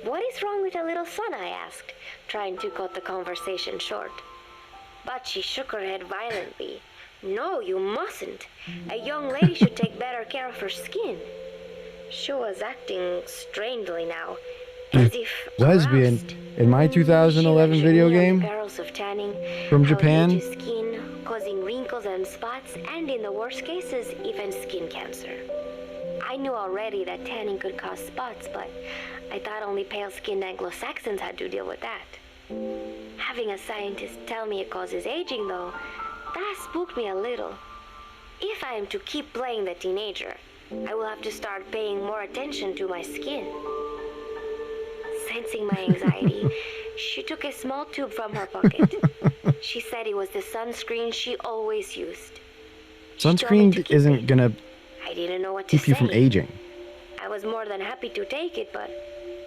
"What is wrong with a little sun?" I asked, trying to cut the conversation short. But she shook her head violently. "No, you mustn't. A young lady should take better care of her skin." She was acting strangely now, as if Lesbian aroused. in my 2011 She video lectured me on game the perils of tanning, from how it Japan. ages skin, causing wrinkles and spots, and in the worst cases, even skin cancer. I knew already that tanning could cause spots, but I thought only pale-skinned Anglo-Saxons had to deal with that. Having a scientist tell me it causes aging, though, that spooked me a little. If I am to keep playing the teenager, I will have to start paying more attention to my skin. Sensing my anxiety, she took a small tube from her pocket. She said it was the sunscreen she always used. She told me to Sunscreen keep isn't it. gonna I didn't know what to keep you from say. aging. I was more than happy to take it, but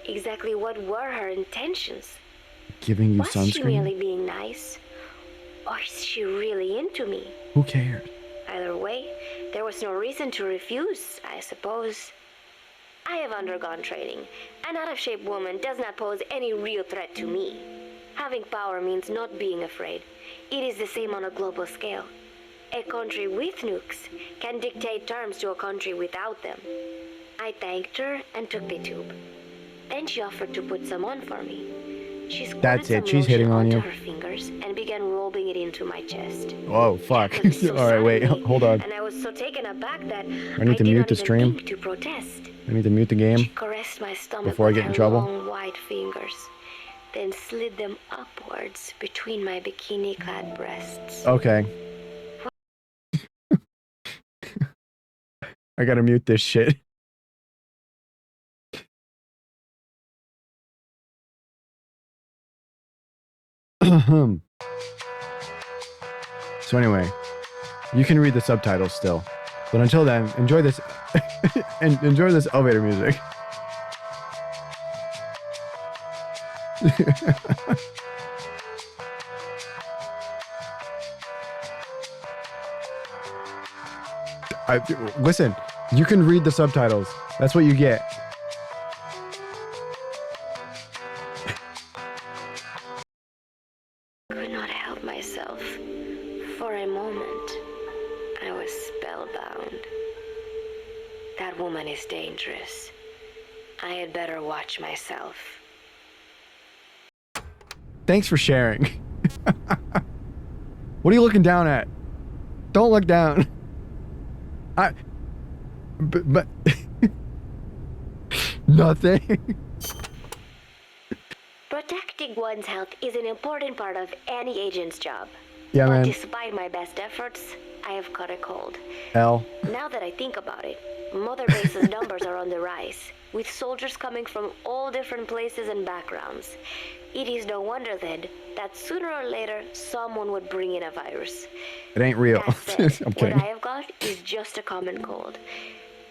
exactly what were her intentions? Giving you Was she sunscreen? merely being nice? Or is she really into me? Who cares? Either way, there was no reason to refuse, I suppose. I have undergone training. An out-of-shape woman does not pose any real threat to me. Having power means not being afraid. It is the same on a global scale. A country with nukes can dictate terms to a country without them. I thanked her and took the tube. Then she offered to put some on for me. She squirted That's it, some she's hitting lotion on onto you. her fingers and began rubbing it into my chest. Whoa, fuck. It was so Alright, wait, suddenly, hold on. And I was so taken aback that I need to did mute not the even stream. think to protest. I need to mute the She game. caressed my stomach Before I with get in her trouble. long white fingers, then slid them upwards between my bikini-clad breasts. Okay. I gotta mute this shit. So anyway, you can read the subtitles still. But until then, enjoy this enjoy this elevator music. Listen, you can read the subtitles. That's what you get. Could not help myself. For a moment, I was spellbound. That woman is dangerous. I had better watch myself. Thanks for sharing. What are you looking down at? Don't look down. But nothing. Protecting one's health is an important part of any agent's job. Yeah, But man. despite my best efforts, I have caught a cold. L. Now that I think about it, Mother Base's numbers are on the rise, with soldiers coming from all different places and backgrounds. It is no wonder then that sooner or later someone would bring in a virus. It ain't real. That said, I'm what kidding. I have got is just a common cold.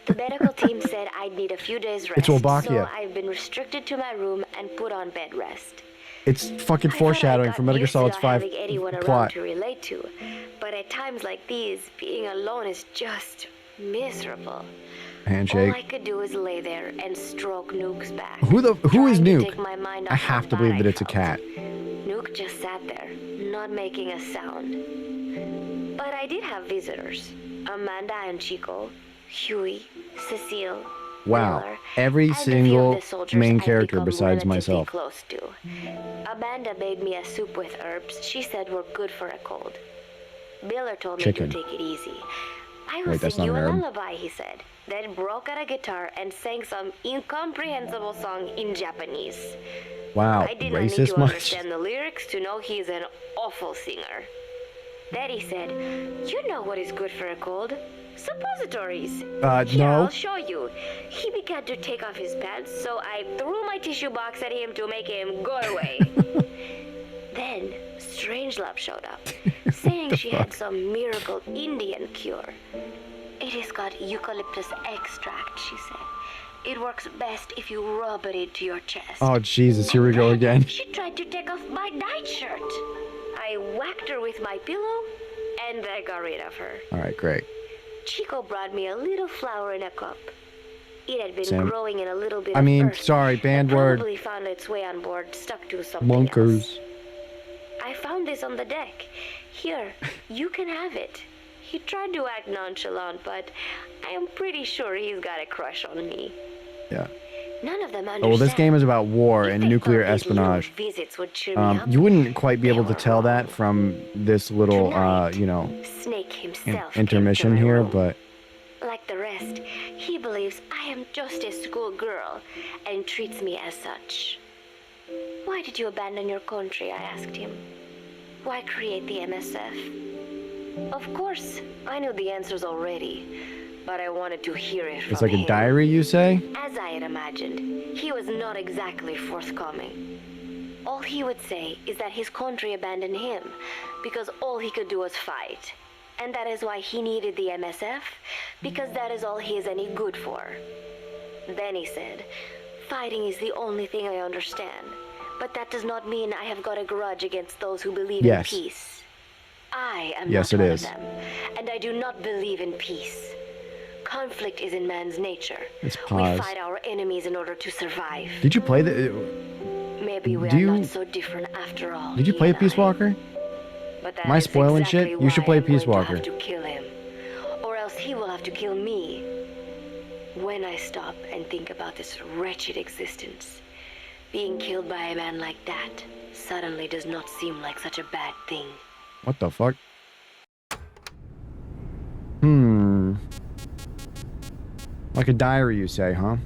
The medical team said I'd need a few days rest, It's Wolbachia. so I've been restricted to my room and put on bed rest. It's fucking I thought I foreshadowing got from Metal Gear used to Solid not 5 having anyone around plot. to relate to, but at times like these, being alone is just miserable. All Handshake. I could do is lay there and stroke Nuke's back. Who is trying to Nuke? take my mind I off have how to believe bad that I it's a felt. cat. Nuke just sat there, not making a sound. But I did have visitors. Amanda and Chico, Huey, Cecile, Wow. Miller, Every and a few single of the soldiers main I've character become besides relatively myself. close to. Amanda made me a soup with herbs she said were good for a cold. Miller told Chicken. me to take it easy. I will Wait, that's sing you not a an herb. lullaby, he said. Then broke out a guitar and sang some incomprehensible song in Japanese. Wow. I did not need Racist to much? understand the lyrics to know he is an awful singer. Then he said, "You know what is good for a cold? Suppositories." Here, No. I'll show you. He began to take off his pants, so I threw my tissue box at him to make him go away. Then Strangelove showed up, saying she had some miracle Indian cure. It has got eucalyptus extract, she said. It works best if you rub it into your chest. Oh, Jesus. Here we go again. She tried to take off my nightshirt. I whacked her with my pillow, and I got rid of her. All right, great. Chico brought me a little flower in a cup. It had been Sam. growing in a little bit I of mean, earth sorry, banned and word. probably found its way on board, stuck to something Monkers. else. I found this on the deck. Here, you can have it. He tried to act nonchalant, but I am pretty sure he's got a crush on me. Yeah. None of them understand. Oh, well, this game is about war If and they nuclear thought these little espionage. visits would cheer me up, You wouldn't quite be they able to were tell that wrong. from this little, Tonight, you know, Snake himself came intermission to my here, room. but Like the rest, he believes I am just a schoolgirl and treats me as such. Why did you abandon your country? I asked him. Why create the MSF? Of course, I knew the answers already, but I wanted to hear it from it's like a him. diary, you say? As I had imagined, he was not exactly forthcoming. All he would say is that his country abandoned him because all he could do was fight. And that is why he needed the MSF, because that is all he is any good for. Then he said, "Fighting is the only thing I understand, but that does not mean I have got a grudge against those who believe Yes. in peace. I am Yes, not it one is. of them, and I do not believe in peace. Conflict is in man's nature. It's We pause. fight our enemies in order to survive. Did you play the... Maybe we do are you- not so different after all. Did you he play and I. Peace Walker? But that Am I is spoiling exactly shit? You should why play I'm going Peace to Walker. have to kill him, or else he will have to kill me. When I stop and think about this wretched existence, being killed by a man like that suddenly does not seem like such a bad thing. What the fuck? Like a diary, you say, huh?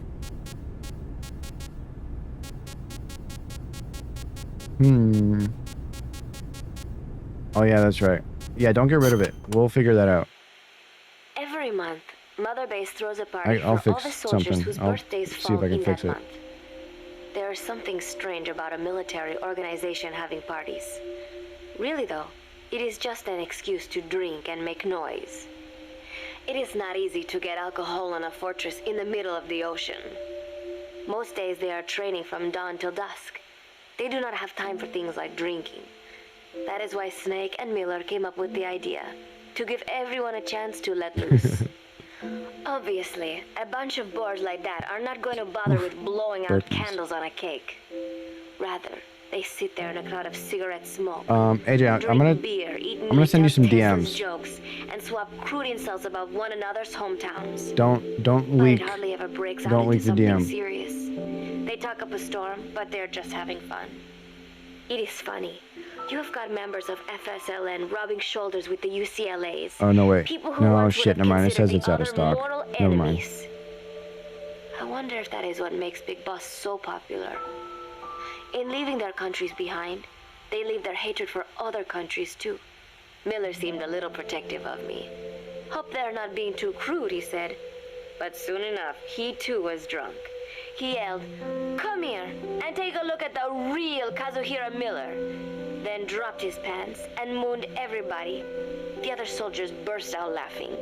Oh, yeah, that's right. Yeah, don't get rid of it. We'll figure that out. Every month, Mother Base throws a party I'll for all fix the soldiers something. whose I'll birthdays see fall if I can in fix that it. month. There is something strange about a military organization having parties. Really, though, it is just an excuse to drink and make noise. It is not easy to get alcohol on a fortress in the middle of the ocean. Most days they are training from dawn till dusk. They do not have time for things like drinking. That is why Snake and Miller came up with the idea, to give everyone a chance to let loose. Obviously, a bunch of boars like that are not going to bother with blowing out Burpees. candles on a cake. Rather, they sit there in a cloud of cigarette smoke. AJ, I'm drink gonna beer, eat I'm gonna send you some meat, tell tasteless DMs. jokes, and swap crude insults about one another's hometowns. Don't But leak. it hardly ever breaks out Don't into leak the something DM. serious. They talk up a storm, but they're just having fun. It is funny. You have got members of FSLN rubbing shoulders with the UCLAs. Oh, no, wait. People who No, once shit, would have never mind. It says considered it's the out of other stock. mortal Never mind. enemies. I wonder if that is what makes Big Boss so popular. In leaving their countries behind, they leave their hatred for other countries too. Miller seemed a little protective of me. Hope they're not being too crude, he said. But soon enough, he too was drunk. He yelled, "Come here and take a look at the real Kazuhira Miller." Then dropped his pants and mooned everybody. The other soldiers burst out laughing.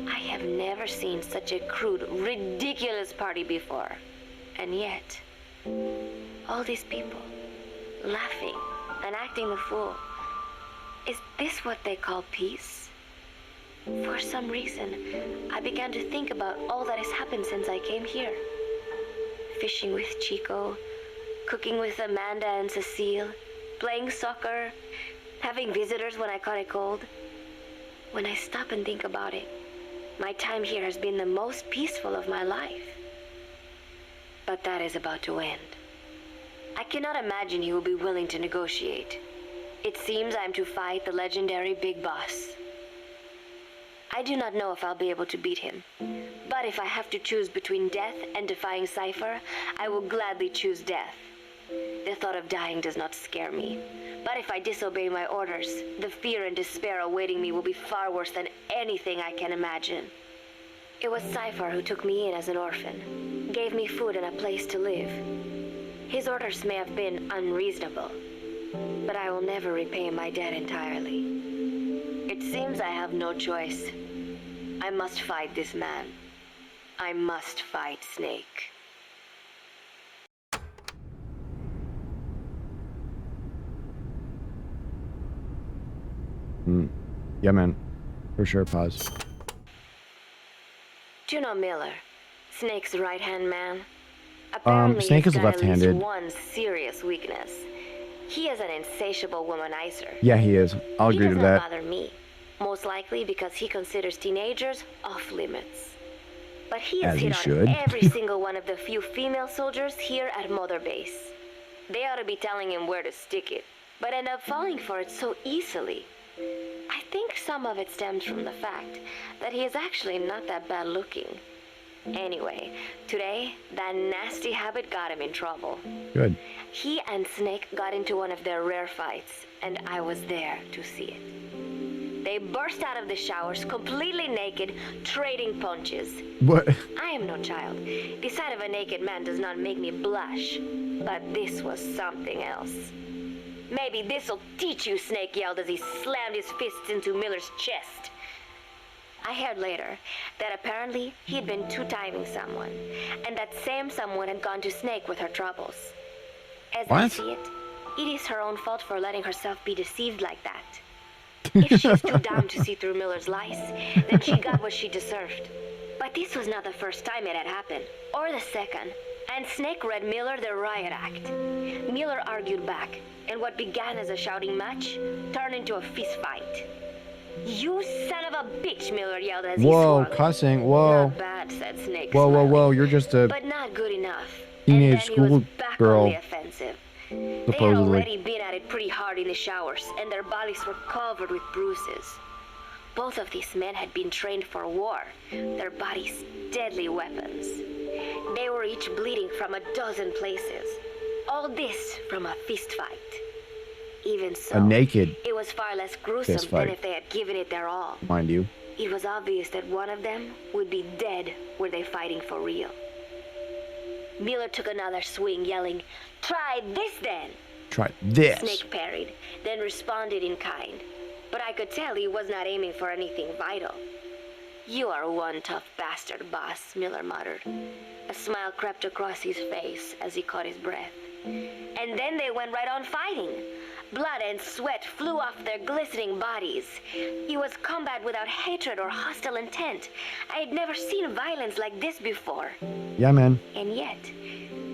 I have never seen such a crude, ridiculous party before. And yet, all these people, laughing and acting the fool. Is this what they call peace? For some reason, I began to think about all that has happened since I came here. Fishing with Chico, cooking with Amanda and Cecile, playing soccer, having visitors when I caught a cold. When I stop and think about it, my time here has been the most peaceful of my life. But that is about to end. I cannot imagine he will be willing to negotiate. It seems I'm to fight the legendary Big Boss. I do not know if I'll be able to beat him, but if I have to choose between death and defying Cypher, I will gladly choose death. The thought of dying does not scare me, but if I disobey my orders, the fear and despair awaiting me will be far worse than anything I can imagine. It was Cypher who took me in as an orphan, gave me food and a place to live. His orders may have been unreasonable, but I will never repay my debt entirely. It seems I have no choice. I must fight this man. I must fight Snake. Yeah, man. For sure, pause. Do you know Miller, Snake's right-hand man? Apparently, Snake he's is got at least left-handed. one serious weakness. He is an insatiable womanizer. Yeah, he is. I'll He agree does to not that. bother me, most likely because he considers teenagers off limits. But he has As he hit should. on every single one of the few female soldiers here at Mother Base. They ought to be telling him where to stick it, but end up falling for it so easily. I think some of it stems from the fact that he is actually not that bad looking. Anyway, today, that nasty habit got him in trouble. Good. He and Snake got into one of their rare fights, and I was there to see it. They burst out of the showers, completely naked, trading punches. What? I am no child. The sight of a naked man does not make me blush, but this was something else. Maybe this'll teach you, Snake yelled as he slammed his fists into Miller's chest. I heard later that apparently he'd been two-timing someone, and that same someone had gone to Snake with her troubles. As I What? see it, it is her own fault for letting herself be deceived like that. If she's too dumb to see through Miller's lies, then she got what she deserved. But this was not the first time it had happened, or the second, and Snake read Miller the riot act. Miller argued back, and what began as a shouting match turned into a fist fight. You son of a bitch, Miller yelled as he Whoa, swung. cussing. Whoa. Not bad, said Snake. Whoa, whoa, smiling. whoa. You're just a But not good enough. teenage And then he was school back girl, on the offensive. They had supposedly. already been at it pretty hard in the showers, and their bodies were covered with bruises. Both of these men had been trained for war, their bodies deadly weapons. They were each bleeding from a dozen places. All this from a fist fight. Even so, A naked it was far less gruesome fist fight. than if they had given it their all. mind you. It was obvious that one of them would be dead were they fighting for real. Miller took another swing, yelling, "Try this then!" Try this. Snake parried, then responded in kind. But I could tell he was not aiming for anything vital. "You are one tough bastard, boss," Miller muttered. A smile crept across his face as he caught his breath. And then they went right on fighting. Blood and sweat flew off their glistening bodies. It was combat without hatred or hostile intent. I had never seen violence like this before. Yeah, man. And yet,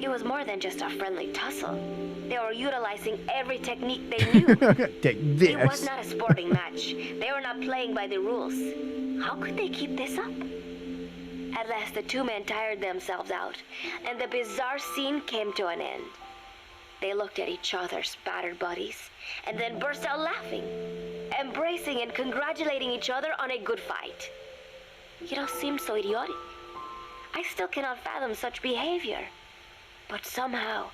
it was more than just a friendly tussle. They were utilizing every technique they knew. Take It was this. not a sporting match. They were not playing by the rules. How could they keep this up? At last, the two men tired themselves out, and the bizarre scene came to an end. They looked at each other's battered bodies, and then burst out laughing, embracing and congratulating each other on a good fight. It all seemed so idiotic. I still cannot fathom such behavior. But somehow,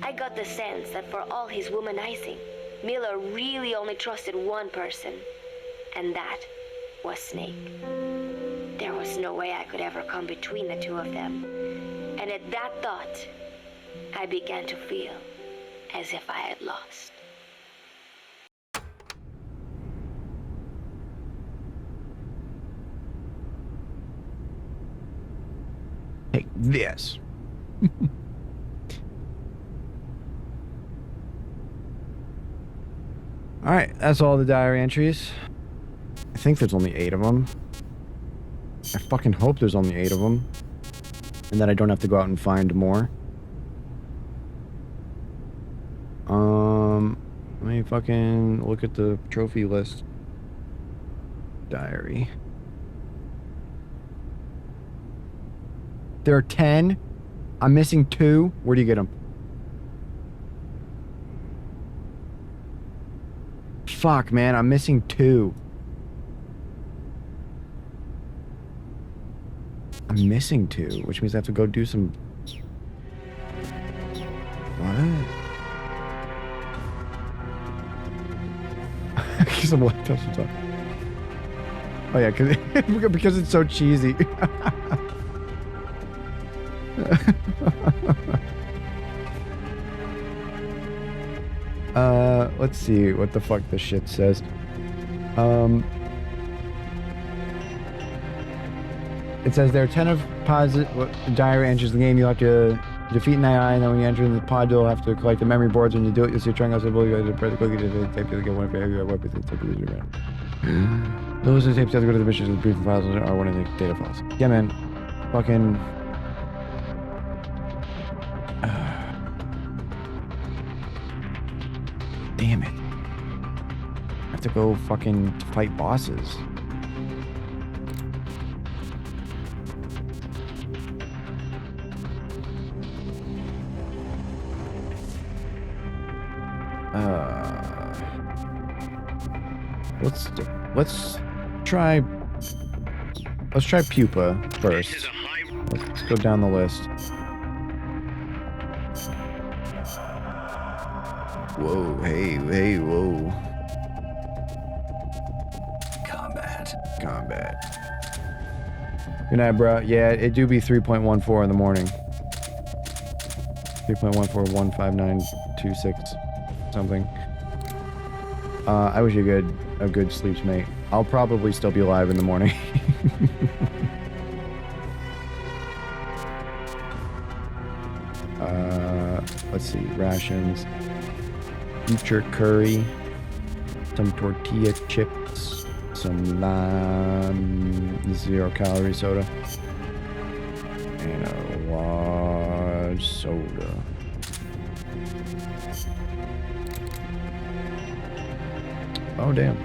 I got the sense that for all his womanizing, Miller really only trusted one person, and that was Snake. There was no way I could ever come between the two of them. And at that thought, I began to feel as if I had lost. Take this. Alright, that's all the diary entries. I think there's only 8 of them. I fucking hope there's only 8 of them. And that I don't have to go out and find more. Let me fucking look at the trophy list. Diary. There are 10. I'm missing 2. Where do you get them? Fuck, man. I'm missing 2. I'm missing 2, which means I have to go do some... What? Because I'm like, oh yeah, because it's so cheesy. Let's see what the fuck this shit says. It says there are 10 of diary entries in the game. You'll have to defeat an AI, and then when you enter in the pod, you'll have to collect the memory boards. When you do it, you'll see a triangle symbol. You have to press the cookie to tape to get one of your weapons and tape to the around. Those are the tapes that have to go to the missions with briefing files or one of the data files. Yeah, man. Fucking... Damn it. I have to go fucking fight bosses. Let's try Pupa first. Let's go down the list. Whoa, hey, whoa. Combat. Good night, bro. Yeah, it do be 3.14 in the morning. 3.141596 something. I wish you a good sleeps, mate. I'll probably still be alive in the morning. Let's see, rations, future curry, some tortilla chips, some lime, 0-calorie soda, and a large soda. Oh, damn.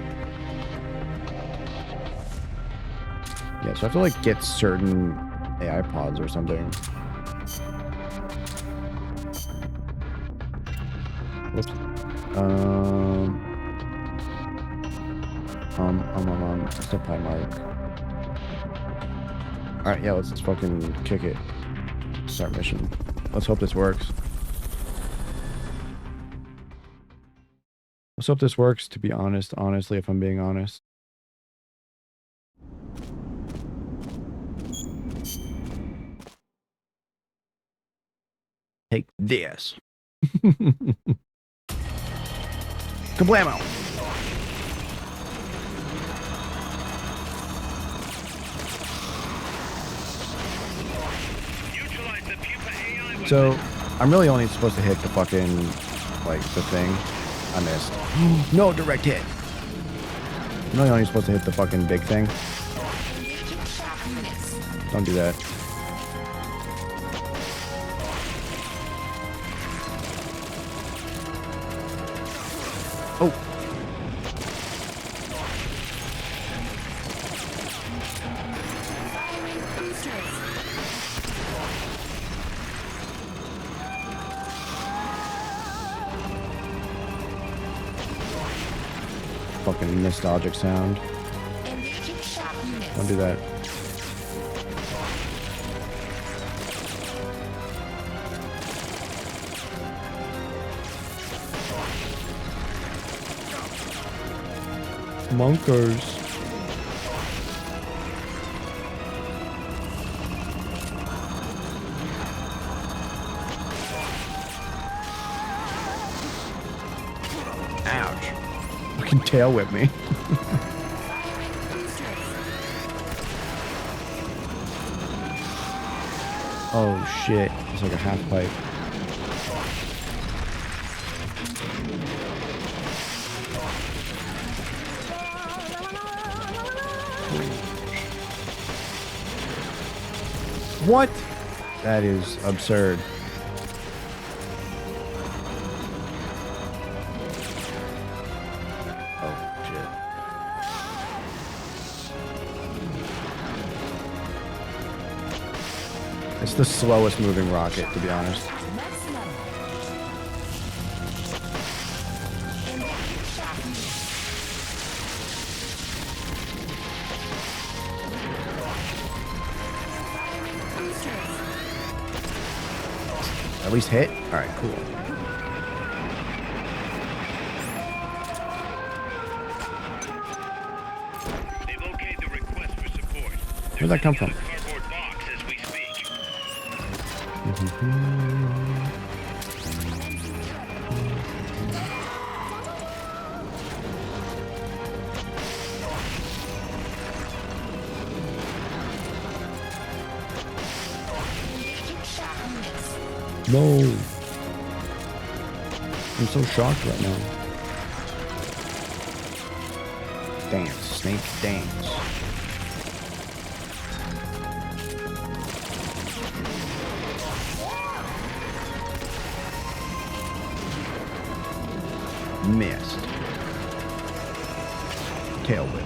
Yeah, so I have to, like, get certain AI pods or something. Whoops. Supply mark. Alright, yeah, let's just fucking kick it. Start mission. Let's hope this works. Let's hope this works, to be honest. Honestly, if I'm being honest. Take this. Kablamo! So, I'm really only supposed to hit the fucking, like, the thing. I missed. No, direct hit. I'm really only supposed to hit the fucking big thing. Don't do that. Oh. Fucking nostalgic sound. Don't do that. Monkers. Ouch. Fucking tail whip me. Oh shit. It's like a half pipe. What? That is absurd. Oh, shit. It's the slowest moving rocket, to be honest. At least hit? Alright, cool. They've okayed the request for support. Where'd that come from? Cardboard box as we speak. No. I'm so shocked right now. Dance, snake, dance. Missed. Tail whip.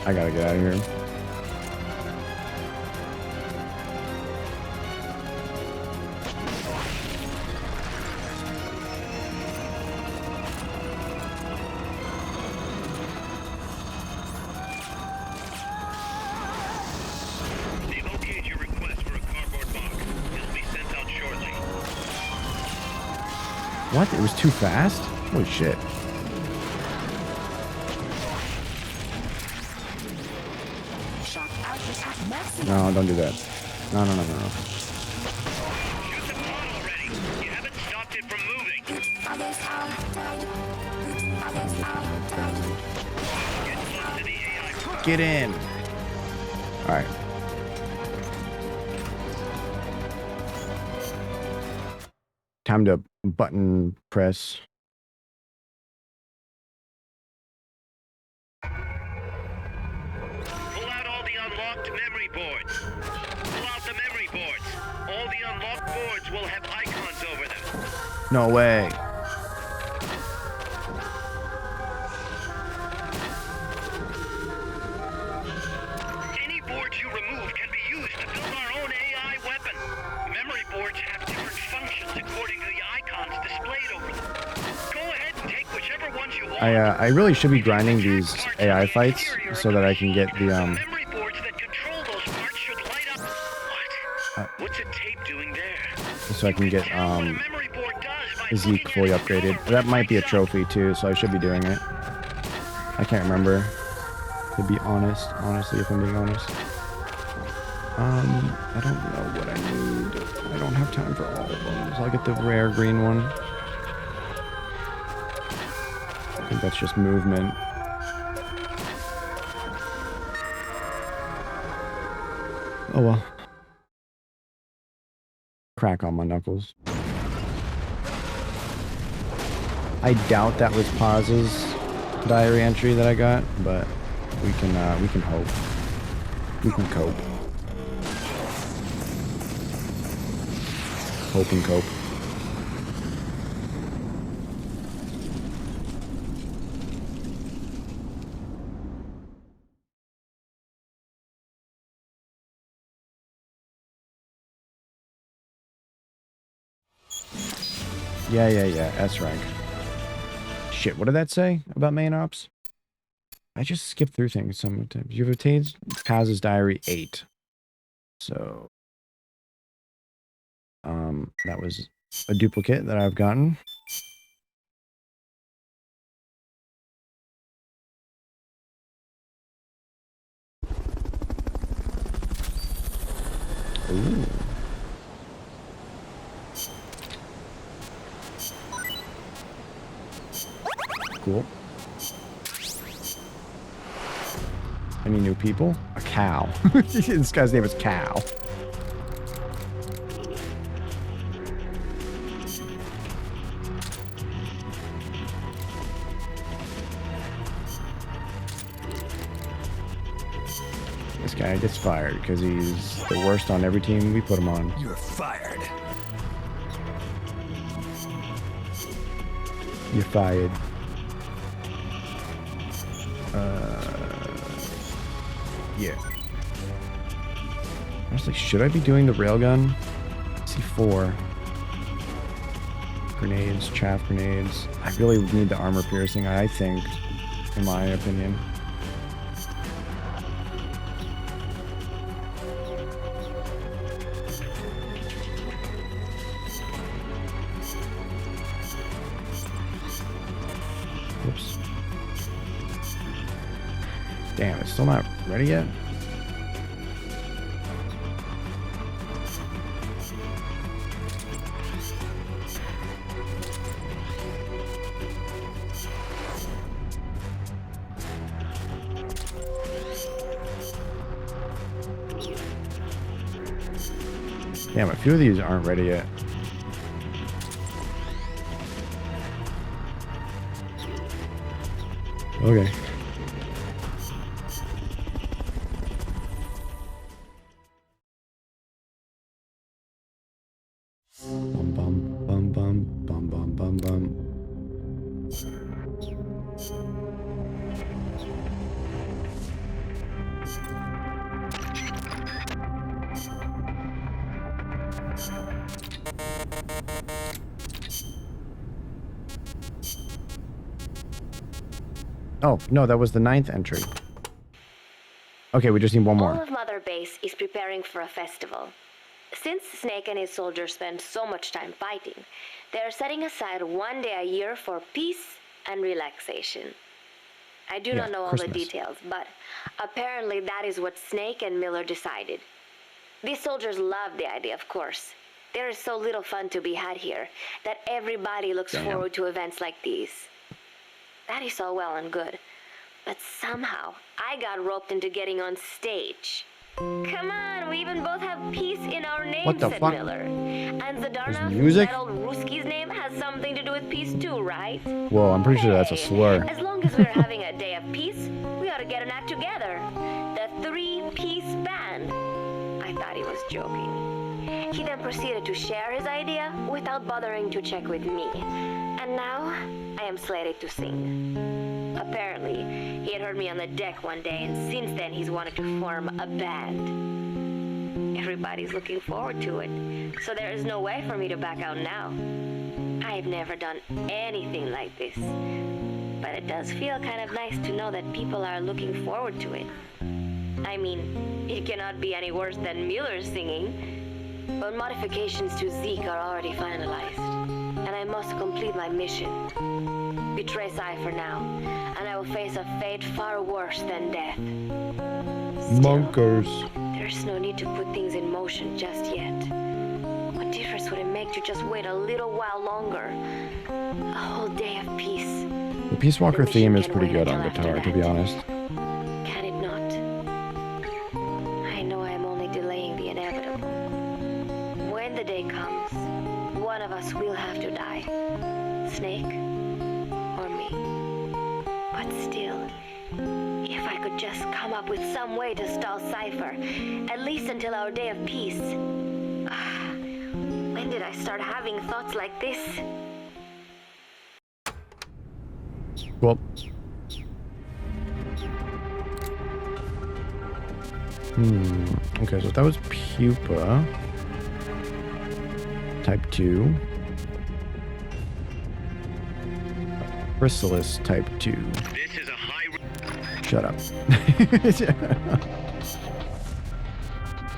I gotta get out of here. They've okayed your request for a cardboard box. It'll be sent out shortly. What? It was too fast? Holy shit. No, don't do that. No. Shoot the pod already. You haven't stopped it from moving. Get close to the AI. Get in. Alright. Time to button press. Pull out all the unlocked memory boards. Pull out the memory boards. All the unlocked boards will have icons over them. No way. Any boards you remove can be used to build our own AI weapon. Memory boards have different functions according to the icons displayed over them. Go ahead and take whichever ones you want. I really should be grinding these AI fights so that I can get the Memory boards that control those parts should light up. What? What's a tape doing there? so I can get Tell what a memory board does by Zeke looking fully at its upgraded. color That might be a lights up. trophy too, so I should be doing it. I can't remember, to be honestly, if I'm being honest. I don't know what I need. I don't have time for all of them, so I'll get the rare green one. I think that's just movement. Oh well. Crack on my knuckles. I doubt that was Paz's diary entry that I got, but we can hope. We can cope. Hope and cope. Yeah, S rank. Shit, what did that say about main ops? I just skipped through things sometimes. You've obtained Paz's diary 8. So that was a duplicate that I've gotten. Ooh. Cool. Any new people? A cow. This guy's name is Cow. This guy gets fired because he's the worst on every team we put him on. You're fired. You're fired. Yeah. Honestly, should I be doing the railgun? C4. Grenades, chaff grenades. I really need the armor piercing, I think, in my opinion. Whoops. Damn, it's still not ready yet? Damn, a few of these aren't ready yet. Okay. Bum bum bum bum bum bum bum bum. Oh, no, that was the 9th entry. Okay, we just need one more. All of Mother Base is preparing for a festival. Since Snake and his soldiers spend so much time fighting, they are setting aside one day a year for peace and relaxation. I do not know all the details, but apparently that is what Snake and Miller decided. These soldiers love the idea, of course. There is so little fun to be had here that everybody looks forward to events like these. That is all well and good, but somehow I got roped into getting on stage. Come on, we even both have peace in our names, What the said fuck? Miller. And Zadarna, music? that old Ruski's name, has something to do with peace too, right? Whoa, I'm pretty sure that's a Hey, slur. As long as we're having a day of peace, we ought to get an act together. The Three-Piece Band. I thought he was joking. He then proceeded to share his idea without bothering to check with me. And now, I am slated to sing. Apparently, he had heard me on the deck one day, and since then he's wanted to form a band. Everybody's looking forward to it, so there is no way for me to back out now. I've never done anything like this, but it does feel kind of nice to know that people are looking forward to it. I mean, it cannot be any worse than Miller's singing, but modifications to Zeke are already finalized, and I must complete my mission. Betray Cypher now, and I will face a fate far worse than death. Still, Monkers. there's no need to put things in motion just yet. What difference would it make to just wait a little while longer? A whole day of peace. The Peace Walker The theme mission is can pretty wait good on until guitar, after to be that. honest. Can it not? I know I am only delaying the inevitable. When the day comes, one of us will have to die. Snake or me. But still, if I could just come up with some way to stall Cypher, at least until our day of peace. When did I start having thoughts like this? Well. Okay, so that was Pupa. Type 2. Chrysalis type 2. This is a high... Shut up.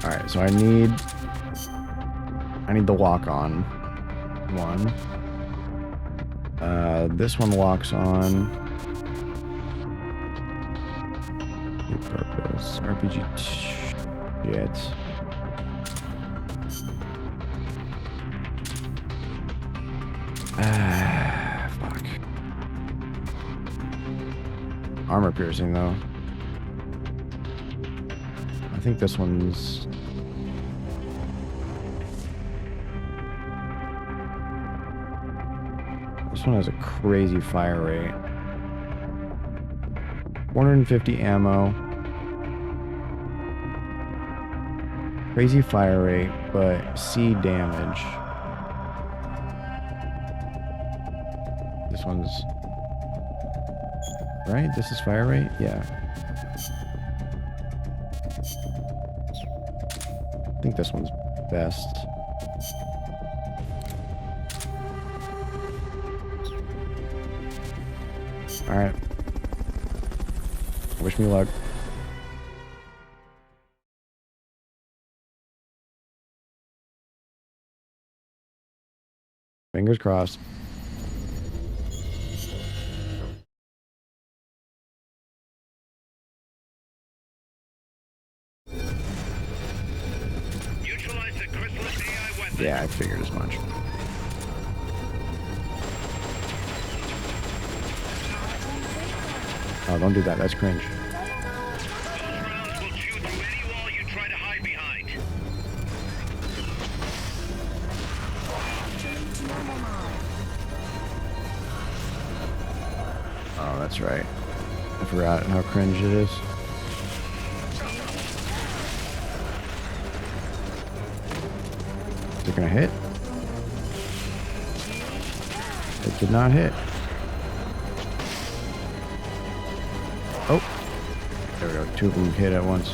Alright, so I need the walk-on one. This one locks on. New purpose. RPG shit. Fuck. Armor piercing though. think this one's... This one has a crazy fire rate. 450 ammo. Crazy fire rate, but C damage. This one's... Right? This is fire rate? Yeah. I think this one's best. Alright. Wish me luck. Fingers crossed. Neutralize the chrysalis AI weapon. Yeah, I figured as much. Oh, don't do that. That's cringe. Those rounds will chew through any wall you try to hide behind. Oh, that's right. I forgot how cringe it is. Is it gonna hit? It did not hit. Oh, there we go. Two of them hit at once.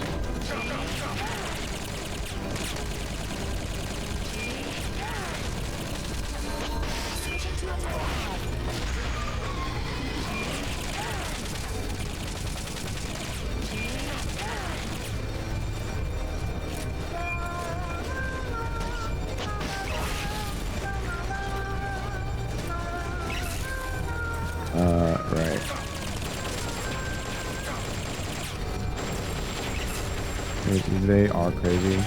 Right. They are crazy.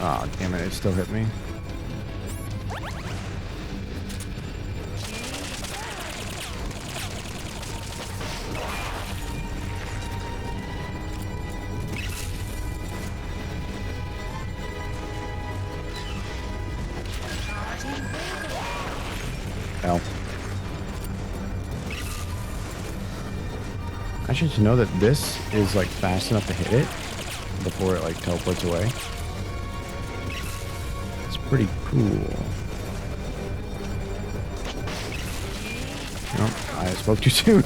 Ah, damn it, it still hit me. Ow. I should know that this is like fast enough to hit it before it like teleports away. It's pretty cool. Nope, I spoke too soon.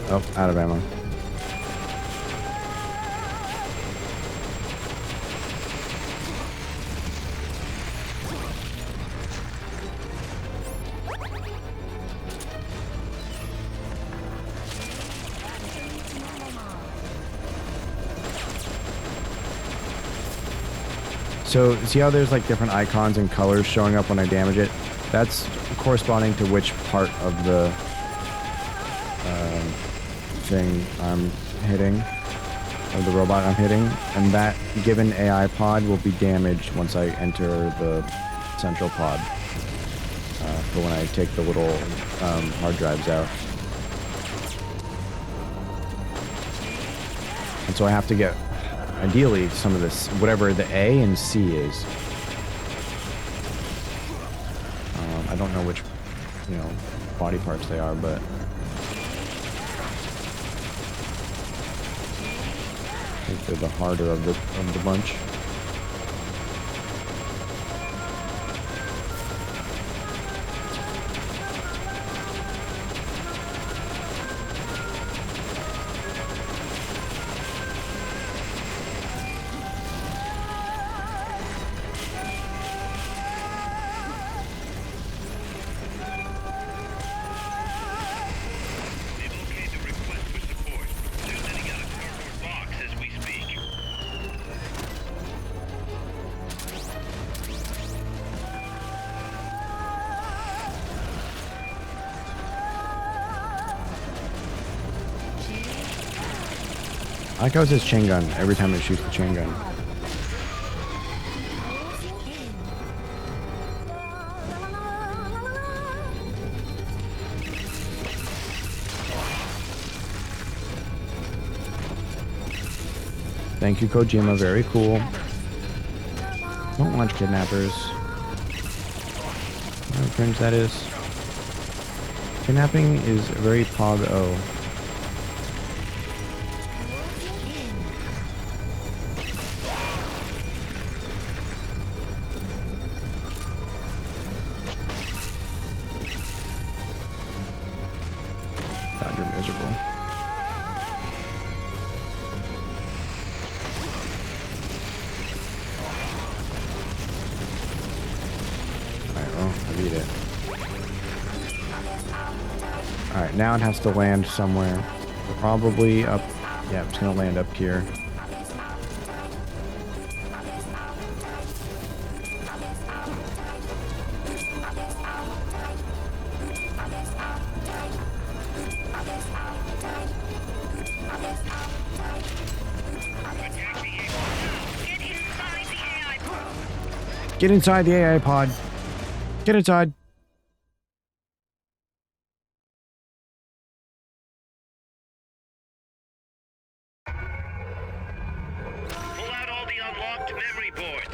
Oh, out of ammo. So, see how there's like different icons and colors showing up when I damage it? That's corresponding to which part of the thing I'm hitting, or the robot I'm hitting, and that given AI pod will be damaged once I enter the central pod, for when I take the little hard drives out. And so I have to get, ideally, some of this, whatever the A and C is. I don't know which, body parts they are, but I think they're the harder of the bunch. I like how it says chain gun every time it shoots the chain gun. Thank you, Kojima. Very cool. Don't launch kidnappers. How cringe that is. Kidnapping is very pog-o. God, you're miserable. Alright, well, I beat it. Alright, now it has to land somewhere. Probably up... Yeah, it's gonna land up here. Get inside the AI pod. Get inside. Pull out all the unlocked memory boards.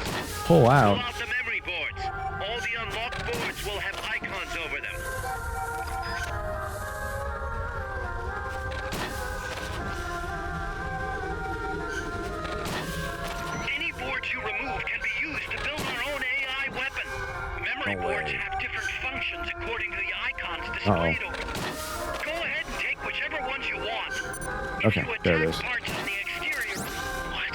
Pull Pull out. out the memory boards. All the unlocked boards will have icons over them. Any boards you remove can be used to build our own AI weapon. Memory boards have different functions according to the icons displayed over them. Go ahead and take whichever ones you want. Okay, If you there it attack is. parts on the exterior... What?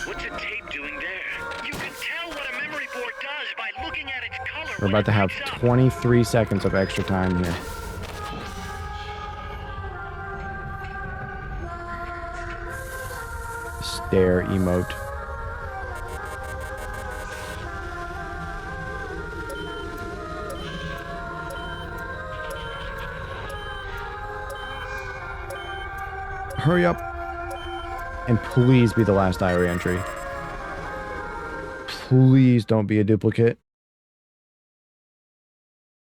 What's a tape doing there? You can tell what a memory board does by looking at its color. We're about to have 23 seconds of extra time here. Stare emote. Hurry up. And please be the last diary entry. Please don't be a duplicate.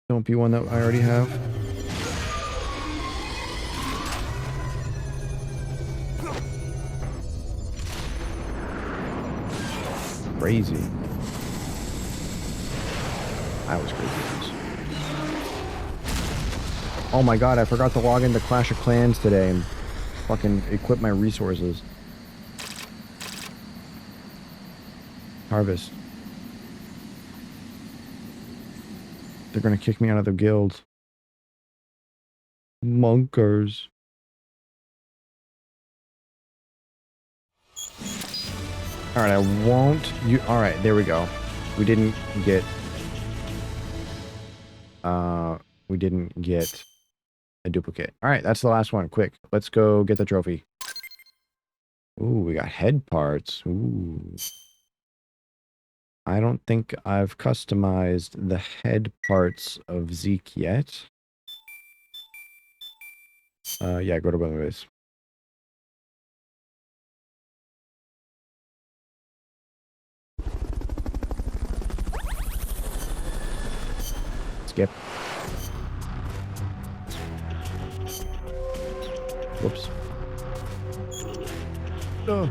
Don't be one that I already have. Crazy. That was crazy. Oh my god, I forgot to log into Clash of Clans today and fucking equip my resources. Harvest. They're gonna kick me out of the guild. Monkers. Alright, I won't... Alright, there we go. We didn't get... We didn't get a duplicate. Alright, that's the last one. Quick, let's go get the trophy. Ooh, we got head parts. Ooh. I don't think I've customized the head parts of Zeke yet. Yeah, go to Weatherways. Skip. Whoops. Oh.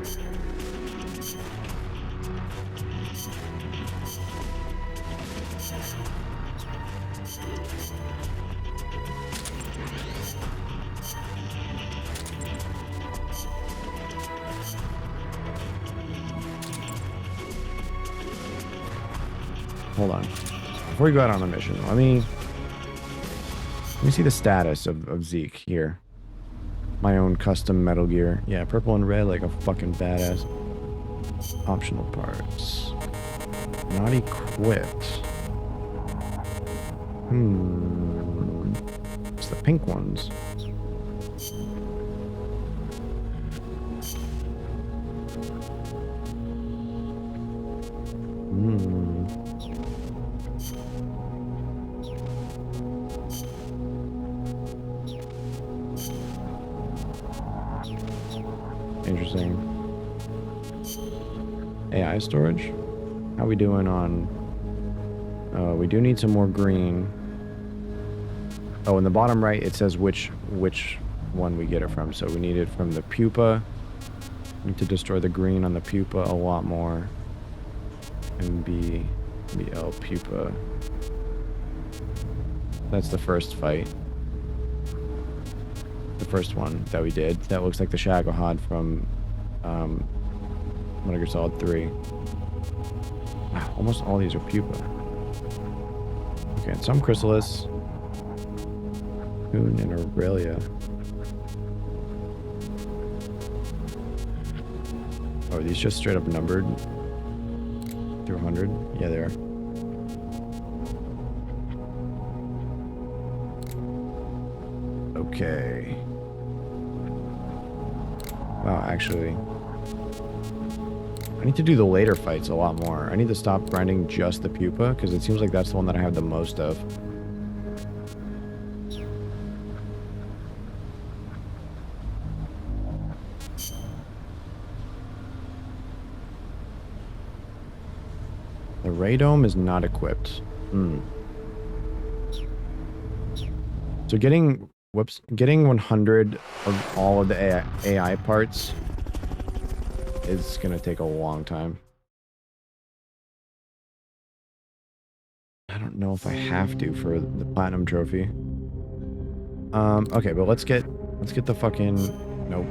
Hold on. Before we go out on a mission, let me see the status of Zeke here. My own custom Metal Gear. Yeah, purple and red like a fucking badass. Optional parts. Not equipped. It's the pink ones. Interesting. AI storage? How we doing on... we do need some more green. Oh, in the bottom right, it says which one we get it from. So we need it from the pupa, Need to destroy the green on the pupa a lot more. MBL pupa. That's the first fight. The first one that we did. That looks like the Shagohod from Metal Gear Solid 3. Wow, almost all these are pupa. Okay, and some Chrysalis. Coon and Aurelia. Oh, are these just straight up numbered? Through 100? Yeah, they are. Okay. Wow, actually, I need to do the later fights a lot more. I need to stop grinding just the pupa, because it seems like that's the one that I have the most of. The Ray Dome is not equipped. So getting 100 of all of the AI parts is gonna take a long time. I don't know if I have to for the platinum trophy. Okay, but let's get the fucking nope.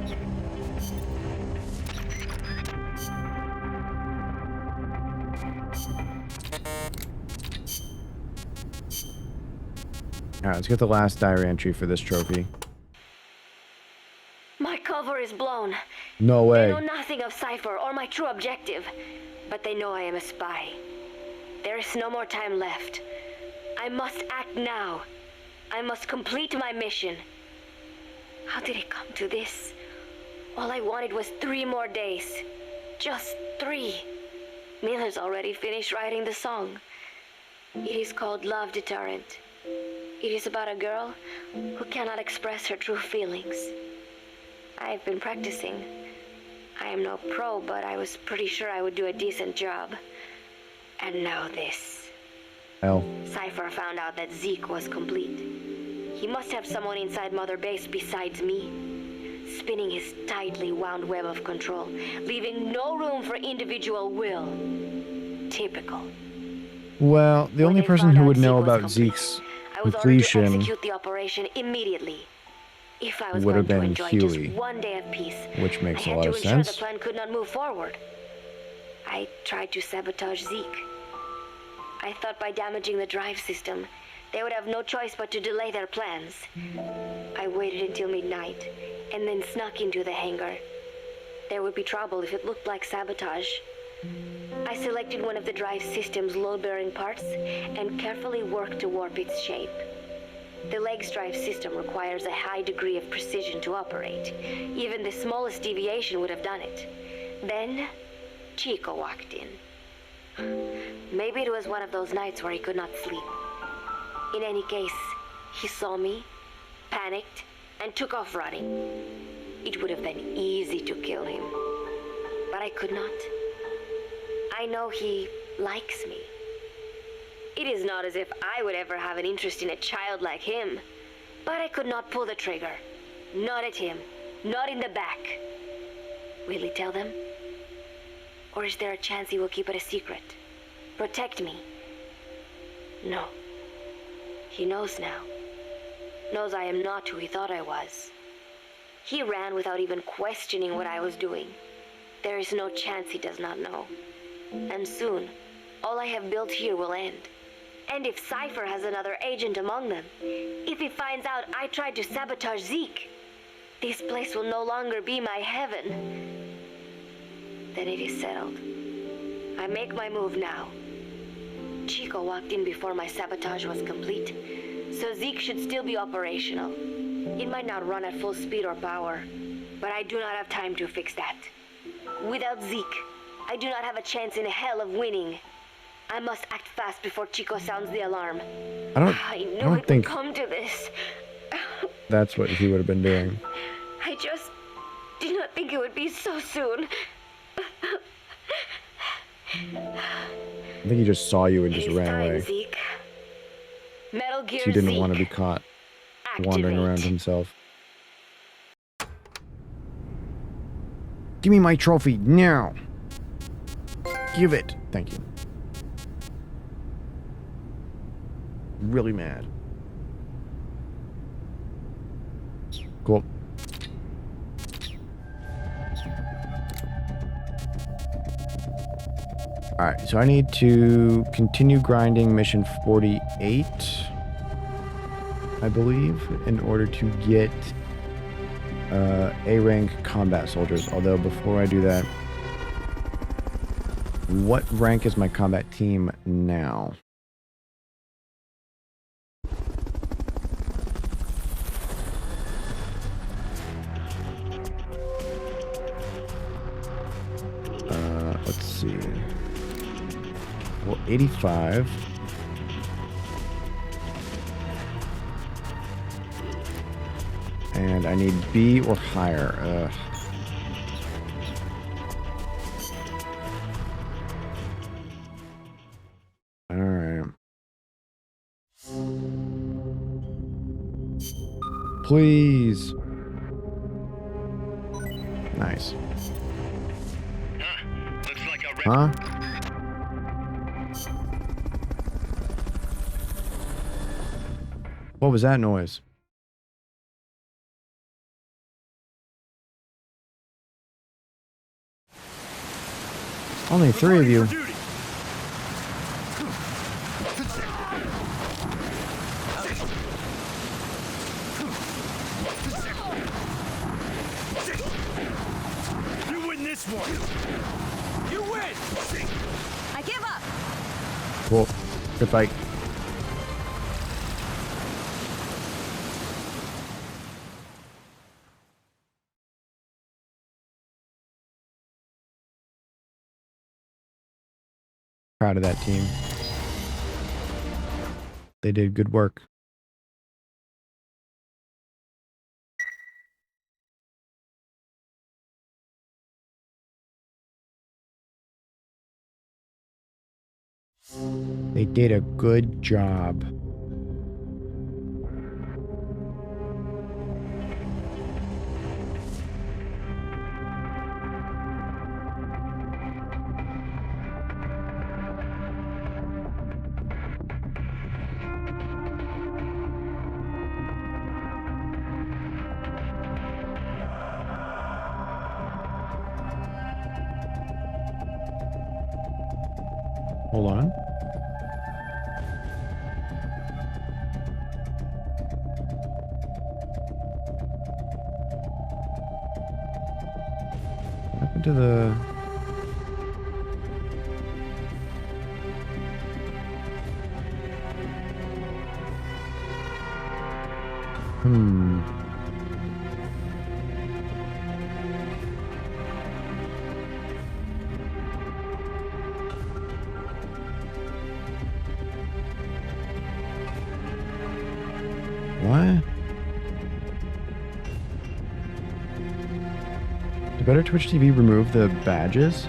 Alright, let's get the last diary entry for this trophy. My cover is blown. No way. They know nothing of Cypher or my true objective, but they know I am a spy. There is no more time left. I must act now. I must complete my mission. How did it come to this? All I wanted was 3 more days. Just 3. Miller's already finished writing the song. It is called Love Deterrent. It is about a girl who cannot express her true feelings. I've been practicing. I am no pro, but I was pretty sure I would do a decent job. And now this. Hell. Cypher found out that Zeke was complete. He must have someone inside Mother Base besides me, spinning his tightly wound web of control, leaving no room for individual will. Typical. Well, the only person who would know about Zeke's I was ordered to completion execute the operation immediately. If I was would going have to been enjoy Huey, just 1 day of peace, which makes I a had lot to of ensure sense. the plan could not move forward. I tried to sabotage Zeke. I thought by damaging the drive system, they would have no choice but to delay their plans. I waited until midnight, and then snuck into the hangar. There would be trouble if it looked like sabotage. I selected one of the drive system's load-bearing parts and carefully worked to warp its shape. The legs drive system requires a high degree of precision to operate. Even the smallest deviation would have done it. Then, Chico walked in. Maybe it was one of those nights where he could not sleep. In any case, he saw me, panicked, and took off running. It would have been easy to kill him, but I could not. I know he likes me. It is not as if I would ever have an interest in a child like him, but I could not pull the trigger. Not at him, not in the back. Will he tell them? Or is there a chance he will keep it a secret? Protect me? No. He knows now. Knows I am not who he thought I was. He ran without even questioning what I was doing. There is no chance he does not know. And soon, all I have built here will end. And if Cypher has another agent among them, if he finds out I tried to sabotage Zeke, this place will no longer be my heaven. Then it is settled. I make my move now. Chico walked in before my sabotage was complete, so Zeke should still be operational. It might not run at full speed or power, but I do not have time to fix that. Without Zeke, I do not have a chance in hell of winning. I must act fast before Chico sounds the alarm. I knew it would come to this. That's what he would have been doing. I just did not think it would be so soon. I think he just saw you and just ran away. Zeke. Metal Gear He didn't Zeke. want to be caught wandering around himself. Give me my trophy now. Give it. Thank you. Really mad. Cool. Alright, so I need to continue grinding mission 48, I believe, in order to get A-rank combat soldiers. Although before I do that, what rank is my combat team now? Let's see. Well, 85. And I need B or higher. Alright. Please. Nice. Looks like a Huh? What was that noise? Only 3 of you. You win this one. You win. I give up. Cool. Good fight. Proud of that team. They did good work. They did a good job. Hold on. What happened to the... What? Did Better Twitch TV remove the badges?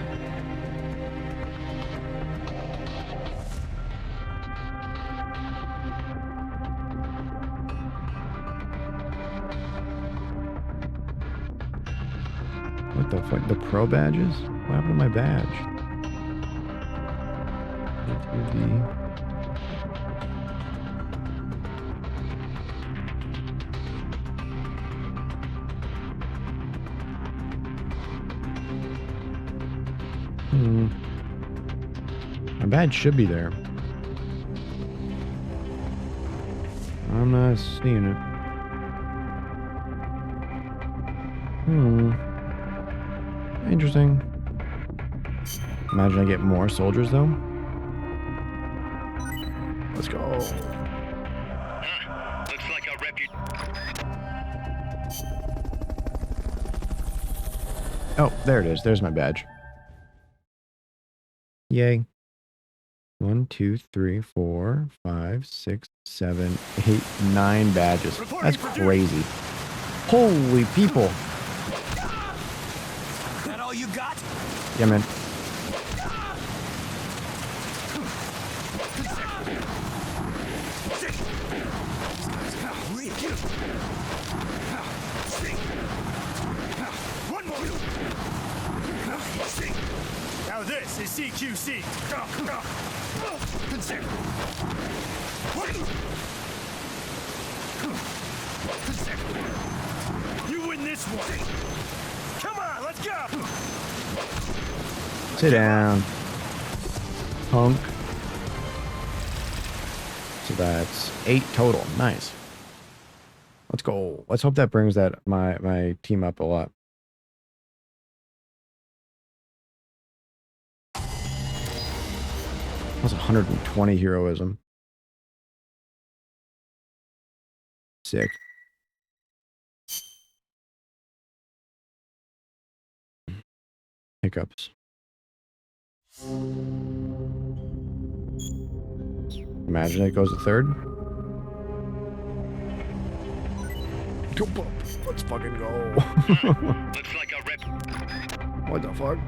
What the fuck? The pro badges? What happened to my badge? My badge should be there. I'm not seeing it. Interesting. Imagine I get more soldiers though. Let's go. Looks like a Oh, there it is. There's my badge. Yay. 1, 2, 3, 4, 5, 6, 7, 8, 9 badges. That's crazy. Holy people. That all you got? Yeah, man. One more. Now this is CQC. You win this one. Come on, let's go. Sit down. Punk. So that's 8 total. Nice. Let's go. Let's hope that brings that my team up a lot. That's 120 heroism. Sick. Hiccups. Imagine it goes to 3rd. Let's fucking go. Looks like a rep. What the fuck?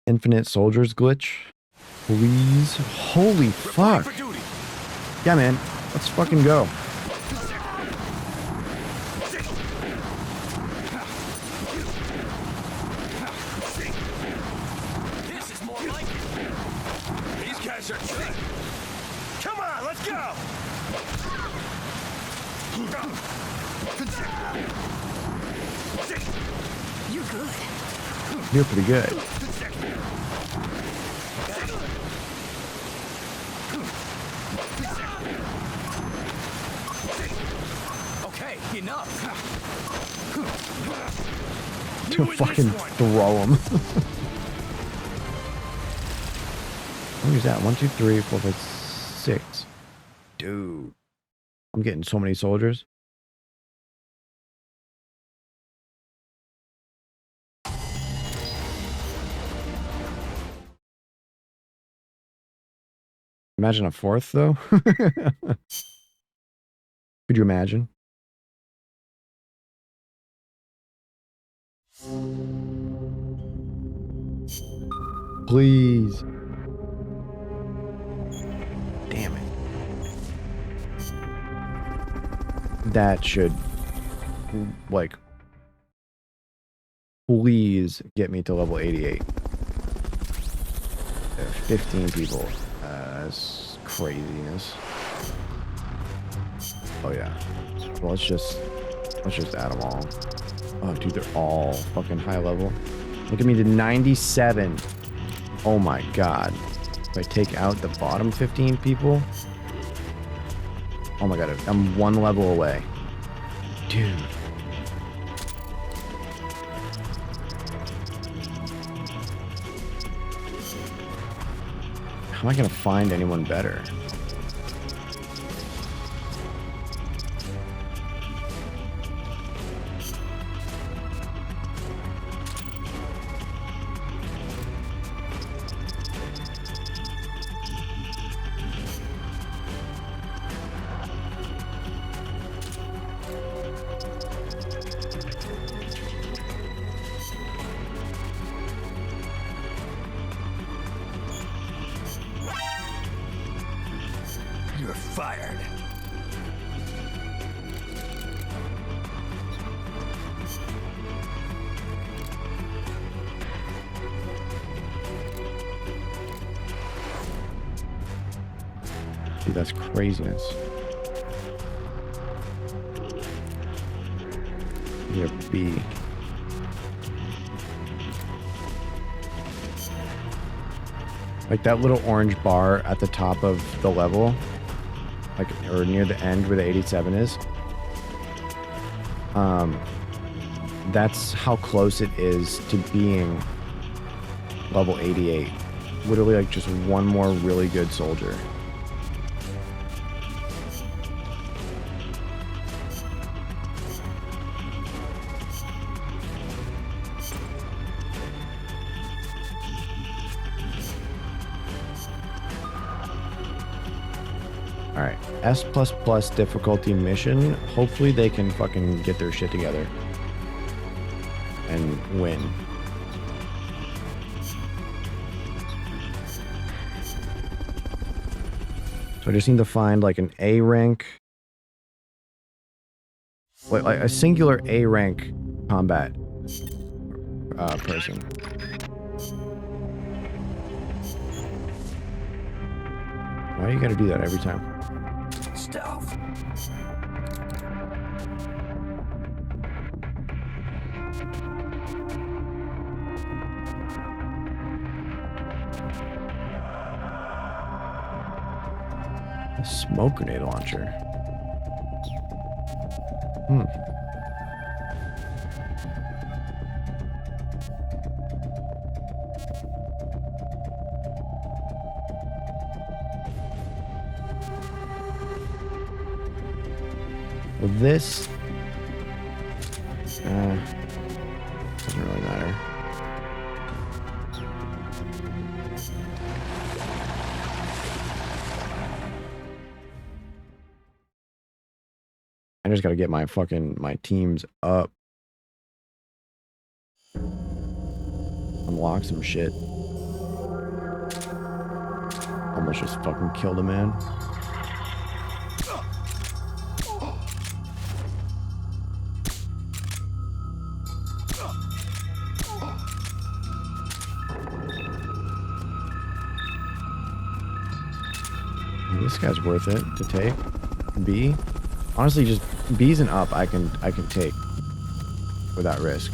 Infinite soldiers glitch. Please. Holy fuck. Yeah, man. Let's fucking go. This is more like it. These guys are good. Come on, let's go. You good? You're pretty good. Okay, enough. To fucking throw him. What is that? 1, 2, 3, 4, 5, 6. Dude. I'm getting so many soldiers. Imagine a 4th, though. Could you imagine? Please. Damn it. That should, like, please get me to level 88. There are 15 people. That's craziness. Oh yeah. Well, let's just add them all. Oh, dude, they're all fucking high level. Look at me to 97. Oh my god. If I take out the bottom 15 people. Oh my god, I'm 1 level away. Dude. How am I gonna find anyone better? You're fired. Dude, that's craziness. You're B. Like that little orange bar at the top of the level, like, or near the end where the 87 is. That's how close it is to being level 88. Literally like just one more really good soldier. Alright, S++ difficulty mission. Hopefully they can fucking get their shit together and win. So I just need to find like an A rank like a singular A rank combat person. Why do you gotta do that every time? Stealth. A smoke grenade launcher. Well, this doesn't really matter. I just gotta get my teams up. Unlock some shit. Almost just fucking killed a man. This guy's worth it to take. B. Honestly, just B's and up I can take without risk.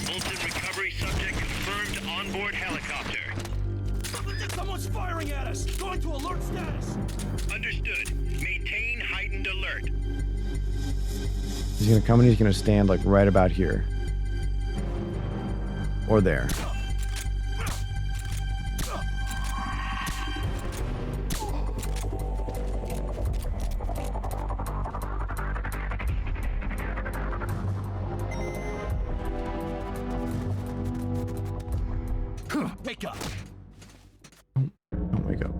Bolton recovery subject confirmed onboard helicopter. Someone's firing at us. Going to alert status. Understood. Maintain heightened alert. He's gonna come and he's gonna stand like right about here. Or there. Wake up. Don't wake up.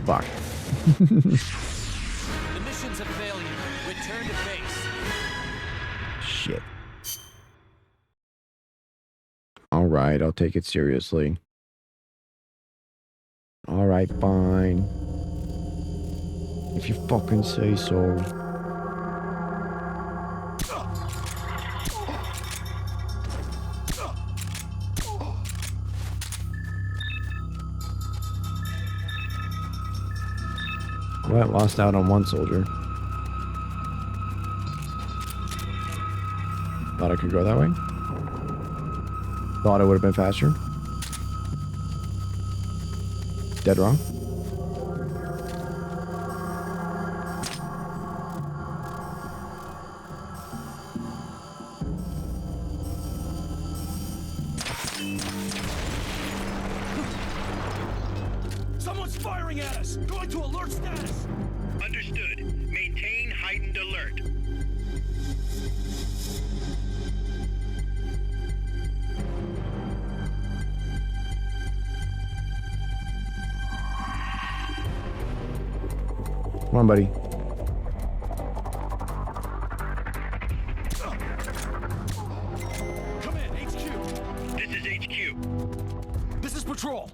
Fuck. The mission's a failure. Return to base. Shit. Alright, I'll take it seriously. Alright, fine. If you fucking say so. Well, lost out on one soldier. Thought I could go that way. Thought it would have been faster. Dead wrong. Someone's firing at us. Going to alert status. Understood. Maintain heightened alert. Come on, buddy. Come in, HQ. This is HQ. This is patrol.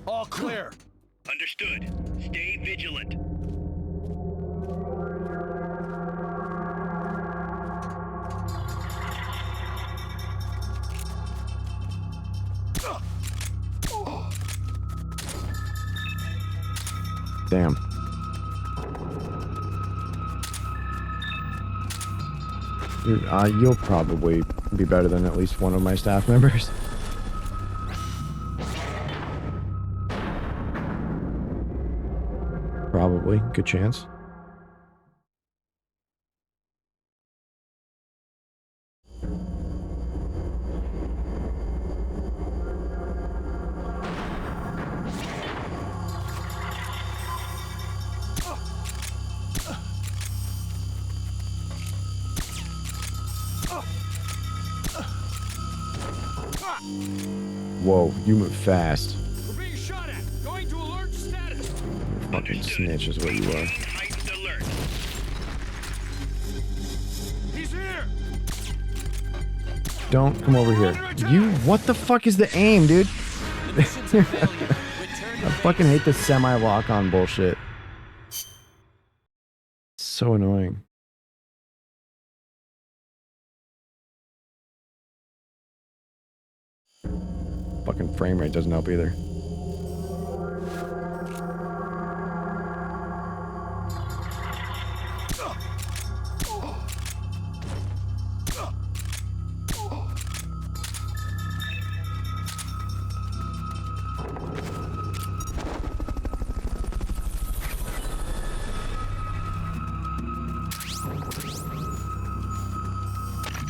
All clear. Understood. Stay vigilant. Damn. Dude, you'll probably be better than at least one of my staff members. Probably. Good chance. Whoa, you move fast. We're being shot at. Going to alert status. Fucking snitch is what you are. Heightened alert. He's here. don't come over here. You, what the fuck is the aim, dude? The mission's a failure. Return to I base. fucking hate this semi-lock-on bullshit. So annoying. Fucking frame rate doesn't help either.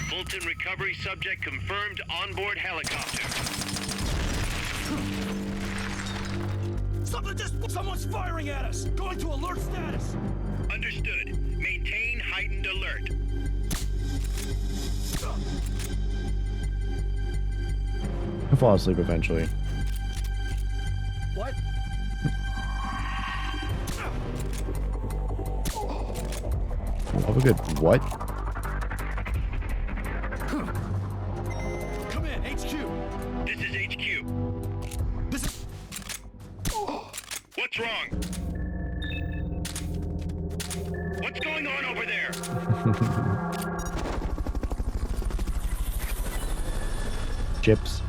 Fulton recovery subject confirmed onboard helicopter. Someone's firing at us! Going to alert status! Understood. Maintain heightened alert. I'll fall asleep eventually. What? I love a good what? Come in, HQ! This is HQ. This is... What's wrong? What's going on over there? Chips.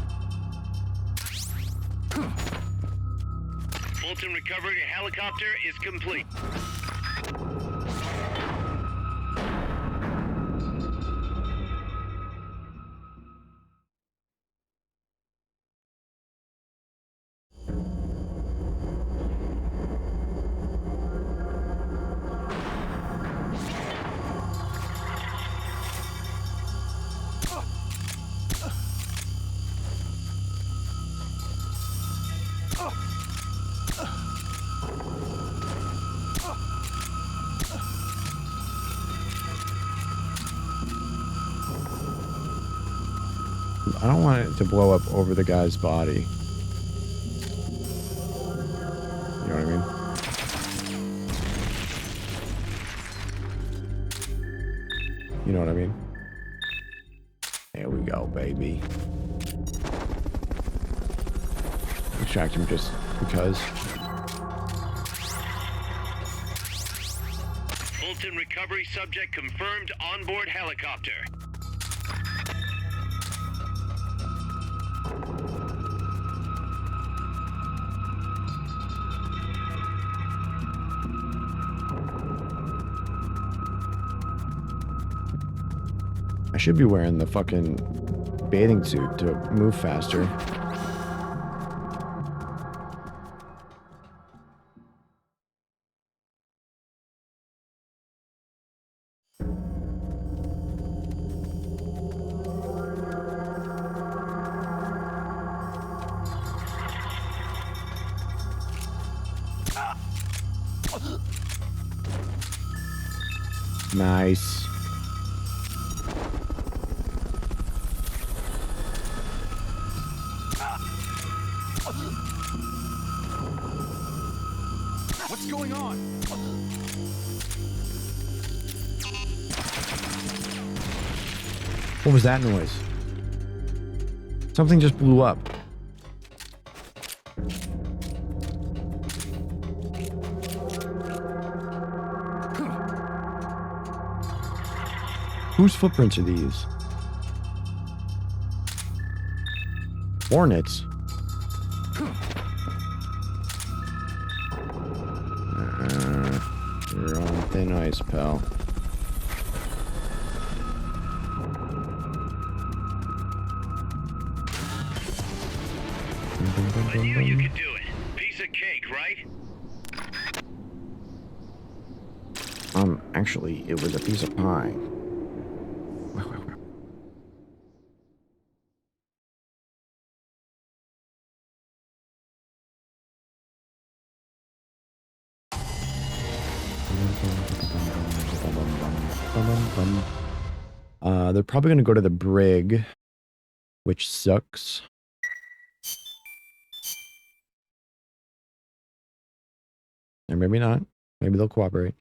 Fulton recovery helicopter is complete. I don't want it to blow up over the guy's body. You know what I mean? You know what I mean? There we go, baby. Extract him just because. Fulton recovery subject confirmed onboard helicopter. I should be wearing the fucking bathing suit to move faster. Nice. What's going on? What was that noise? Something just blew up. Whose footprints are these? Hornets. You're on thin ice, pal. I knew you could do it. Piece of cake, right? Actually, it was a piece of pie. They're probably going to go to the brig, which sucks. Or maybe not. Maybe they'll cooperate.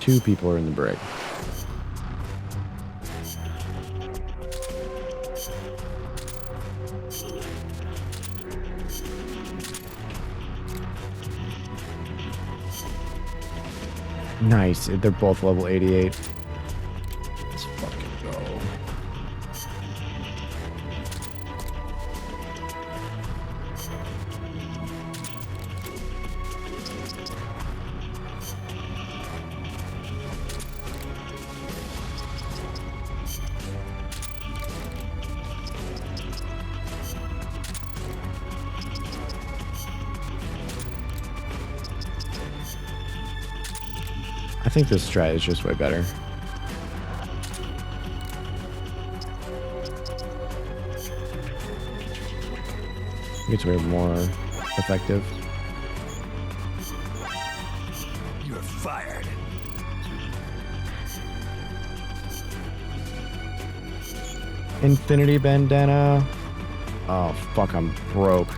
2 people are in the brig. Nice. They're both level 88. Let's fucking go. I think this strat is just way better. It's way more effective. You're fired. Infinity bandana. Oh fuck, I'm broke.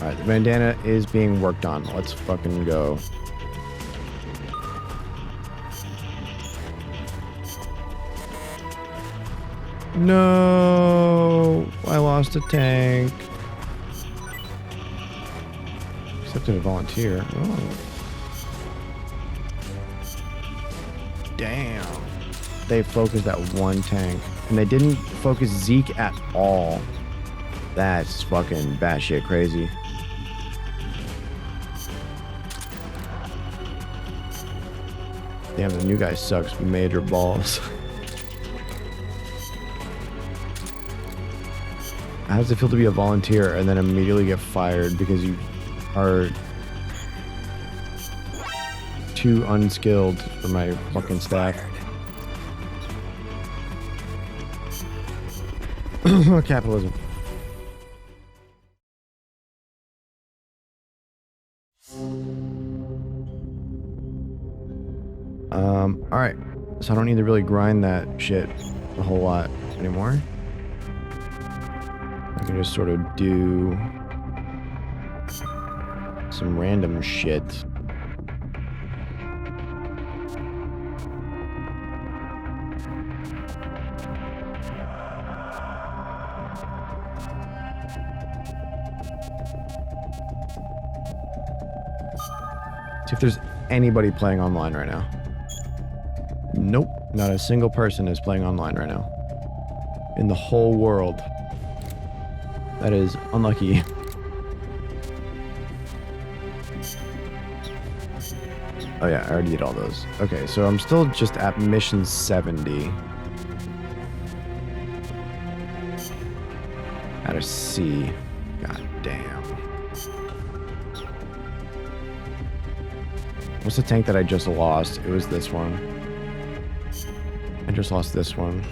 Alright, the bandana is being worked on. Let's fucking go. No, I lost a tank. Accepted a volunteer. Oh. Damn. They focused that one tank. And they didn't focus Zeke at all. That's fucking batshit crazy. Damn, the new guy sucks major balls. How does it feel to be a volunteer and then immediately get fired because you are too unskilled for my fucking staff? Capitalism. Alright. So I don't need to really grind that shit a whole lot anymore. I can just sort of do some random shit. See if there's anybody playing online right now. Nope, not a single person is playing online right now. In the whole world. That is unlucky. Oh yeah, I already did all those. Okay, so I'm still just at mission 70. Out of C. God damn. What's the tank that I just lost? It was this one. I just lost this one.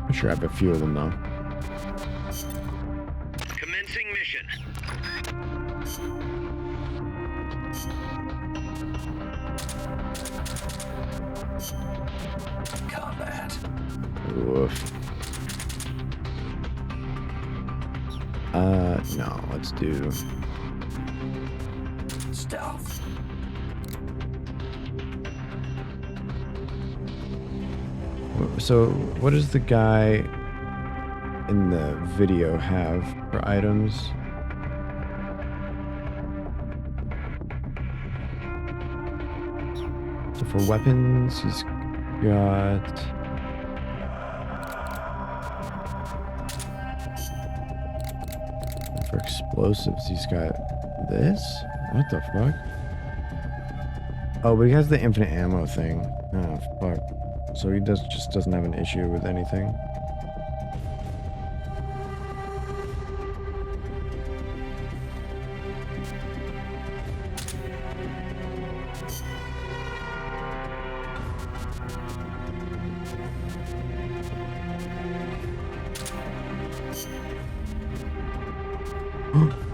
I'm sure I have a few of them though. Commencing mission. Combat. Oof. No, let's do Stealth. So, what does the guy in the video have for items? So for weapons, he's got... For explosives, he's got this? What the fuck? Oh, but he has the infinite ammo thing. Oh, fuck. So he just doesn't have an issue with anything.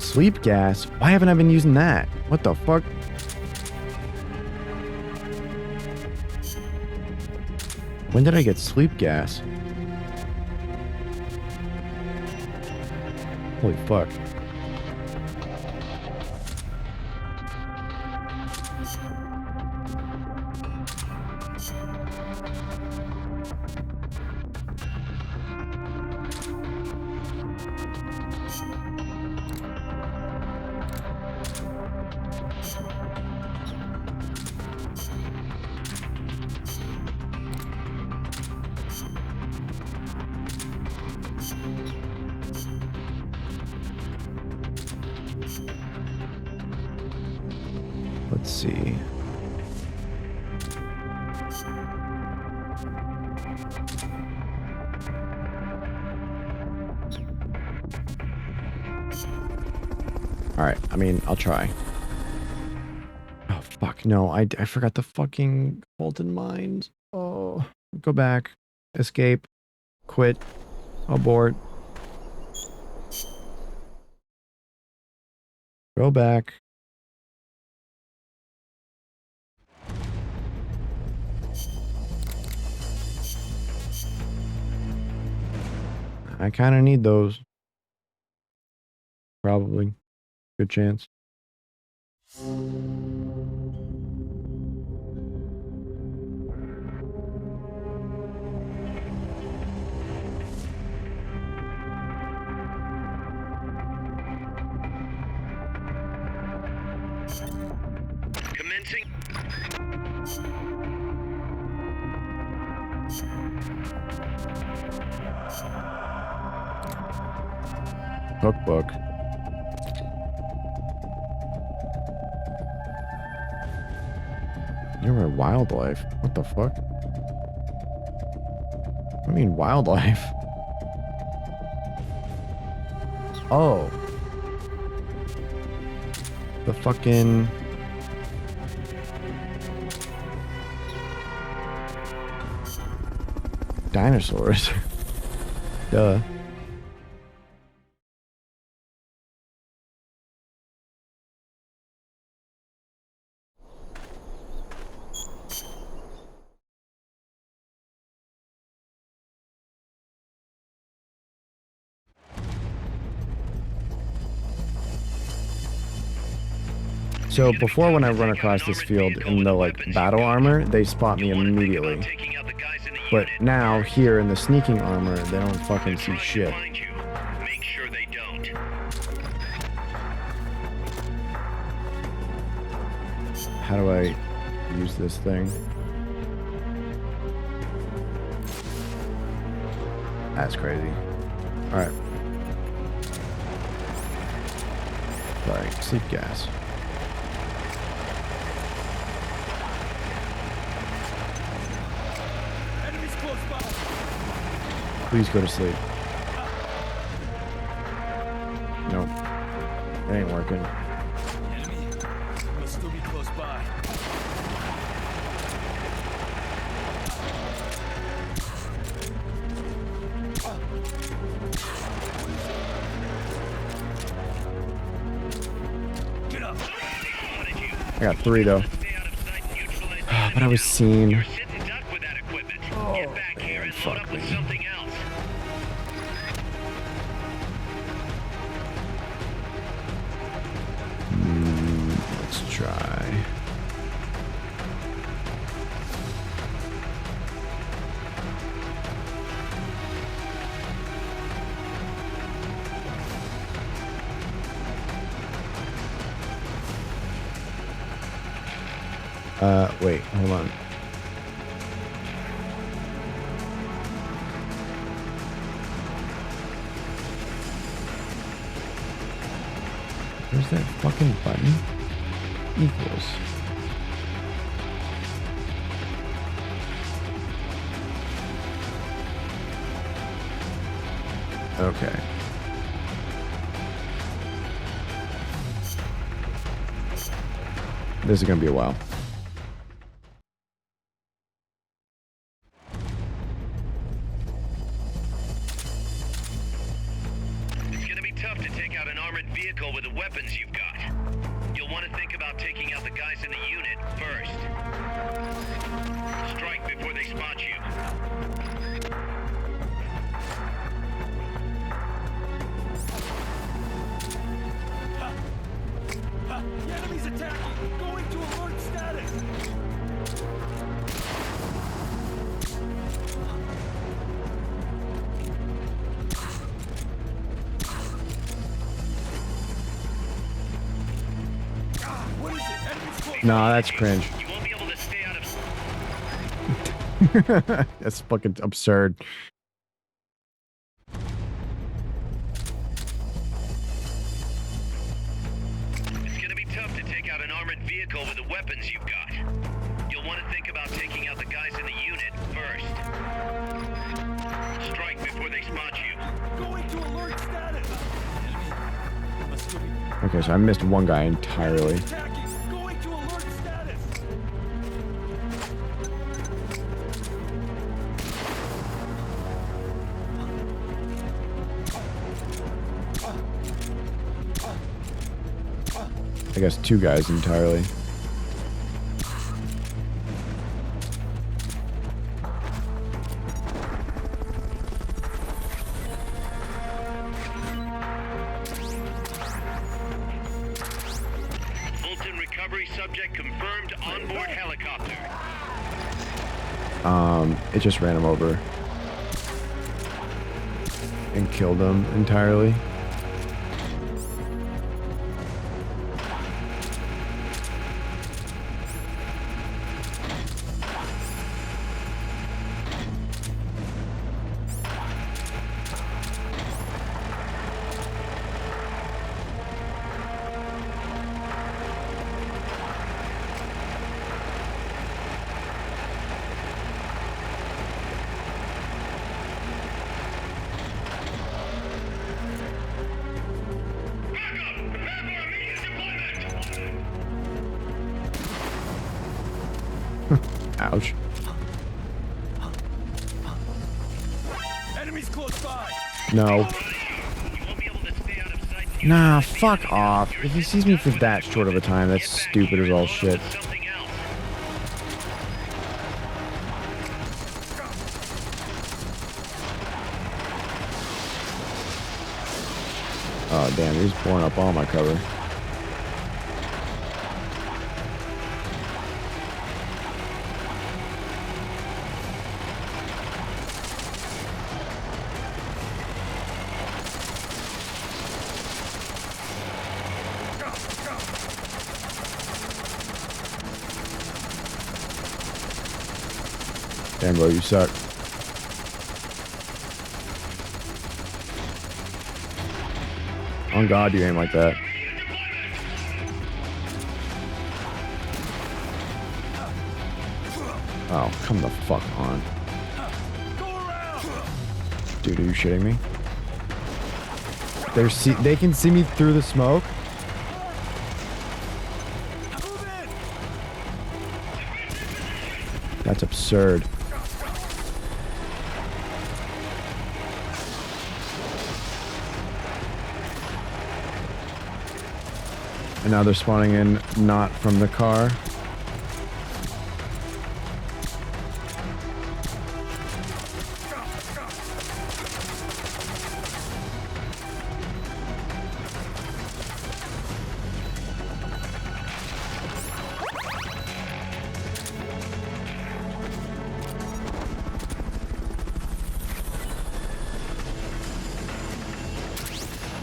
Sleep gas? Why haven't I been using that? What the fuck? When did I get sleep gas? Holy fuck. Let's see. Alright, I mean, I'll try. Oh, fuck, no, I forgot the fucking Vaulted Mines. Oh, go back. Escape. Quit. Abort. Go back. I kind of need those. Probably. Good chance. Commencing. Cookbook. You're a wildlife. What the fuck? I mean wildlife. Oh. The fucking... dinosaurs. Duh. So before, when I run across this field in the like battle armor, they spot me immediately. But now here in the sneaking armor, they don't fucking see shit. Make sure they don't. How do I use this thing? That's crazy. Alright. Sorry, sleep gas. Please go to sleep. Nope. It ain't working. Enemy will still be close by. Get up. I got 3 though. But I was seen. Fuck me. Let's try. Wait, hold on. Where's that fucking button? Equals. Okay. This is gonna be a while. It's gonna be tough to take out an armored vehicle with a weapon want to think about taking out the guys in the unit first. Strike before they spot you. The enemy's attacking! Going to alert status! What is it? Enemy's close. Nah, that's cringe. You won't be able to stay out of... That's fucking absurd. It's gonna be tough to take out an armored vehicle with the weapons you've got. You'll want to think about taking out the guys in the unit first. Strike before they spot you. Going to alert status! Must still be. Okay, so I missed one guy entirely. Attacking! Going to alert status! I guess two guys entirely. Fulton recovery subject confirmed onboard helicopter. It just ran him over and killed him entirely. Ouch. Enemies close by! No. You won't be able to stay out of sight. Nah, fuck off. If he sees me for that short of a time, that's stupid as all shit. Something else. Oh, damn, he's blowing up all my cover. Damn, bro, you suck. On God, you aim like that. Oh, come the fuck on. Dude, are you shitting me? They can see me through the smoke? That's absurd. And now they're spawning in not from the car.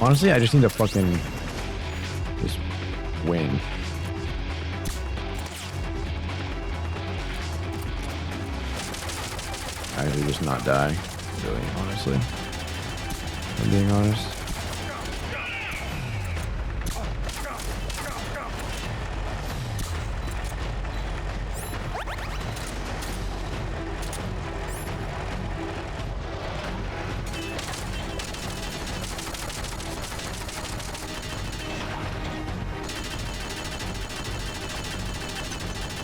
Honestly, I just need to fucking just win. Actually, just not die. Really, honestly. If I'm being honest.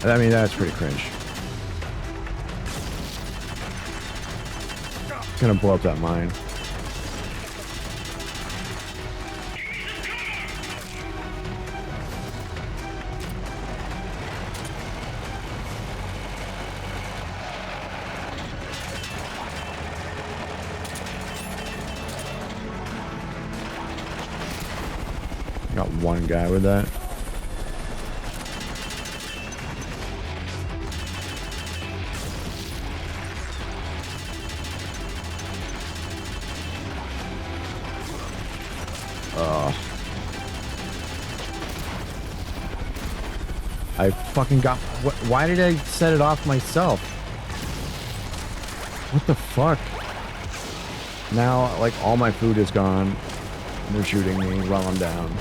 I mean, that's pretty cringe. It's gonna blow up that mine. one guy with that. I fucking got... Why did I set it off myself? What the fuck? Now, like, all my food is gone. And they're shooting me while I'm down.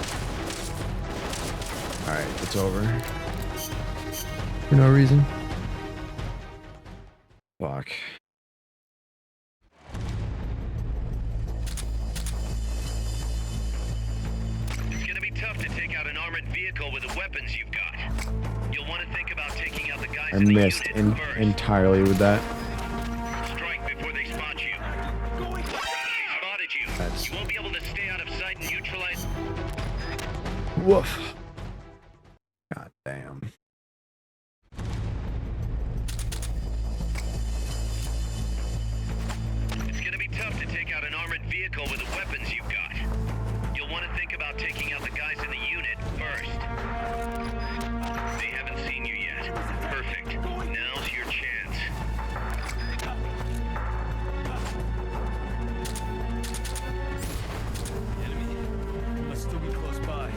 Alright, it's over. For no reason. Fuck. It's gonna be tough to take out an armored vehicle with the weapons you've got. You'll want to think about taking out the guys I in the missed unit first. entirely with that. Strike before they spot you. They spotted you. That's... You won't be able to stay out of sight and neutralize. Woof. God damn. It's gonna be tough to take out an armored vehicle with the weapons you've got. You'll want to think about taking out the guys in the unit first. They haven't seen you yet. Perfect. Now's your chance. Enemy must still be close by.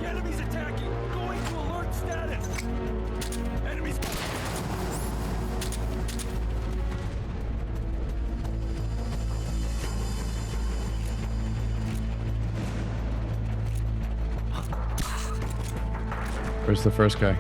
The enemy's attacking! Going to alert status! Enemies... Where's the first guy?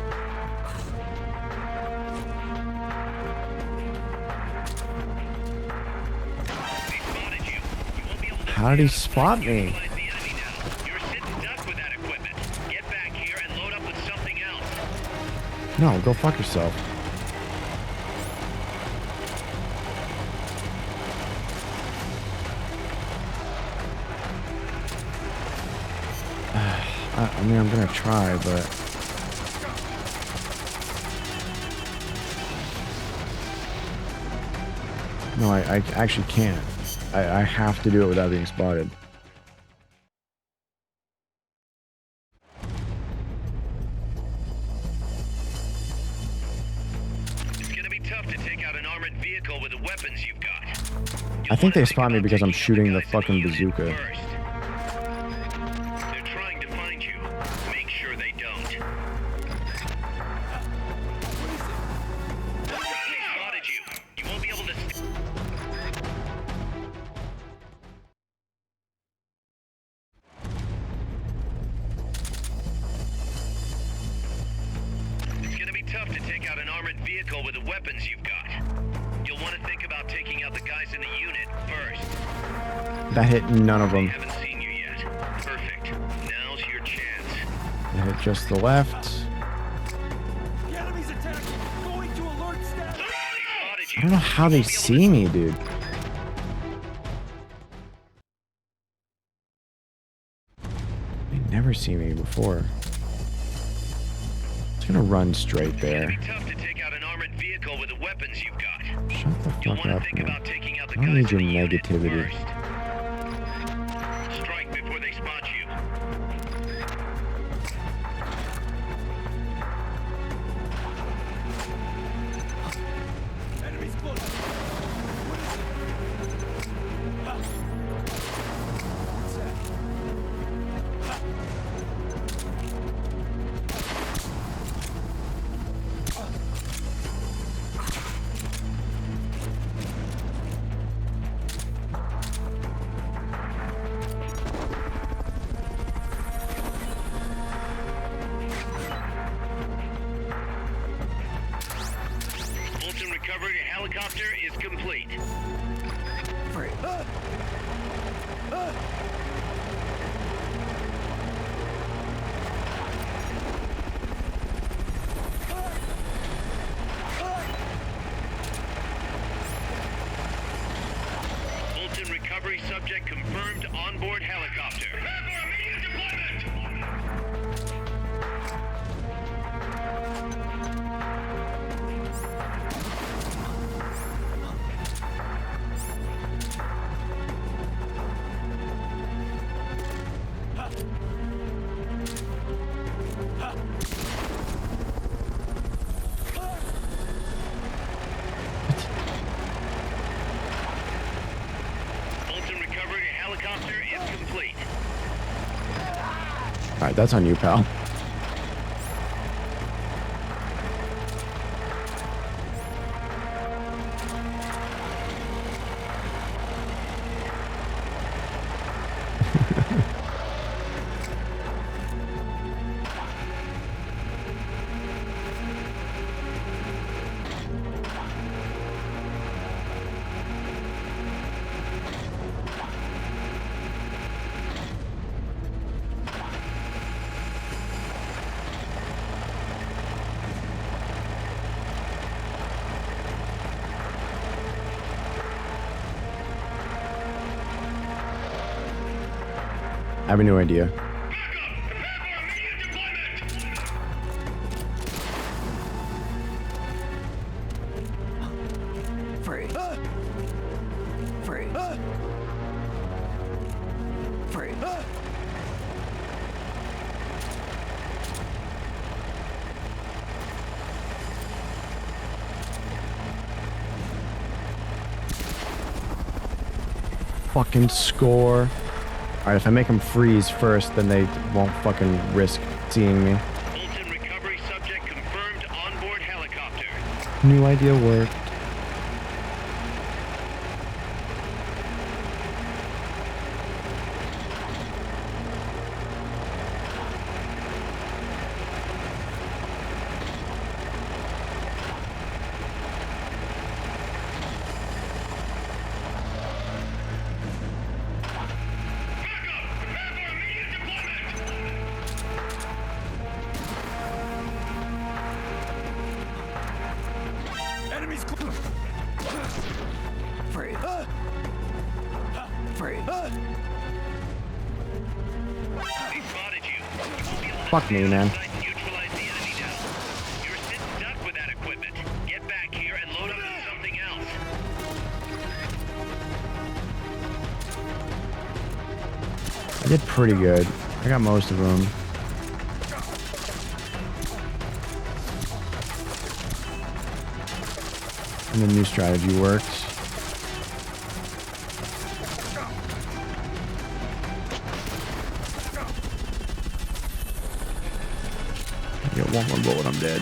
They spotted you. You won't be able to How did he spot me? neutralize the enemy now. You're sitting duck with that equipment. Get back here and load up with something else. No, go fuck yourself. I mean, I'm gonna try, but... No, I actually can't. I have to do it without being spotted. It's gonna be tough to take out an armored vehicle with the weapons you've got. I think they spot me because I'm shooting the fucking bazooka. First. They're trying to find you. Make sure they don't. They spotted you. You won't be able to... It's gonna be tough to take out an armored vehicle with the weapons you've got. You'll want to think about taking out the guys in the unit first. That hit none of They them. haven't seen you yet. Perfect. Now's your chance. I hit just the left. The enemy's attacking! Going to alert status! They spotted you. I don't know how they see me, dude. They never see me before. It's gonna run straight It's there. gonna be tough to take out an armored vehicle with the weapons you've got. Shut the You'll fuck want up, to think man. about taking out the I don't guys need in your the unit negativity. first. Strike before they spot you. Enemy's close! What is it? Ha! What's that? Fulton recovery helicopter is complete. Fulton recovery subject confirmed onboard helicopter. Prepare for immediate deployment! Alright, that's on you, pal. I have no idea. Freeze. Freeze. Freeze. Fucking score. Alright, if I make them freeze first, then they won't fucking risk seeing me. Bolton recovery subject confirmed onboard helicopter. New idea worked. Enemies close. Freeze. Freeze. They spotted you. You won't be able to Fuck stay me, on man. site and neutralize the enemy now. You're sitting duck with that equipment. Get back here and load up with something else. I did pretty good. I got most of them. And the new strategy works. Get one more bullet, I'm dead.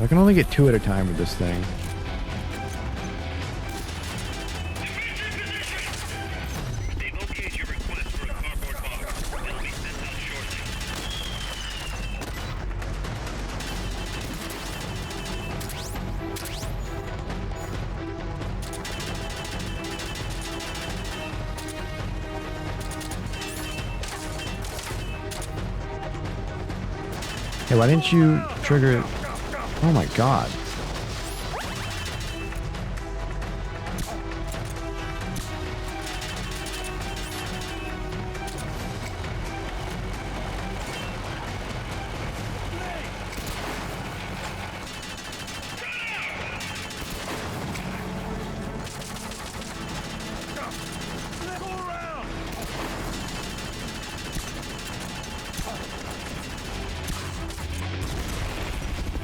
I can only get 2 at a time with this thing. They've okayed your request for a cardboard box. It'll be sent out shortly. Hey, why didn't you trigger... Oh my god.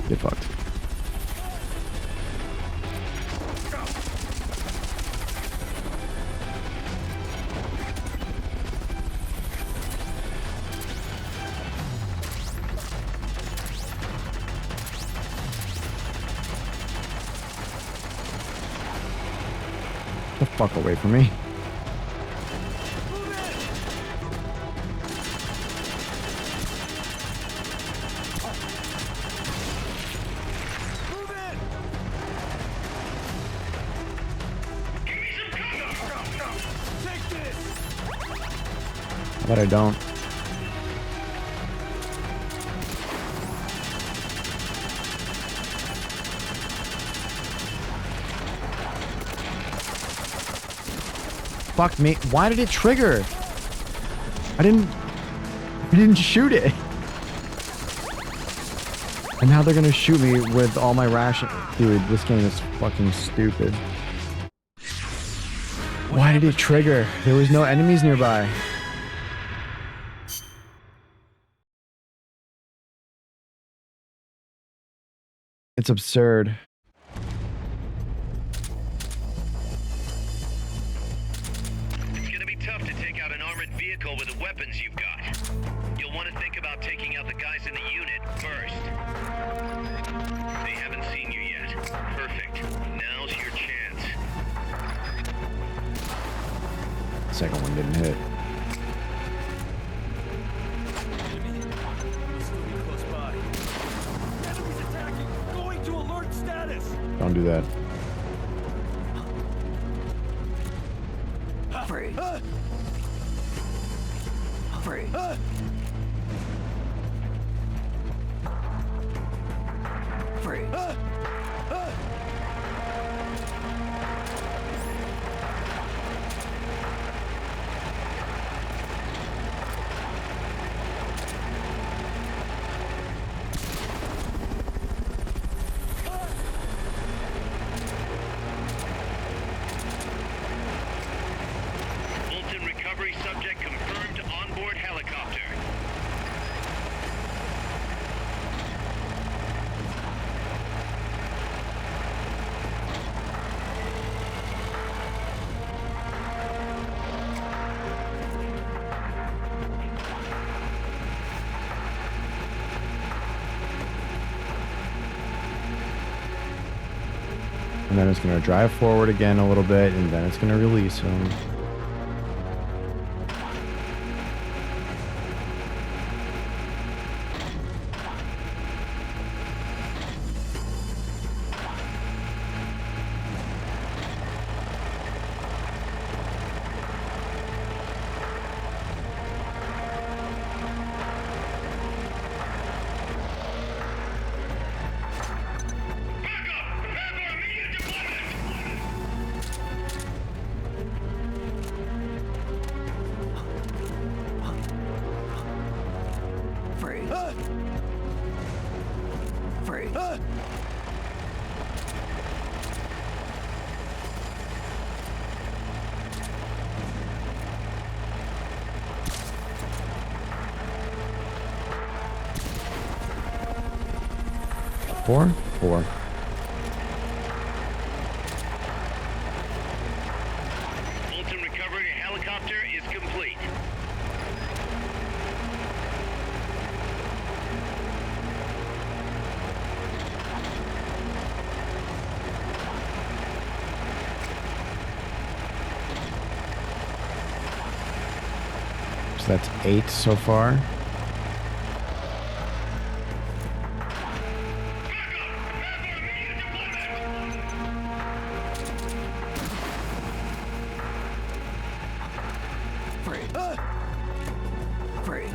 Get fucked. Get the fuck away from me. But I don't. Fuck me. Why did it trigger? I didn't shoot it. And now they're gonna shoot me with all my ration. Dude, this game is fucking stupid. Why did it trigger? There was no enemies nearby. It's absurd. It's gonna be tough to take out an armored vehicle with the weapons you've got. You'll want to think about taking out the guys in the unit first. They haven't seen you yet. Perfect. Now's your chance. Second one didn't hit. Enemy must still be close by. Enemies attacking! Going to alert status! Don't do that. Free. Free. Free. Fulton recovery subject confirmed onboard helicopter. And then it's going to drive forward again a little bit, and then it's going to release him. Free. Free. Four? Four. Fulton recovery helicopter is complete. So that's 8 so far. Free. Free.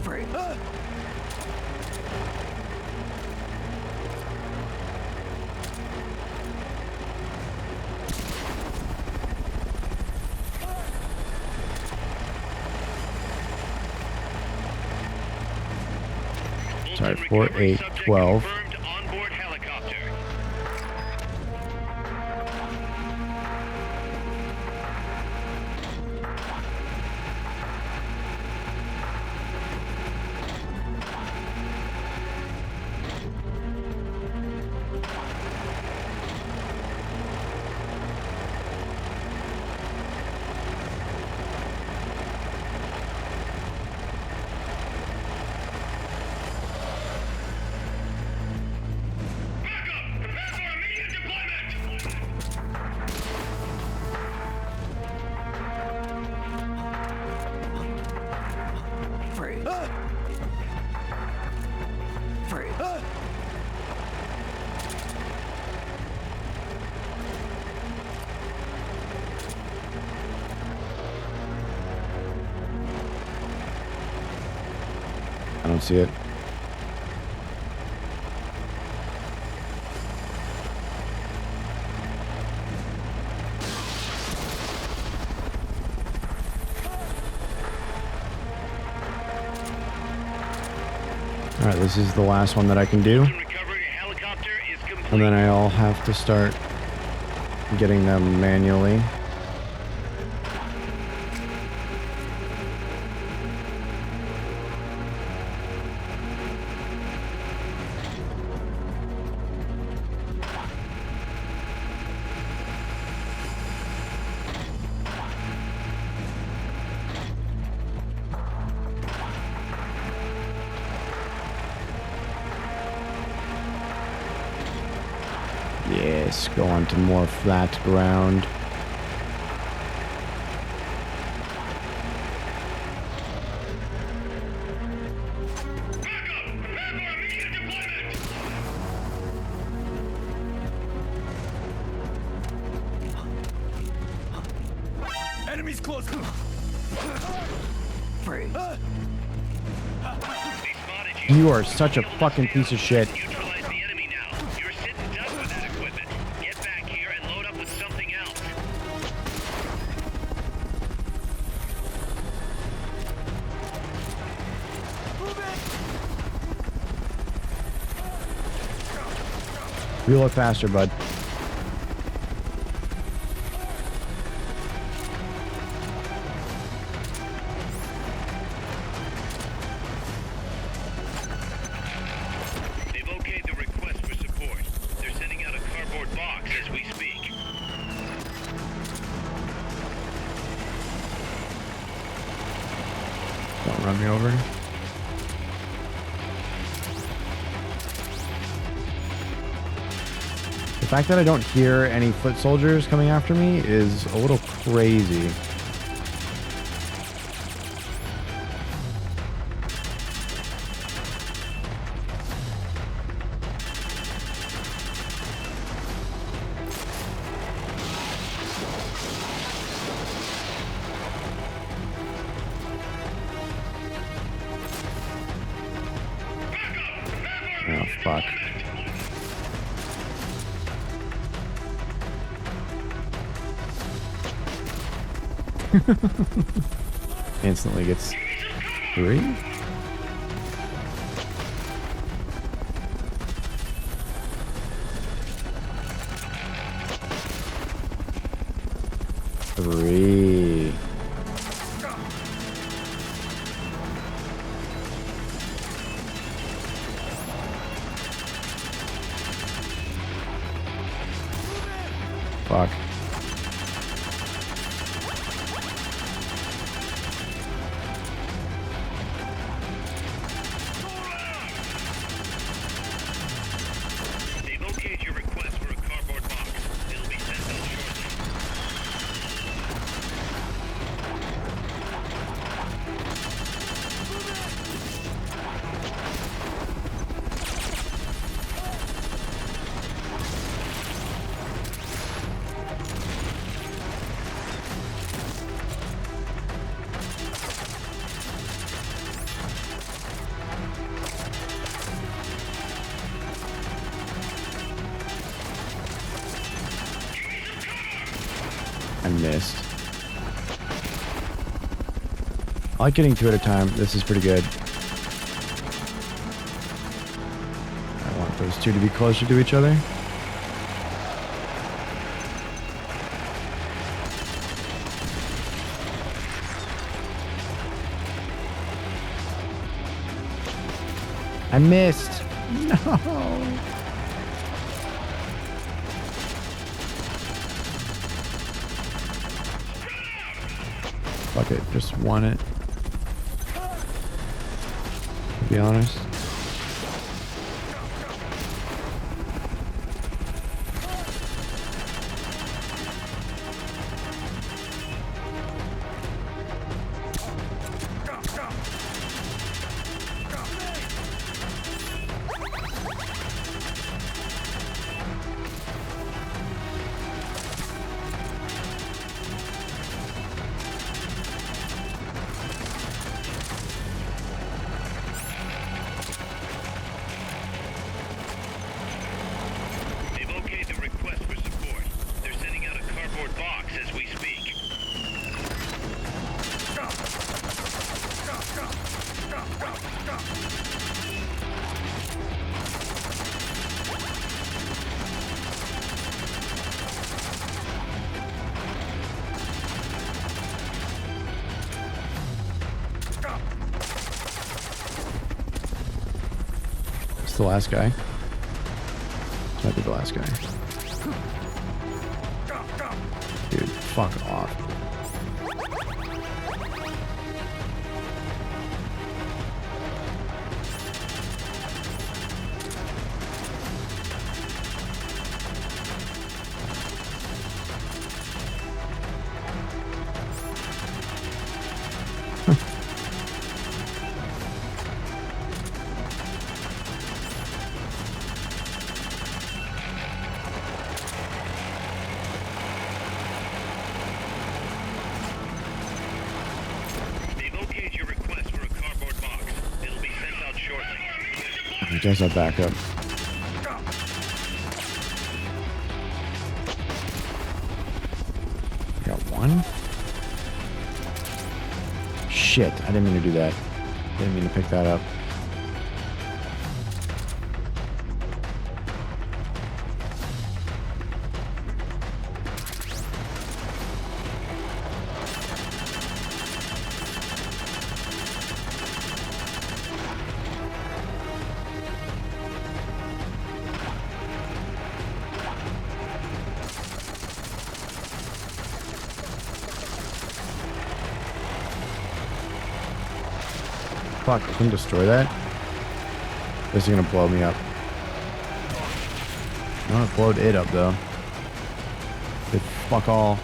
Free. Sorry, Fulton 4, recovery 8, subject 12. confirmed onboard helicopter. Free. Free. I don't see it. All right, this is the last one that I can do. Fulton recovery helicopter is complete. And then I'll have to start getting them manually. Yes, go on to more flat ground. Enemies close. Bruce. You are such a fucking piece of shit. Neutralize the enemy now. You're sitting ducks with that equipment. Get back here and load up with something else. Reload faster, bud. They've okayed the request for support. They're sending out a cardboard box as we speak. Don't run me over. The fact that I don't hear any foot soldiers coming after me is a little crazy. Oh, fuck. Instantly gets 3? Three. Fuck. They've okayed your request for a cardboard box. It'll be sent out shortly. I missed. I like getting 2 at a time. This is pretty good. I want those 2 to be closer to each other. I missed. No. Fuck it, just want it. To be honest. They've okayed the request for support. They're sending out a cardboard box as we speak. It's the last guy. This might be the last guy. Dude, fuck off. He does have backup. Got one? Shit, I didn't mean to do that. Didn't mean to pick that up. Fuck, I can destroy that? This is gonna blow me up. No, it blowed it up though. Did fuck all.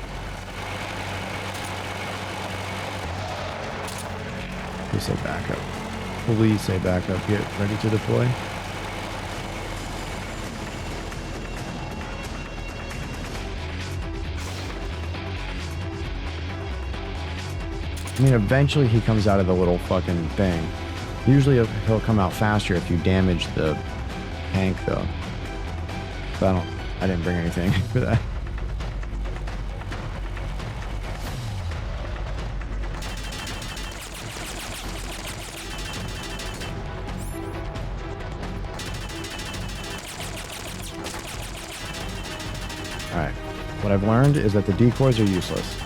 Please say backup. Please say backup. Get ready to deploy. I mean, eventually he comes out of the little fucking thing. Usually he'll come out faster if you damage the tank, though. But I didn't bring anything for that. Alright. What I've learned is that the decoys are useless.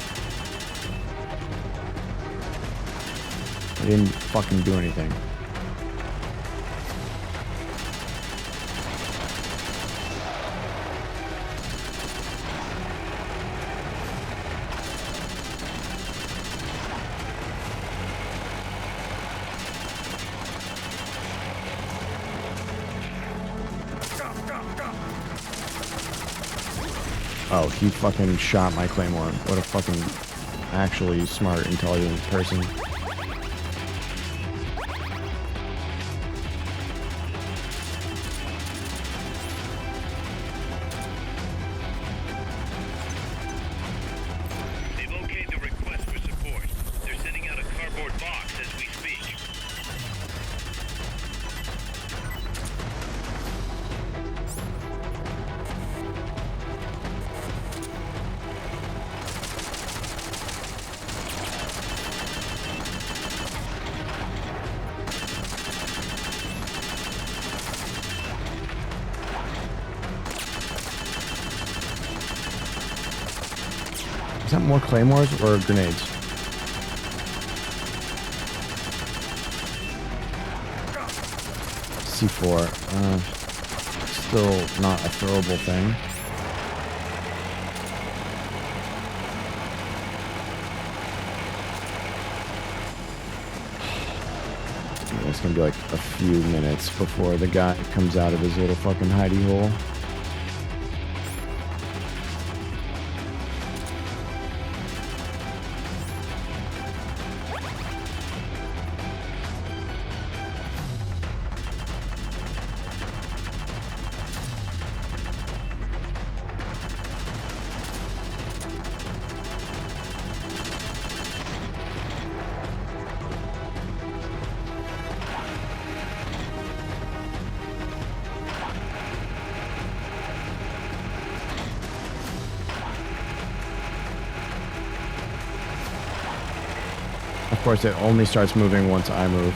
I didn't fucking do anything. Oh, he fucking shot my claymore. What a fucking actually smart, intelligent person. Is that more claymores or grenades? C4. Still not a throwable thing. Yeah, it's gonna be like a few minutes before the guy comes out of his little fucking hidey hole. Of course, it only starts moving once I move.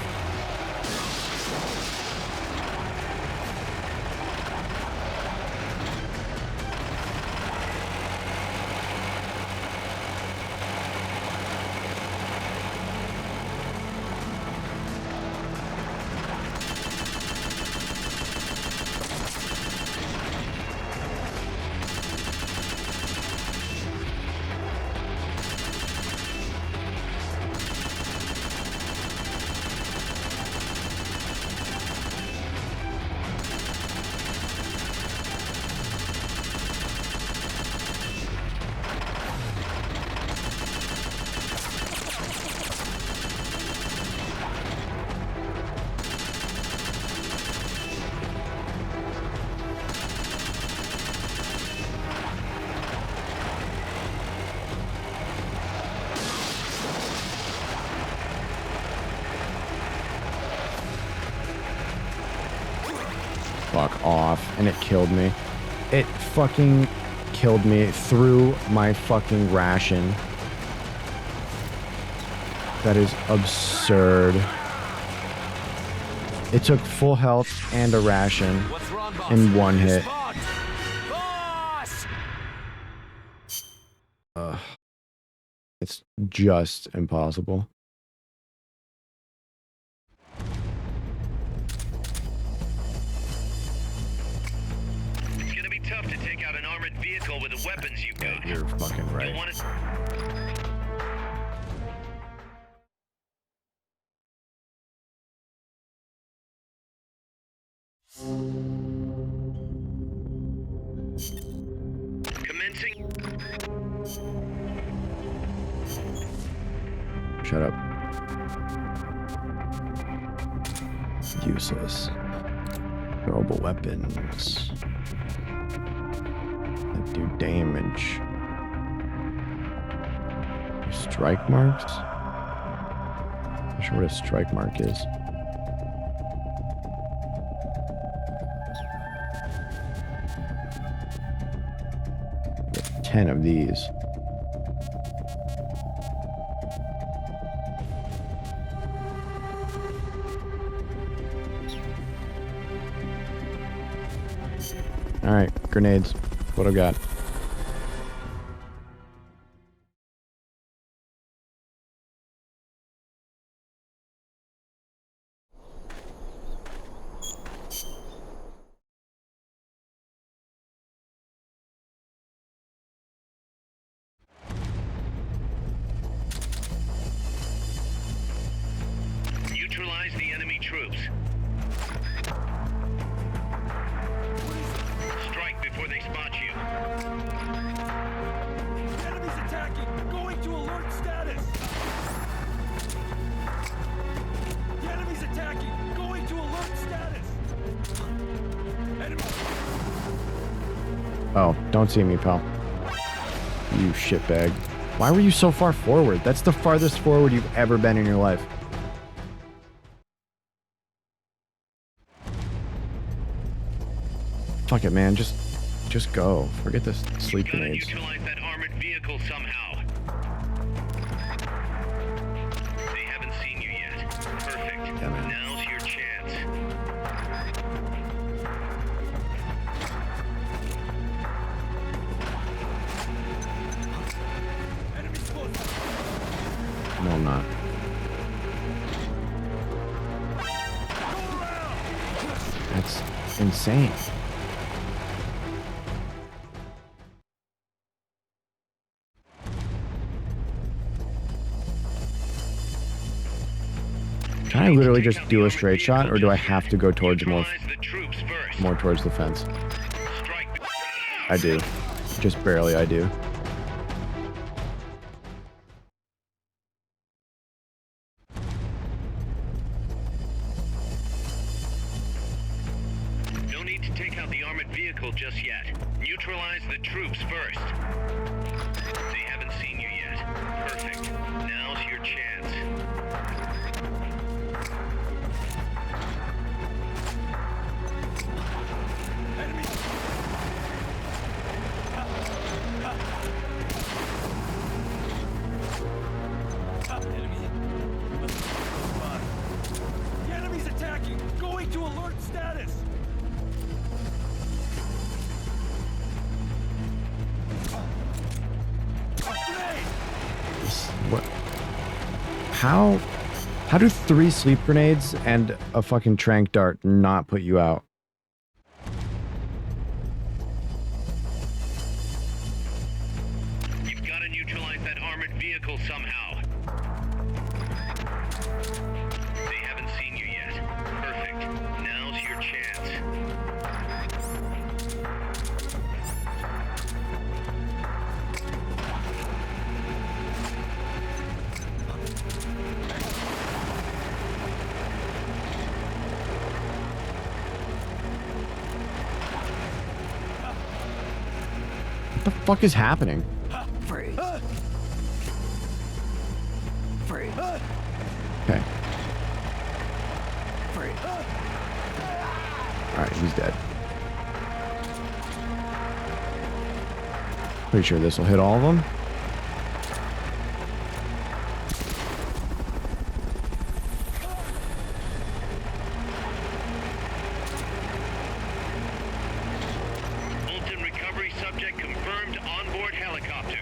fuck off. And it killed me. It fucking killed me through my fucking ration. That is absurd. It took full health and a ration What's wrong, boss? in one hit. Boss! It's just impossible. It's gonna be tough to take out an armored vehicle with the weapons you've got. You're fucking right. You'll want to... Commencing. Shut up. Useless. Throwable weapons. That do damage. Strike marks? Not sure what a strike mark is. Get 10 of these. Alright, grenades. What I've got. Neutralize the enemy troops. Strike before they spot you. The enemy's attacking! Going to alert status! The enemy's attacking! Going to alert status! Enemy! Oh, don't see me, pal. You shitbag. Why were you so far forward? That's the farthest forward you've ever been in your life. Fuck it, man. Just go. Forget this sleep Gotta grenades. neutralize that armored vehicle somehow. They haven't seen you yet. Perfect. Yeah, man. Now's your chance. Enemy's close! No, I'm not. That's insane. Can I literally just do a straight shot, or do I have to go towards more Neutralize the troops first. towards the fence? Strike. I do. Just barely, I do. No need to take out the armored vehicle just yet. Neutralize the troops first. They haven't seen you yet. Perfect. Now's your chance. Enemy! Enemy! Close by. The enemy's attacking! Going to alert status! Grenade! What? How do 3 sleep grenades and a fucking trank dart not put you out? You've got to neutralize that armored vehicle somehow. They haven't seen you yet. Perfect. Now's your chance. What the fuck is happening? Freeze. Freeze. Okay. Freeze. Alright, he's dead. Pretty sure this will hit all of them. Fulton recovery subject confirmed onboard helicopter.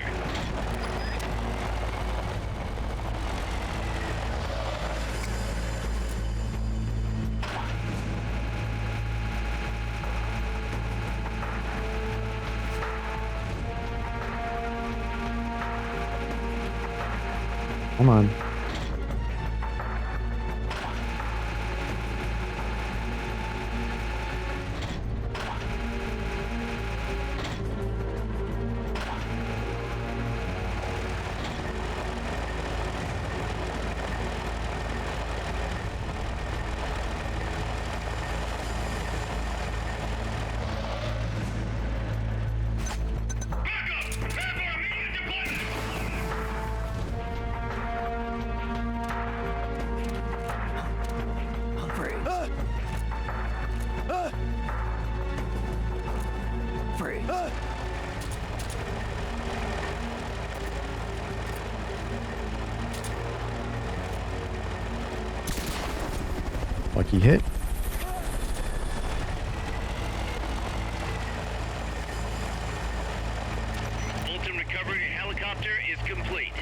Come on. Lucky hit. Fulton recovery helicopter is complete.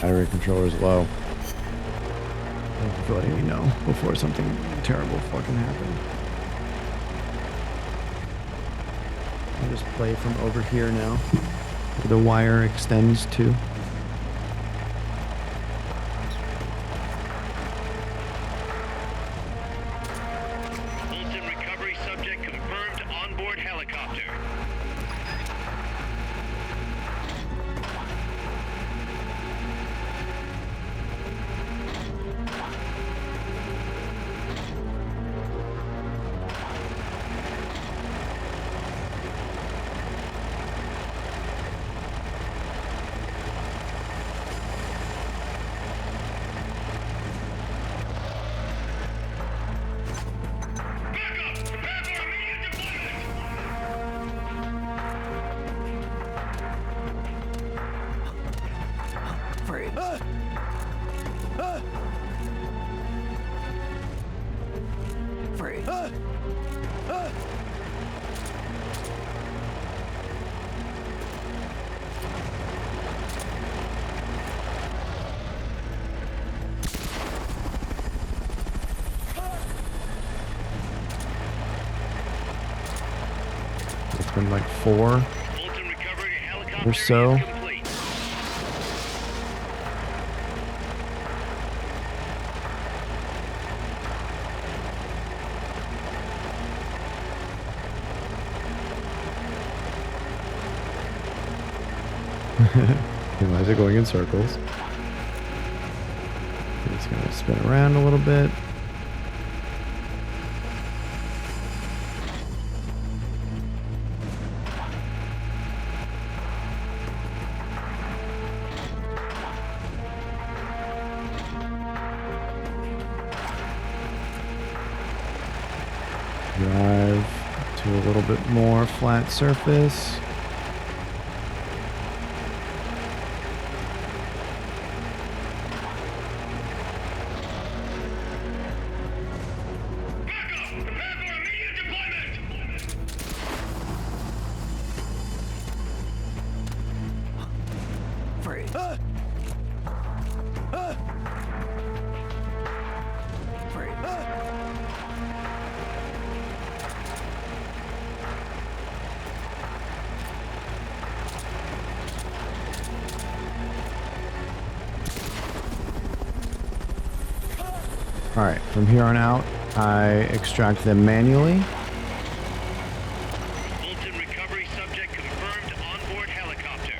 Battery controller is low. Thank you for letting me know before something terrible fucking happened. I'll just play from over here now, where the wire extends to. Fulton recovery subject confirmed onboard helicopter. It's been like 4 Fulton recovery helicopter or so. is complete. Why is it going in circles? It's gonna spin around a little bit. Drive to a little bit more flat surface. Alright, from here on out, I extract them manually. Fulton recovery subject confirmed onboard helicopter.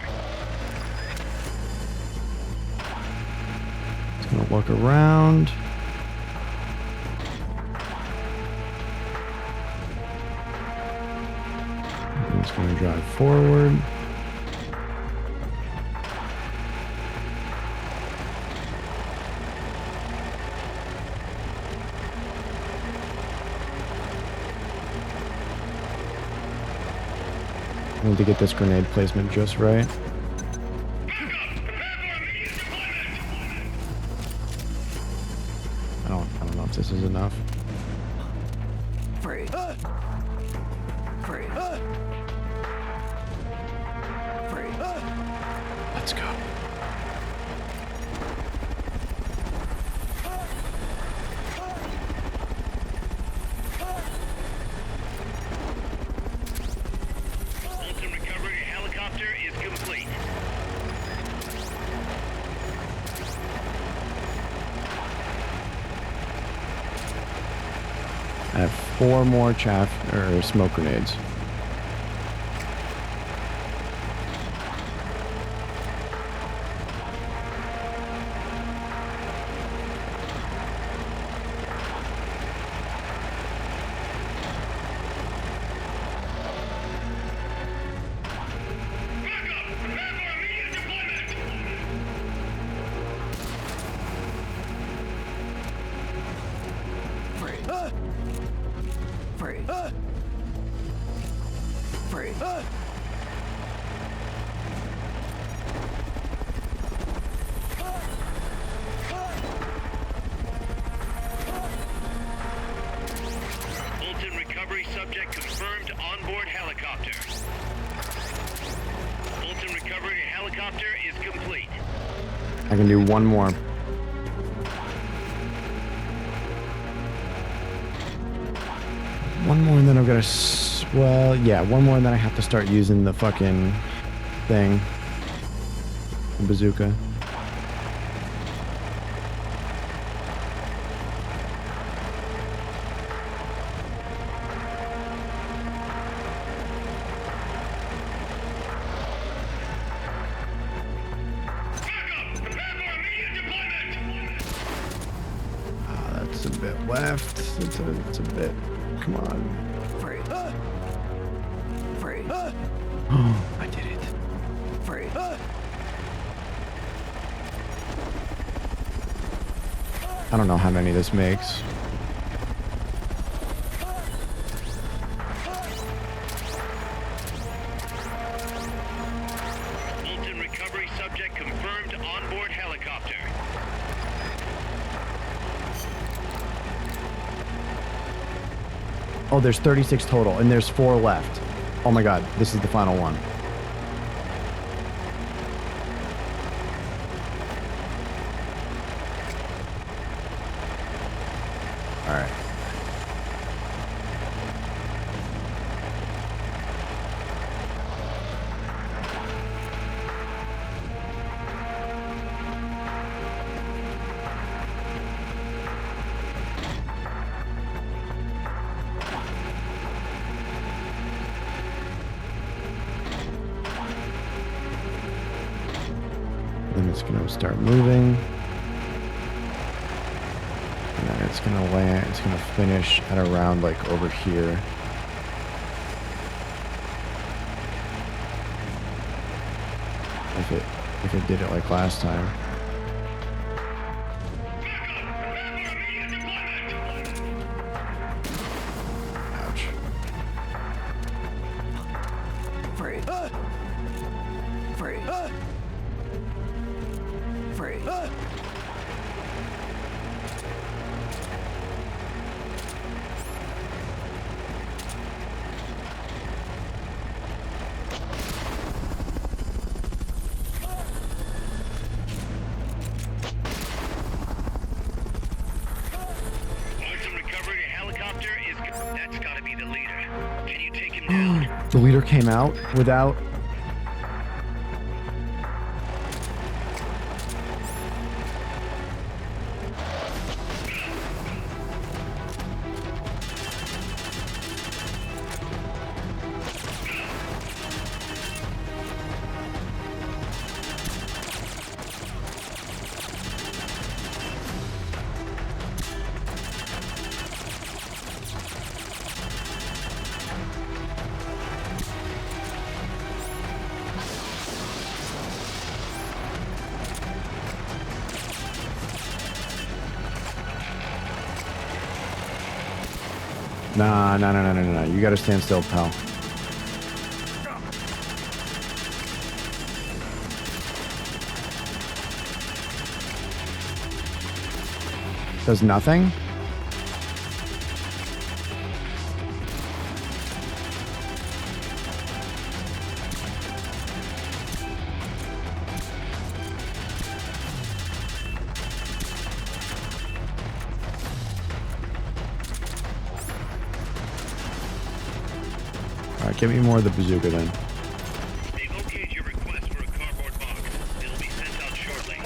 Just gonna look around. I'm just gonna drive forward. I need to get this grenade placement just right. I don't know if this is enough. Free. Free. Free. Let's go. Fulton recovery helicopter is complete. I have 4 more smoke grenades. Free. Free. Free. Fulton recovery subject confirmed onboard helicopter. Fulton recovery helicopter is complete. I can do 1 more. One more and then I've got to, well, yeah, 1 more and then I have to start using the fucking thing. The bazooka. That's a bit left. It's a bit. Come on. Free. Free. Oh, I did it. Free. I don't know how many this makes. Fulton recovery subject confirmed onboard helicopter. Oh, there's 36 total, and there's 4 left. Oh my god, this is the final one. Alright. Then it's gonna start moving. And then it's gonna land, it's gonna finish at around like over here. If it did it like last time. Ouch. Free. Free. Free. The leader came out without... No. You gotta stand still, pal. Does nothing? Alright, give me more of the bazooka then. They've okayed your request for a cardboard box. It'll be sent out shortly.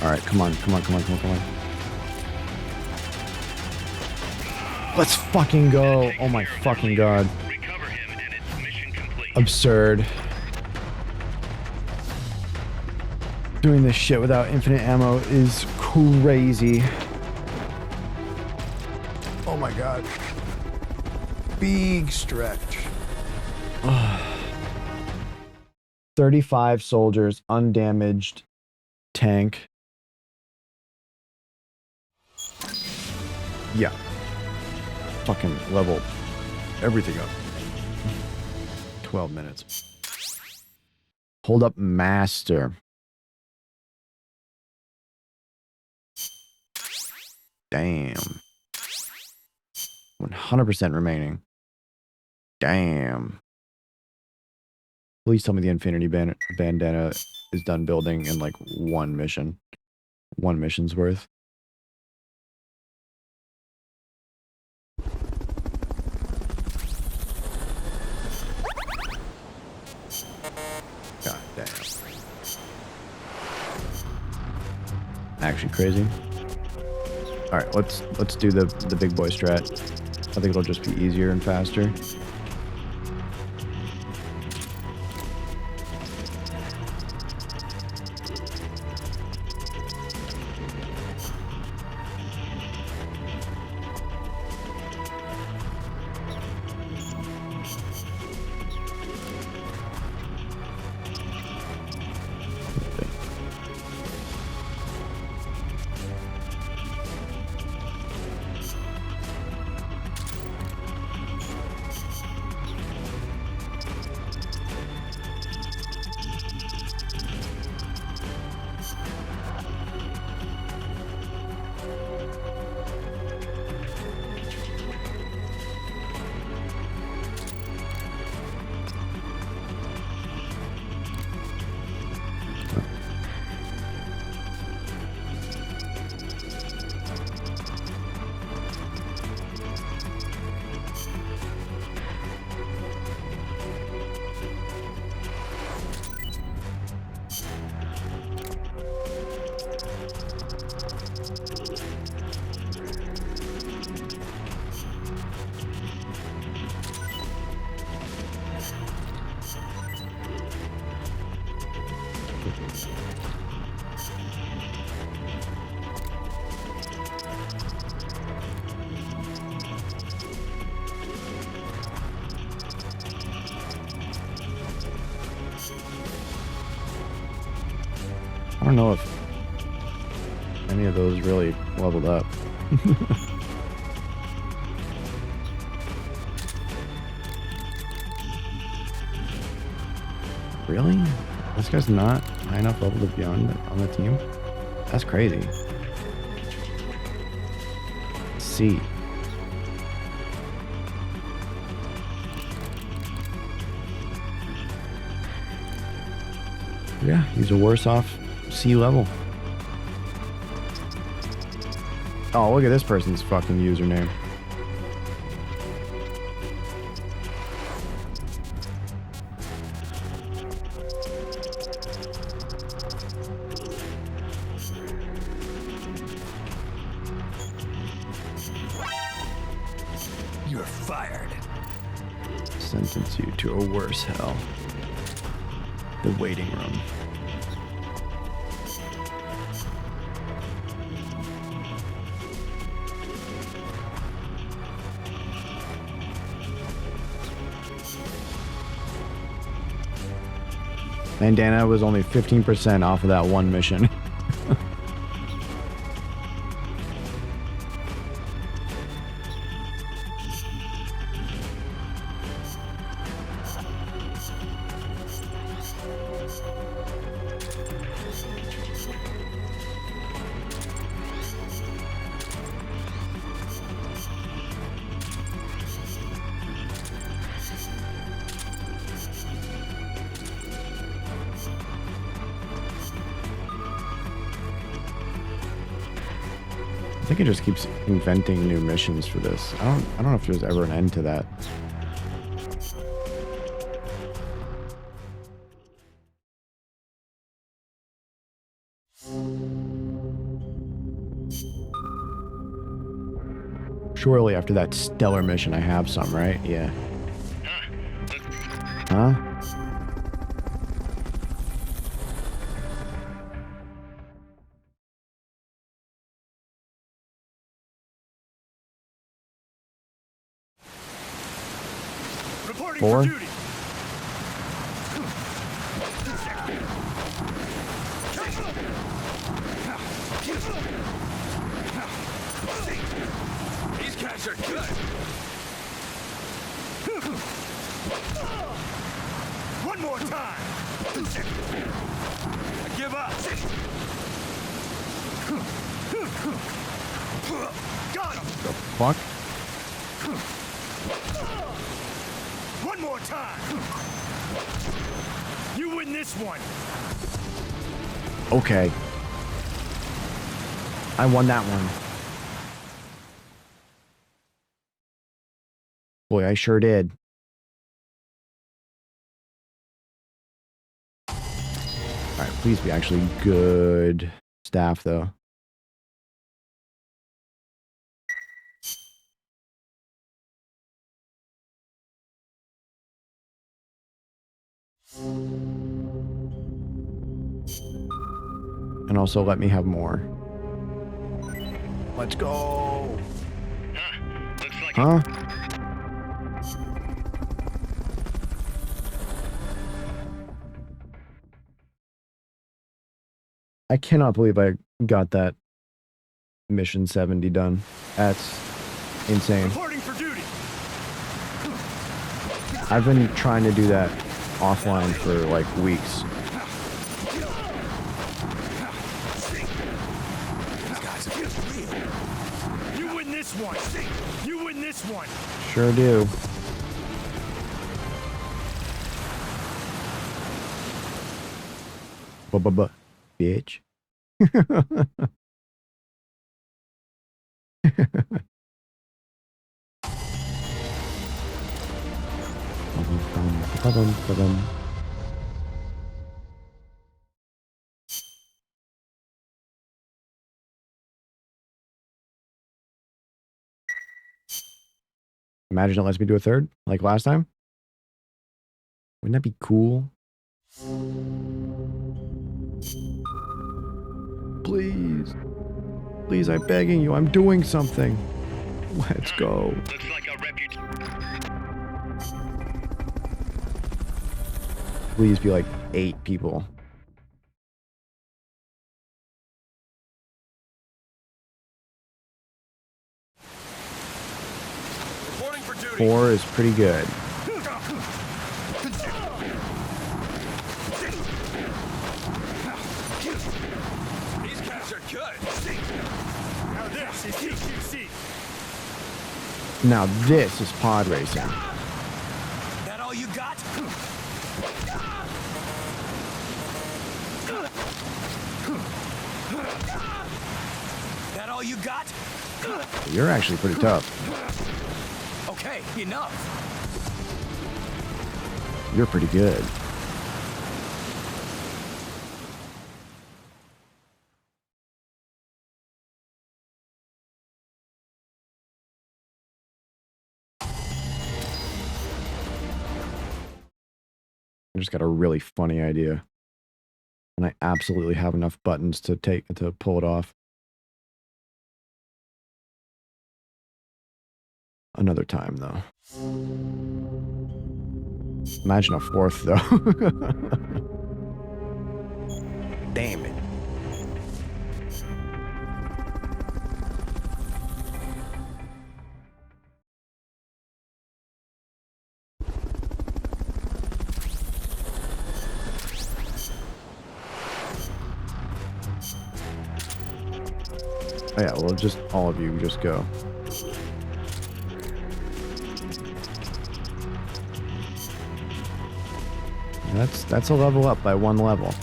Alright, come on. Let's fucking go. Oh my fucking god. Recover him and it's mission complete. Absurd. Doing this shit without infinite ammo is crazy. Oh my god. Big stretch. 35 soldiers, undamaged tank. Yeah. Fucking level everything up. 12 minutes. Hold up master. Damn. 100% remaining. Damn. Please tell me the Infinity Bandana is done building in like one mission. One mission's worth. God damn. Actually crazy. Alright, let's do the big boy strat. I think it'll just be easier and faster. don't know if any of those really leveled up. Really? This guy's not high enough level to be on the team? That's crazy. Let's see. Yeah, he's a worse off C level. Oh, look at this person's fucking username. You're fired. Sentence you to a worse hell. The waiting room. Bandana was only 15% off of that one mission. I think it just keeps inventing new missions for this. I don't know if there's ever an end to that. Surely after that stellar mission I have some, right? Yeah. Huh? Reporting Four? for duty. These guys are good. One more time. I give up. Got him. The fuck? One more time. You win this one. Okay. I won that one. Boy, I sure did. Alright, please be actually good staff, though. And also let me have more. Let's go! Looks like Huh? I cannot believe I got that mission 70 done. That's insane. Reporting for duty. I've been trying to do that offline for like weeks. You win this one. You win this one. Sure do. Bitch. Imagine it lets me do a third, like last time. Wouldn't that be cool? Please. Please, I'm begging you. I'm doing something. Let's go. looks like a Please be like 8 people. 4 is pretty good. These guys are good. Now this is TQC. Now this is pod racing. That all you got? That all you got? You're actually pretty tough. Okay, enough. You're pretty good. I just got a really funny idea. And I absolutely have enough buttons to pull it off. Another time, though. Imagine a 4th, though. Damn it. Oh yeah, well, just all of you just go. That's a level up by 1 level.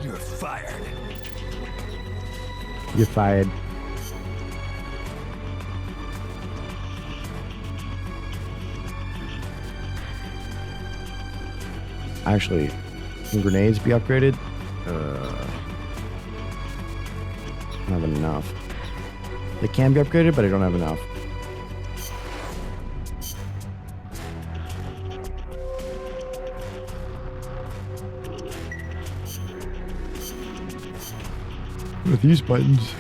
You're fired. You're fired. Actually, can grenades be upgraded? I don't have enough. They can be upgraded, but I don't have enough. With these buttons.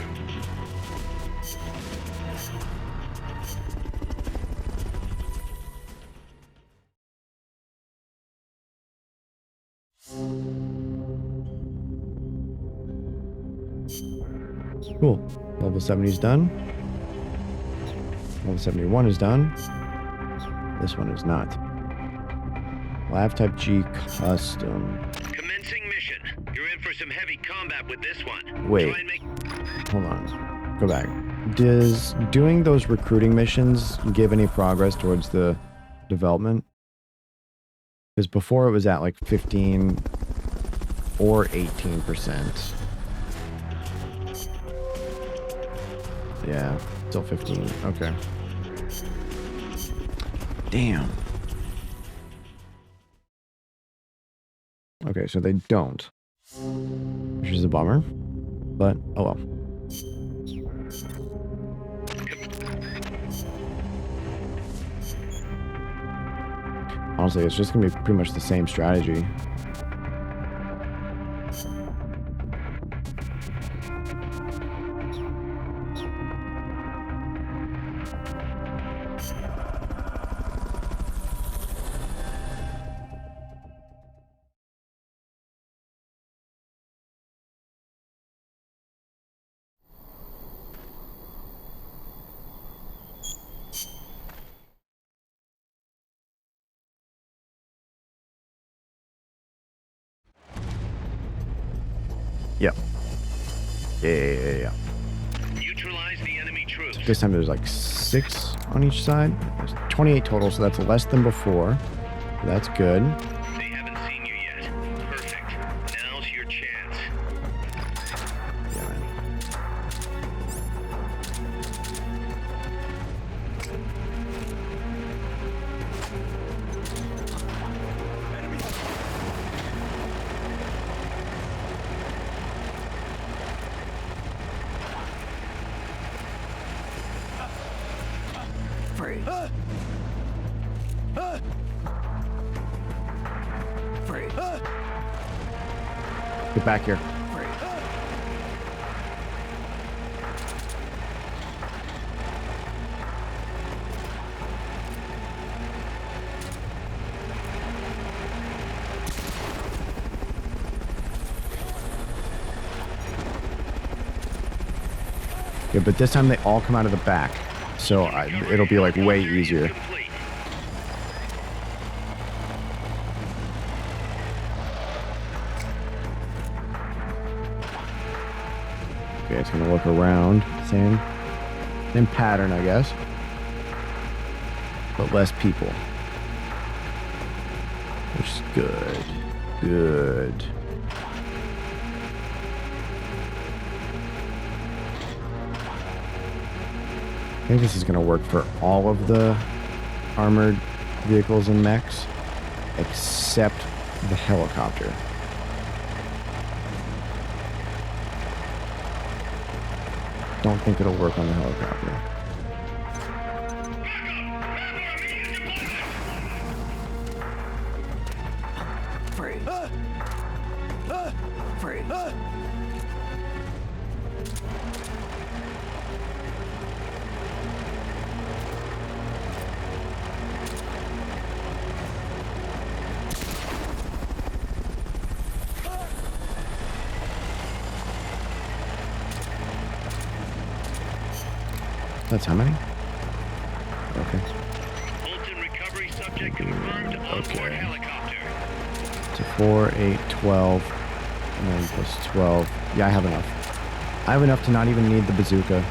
Cool. Level 70 is done. Level 71 is done. This one is not. Lab type G custom. Commencing mission. You're in for some heavy combat with this one. Wait. Try and make... Hold on. Go back. Does doing those recruiting missions give any progress towards the development? Because before it was at like 15 or 18%. Yeah, still 15. Okay. Damn. Okay, so they don't. Which is a bummer. But, oh well. Honestly, it's just going to be pretty much the same strategy. Yep. Yeah. Neutralize the enemy troops. This time there's like 6 on each side. There's 28 total, so that's less than before. That's good. They haven't seen you yet. Perfect. Now's your chance. Yeah, man. Freeze. Freeze. Get back here. Yeah, but this time they all come out of the back, so it'll be like way easier. Complete. Okay, it's gonna look around. Same pattern, I guess. But less people. Which is good. Good. I think this is gonna work for all of the armored vehicles and mechs, except the helicopter. Don't think it'll work on the helicopter. Freeze. Freeze. That's how many? Okay. Fulton recovery subject confirmed on board helicopter. So 4, 8, 12, and then plus 12. Yeah, I have enough. I have enough to not even need the bazooka.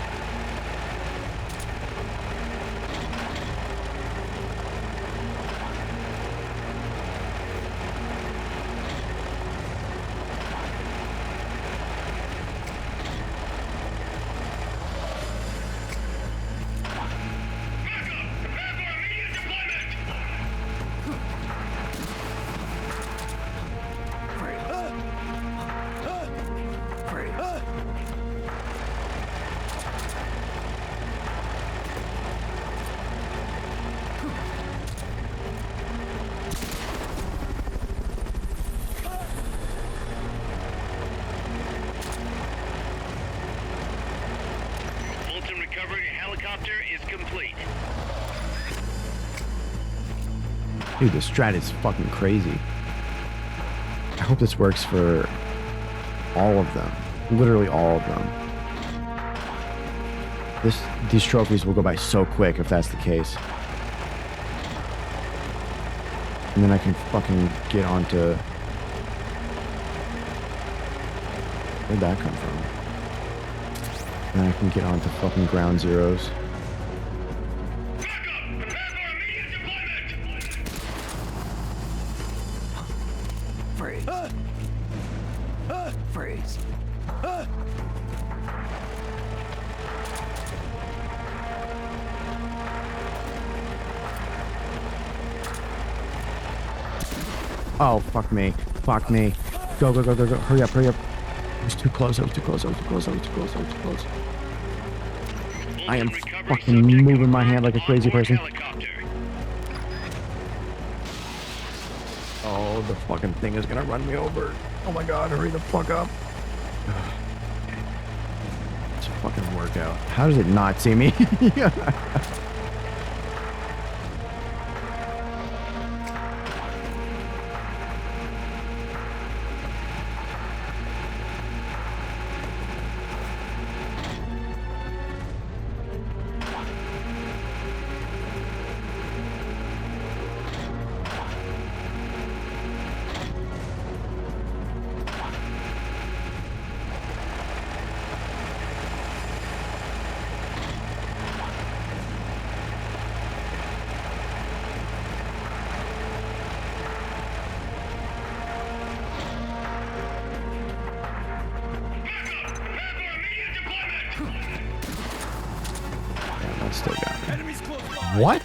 Fulton recovery helicopter is complete. Dude, this strat is fucking crazy. I hope this works for all of them. Literally all of them. These trophies will go by so quick if that's the case. And then I can fucking get onto... Where'd that come from? And then I can get onto fucking ground zeros. Freeze. Freeze. Oh, fuck me. Fuck me. Go, go, go, go, go. Hurry up, hurry up. I was too close, I was too close, I was too close, I was too close, I was too close. I am fucking moving my hand like a crazy person. Oh, the fucking thing is gonna run me over. Oh my god, hurry the fuck up. It's a fucking workout. How does it not see me? Still got me. Enemies close by. What?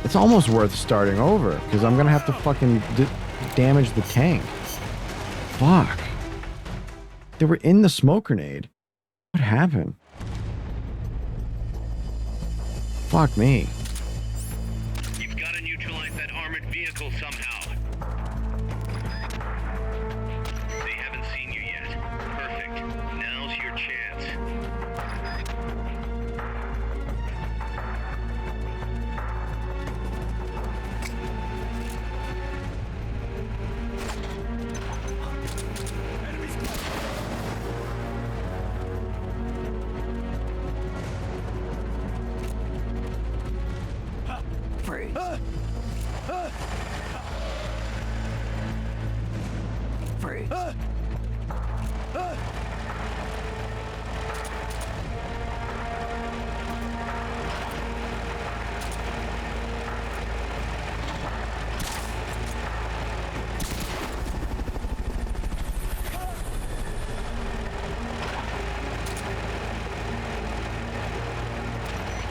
It's almost worth starting over because I'm gonna have to fucking damage the tank. Fuck. They were in the smoke grenade. What happened? Fuck me. You've got to neutralize that armored vehicle somehow. They haven't seen you yet. Perfect. Now's your chance. Freeze. Freeze.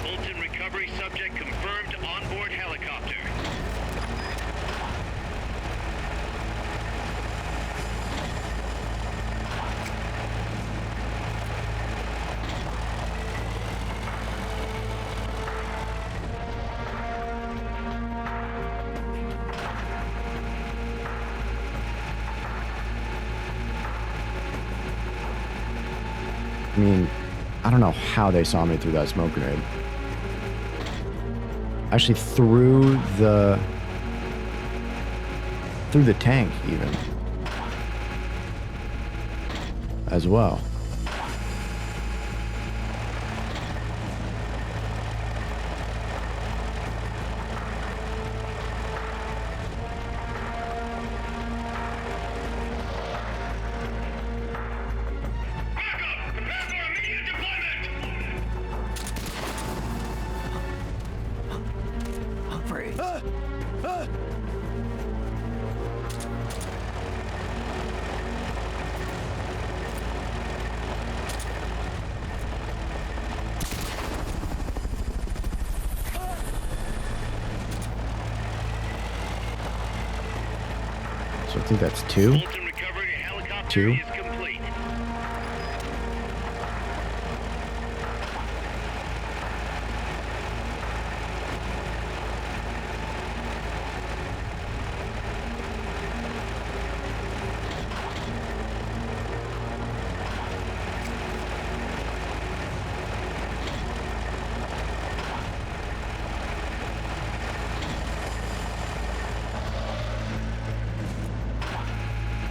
Fulton recovery subject confirmed onboard helicopter. I mean, I don't know how they saw me through that smoke grenade. Actually, through the tank, even. As well. Backup! Prepare for immediate deployment! Freeze. So I think that's two. Fulton recovery helicopter Two. is complete.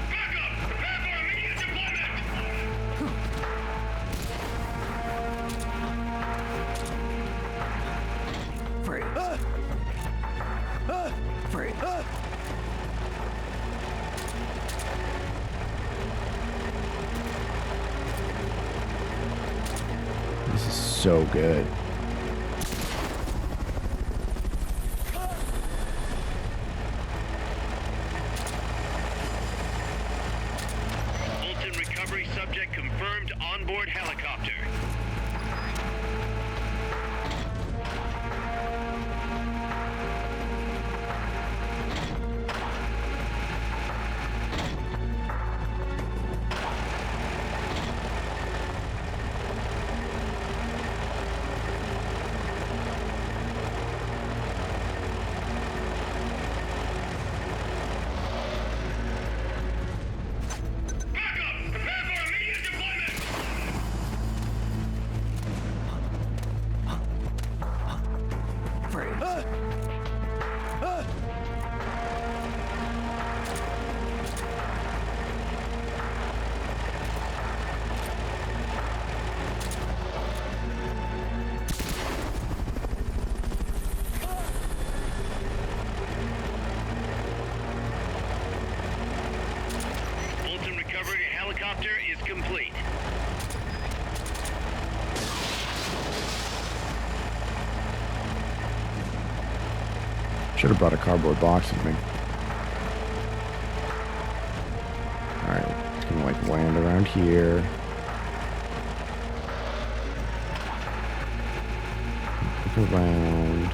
Backup! Prepare for immediate deployment! Freeze. Freeze. This is so good. Fulton recovery subject confirmed onboard helicopter. Backup! Prepare for immediate deployment! Freeze. Fulton recovery helicopter is complete. Should have brought a cardboard box with me. Alright, it's gonna like land around here. Look around.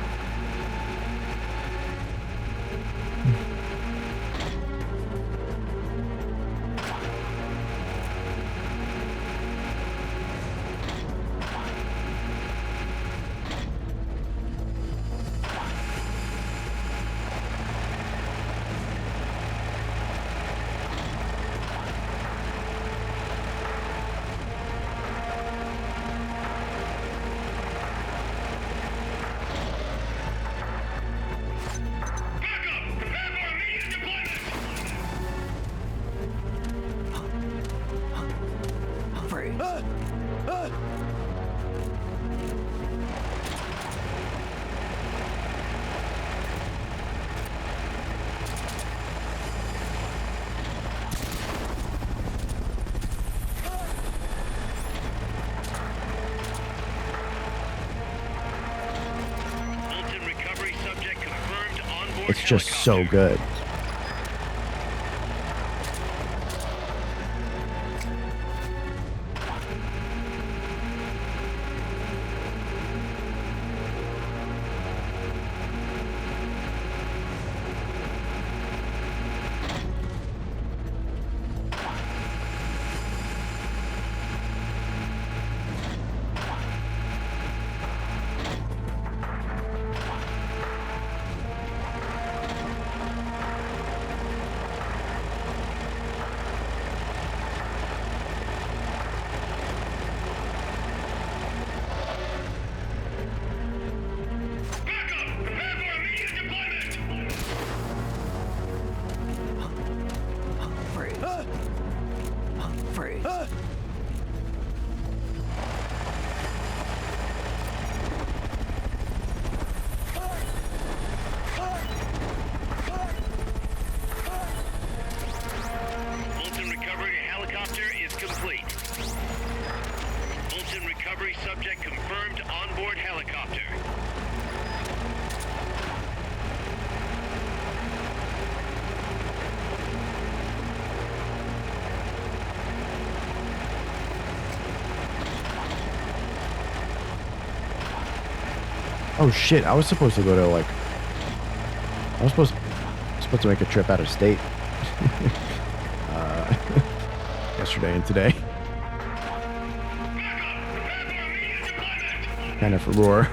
It's just so good. Fulton recovery helicopter is complete. Fulton recovery subject confirmed onboard helicopter. Oh shit, I was supposed to go to like... I was supposed to make a trip out of state. Yesterday and today. Kind of for roar.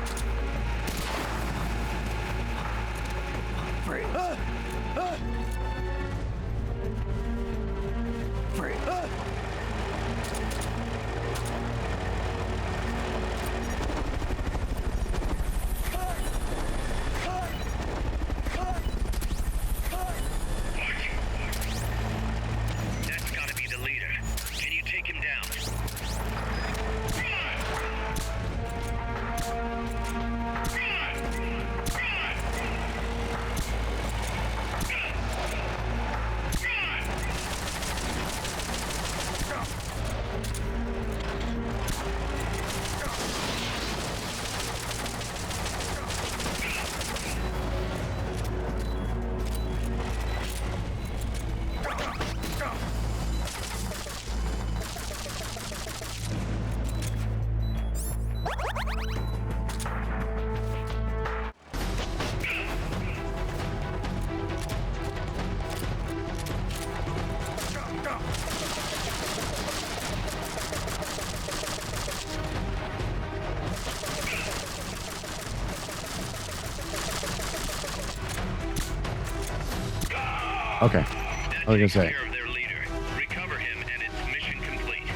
That's gotta be the leader. Can you take him down? Okay. I was gonna say. Care of their leader. Recover him and it's mission complete.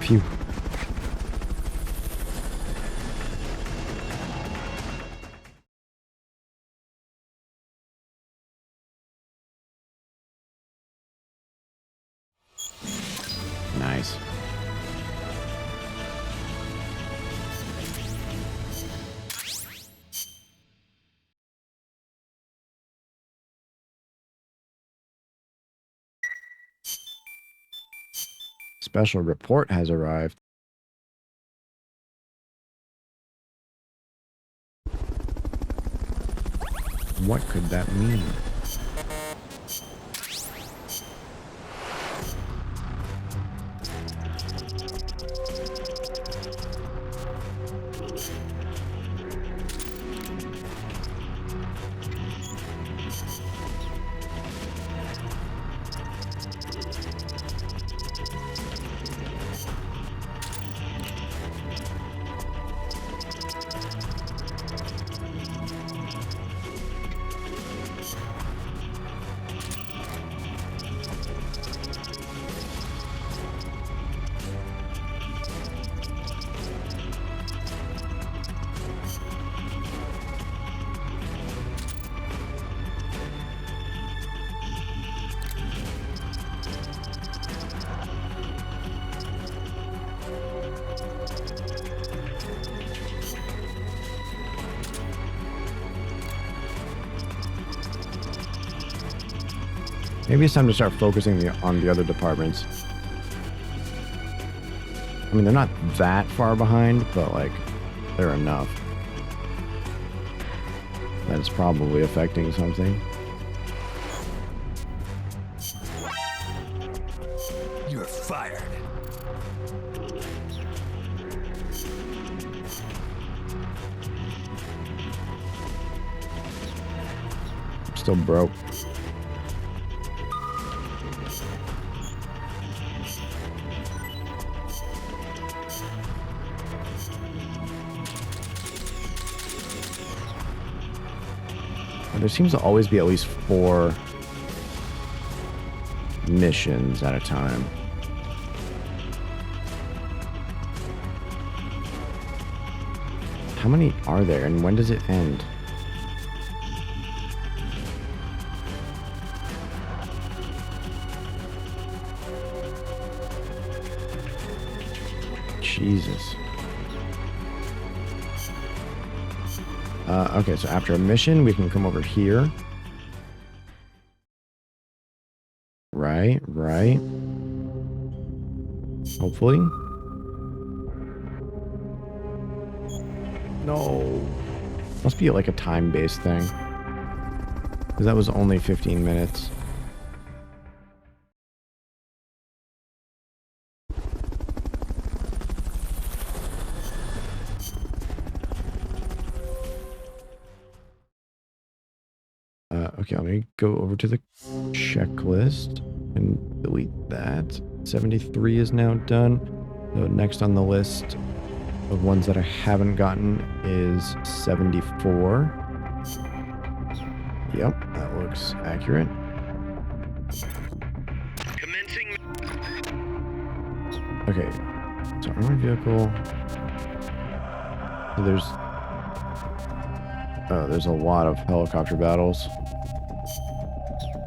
Phew. Nice. Special report has arrived. What could that mean? Maybe it's time to start focusing on the other departments. I mean, they're not that far behind, but like, they're enough. That it's probably affecting something. You're fired. Still broke. There seems to always be at least 4 missions at a time. How many are there and when does it end? Jesus. Okay, so after a mission, we can come over here. Right. Hopefully. No. Must be like a time-based thing. Because that was only 15 minutes. Okay, let me go over to the checklist and delete that. 73 is now done. So next on the list of ones that I haven't gotten is 74. Yep, that looks accurate. Commencing. Okay, so armored vehicle. So there's a lot of helicopter battles.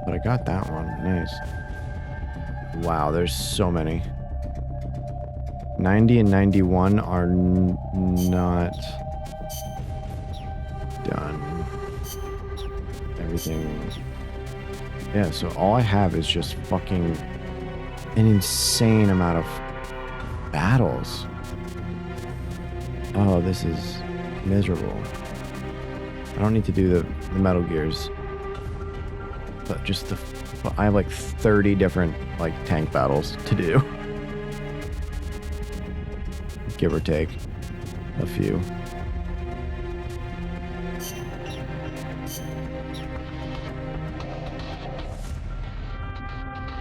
But I got that one. Nice. Wow, there's so many. 90 and 91 are not done. Everything. Yeah, so all I have is just fucking an insane amount of battles. Oh, this is miserable. I don't need to do the Metal Gears. But just I have like 30 different like tank battles to do. Give or take a few.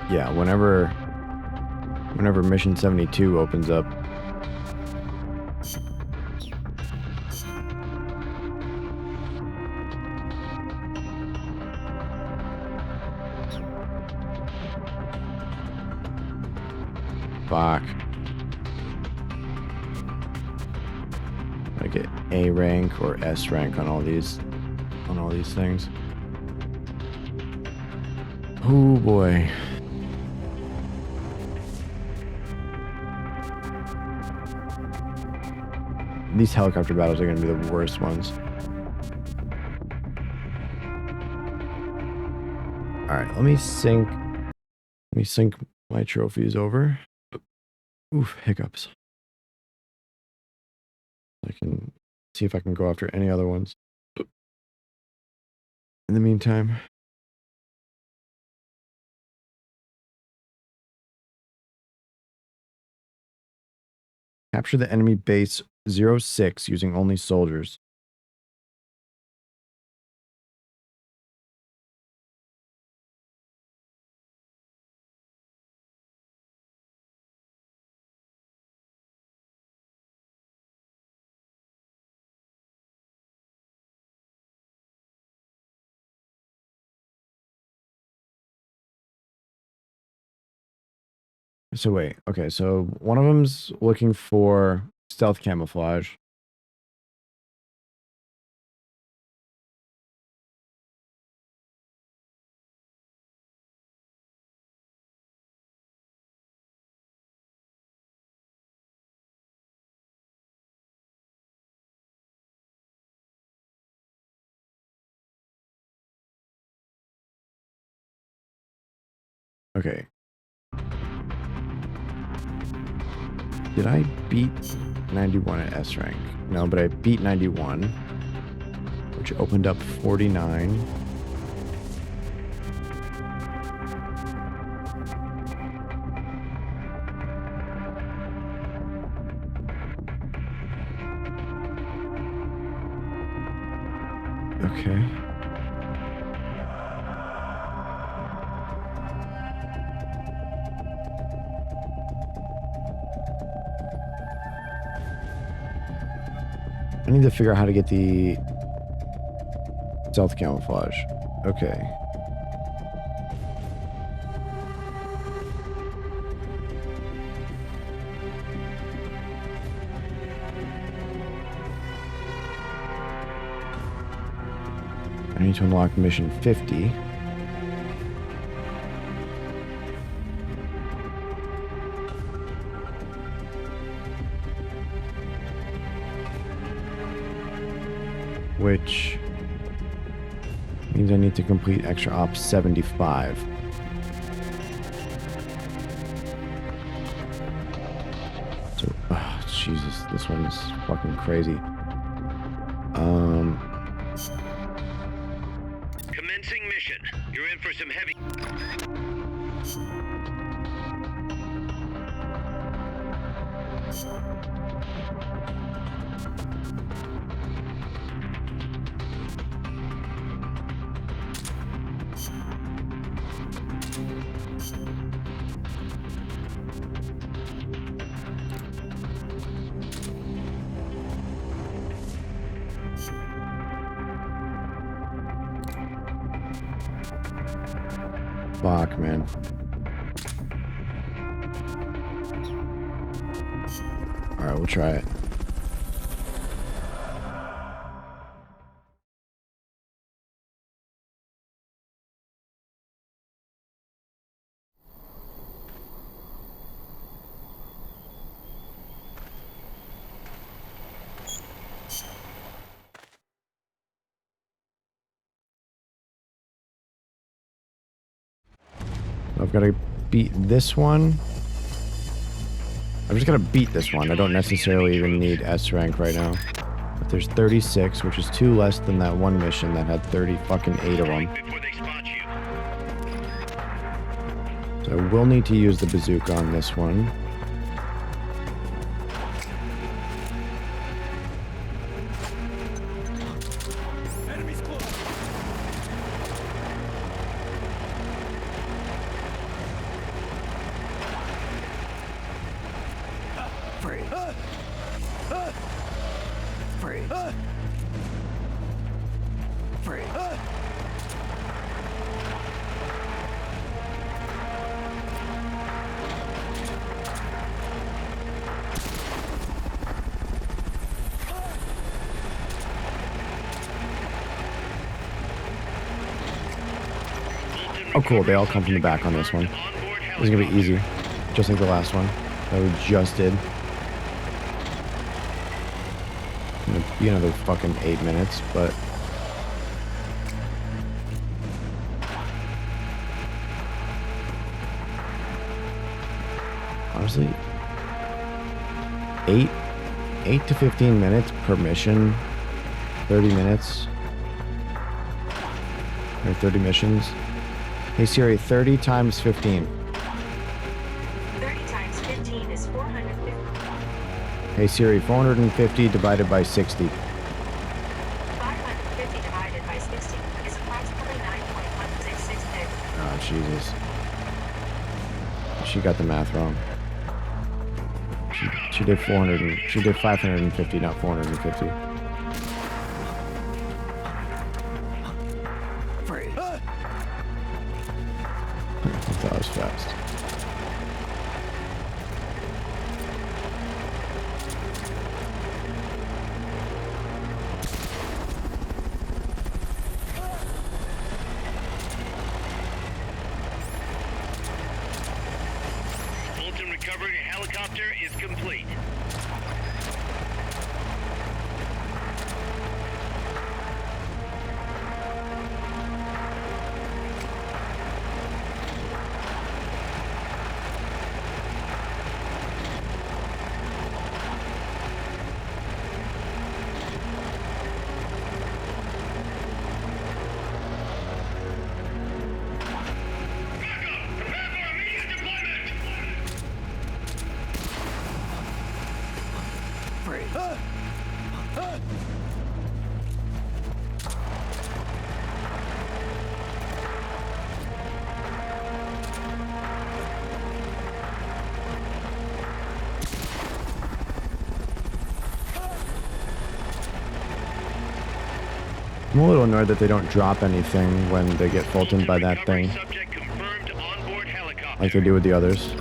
Yeah, whenever mission 72 opens up. Fuck. I get A rank or S rank on all these things. Oh boy. These helicopter battles are going to be the worst ones. All right, let me sync my trophies over. Oof, hiccups. I can see if I can go after any other ones. In the meantime, capture the enemy base 06 using only soldiers. So wait, okay, so one of them's looking for stealth camouflage. Okay. Did I beat 91 at S rank? No, but I beat 91, which opened up 49. Okay. I need to figure out how to get the stealth camouflage. Okay. I need to unlock mission 50. Which means I need to complete extra ops 75. So, Jesus, this one's fucking crazy. Commencing mission. You're in for some heavy. Fuck, man. Alright, we'll try it. I've got to beat this one. I've just got to beat this one. I don't necessarily even need S rank right now. But there's 36, which is 2 less than that one mission that had 30 fucking 8 of them. Before they spot you. So I will need to use the bazooka on this one. Enemies close. Freeze. Freeze. Freeze. Oh cool, they all come from the back on this one. This is gonna be easy. Just like the last one that we just did. Gonna be another fucking 8 minutes, but honestly, 8 to 15 minutes per mission, 30 minutes, or 30 missions. Hey Siri, 30 times 15. 30 times 15 is 450. Hey Siri, 450 divided by 60. 550 divided by 60 is approximately 9.166. Oh, Jesus. She got the math wrong. She did 550, not 450. Freeze. I thought it was fast. Fulton recovering a helicopter is complete. I'm a little annoyed that they don't drop anything when they get Fultoned by that thing, Subject confirmed onboard helicopter. like they do with the others.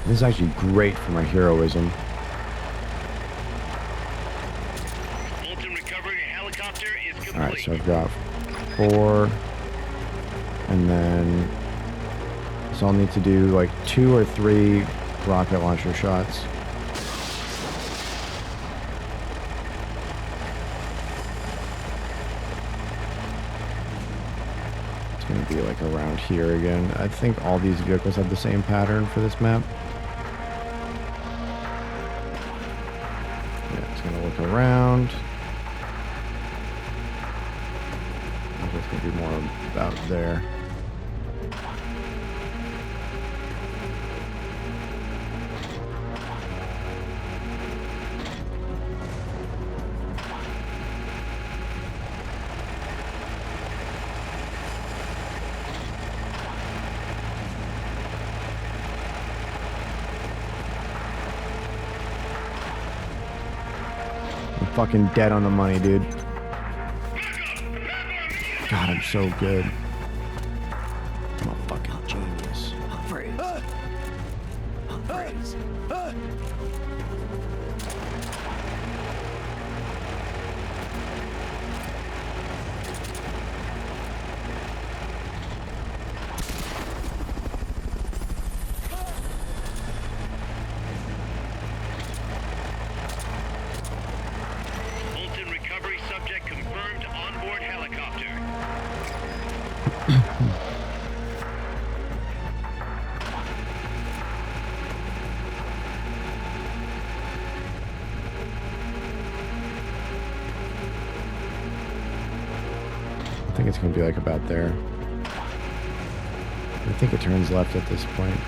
This is actually great for my heroism. Fulton recovery helicopter is complete. Alright, so I've got 4. And then... So I'll need to do like 2 or 3 rocket launcher shots. It's going to be like around here again. I think all these vehicles have the same pattern for this map. Look around. I think it's going to be more about there. Fucking dead on the money, dude. God, I'm so good. I'm a fucking genius. I think it's going to be like about there. I think it turns left at this point.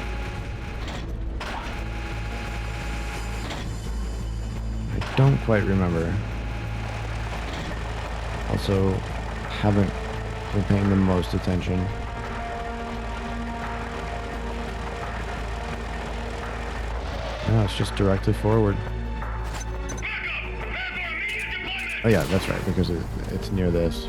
I don't quite remember. Also, haven't been paying the most attention. No, it's just directly forward. Oh yeah, that's right, because it's near this.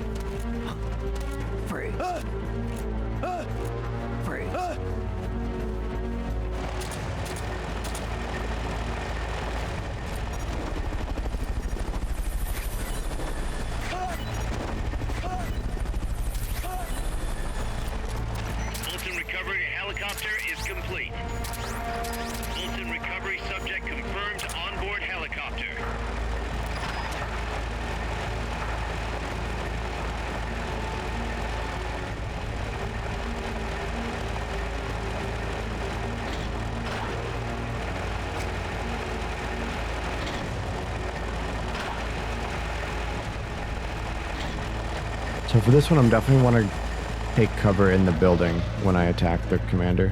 So for this one, I'm definitely want to take cover in the building when I attack the commander.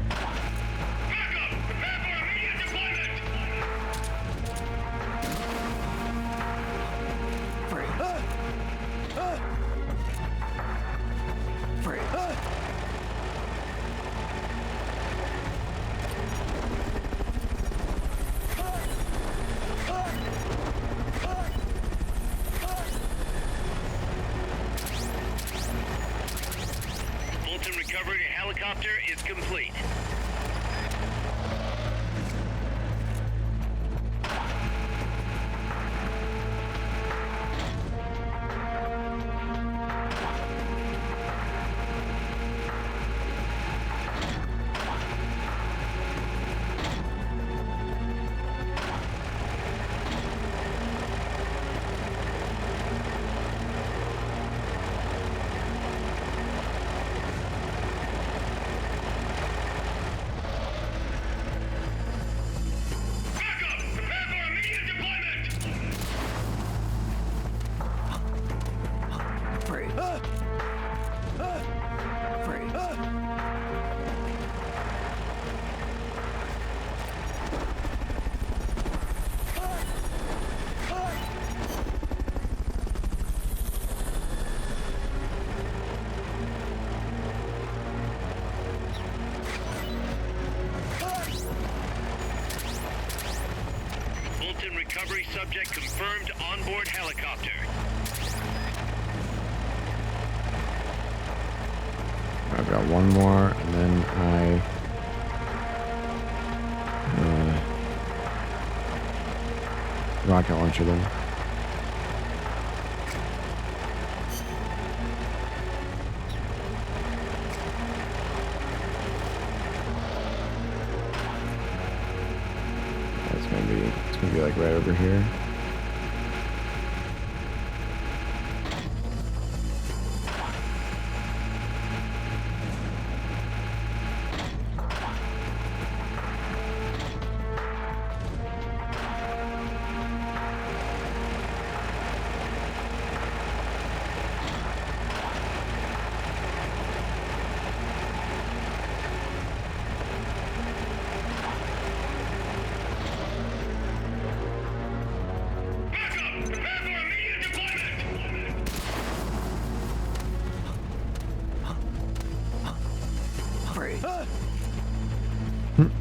confirmed onboard helicopter. I've got one more, and then rocket launcher them. It's gonna be like right over here.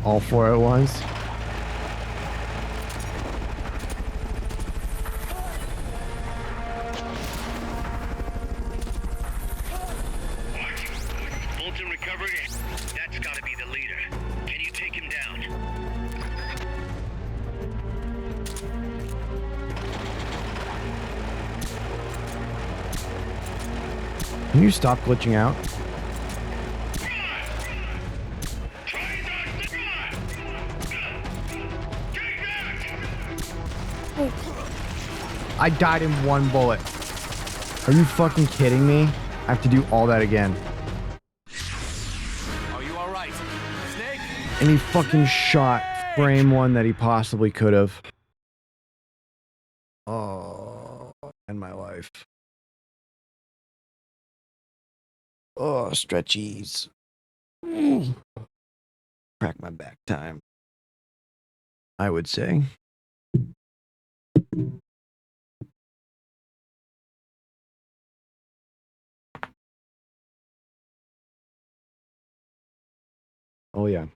All four at once. Bolton recovered. That's gotta be the leader. Can you take him down? Can you stop glitching out? I died in one bullet. Are you fucking kidding me? I have to do all that again. Are you all right, Snake? And he fucking shot frame one that he possibly could have. Oh, and my life. Oh, stretchies. Crack my back time, I would say. Oh, yeah.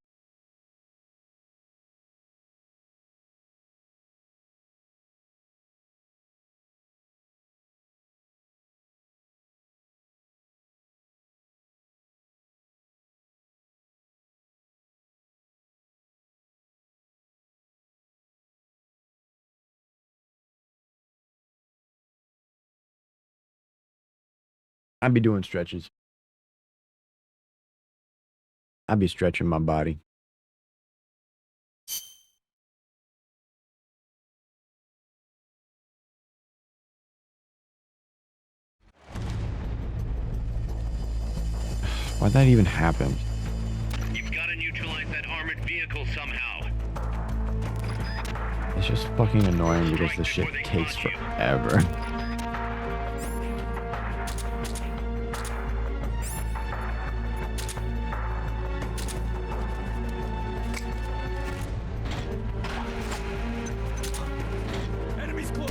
I'd be doing stretches. I'd be stretching my body. Why'd that even happen? You've got to neutralize that armored vehicle somehow. It's just fucking annoying because the shit takes forever. Enemies close.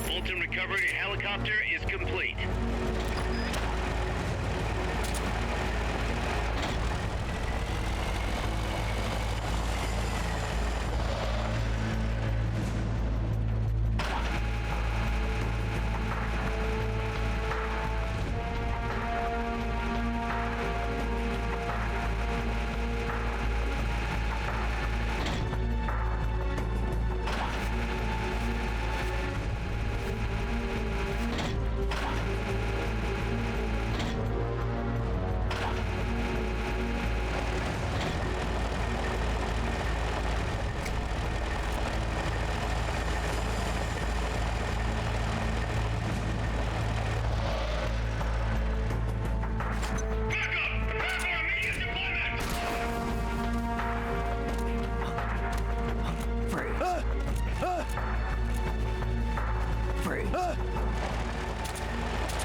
Bolton recovery helicopter is complete.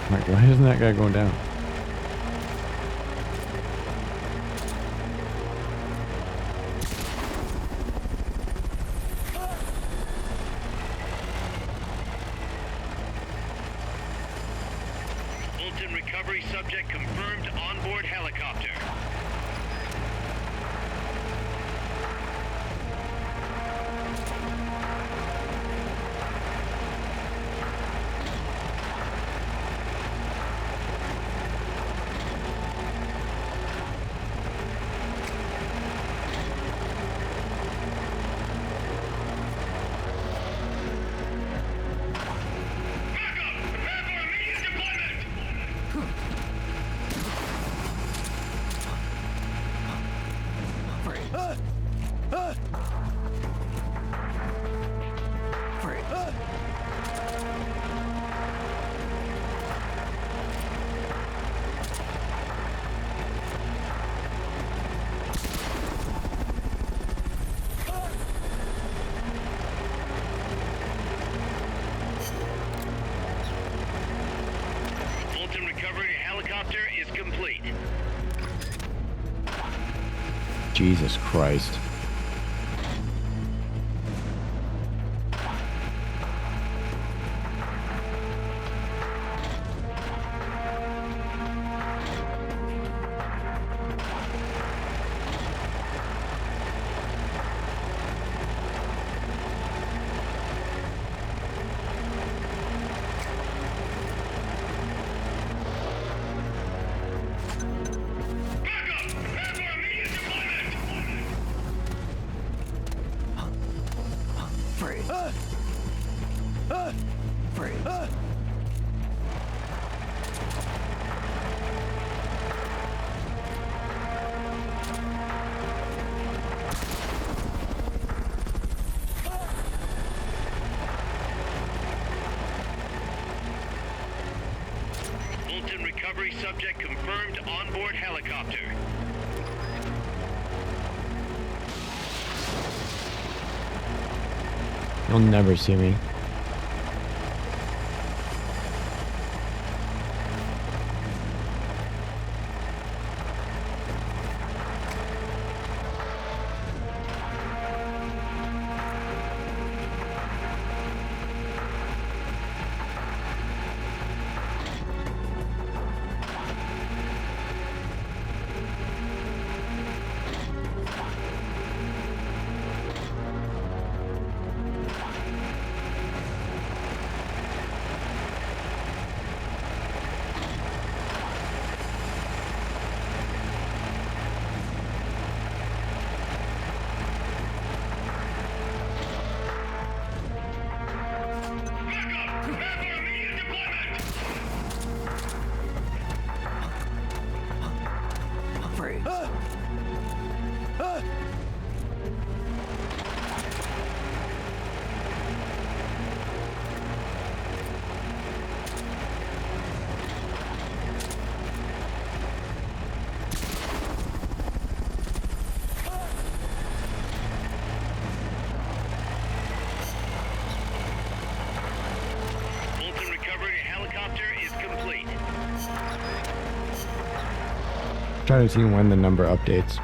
Like, why isn't that guy going down? Fulton recovery subject confirmed onboard helicopter. Fulton recovery helicopter is complete. Jesus Christ. Fulton recovery subject confirmed onboard helicopter. You'll never see me. Fulton recovery helicopter is complete. Trying to see when the number updates.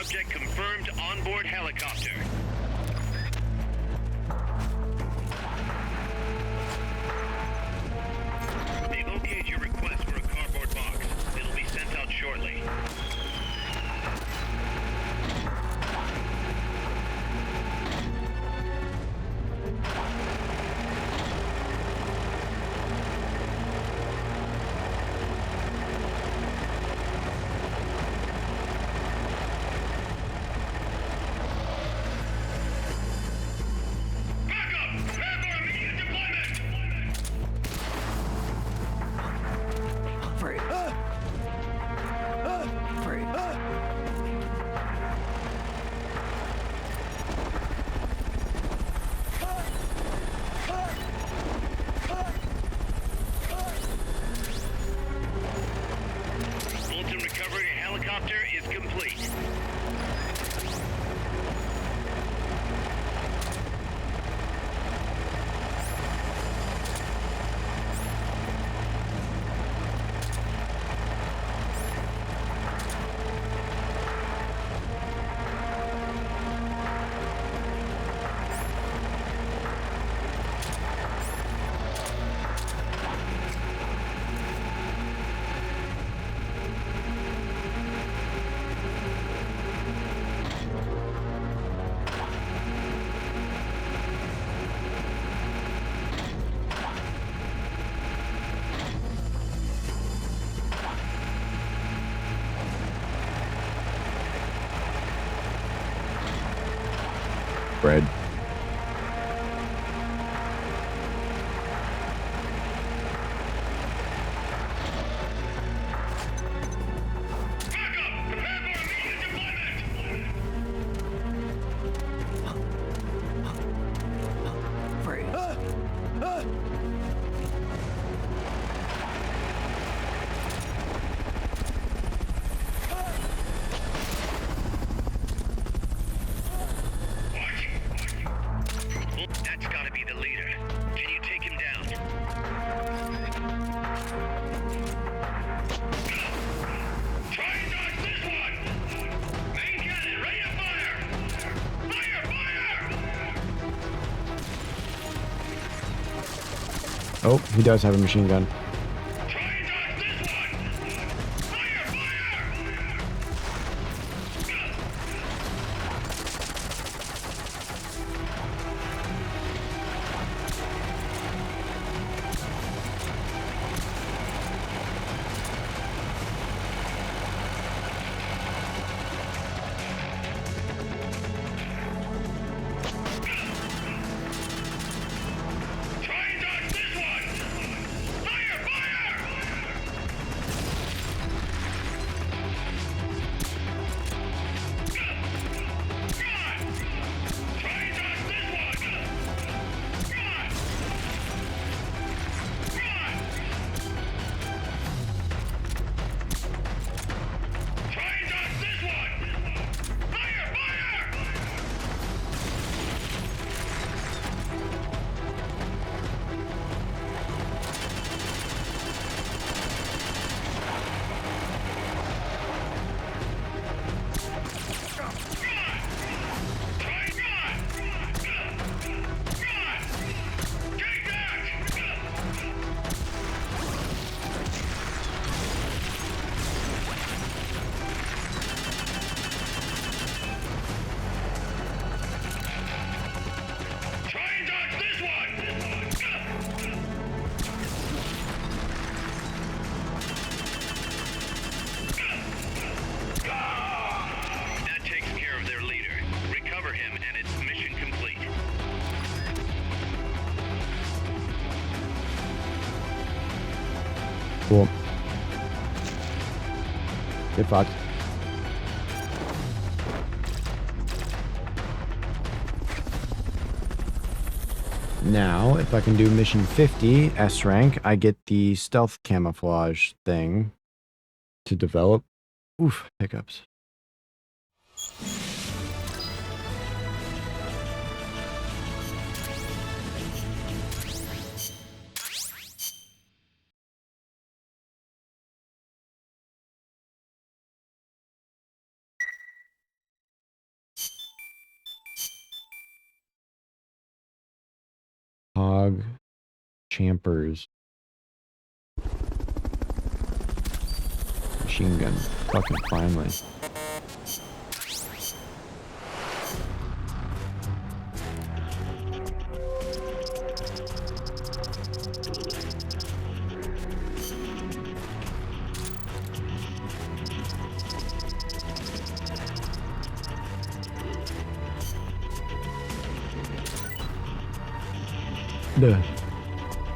subject confirmed onboard helicopter. They've okayed your request for a cardboard box. It'll be sent out shortly. Fulton recovery helicopter is complete. Bread. That's gotta be the leader. Can you take him down? Try and dodge this one! Main cannon, ready to fire! Fire! Fire! Oh, he does have a machine gun. Try and dodge this one! Fire! Fire! Try and dodge this one! Fire! Fire! God! Try and dodge this one! God! God! Try and dodge this one! Fire! Fire! Try and dodge this one! That takes care of their leader. Recover him and it's mission complete. Cool. Good thought. Now, if I can do mission 50, S rank, I get the stealth camouflage thing to develop. Oof, hiccups. Fog Champers. Machine gun. Fucking finally.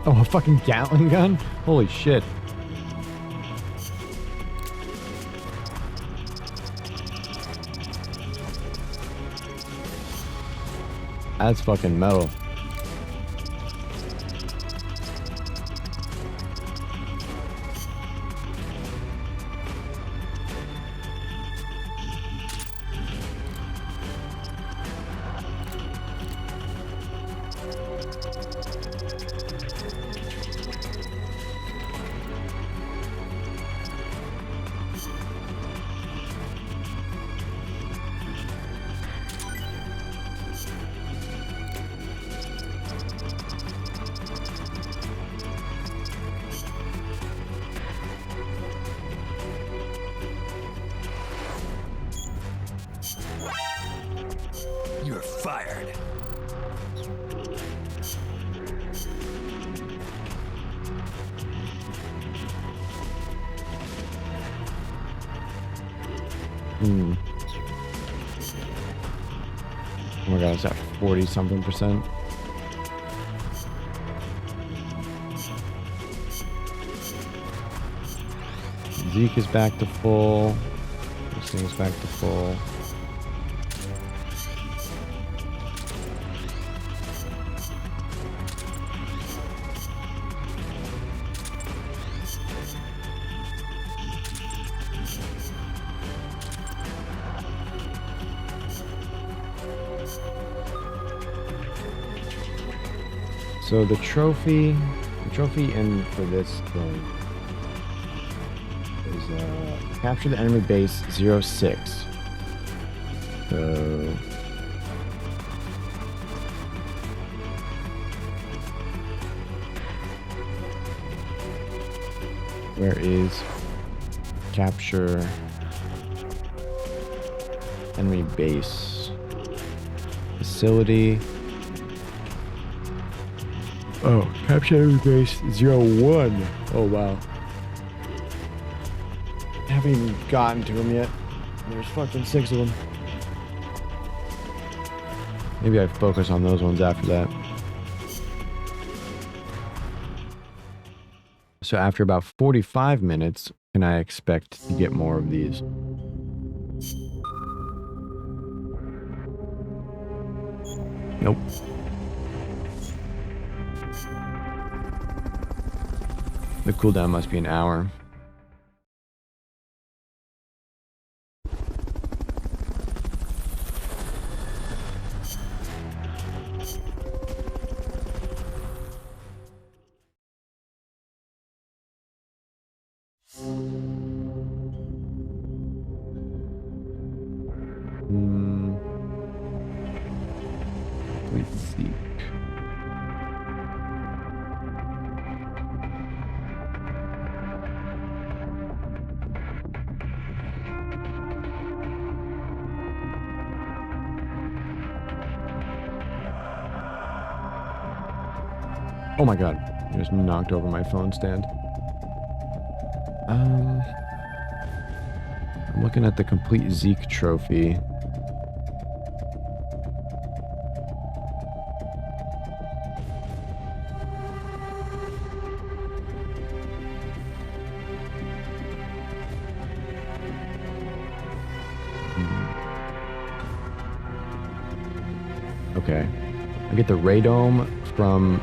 Oh, a fucking Gatling gun? Holy shit. That's fucking metal. You're fired. Oh my god, it's at 40 something %. Zeke is back to full. This thing is back to full. So the trophy in for this thing is capture the enemy base 06. So where is capture enemy base facility? Oh, capture enemy base 01. Oh wow. Haven't even gotten to them yet. There's fucking 6 of them. Maybe I focus on those ones after that. So after about 45 minutes, can I expect to get more of these? Nope. The cooldown must be an hour. Let's see. Oh my god, I just knocked over my phone stand. I'm looking at the complete Zeke trophy. Okay. I get the radome from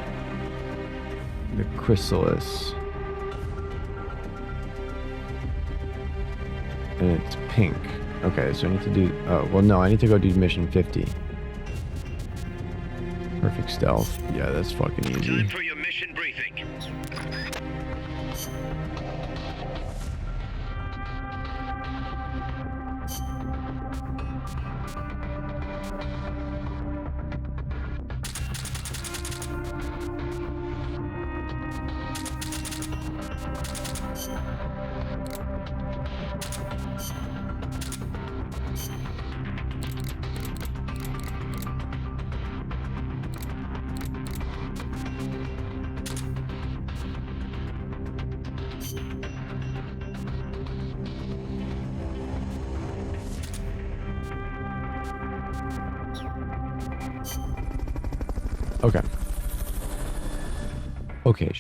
the chrysalis. And it's pink. Okay, so I need to do... Oh, well, no, I need to go do mission 50. Perfect stealth. Yeah, that's fucking easy. Time for your mission briefing. Okay. Okay.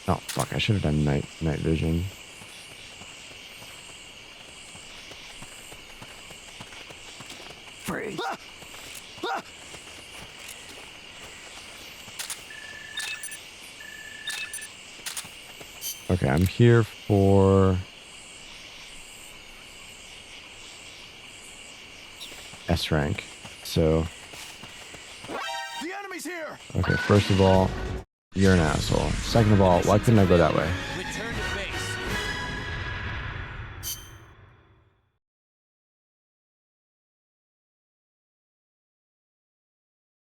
Oh fuck! I should have done night vision. Freeze. Okay, I'm here for S rank. So, The enemy's here. okay, first of all, you're an asshole. Second of all, why couldn't I go that way? Return to base.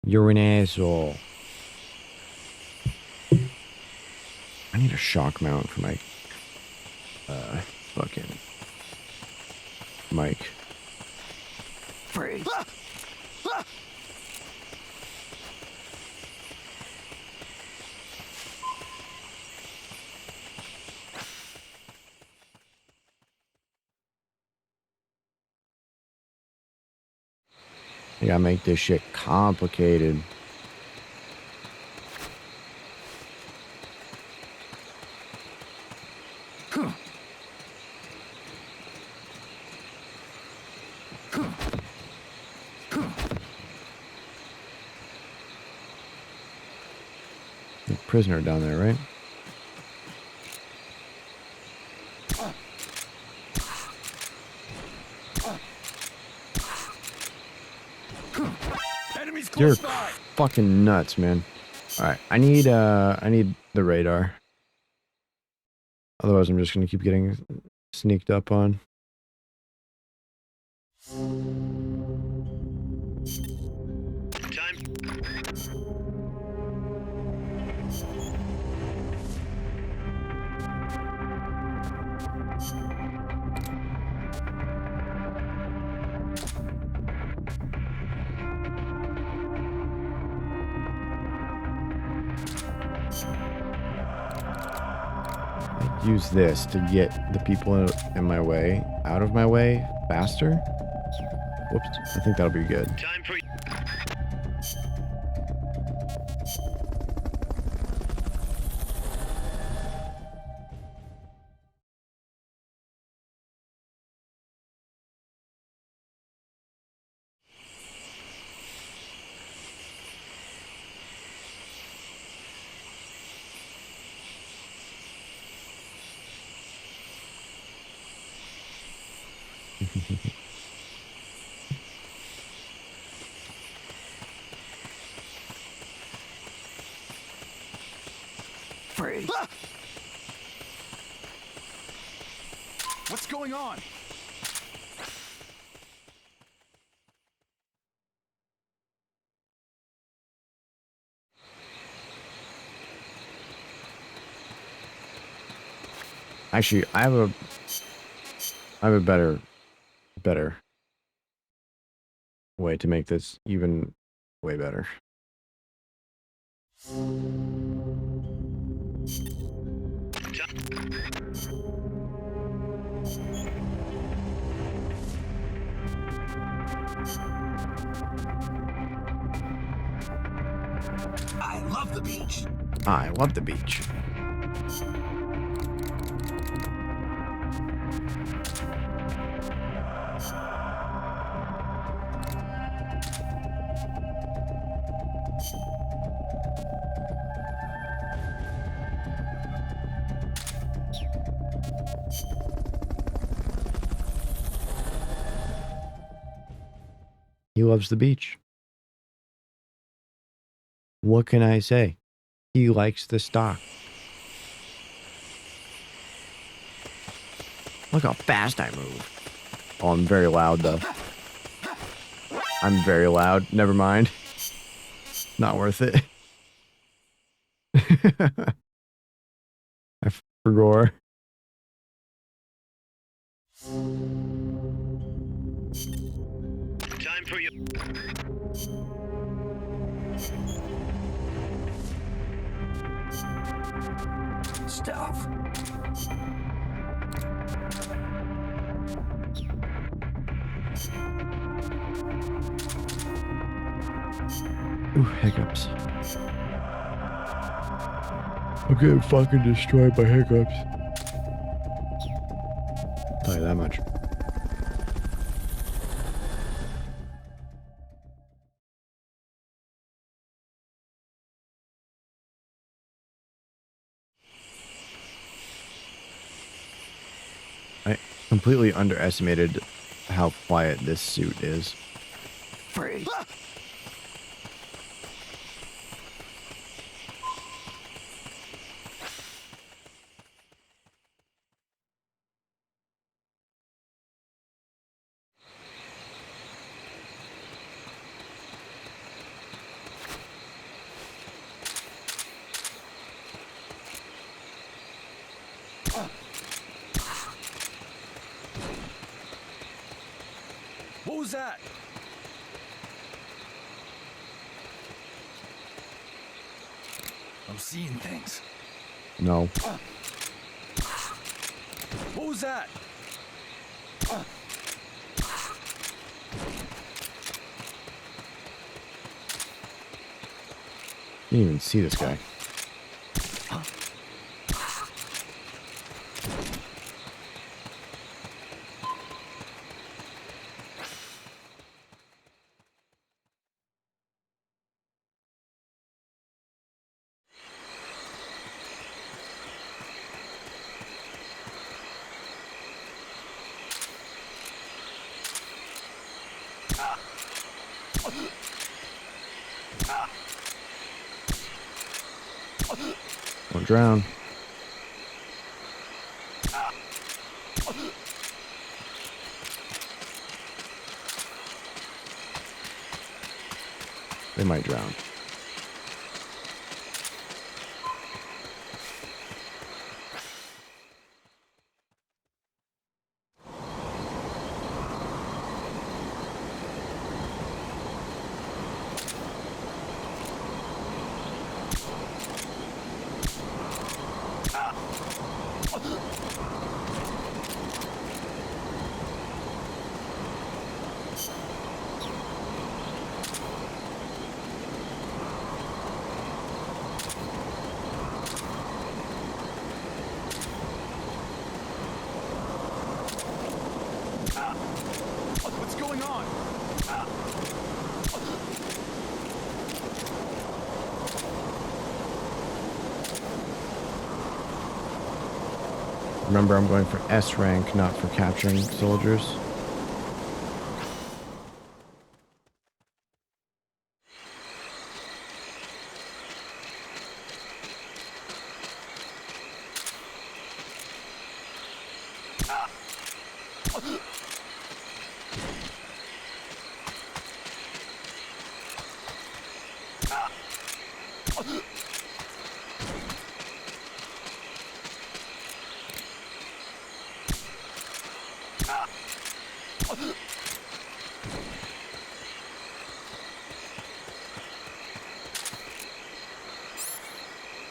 You're an asshole. I need a shock mount for my fucking mic. Freeze. I gotta make this shit complicated. The prisoner down there, right? Enemies You're close by. fucking nuts, man. Alright, I need the radar. Otherwise I'm just gonna keep getting sneaked up on. Time. Use this to get the people in my way out of my way faster. Whoops. I think that'll be good. Time for. Freeze. What's going on? Actually, I have a better way to make this even way better. I love the beach. I love the beach. He loves the beach. What can I say? He likes the stock. Look how fast I move. Oh, I'm very loud though. I'm very loud. Never mind. Not worth it. I forgot. Time for you. stuff. Ooh, hiccups. I'm getting fucking destroyed by hiccups. Tell you that much. I completely underestimated how quiet this suit is. Freeze. What was that? I'm seeing things. No. What was that? Didn't even see this guy. Don't drown. They might drown. What's going on? Remember, I'm going for S rank, not for capturing soldiers.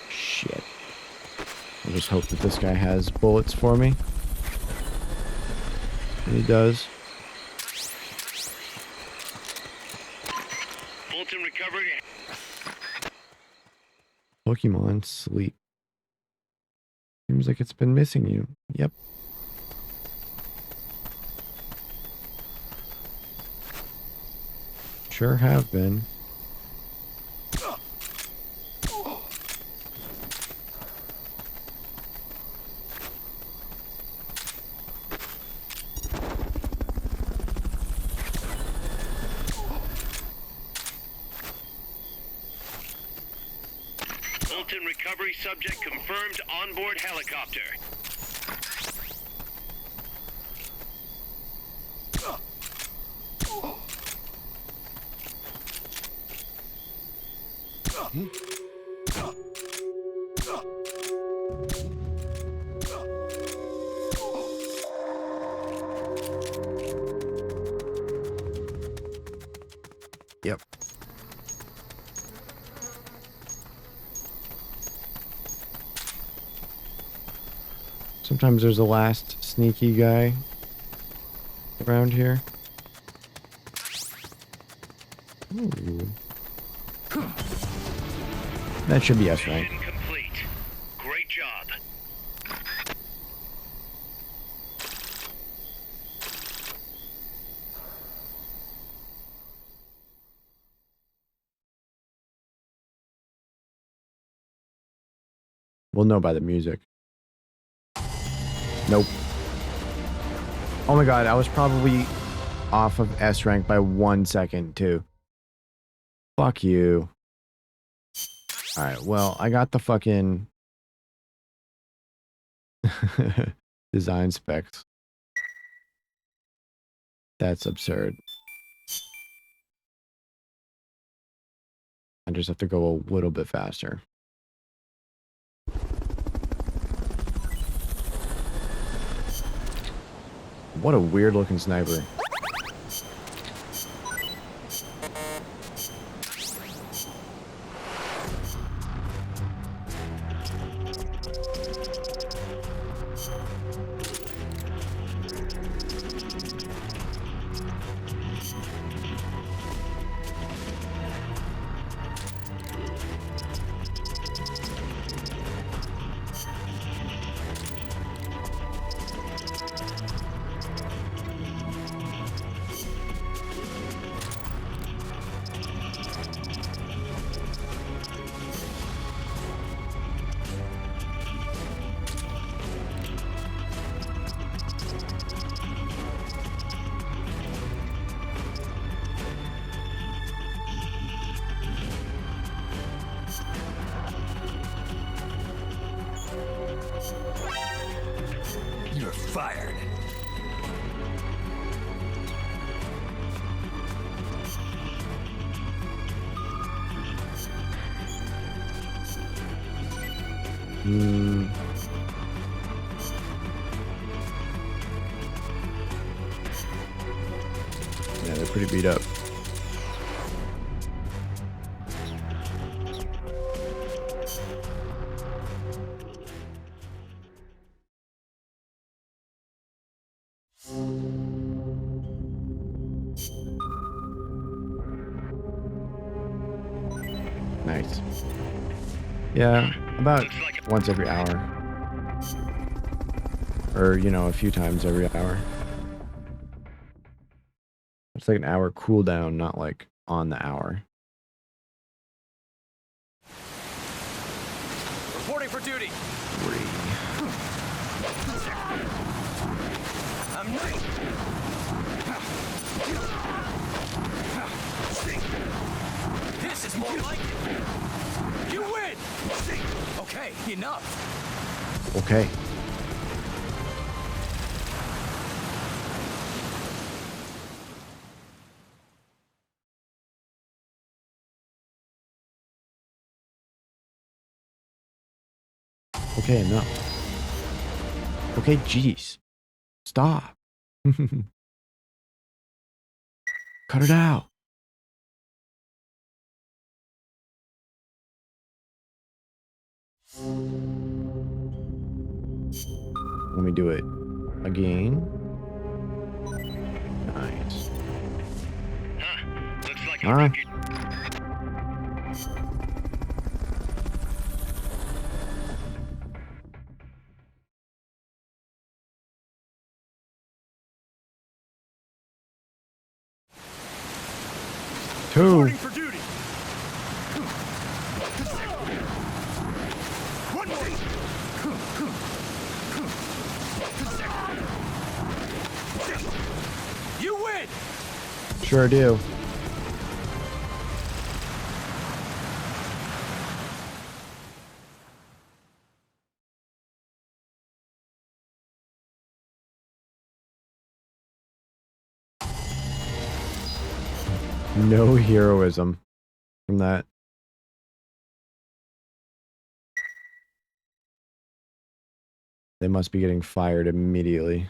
Shit. I'll just hope that this guy has bullets for me. And he does. Fulton recovered. Pokemon sleep. Seems like it's been missing you. Yep. Sure have been. Fulton recovery subject confirmed onboard helicopter. Yep. Sometimes there's a last sneaky guy around here. Ooh. That should be S rank. Mission complete. Great job. We'll know by the music. Nope. Oh my god, I was probably off of S rank by 1 second too. Fuck you. Alright, well, I got the fucking design specs. That's absurd. I just have to go a little bit faster. What a weird looking sniper. You're fired. Yeah, they're pretty beat up. Nice. Yeah, about once every hour. Or, you know, a few times every hour. It's like an hour cooldown, not like on the hour. Reporting for duty. I'm late. This is more like it. You win. Okay, enough. Okay. Okay, enough. Okay, jeez. Stop. Cut it out. Let me do it again. Nice. Looks like Huh? Two. Reporting for duty. One more. You win. Sure do. No heroism from that. They must be getting fired immediately.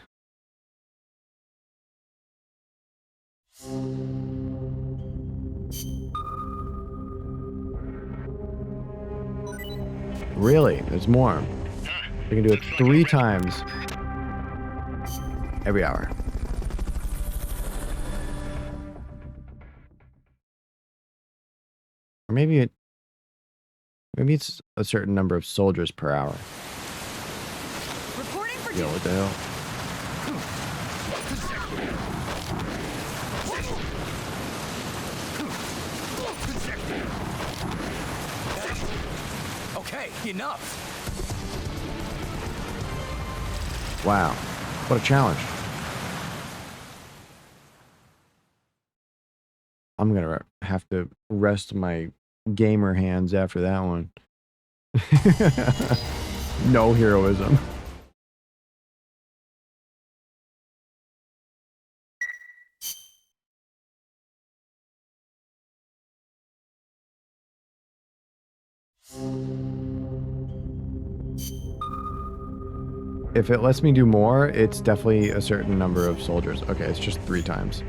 Really? There's more. We can do it 3 times every hour. Or maybe it's a certain number of soldiers per hour. Reporting for Yo, what the hell? Okay, enough. Wow. What a challenge. I'm going to have to rest my gamer hands after that one. No heroism. If it lets me do more, it's definitely a certain number of soldiers. Okay, it's just 3 times.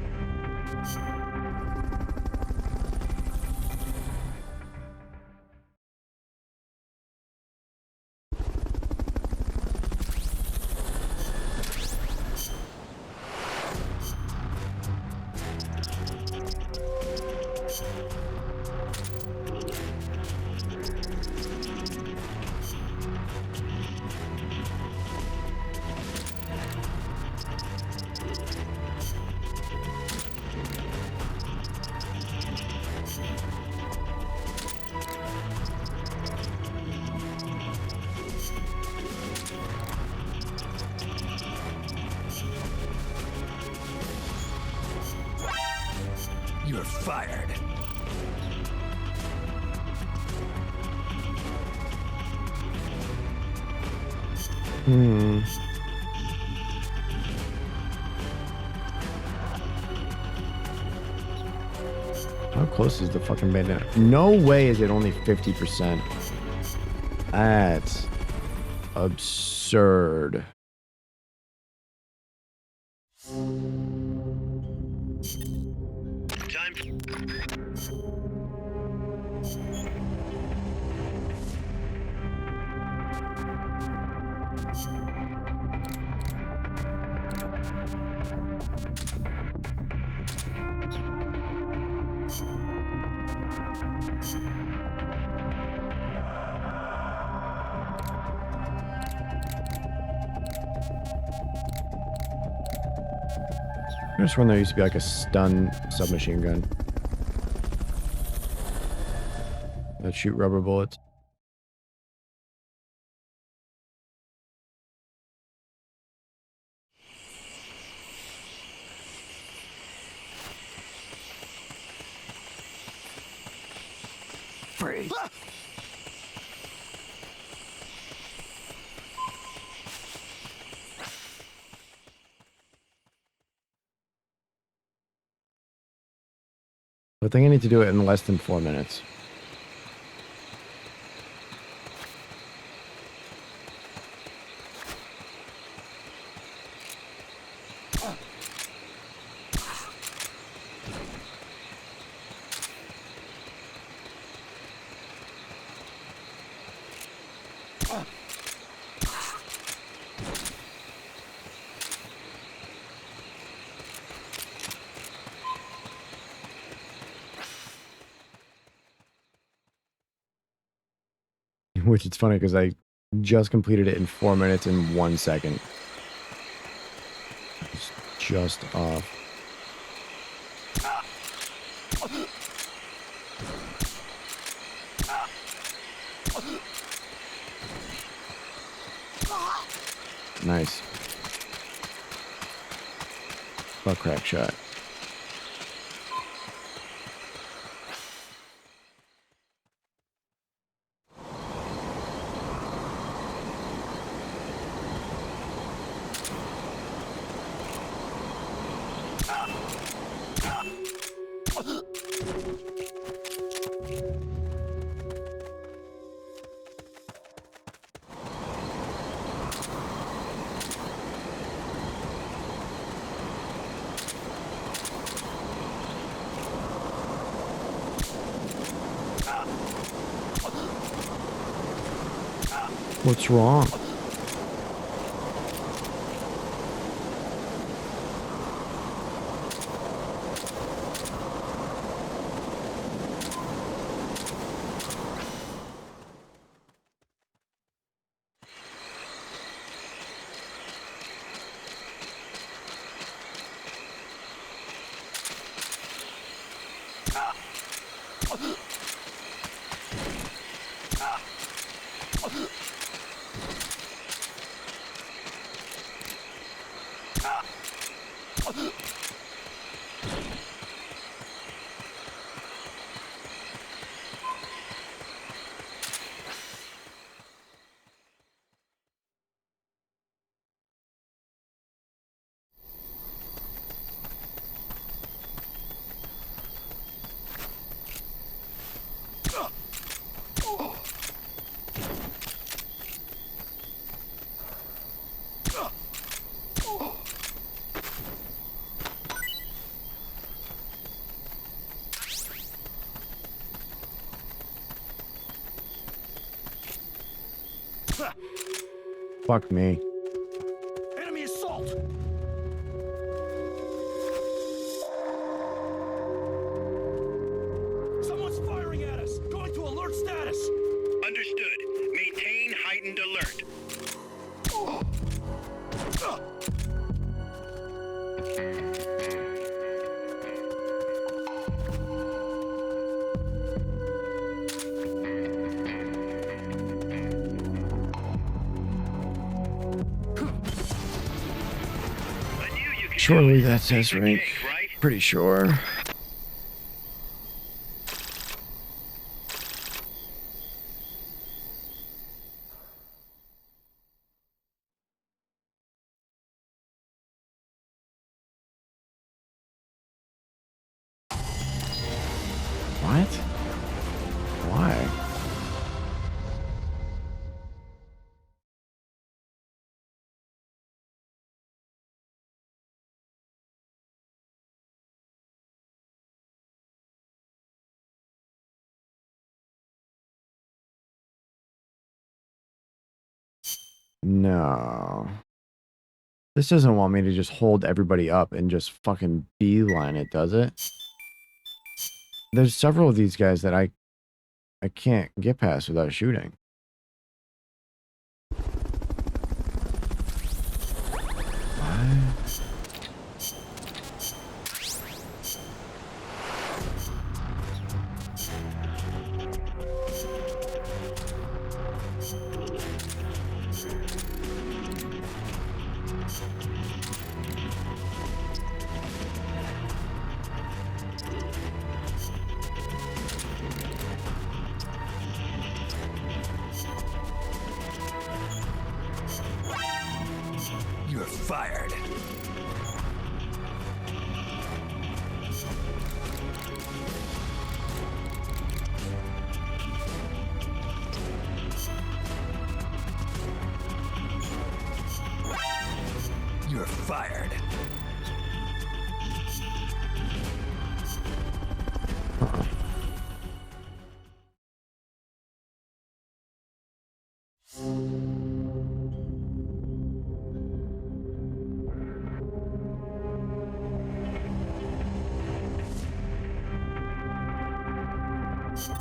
You're fired. How close is the fucking bandit? No way is it only 50%. That's absurd. Time. I just when there used to be like a stun submachine gun that shoot rubber bullets. Freeze. I think I need to do it in less than 4 minutes. Which is funny because I just completed it in 4 minutes and 1 second. It's just off. Nice. Butt crack shot. What's wrong? Fuck me. Enemy assault! Someone's firing at us! Going to alert status! Understood. Maintain heightened alert. Surely that's S rank. Pretty sure. What? Why? No. This doesn't want me to just hold everybody up and just fucking beeline it, does it? There's several of these guys that I can't get past without shooting. What? You're fired. You're fired.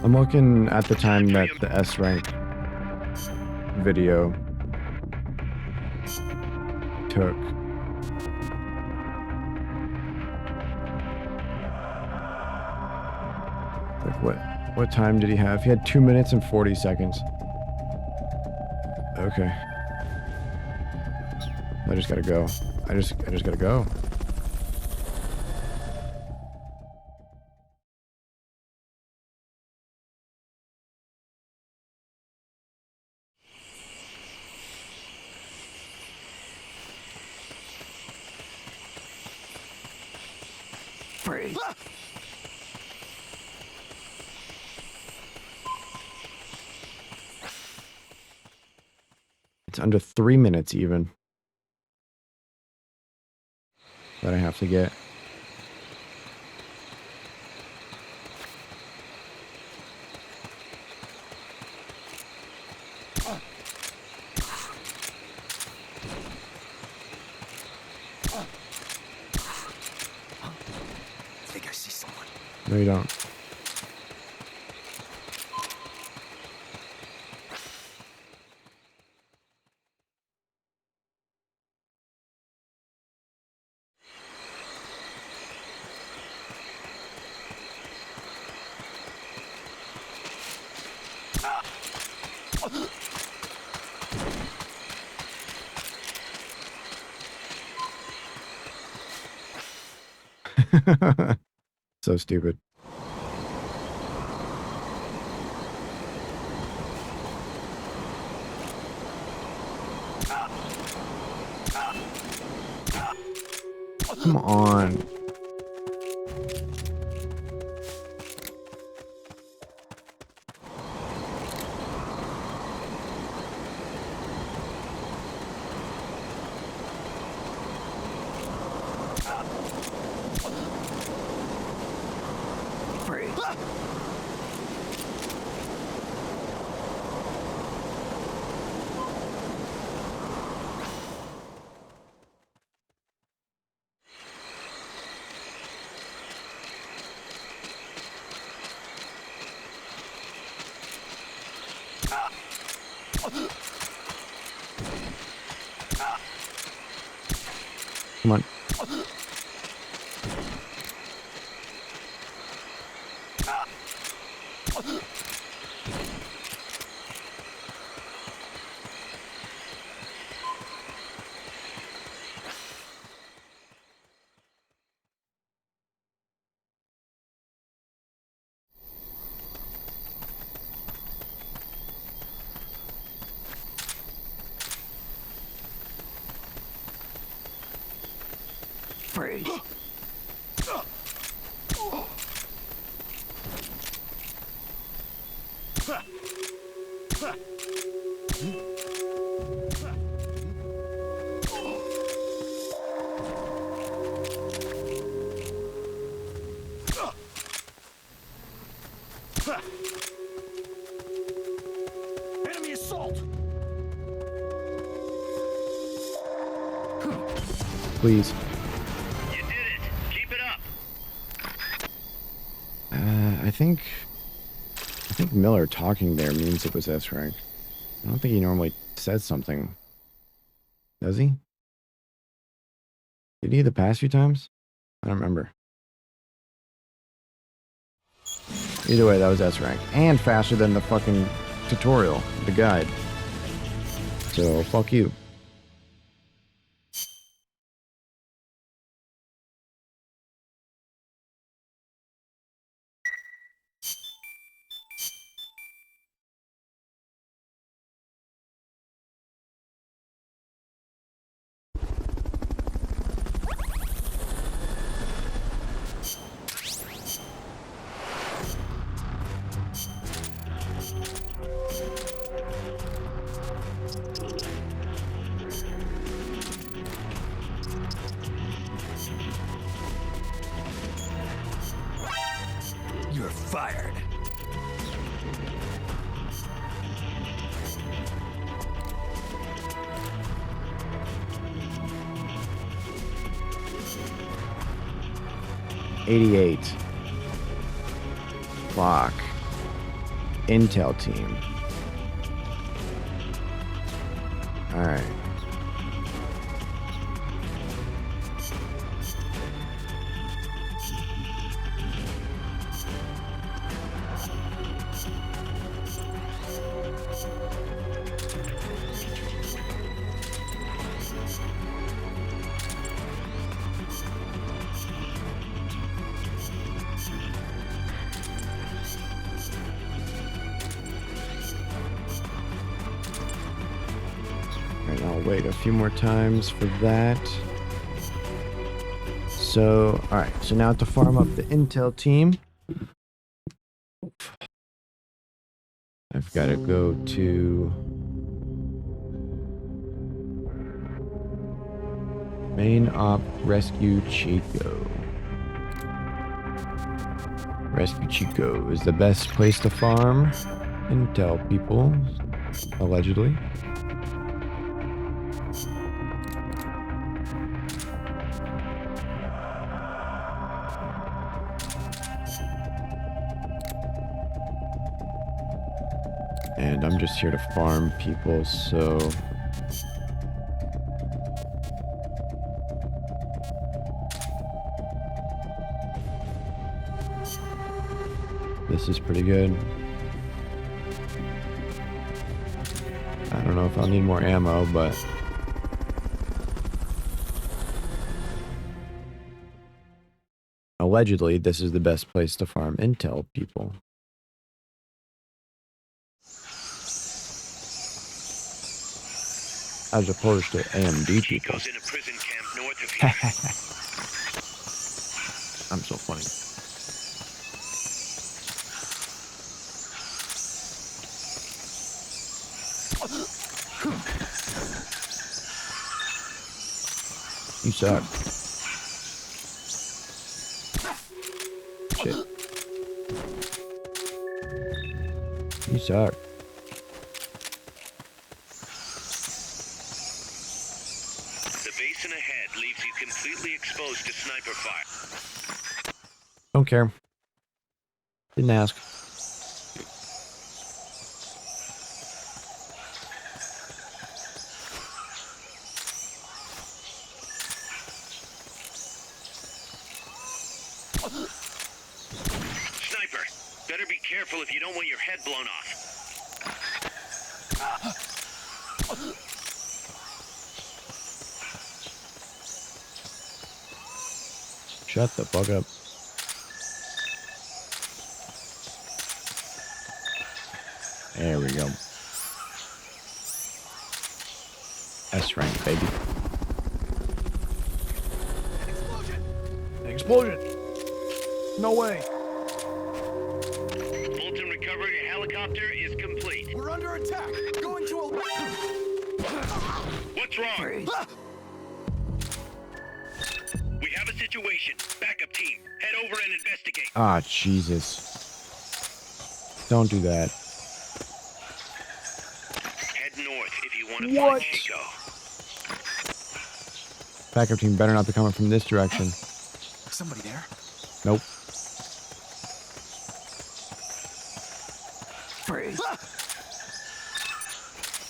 I'm looking at the time that the S rank video took. Like what time did he have? He had 2 minutes and 40 seconds. Okay. I just gotta go. I just gotta go. Free. It's under 3 minutes even that I have to get. I think I see someone. No, you don't. So stupid. Come on. Come on. Freeze. Enemy assault! Please. You did it. Keep it up. I think Miller talking there means it was S rank. I don't think he normally says something. Does he? Did he the past few times? I don't remember. Either way, that was S rank. And faster than the fucking tutorial, the guide. So, fuck you. You're fired. '88. Fuck. Intel team. Alright. And I'll wait a few more times for that. So, alright, so now to farm up the Intel team, I've got to go to Main Op Rescue Chico. Rescue Chico is the best place to farm Intel people, allegedly. And I'm just here to farm people, so... This is pretty good. I don't know if I'll need more ammo, but... allegedly, this is the best place to farm intel people. As opposed to AMD people. Chico's in a prison camp north of here. I'm so funny. You suck. Shit. You suck. The basin ahead leaves you completely exposed to sniper fire. Don't care. Didn't ask. Sniper, better be careful if you don't want your head blown off. Shut the fuck up. There we go. S rank, baby. Explosion! No way! Fulton recovery helicopter is complete. We're under attack. Going to a... What's wrong? We have a situation. Backup team, head over and investigate. Ah, Jesus. Don't do that. Head north if you want to find Chico. Backup team better not be coming from this direction. Somebody there? Nope. Freeze.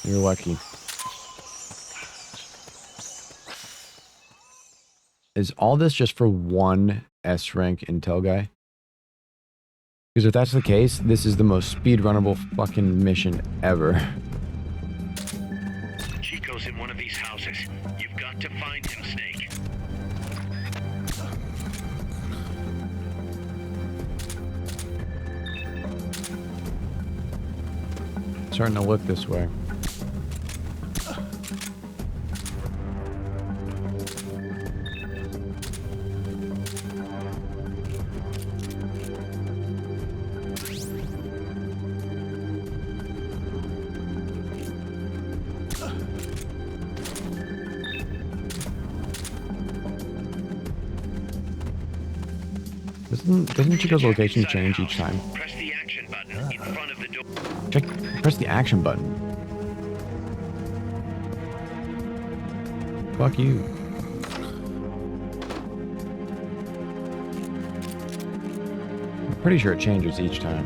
You're lucky. Is all this just for one S rank intel guy? Because if that's the case, this is the most speedrunnable fucking mission ever. Chico's in one of these houses. You've got to find him, Snake. Starting to look this way. Doesn't Chico's location change each time? Press the action button in front of the door. Press the action button. Fuck you. I'm pretty sure it changes each time.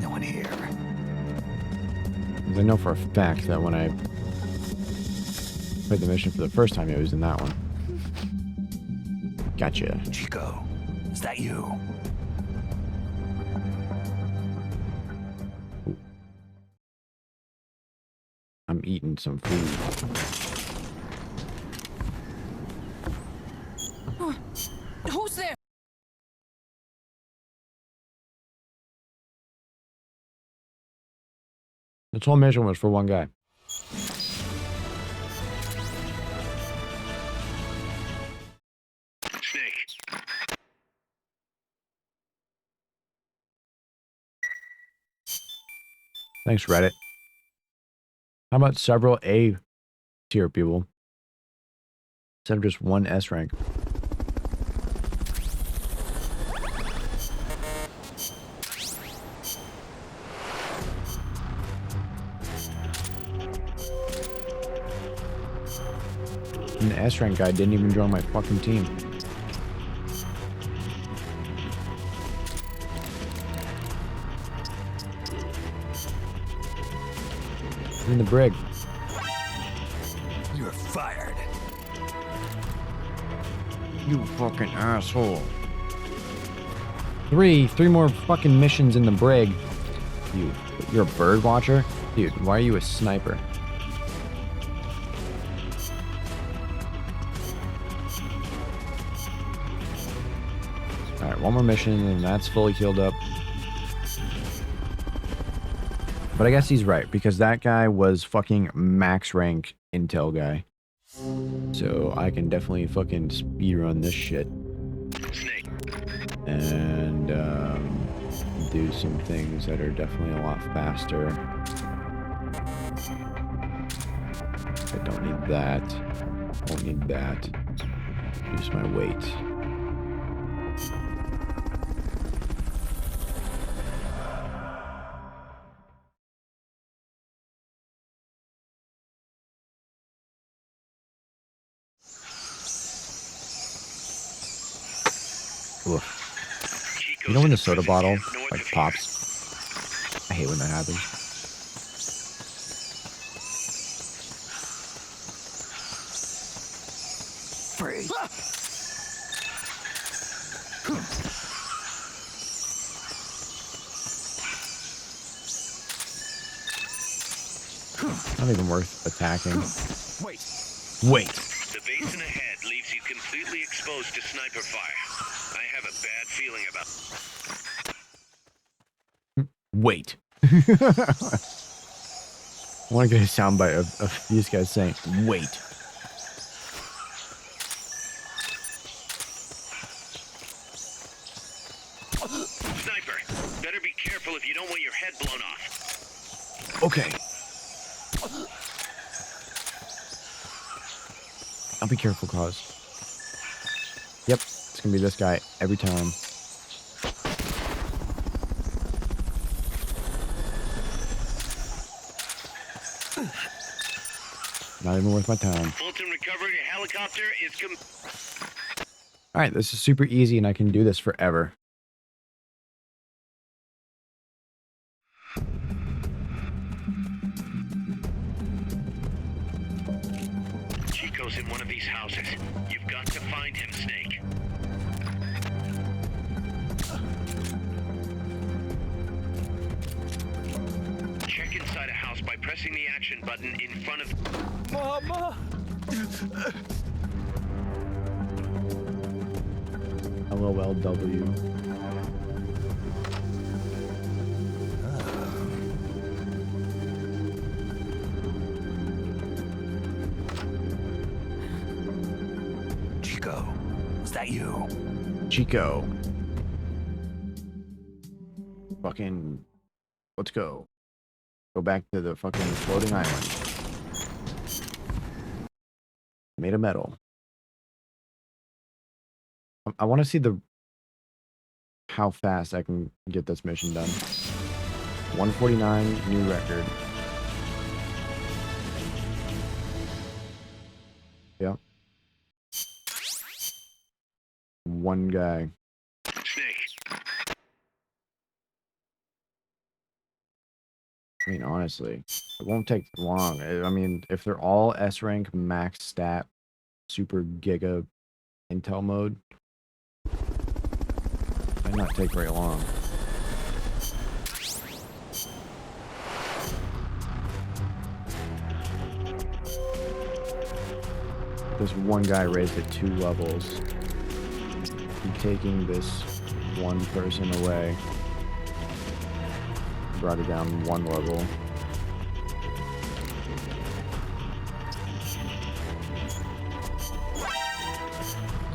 No one here. Because I know for a fact that when I played the mission for the first time, it was in that one. Gotcha. Chico, is that you? I'm eating some food. Who's there? This whole mission was for one guy. Snake. Thanks, Reddit. How about several A tier people instead of just one S rank? And the S rank guy didn't even join my fucking team. In the brig. You're fired. You fucking asshole. Three more fucking missions in the brig. You're a bird watcher? Dude, why are you a sniper? one more mission and that's fully healed up. But I guess he's right, because that guy was fucking max rank intel guy. So I can definitely fucking speedrun this shit. Snake. And do some things that are definitely a lot faster. I don't need that. Won't need that. Use my weight. Oof. You know when the soda bottle like pops? I hate when that happens. Freeze. Not even worth attacking. Wait. Wait. The basin ahead leaves you completely exposed to sniper fire. I have a bad feeling about. Wait. I want to get a soundbite of these guys saying, wait. Sniper, better be careful if you don't want your head blown off. Okay. I'll be careful, cause. Yep, it's gonna be this guy every time. Not even worth my time. Fulton recovered a helicopter is Alright, this is super easy and I can do this forever. Chico's in one of these houses. You've got to find him, Snake. Check inside a house by pressing the action button in front of... Mama! LOLW. Chico, is that you? Chico. Fucking... Let's go. Go back to the fucking floating island. Made of metal. I want to see how fast I can get this mission done. 149, new record. Yep. One guy. Snake. I mean, honestly, it won't take long. I mean, if they're all S rank, max stat, super giga intel mode, might not take very long. This one guy raised it 2 levels. I'm taking this one person away. Brought it down 1 level.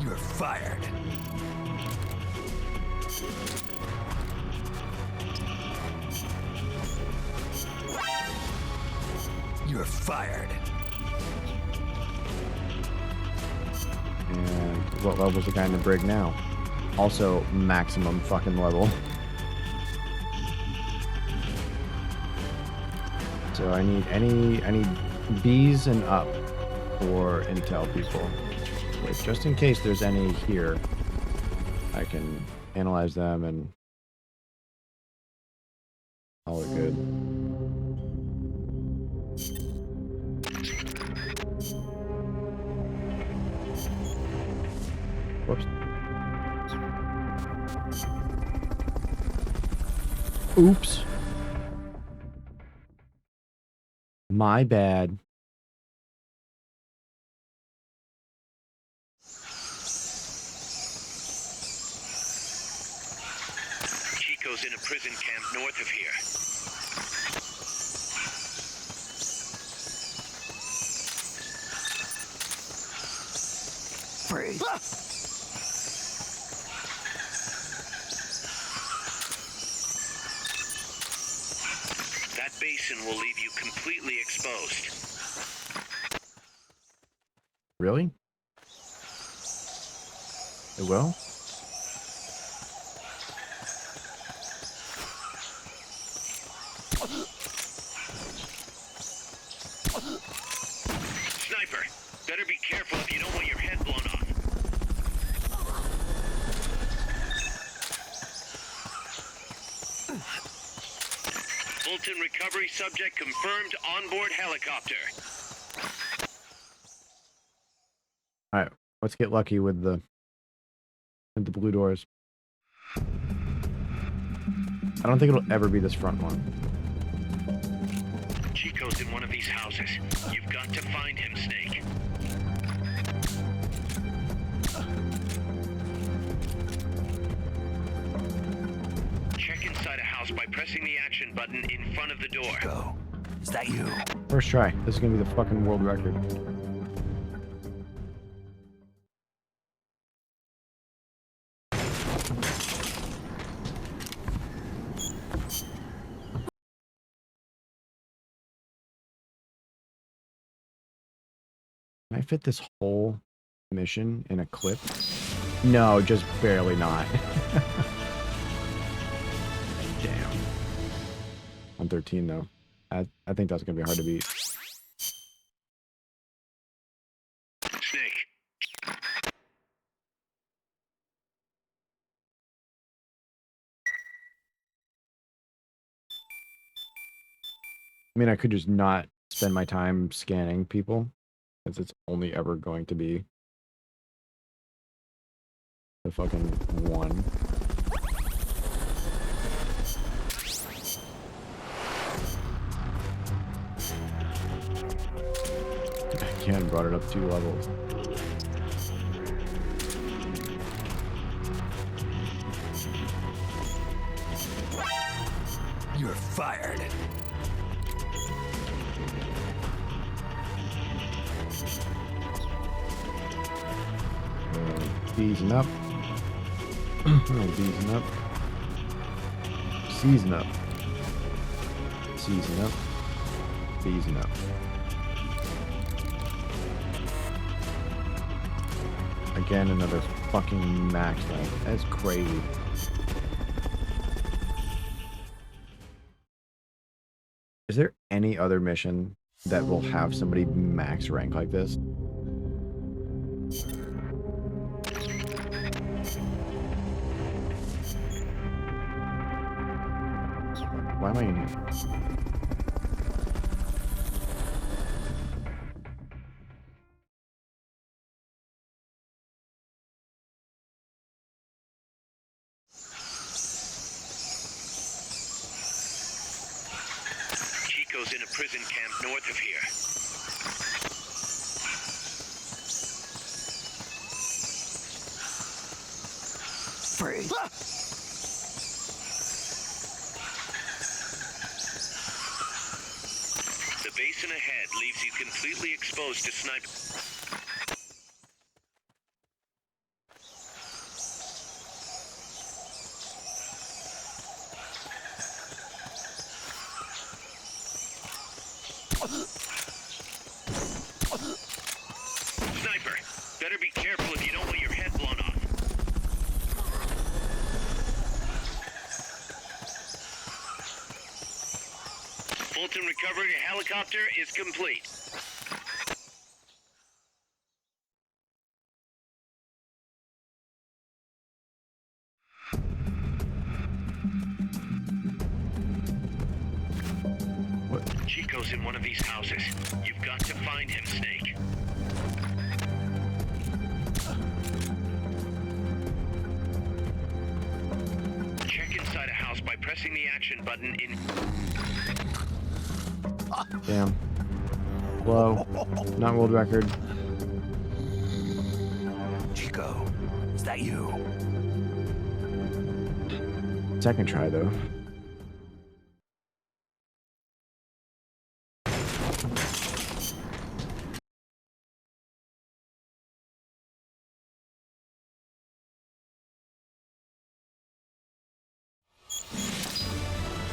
You're fired. You're fired. And what level's the guy in the brig now? Also maximum fucking level. So I need any B's and up for intel people. Wait, just in case there's any here, I can analyze them and all are good. Whoops. Oops. My bad. Chico's in a prison camp north of here. Freeze. That basin will leave you completely exposed. Really? It will? Sniper, better be careful if you don't want your head blown off. Fulton recovery subject confirmed onboard helicopter. Alright, let's get lucky with the blue doors. I don't think it'll ever be this front one. Chico's in one of these houses. You've got to find him, Snake. Check inside a house by pressing the action button in front of the door. Go. Is that you? First try. This is gonna be the fucking world record. Can I fit this whole mission in a clip? No, just barely not. Damn. 113 though. I think that's gonna be hard to beat. Snake. I mean, I could just not spend my time scanning people, since it's only ever going to be the fucking one. Again, brought it up 2 levels. You're fired. Season up. Season up. Season up. Season up. Season up. Again, another fucking max rank. That's crazy. Is there any other mission that will have somebody max rank like this? Why am I in here? Chico's in a prison camp north of here. Freeze. The basin ahead leaves you completely exposed to sniper. Sniper, better be careful if you don't want your head blown off. Fulton recovery helicopter is complete. What? Chico's in one of these houses. You've got to find him, Snake. Check inside a house by pressing the action button in... Damn. Low. Not world record. Chico, is that you? second try though.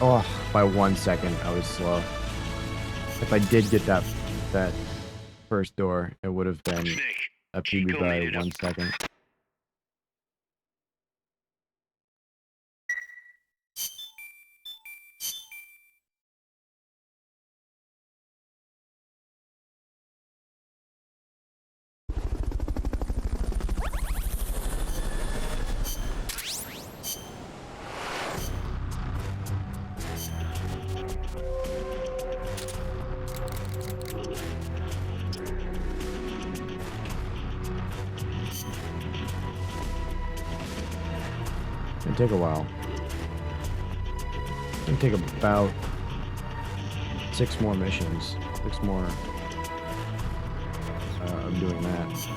Oh, by 1 second I was slow. If I did get that first door, it would have been a PB by 1 second. It'll take a while. It'll take about 6 more missions. 6 more of doing that.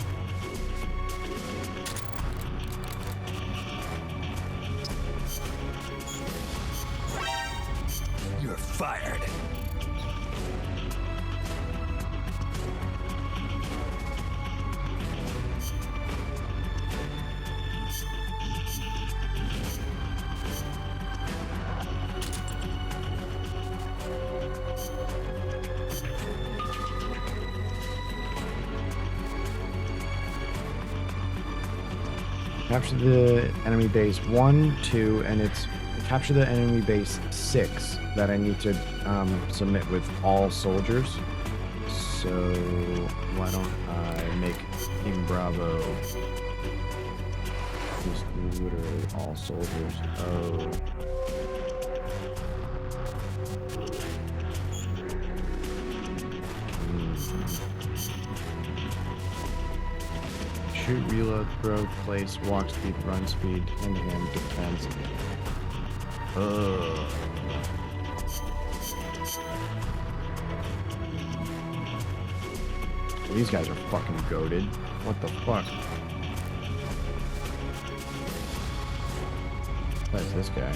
You're fired. Capture the enemy base 1, 2, and it's capture the enemy base 6 that I need to submit with all soldiers. So why don't I make Team Bravo just literally all soldiers? Oh. Shoot, reload, throw, place, walk speed, run speed, hand-to-hand defense. Ugh. These guys are fucking goated. What the fuck? That's this guy.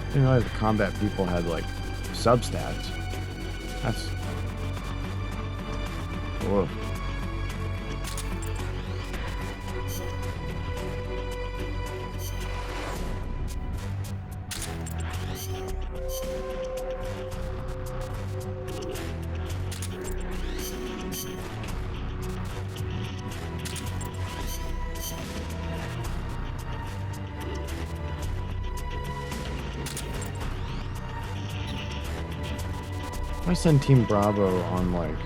I didn't realize the combat people had like substats. That's whoa. I send Team Bravo on like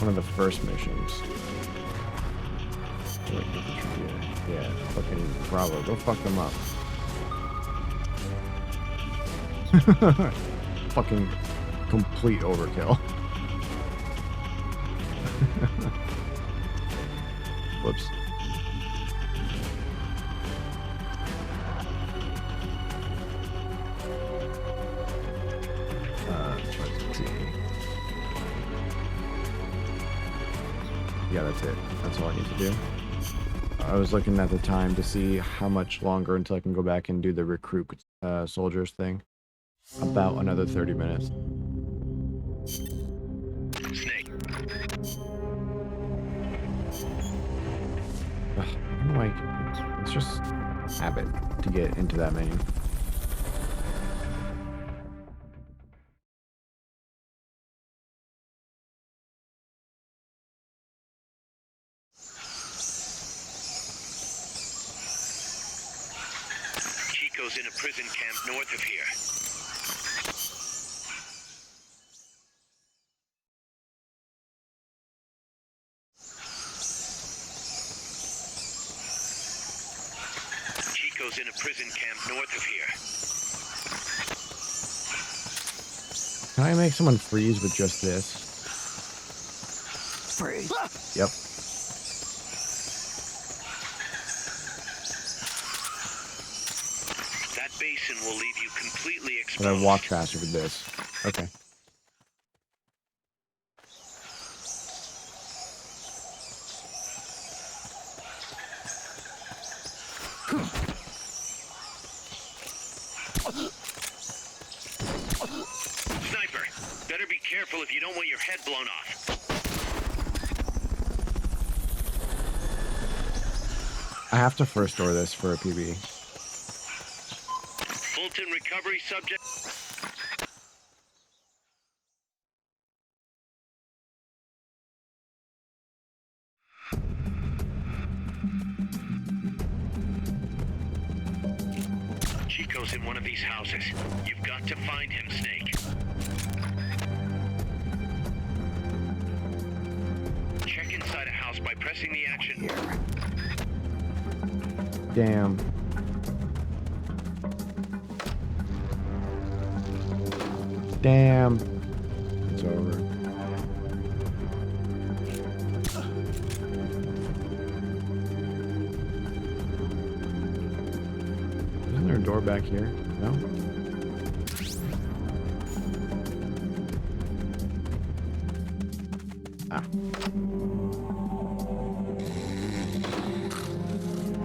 one of the first missions. Yeah, fucking Bravo, go fuck them up. Fucking complete overkill. Whoops. Let's see. Yeah, that's it. That's all I need to do. I was looking at the time to see how much longer until I can go back and do the recruit soldiers thing. About another 30 minutes. Snake. I'm like, it's just habit to get into that menu. Chico's in a prison camp north of here. Chico's in a prison camp north of here. Can I make someone freeze with just this? Freeze. Yep. That basin will leave you completely But exposed. I walk faster with this. Okay. Sniper, better be careful if you don't want your head blown off. I have to first door this for a PB. Fulton recovery subject. Chico's in one of these houses. You've got to find him, Snake. Check inside a house by pressing the action. Damn. Damn. It's over. Isn't there a door back here? No? Ah.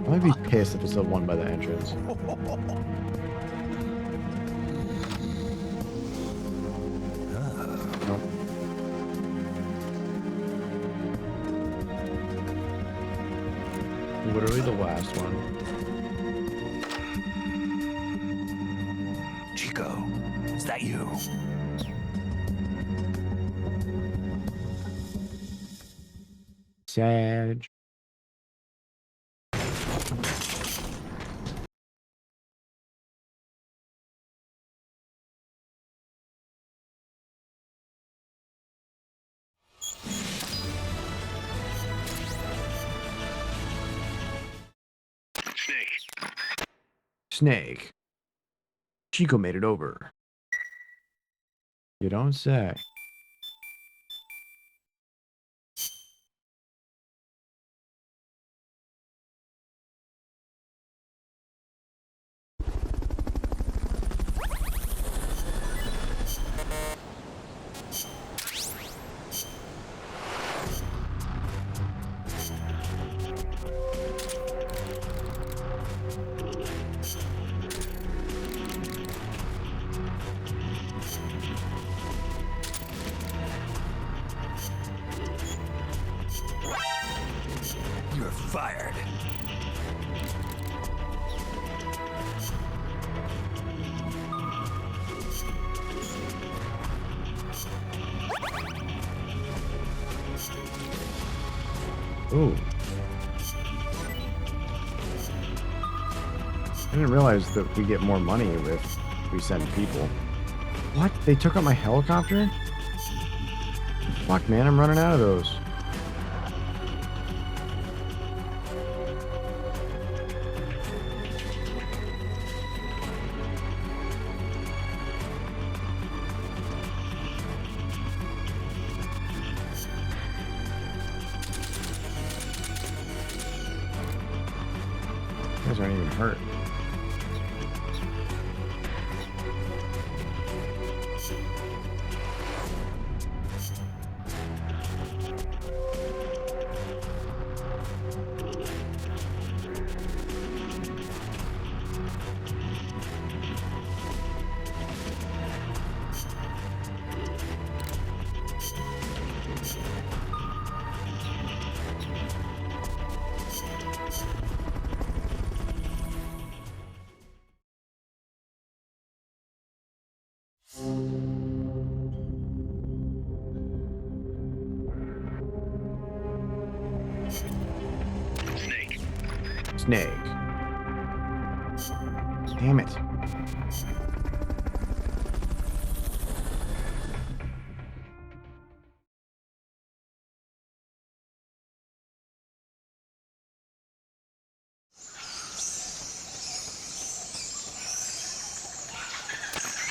I might be pissed if it's the one by the entrance. Nope. Literally the last one. Chico, is that you? Sag. Snake. Snake. Chico made it over. You don't say. You're fired. Ooh. I didn't realize that we get more money if we send people. What? They took out my helicopter? Fuck, man, I'm running out of those. You guys aren't even hurt. Snake. Snake. Damn it.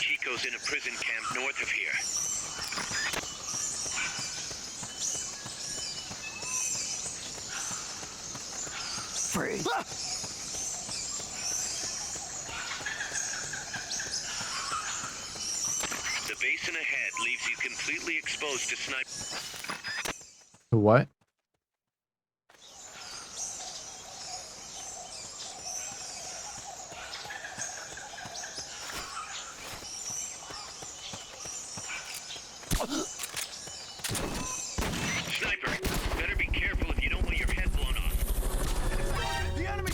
Chico Chico's in a prison camp north of here. Free. The basin ahead leaves you completely exposed to sniper. To what? Sniper, better be careful if you don't want your head blown off. The enemy!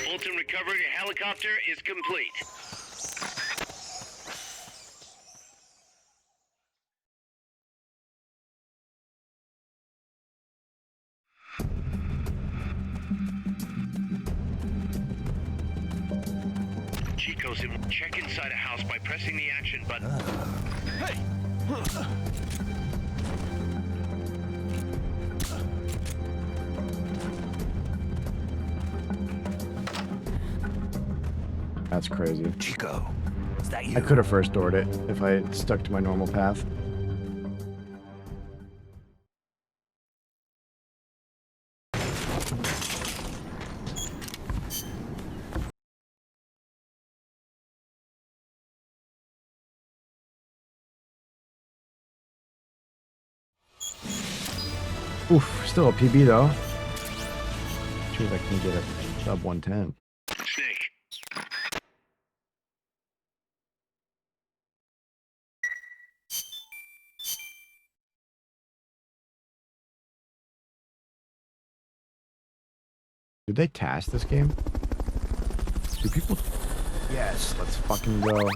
Fulton recovery helicopter is complete. Chico's in. Check inside a house by pressing the action button. Hey! That's crazy. Chico, is that you? I could have first doored it if I had stuck to my normal path. Oof, still a PB though. See if I can get a sub 110. Snake. Did they task this game? Do people? Yes, let's fucking go.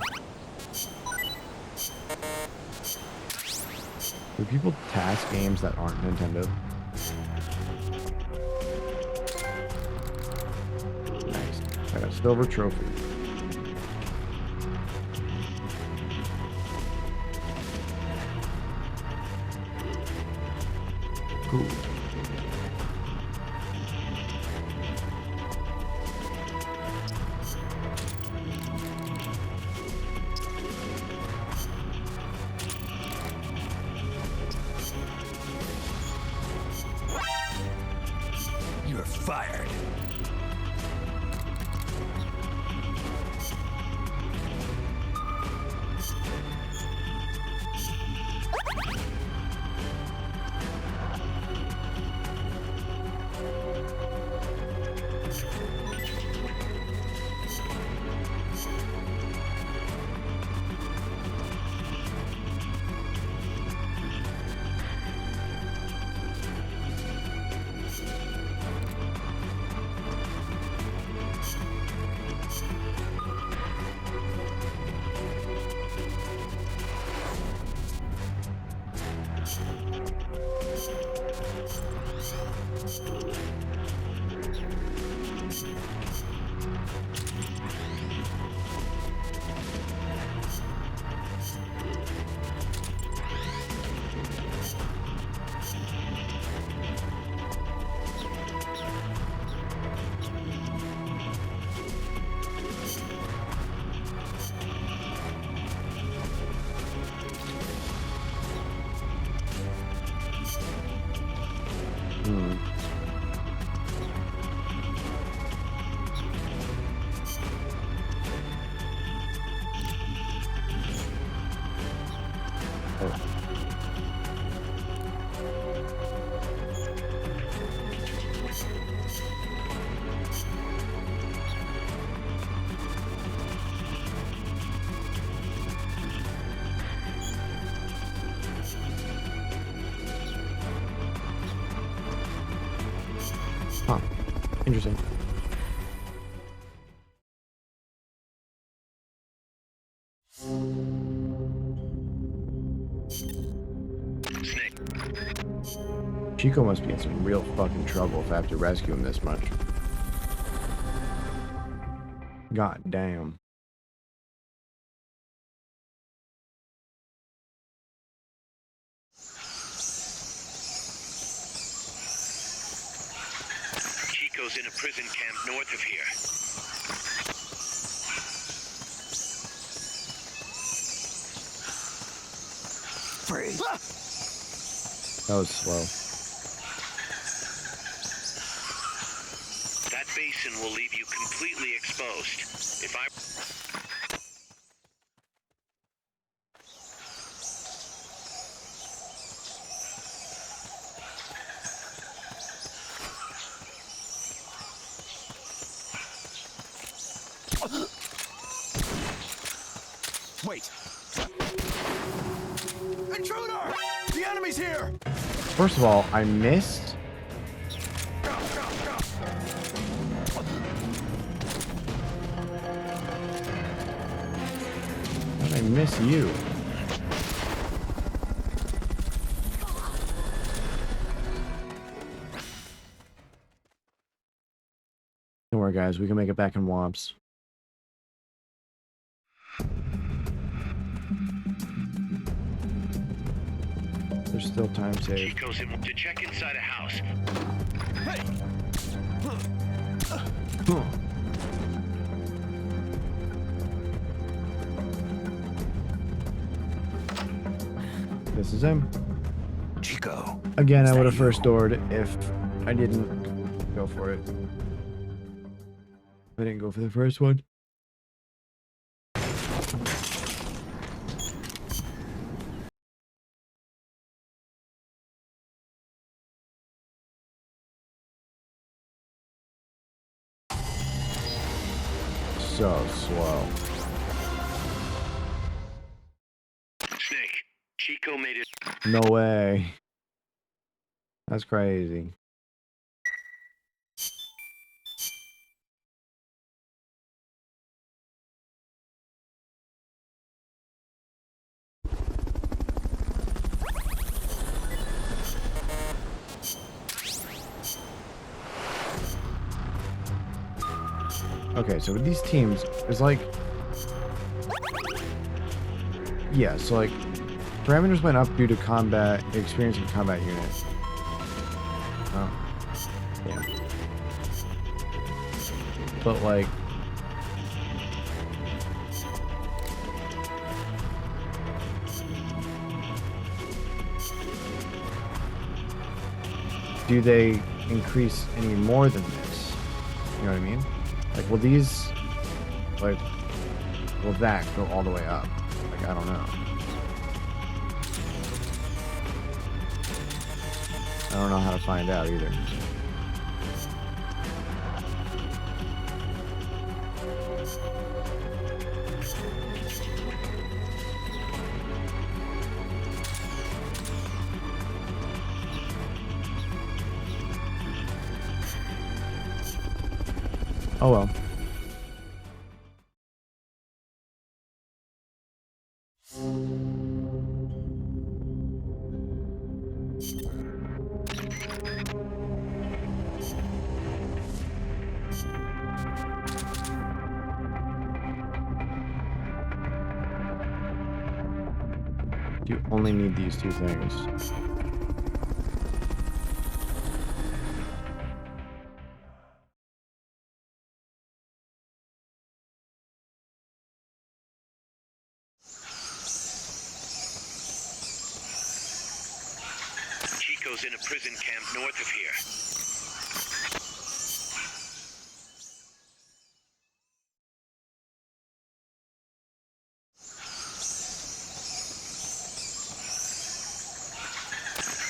Do people task games that aren't Nintendo? Nice. I got a silver trophy. Cool. You're fired. Huh. Interesting. Snake. Chico must be in some real fucking trouble if I have to rescue him this much. God damn. Chico's in a prison camp north of here. That was slow. That basin will leave you completely exposed. If I... Wait. Intruder! The enemy's here! First of all, I missed. How did I miss you? Don't worry, guys. We can make it back in Womps. There's still time saved. Chico's in to check inside a house. Hey! This is him. Chico. Again, I would have first doored if I didn't go for it. I didn't go for the first one. So slow. Snake, Chico made it. No way. That's crazy. Okay, so with these teams, it's like... Yeah, so like... Parameters went up due to combat, experience of combat unit. Oh. Yeah. But like... Do they increase any more than this? You know what I mean? Like, will these, like, will that go all the way up? Like, I don't know. I don't know how to find out either. Oh well. You only need these two things. Chico's in a prison camp north of here.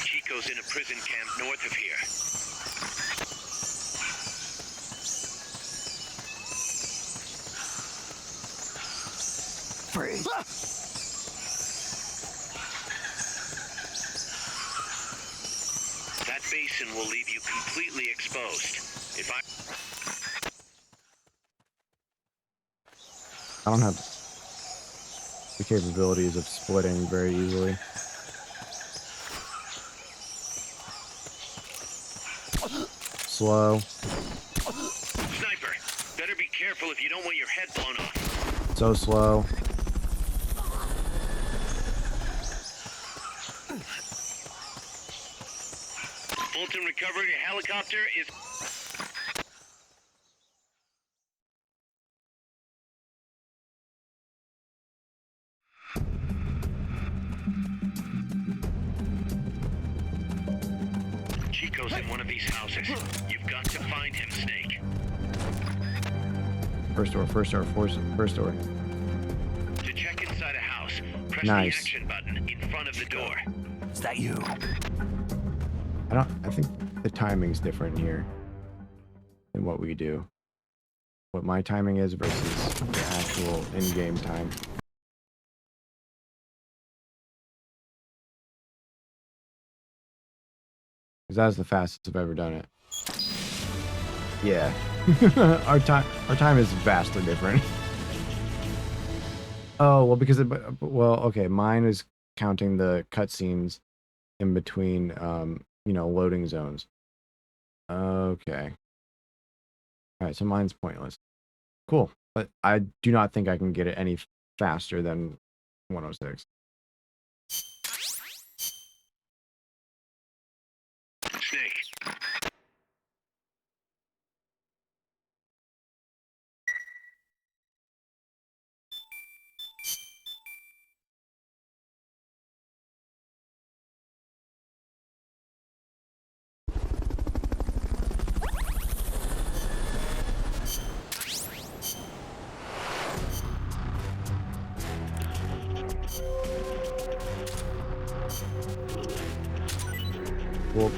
Chico's in a prison camp north of here. Free. That basin will leave you completely exposed. If I don't have the capabilities of splitting very easily. Slow. Sniper, better be careful if you don't want your head blown off. So slow. Fulton recovered a helicopter is... Chico's in one of these houses. You've got to find him, Snake. First door, first door, first door. To check inside a house, press Nice. the action button in front of the door. Is that you? I think the timing's different here than what we do. What my timing is versus the actual in-game time. Because that's the fastest I've ever done it. Yeah. our time is vastly different. Oh, well, because okay, mine is counting the cutscenes in between loading zones. Okay. Alright, so mine's pointless. Cool. But I do not think I can get it any faster than 106. Snake. Well,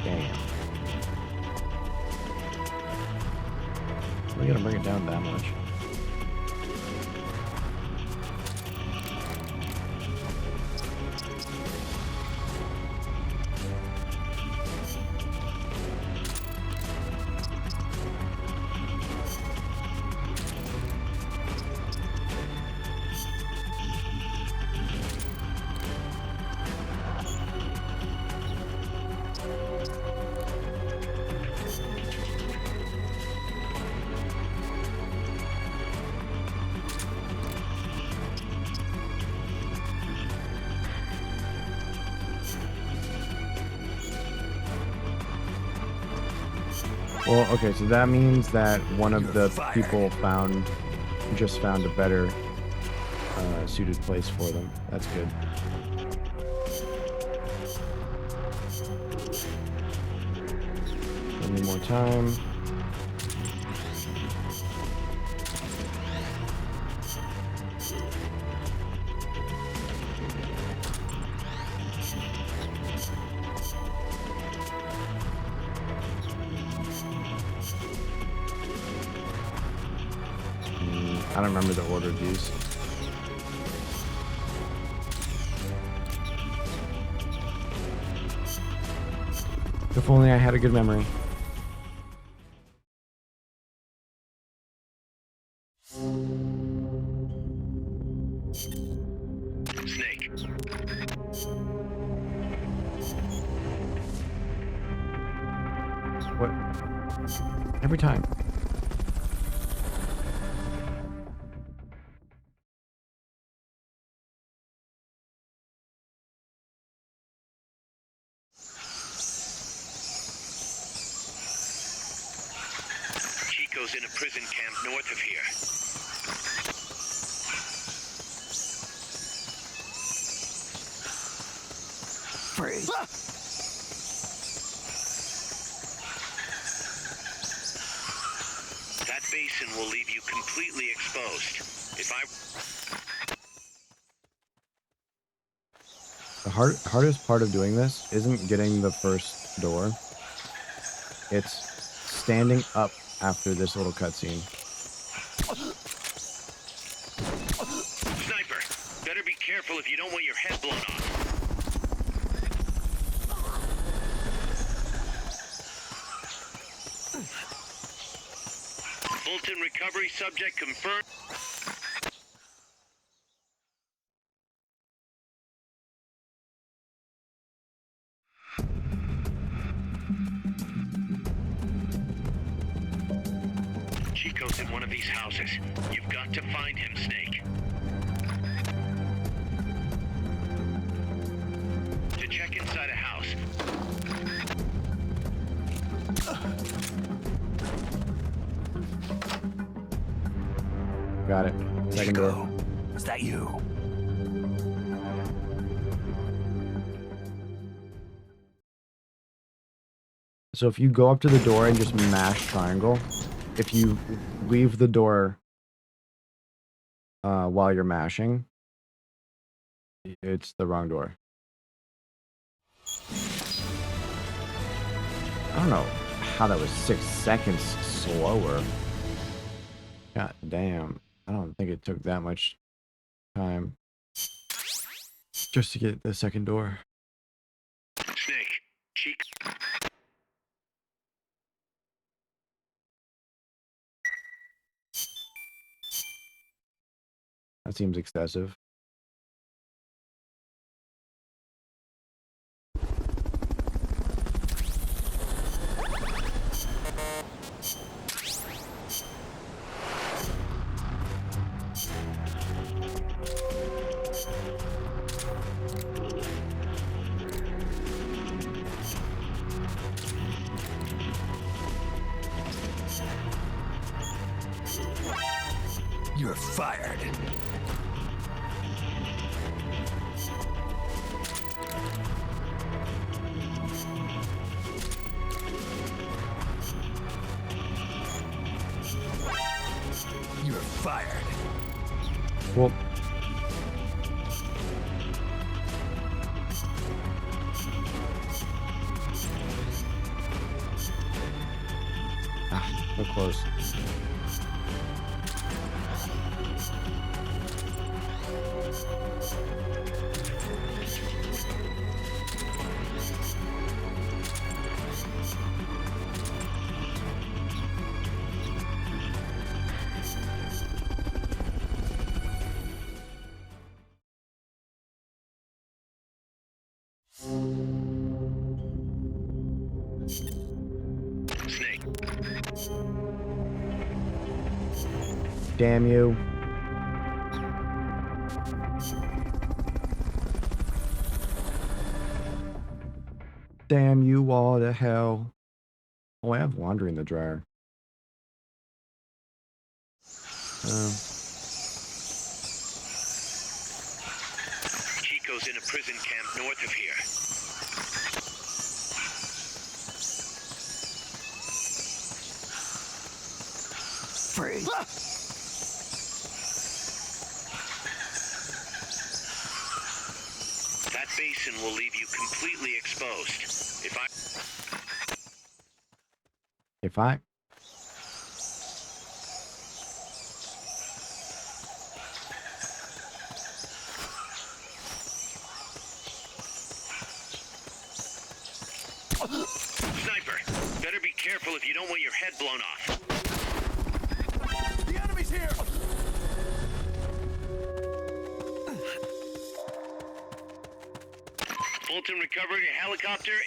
damn. We gotta bring it down that much. Well, okay, so that means that one of the people just found a better suited place for them. That's good. Any more time? I don't remember the order of these. If only I had a good memory. Snake. What? Every time. Chico's in a prison camp north of here. Freeze. That basin will leave you completely exposed. If I... The hardest part of doing this isn't getting the first door. It's standing up after this little cutscene. Sniper, better be careful if you don't want your head blown off. Fulton recovery subject confirmed. Chico's in one of these houses. You've got to find him, Snake. To check inside a house. got it. Second door. Is that you? So if you go up to the door and just mash triangle, if you leave the door while you're mashing, it's the wrong door. I don't know how that was 6 seconds slower. God damn. I don't think it took that much time just to get the second door. Snake, cheek. That seems excessive. You're fired. You're fired. Well, so close. Snake. Damn you. Damn you all to hell. Oh, I have laundry in the dryer. Chico's in a prison camp north of here. Free. That basin will leave you completely exposed. If I... Sniper, better be careful if you don't want your head blown off. The enemy's here. Fulton recovered a helicopter.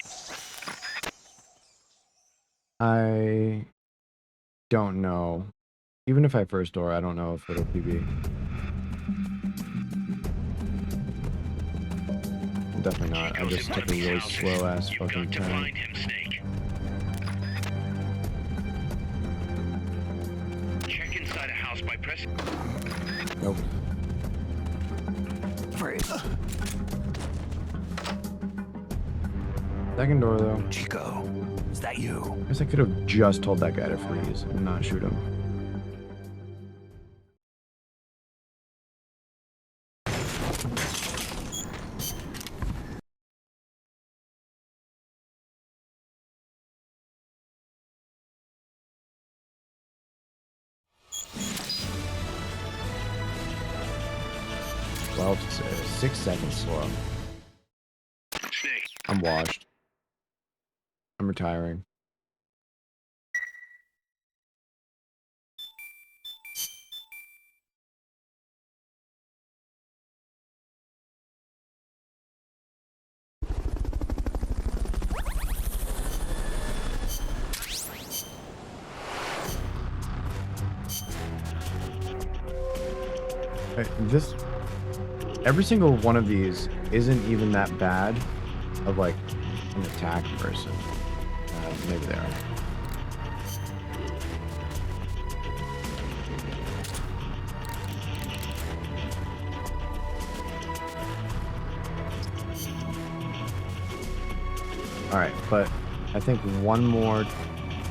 I don't know. Even if I first door, I don't know if it'll PB. Definitely not. I just took a really slow ass fucking to turn. find him, Snake. Check inside a house by pressing. Nope. Free. Second door though. Chico, is that you? I guess I could have just told that guy to freeze and not shoot him. Well, 6 seconds slow. Snake. I'm washed. I'm retiring. Every single one of these isn't even that bad of like an attack person. Maybe they are. Alright, but I think one more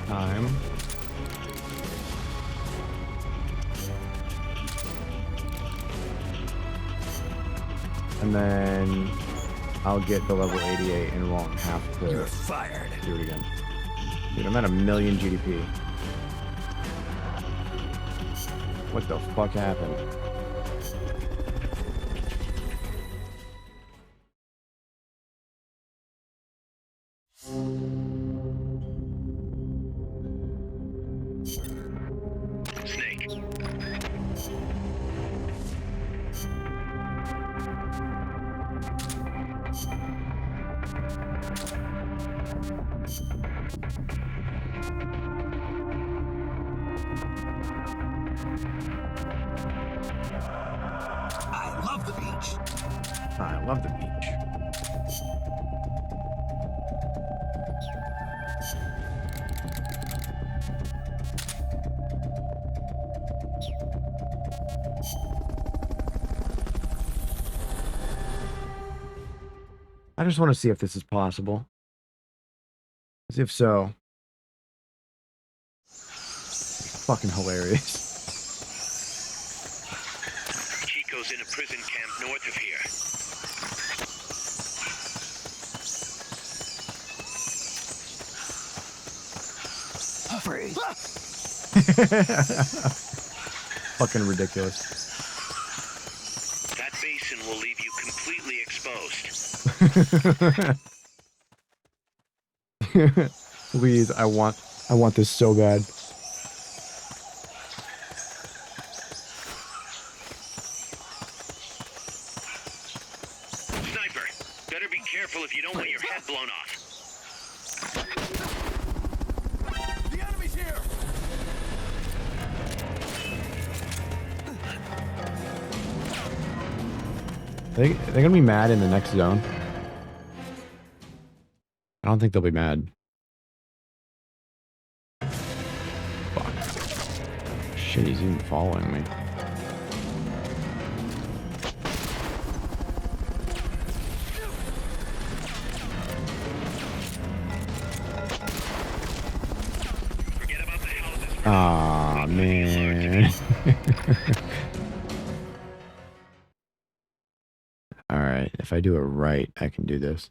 time. And then I'll get the level 88 and won't have to You're fired. do it again. Dude, I'm at 1,000,000 GDP. What the fuck happened? Snake. I love the beach. I love the beach. I just want to see if this is possible. As if so, it's fucking hilarious. Chico's in a prison camp north of here. Free. Fucking ridiculous. That basin will leave you completely exposed. Please, I want this so bad. Sniper, better be careful if you don't want your head blown off. The enemy's here. They're gonna be mad in the next zone. I don't think they'll be mad. Fuck. Shit, he's even following me. Forget about the houses. Aw, man. Alright, if I do it right, I can do this.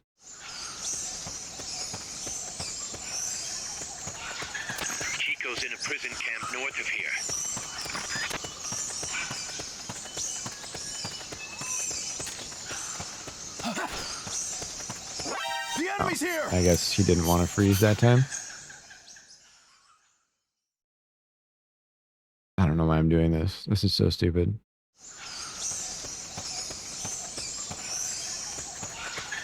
Chico's in a prison camp north of here. The enemy's here. I guess he didn't want to freeze that time. I don't know why I'm doing this. This is so stupid.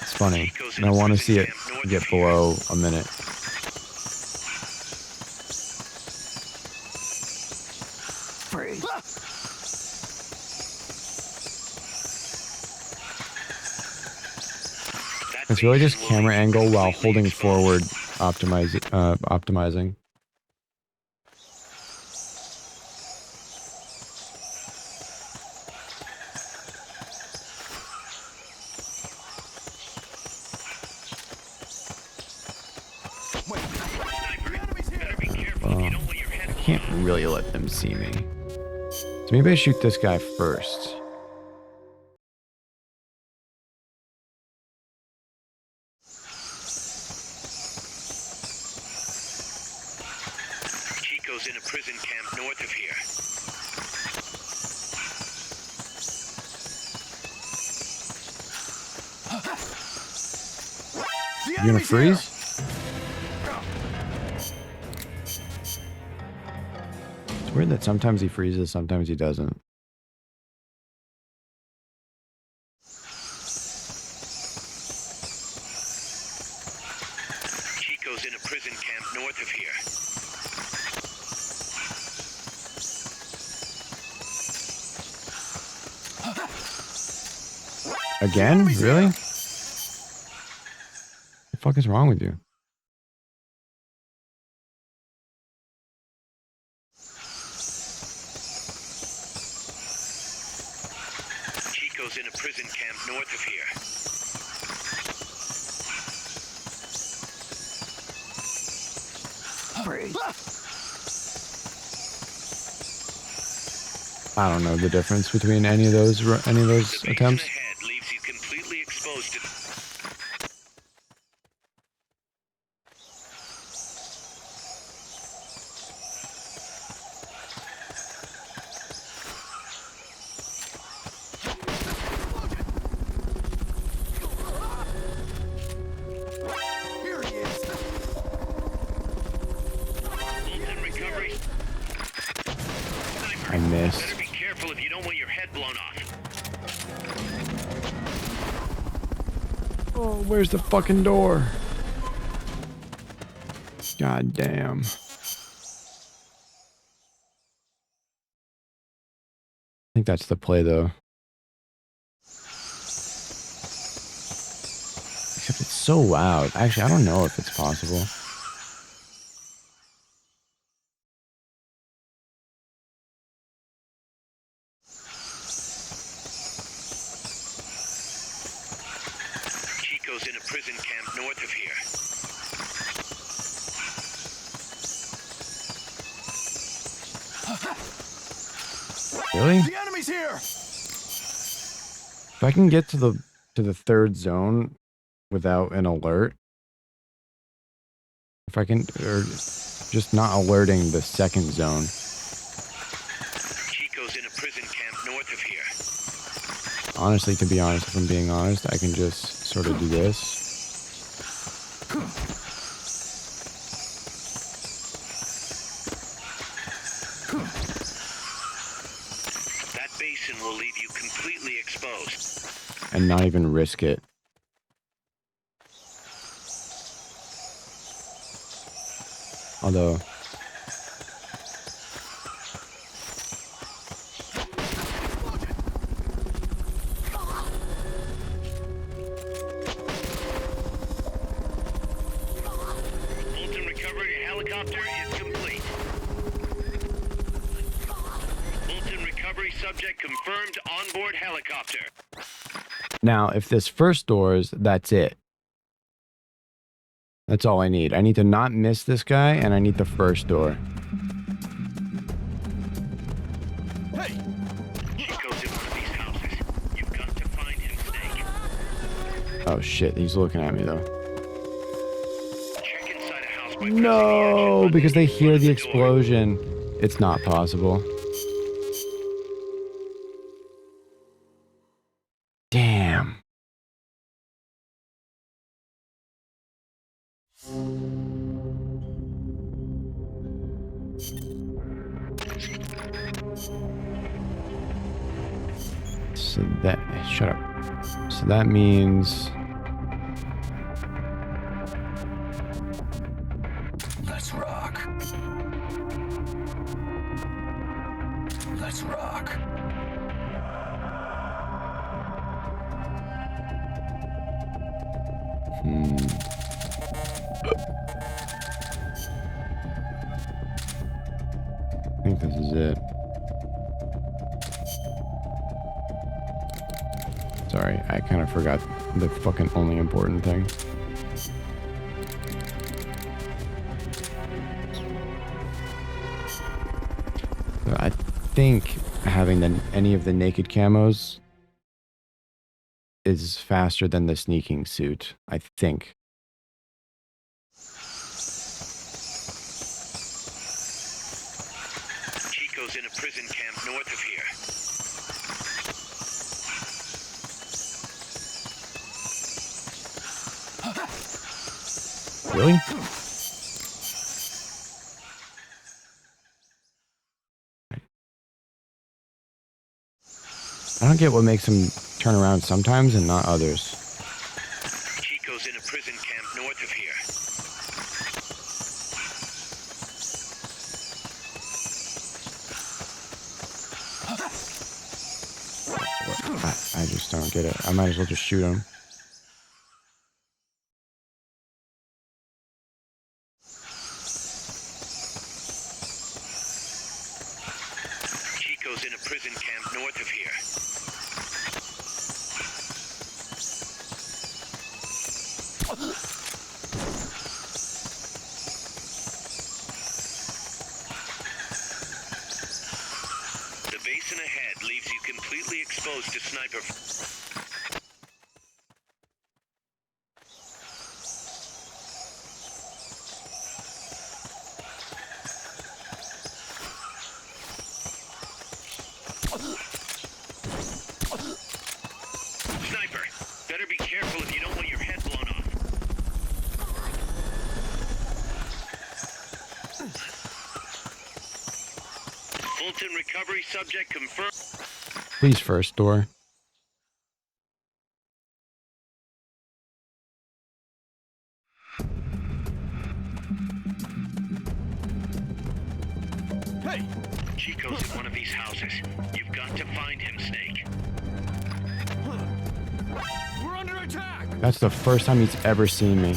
It's funny. And I want to see it get below a minute. Free. It's really just camera angle while holding forward, optimizing. I can't really let them see me. So maybe I shoot this guy first. Chico's in a prison camp north of here. You gonna freeze? It's weird that sometimes he freezes, sometimes he doesn't. Chico's in a prison camp north of here. Again? Really? What the fuck is wrong with you? Chico's in a prison camp north of here. free. I don't know the difference between any of those attempts. Ahead leaves you completely exposed to Bolton recovery. I missed. Better be careful if you don't want your head blown off. Oh, where's the fucking door? God damn. I think that's the play, though. Except it's so loud. Actually, I don't know if it's possible. Chico's in a prison camp north of here. Really? The enemy's here! If I can get to the third zone without an alert, if I can, or just not alerting the second zone. Chico's in a prison camp north of here. Honestly, to be honest, if I'm being honest, I can just sort of do this. That basin will leave you completely exposed. And not even risk it. Although, Bolton recovery helicopter is complete. Bolton recovery subject confirmed onboard helicopter. now if this first doors, that's it. That's all I need. I need to not miss this guy, and I need the first door. Hey! Chico's in one of these houses. You've got to find him, Snake. Oh shit, he's looking at me though. Check inside a house by pressing the No, action because they button in hear front the of door. explosion. It's not possible. Damn. So that, shut up. So that means Let's rock. Let's rock. I think this is it. Sorry, I kind of forgot the fucking only important thing. So I think having any of the naked camos is faster than the sneaking suit. I think. Chico's in a prison camp north of here. Really? I don't get what makes him turn around sometimes and not others. Chico's in a prison camp north of here. I just don't get it. I might as well just shoot him. Chico's in a prison camp north of here. completely exposed to sniper. Sniper, better be careful if you don't want your head blown off. Fulton recovery subject confirmed. Please, first door. Hey! Chico's in one of these houses. You've got to find him, Snake. We're under attack! That's the first time he's ever seen me.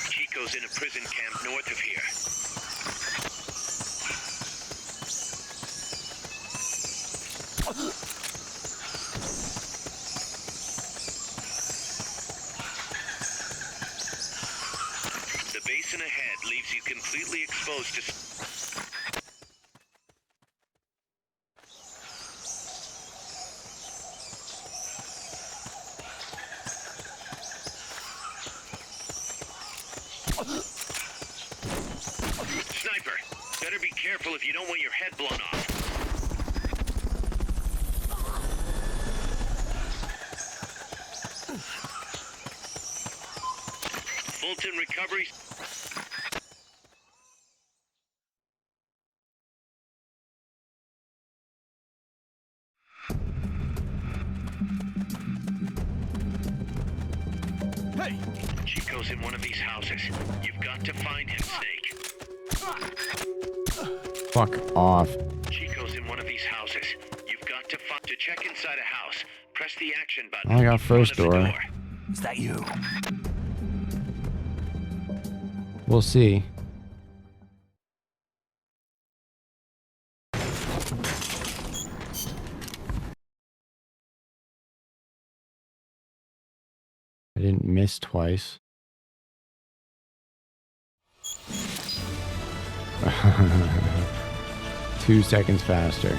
Chico's in a prison camp north of here. The basin ahead leaves you completely exposed to... Sniper, better be careful if you don't want your head blown off. Fulton recovery. Hey! Chico's in one of these houses. You've got to find him, Snake. Fuck off. Chico's in one of these houses. You've got to find... To check inside a house, press the action button. I got in front first of the door. Is that you? We'll see. I didn't miss twice. 2 seconds faster.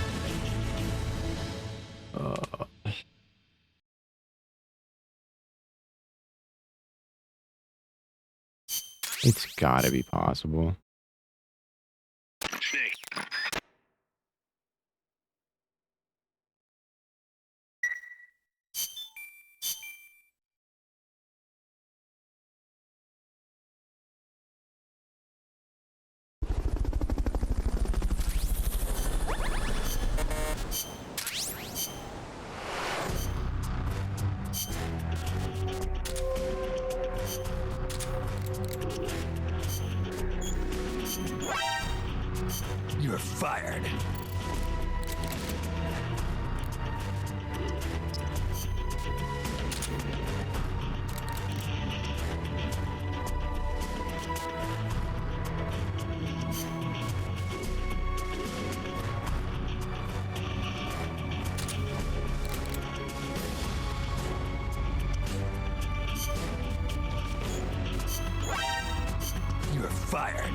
It's gotta be possible. Snake. You're fired. You're fired.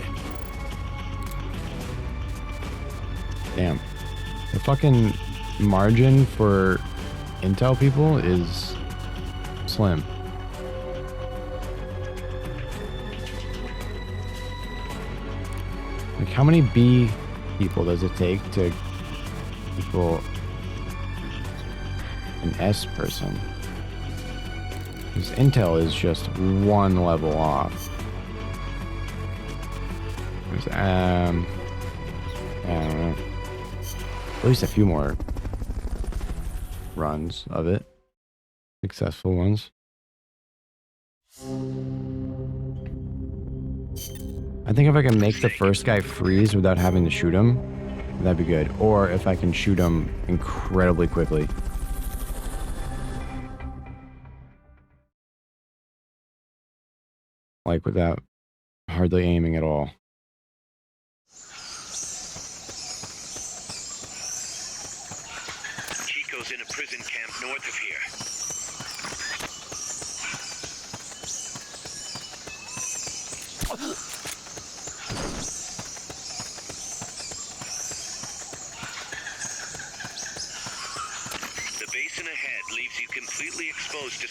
Damn. The fucking margin for intel people is slim. Like, how many B people does it take to equal an S person? Because intel is just one level off. There's, I don't know. At least a few more runs of it. Successful ones. I think if I can make the first guy freeze without having to shoot him, that'd be good. Or if I can shoot him incredibly quickly. Like without hardly aiming at all. Chico's in a prison camp north of here. basin ahead leaves you completely exposed to...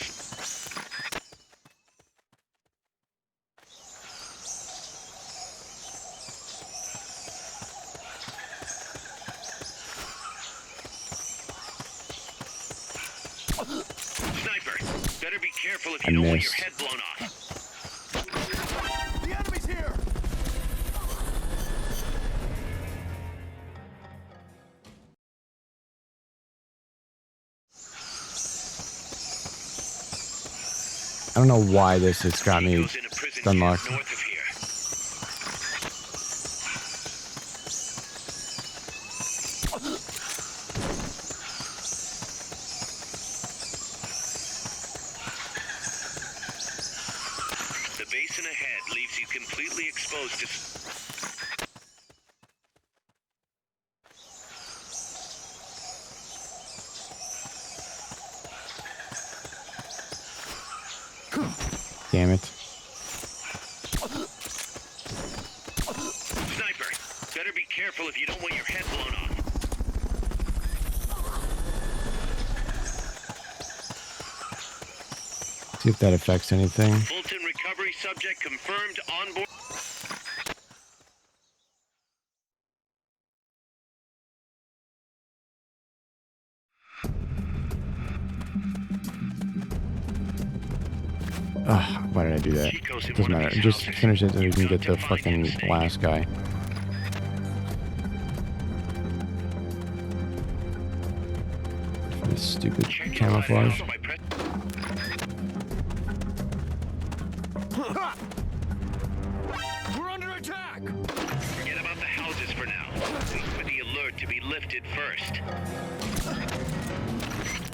Sniper, better be careful if you don't want your head blown off. The enemy's here! I don't know why this has got me Chico's in a prison unlocked. camp north of here. The basin ahead leaves you completely exposed to... Damn it. Sniper, better be careful if you don't want your head blown off. See if that affects anything. Fulton recovery subject confirmed on board. Ugh, why did I do that? It doesn't matter. Just finish it so we can get the fucking last guy. This stupid camouflage. We're under attack! Forget about the houses for now. Wait for the alert to be lifted first.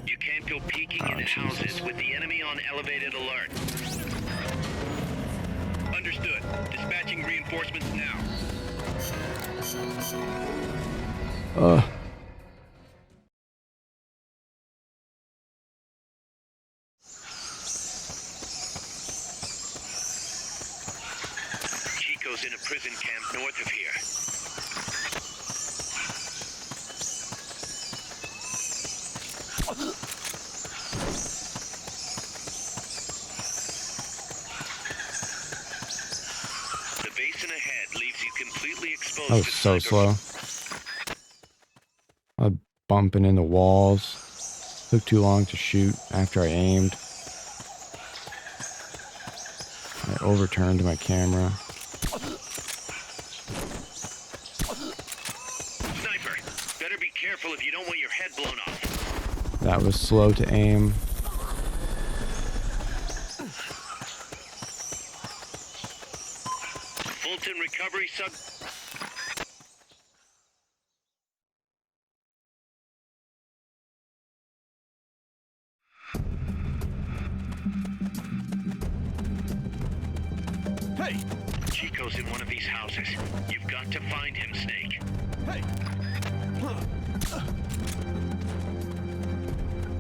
You can't go peeking into houses with the enemy on elevated alert. Understood. Dispatching reinforcements now. Chico's in a prison camp north of here. The basin ahead leaves you completely exposed That was to so sniper- slow. I was bumping into walls. Took too long to shoot after I aimed. I overturned my camera. Sniper, better be careful if you don't want your head blown off. That was slow to aim. Fulton recovery sub... Hey! Chico's in one of these houses. You've got to find him, Snake. Hey!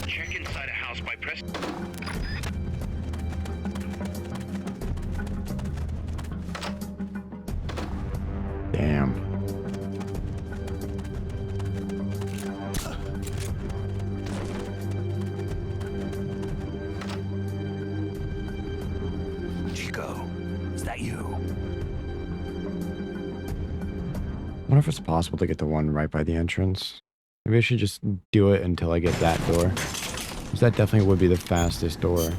Check inside a house by press... Damn. Chico, is that you? I wonder if it's possible to get the one right by the entrance. Maybe I should just do it until I get that door. Because that definitely would be the fastest door.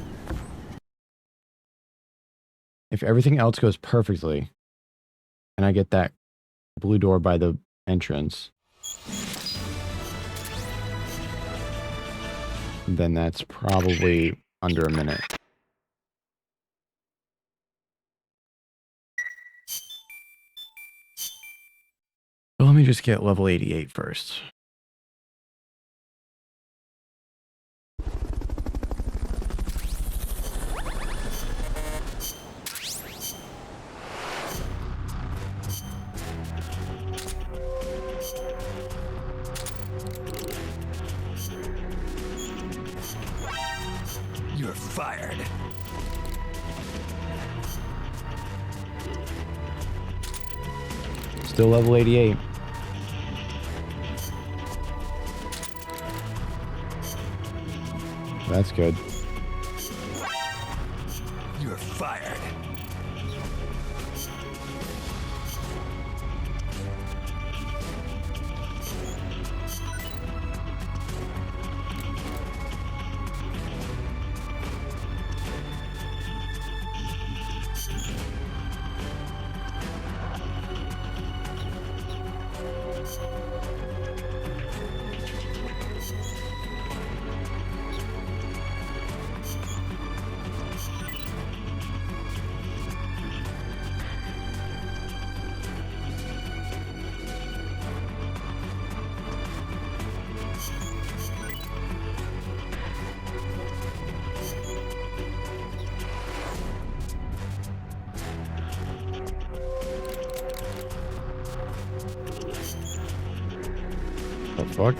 If everything else goes perfectly, and I get that blue door by the entrance, then that's probably under a minute. But let me just get level 88 first. You're fired. Still level 88. That's good. You're fired. The fuck?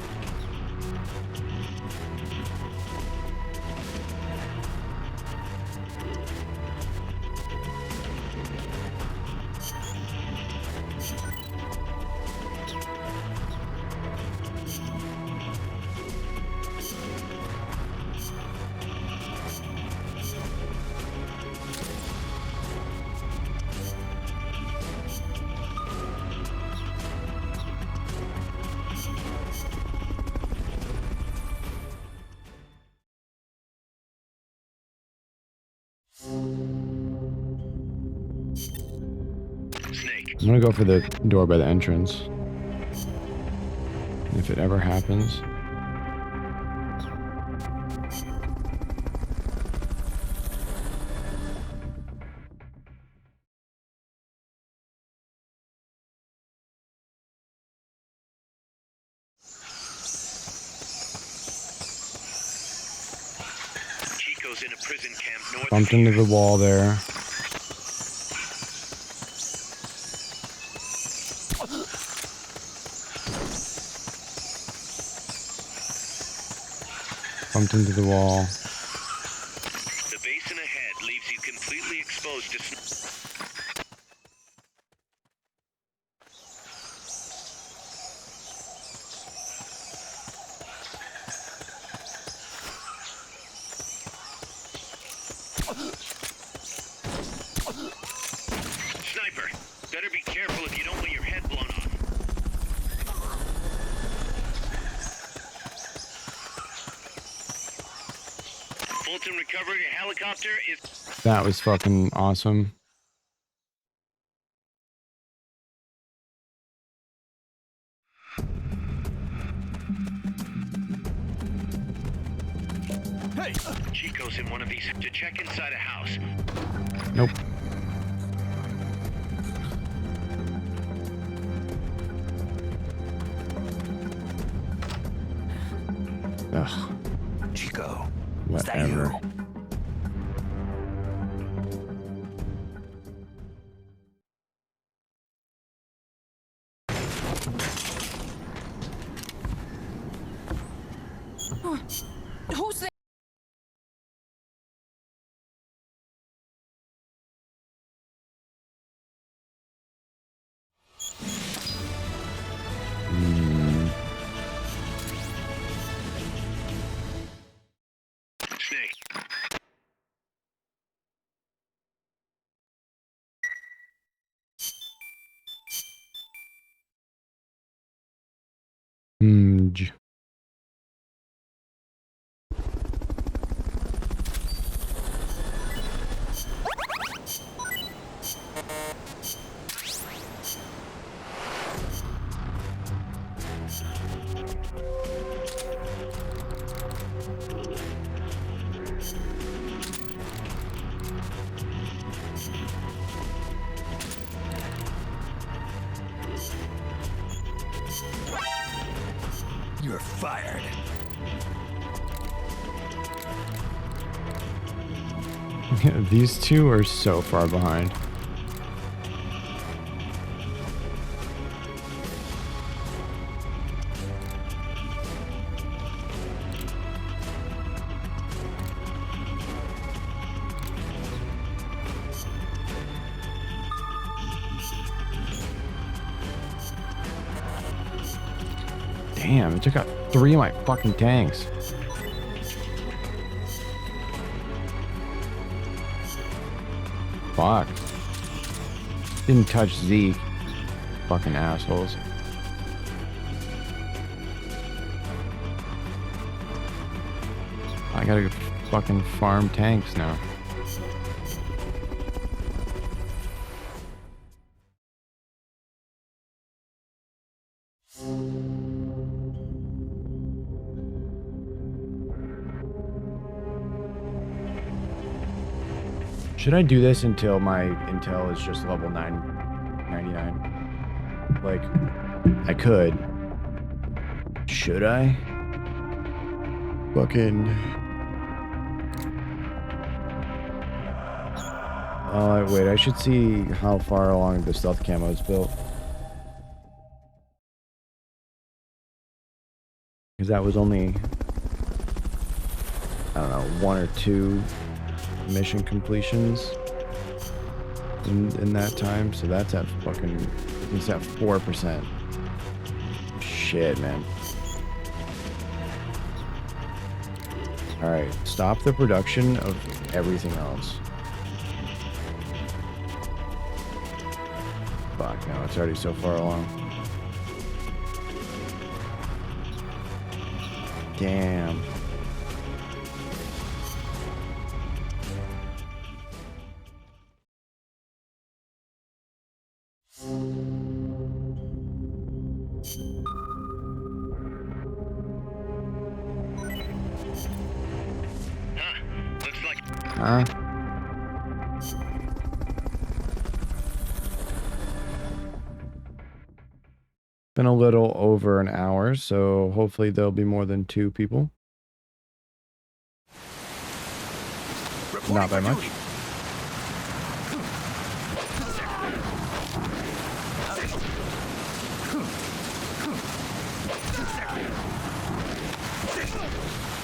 Snake. I'm gonna go for the door by the entrance. If it ever happens. Chico's in a prison camp north Bumped of into here. the wall there. Bumped into the wall. The basin ahead leaves you completely exposed to Sniper, better be careful if you don't want your head blown off. Fulton recovery helicopter is... That was fucking awesome. Hey! Chico's in one of these to check inside a house. Nope. Ugh. Chico. Whatever. Who's there? Snake. Hmm. You're fired. These two are so far behind. Damn, it took out 3 of my fucking tanks. Fuck. Didn't touch Zeke. Fucking assholes. I gotta fucking farm tanks now. Should I do this until my intel is just level 999? Like, I could. Should I? Fucking... wait, I should see how far along the stealth camo is built. Because that was only, I don't know, 1 or 2 mission completions in that time. So that's at fucking, it's at 4%. Shit, man. Alright, stop the production of everything else. Fuck, no, it's already so far along. Damn. Looks like... Huh? Been a little over an hour, so hopefully there'll be more than 2 people. Not by much.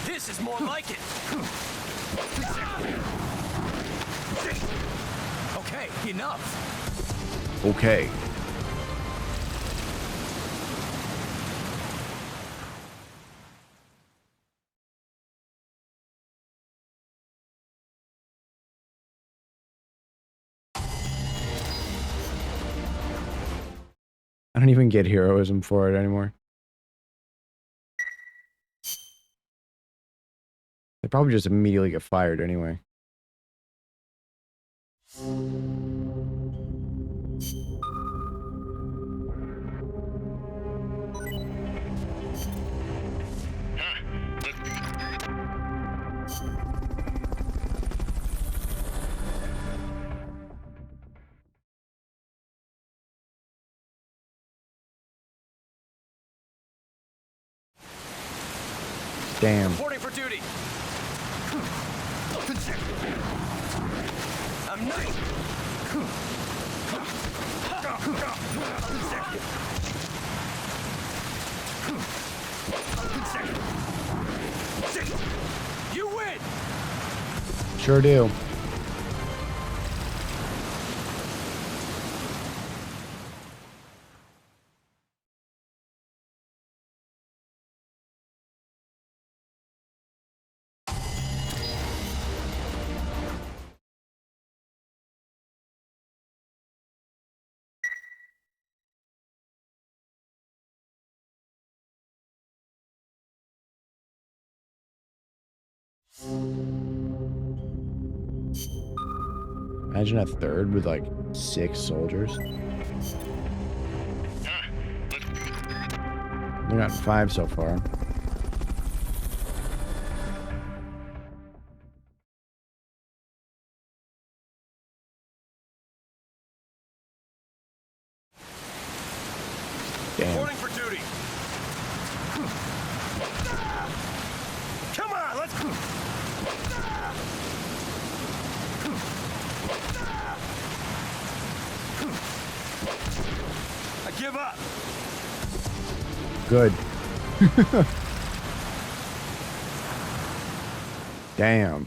This is more like it. Okay, enough. Okay. I don't even get heroism for it anymore. They probably just immediately get fired anyway. Damn. Reporting for duty. I'm not. You win. Sure do. Imagine a third with like 6 soldiers. We got 5 so far. Damn. Reporting for duty. Come on, let's go. I give up. Good. Damn.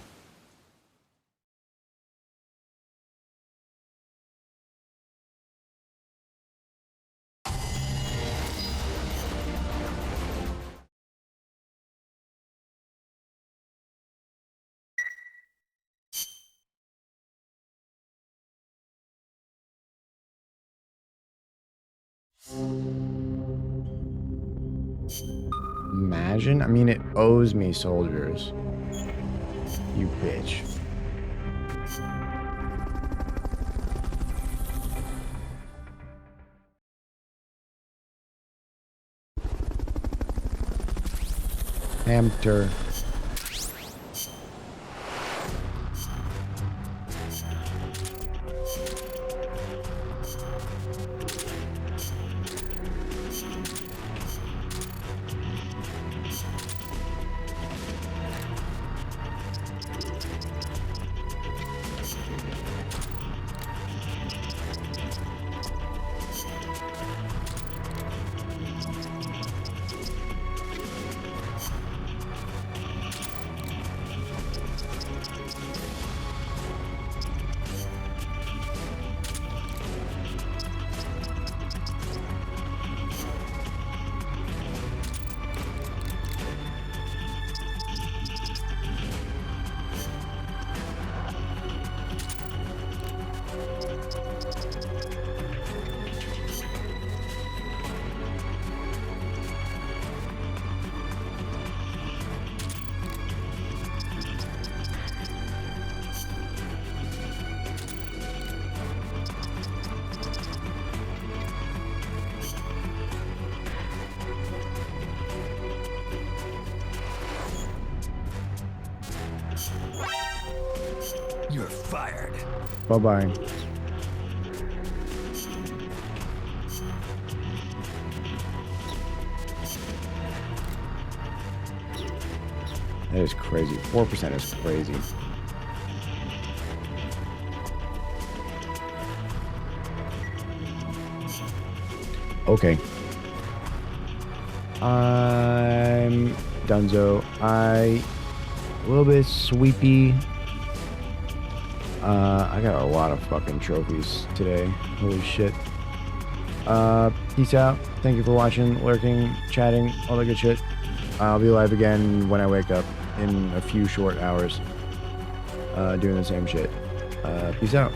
Imagine? I mean, it owes me soldiers. You bitch. Hamter. You're fired. Bye-bye. That is crazy. 4% is crazy. Okay. I'm Dunzo. A little bit sweepy. I got a lot of fucking trophies today. Holy shit. Peace out. Thank you for watching, lurking, chatting, all that good shit. I'll be live again when I wake up in a few short hours, doing the same shit. Peace out.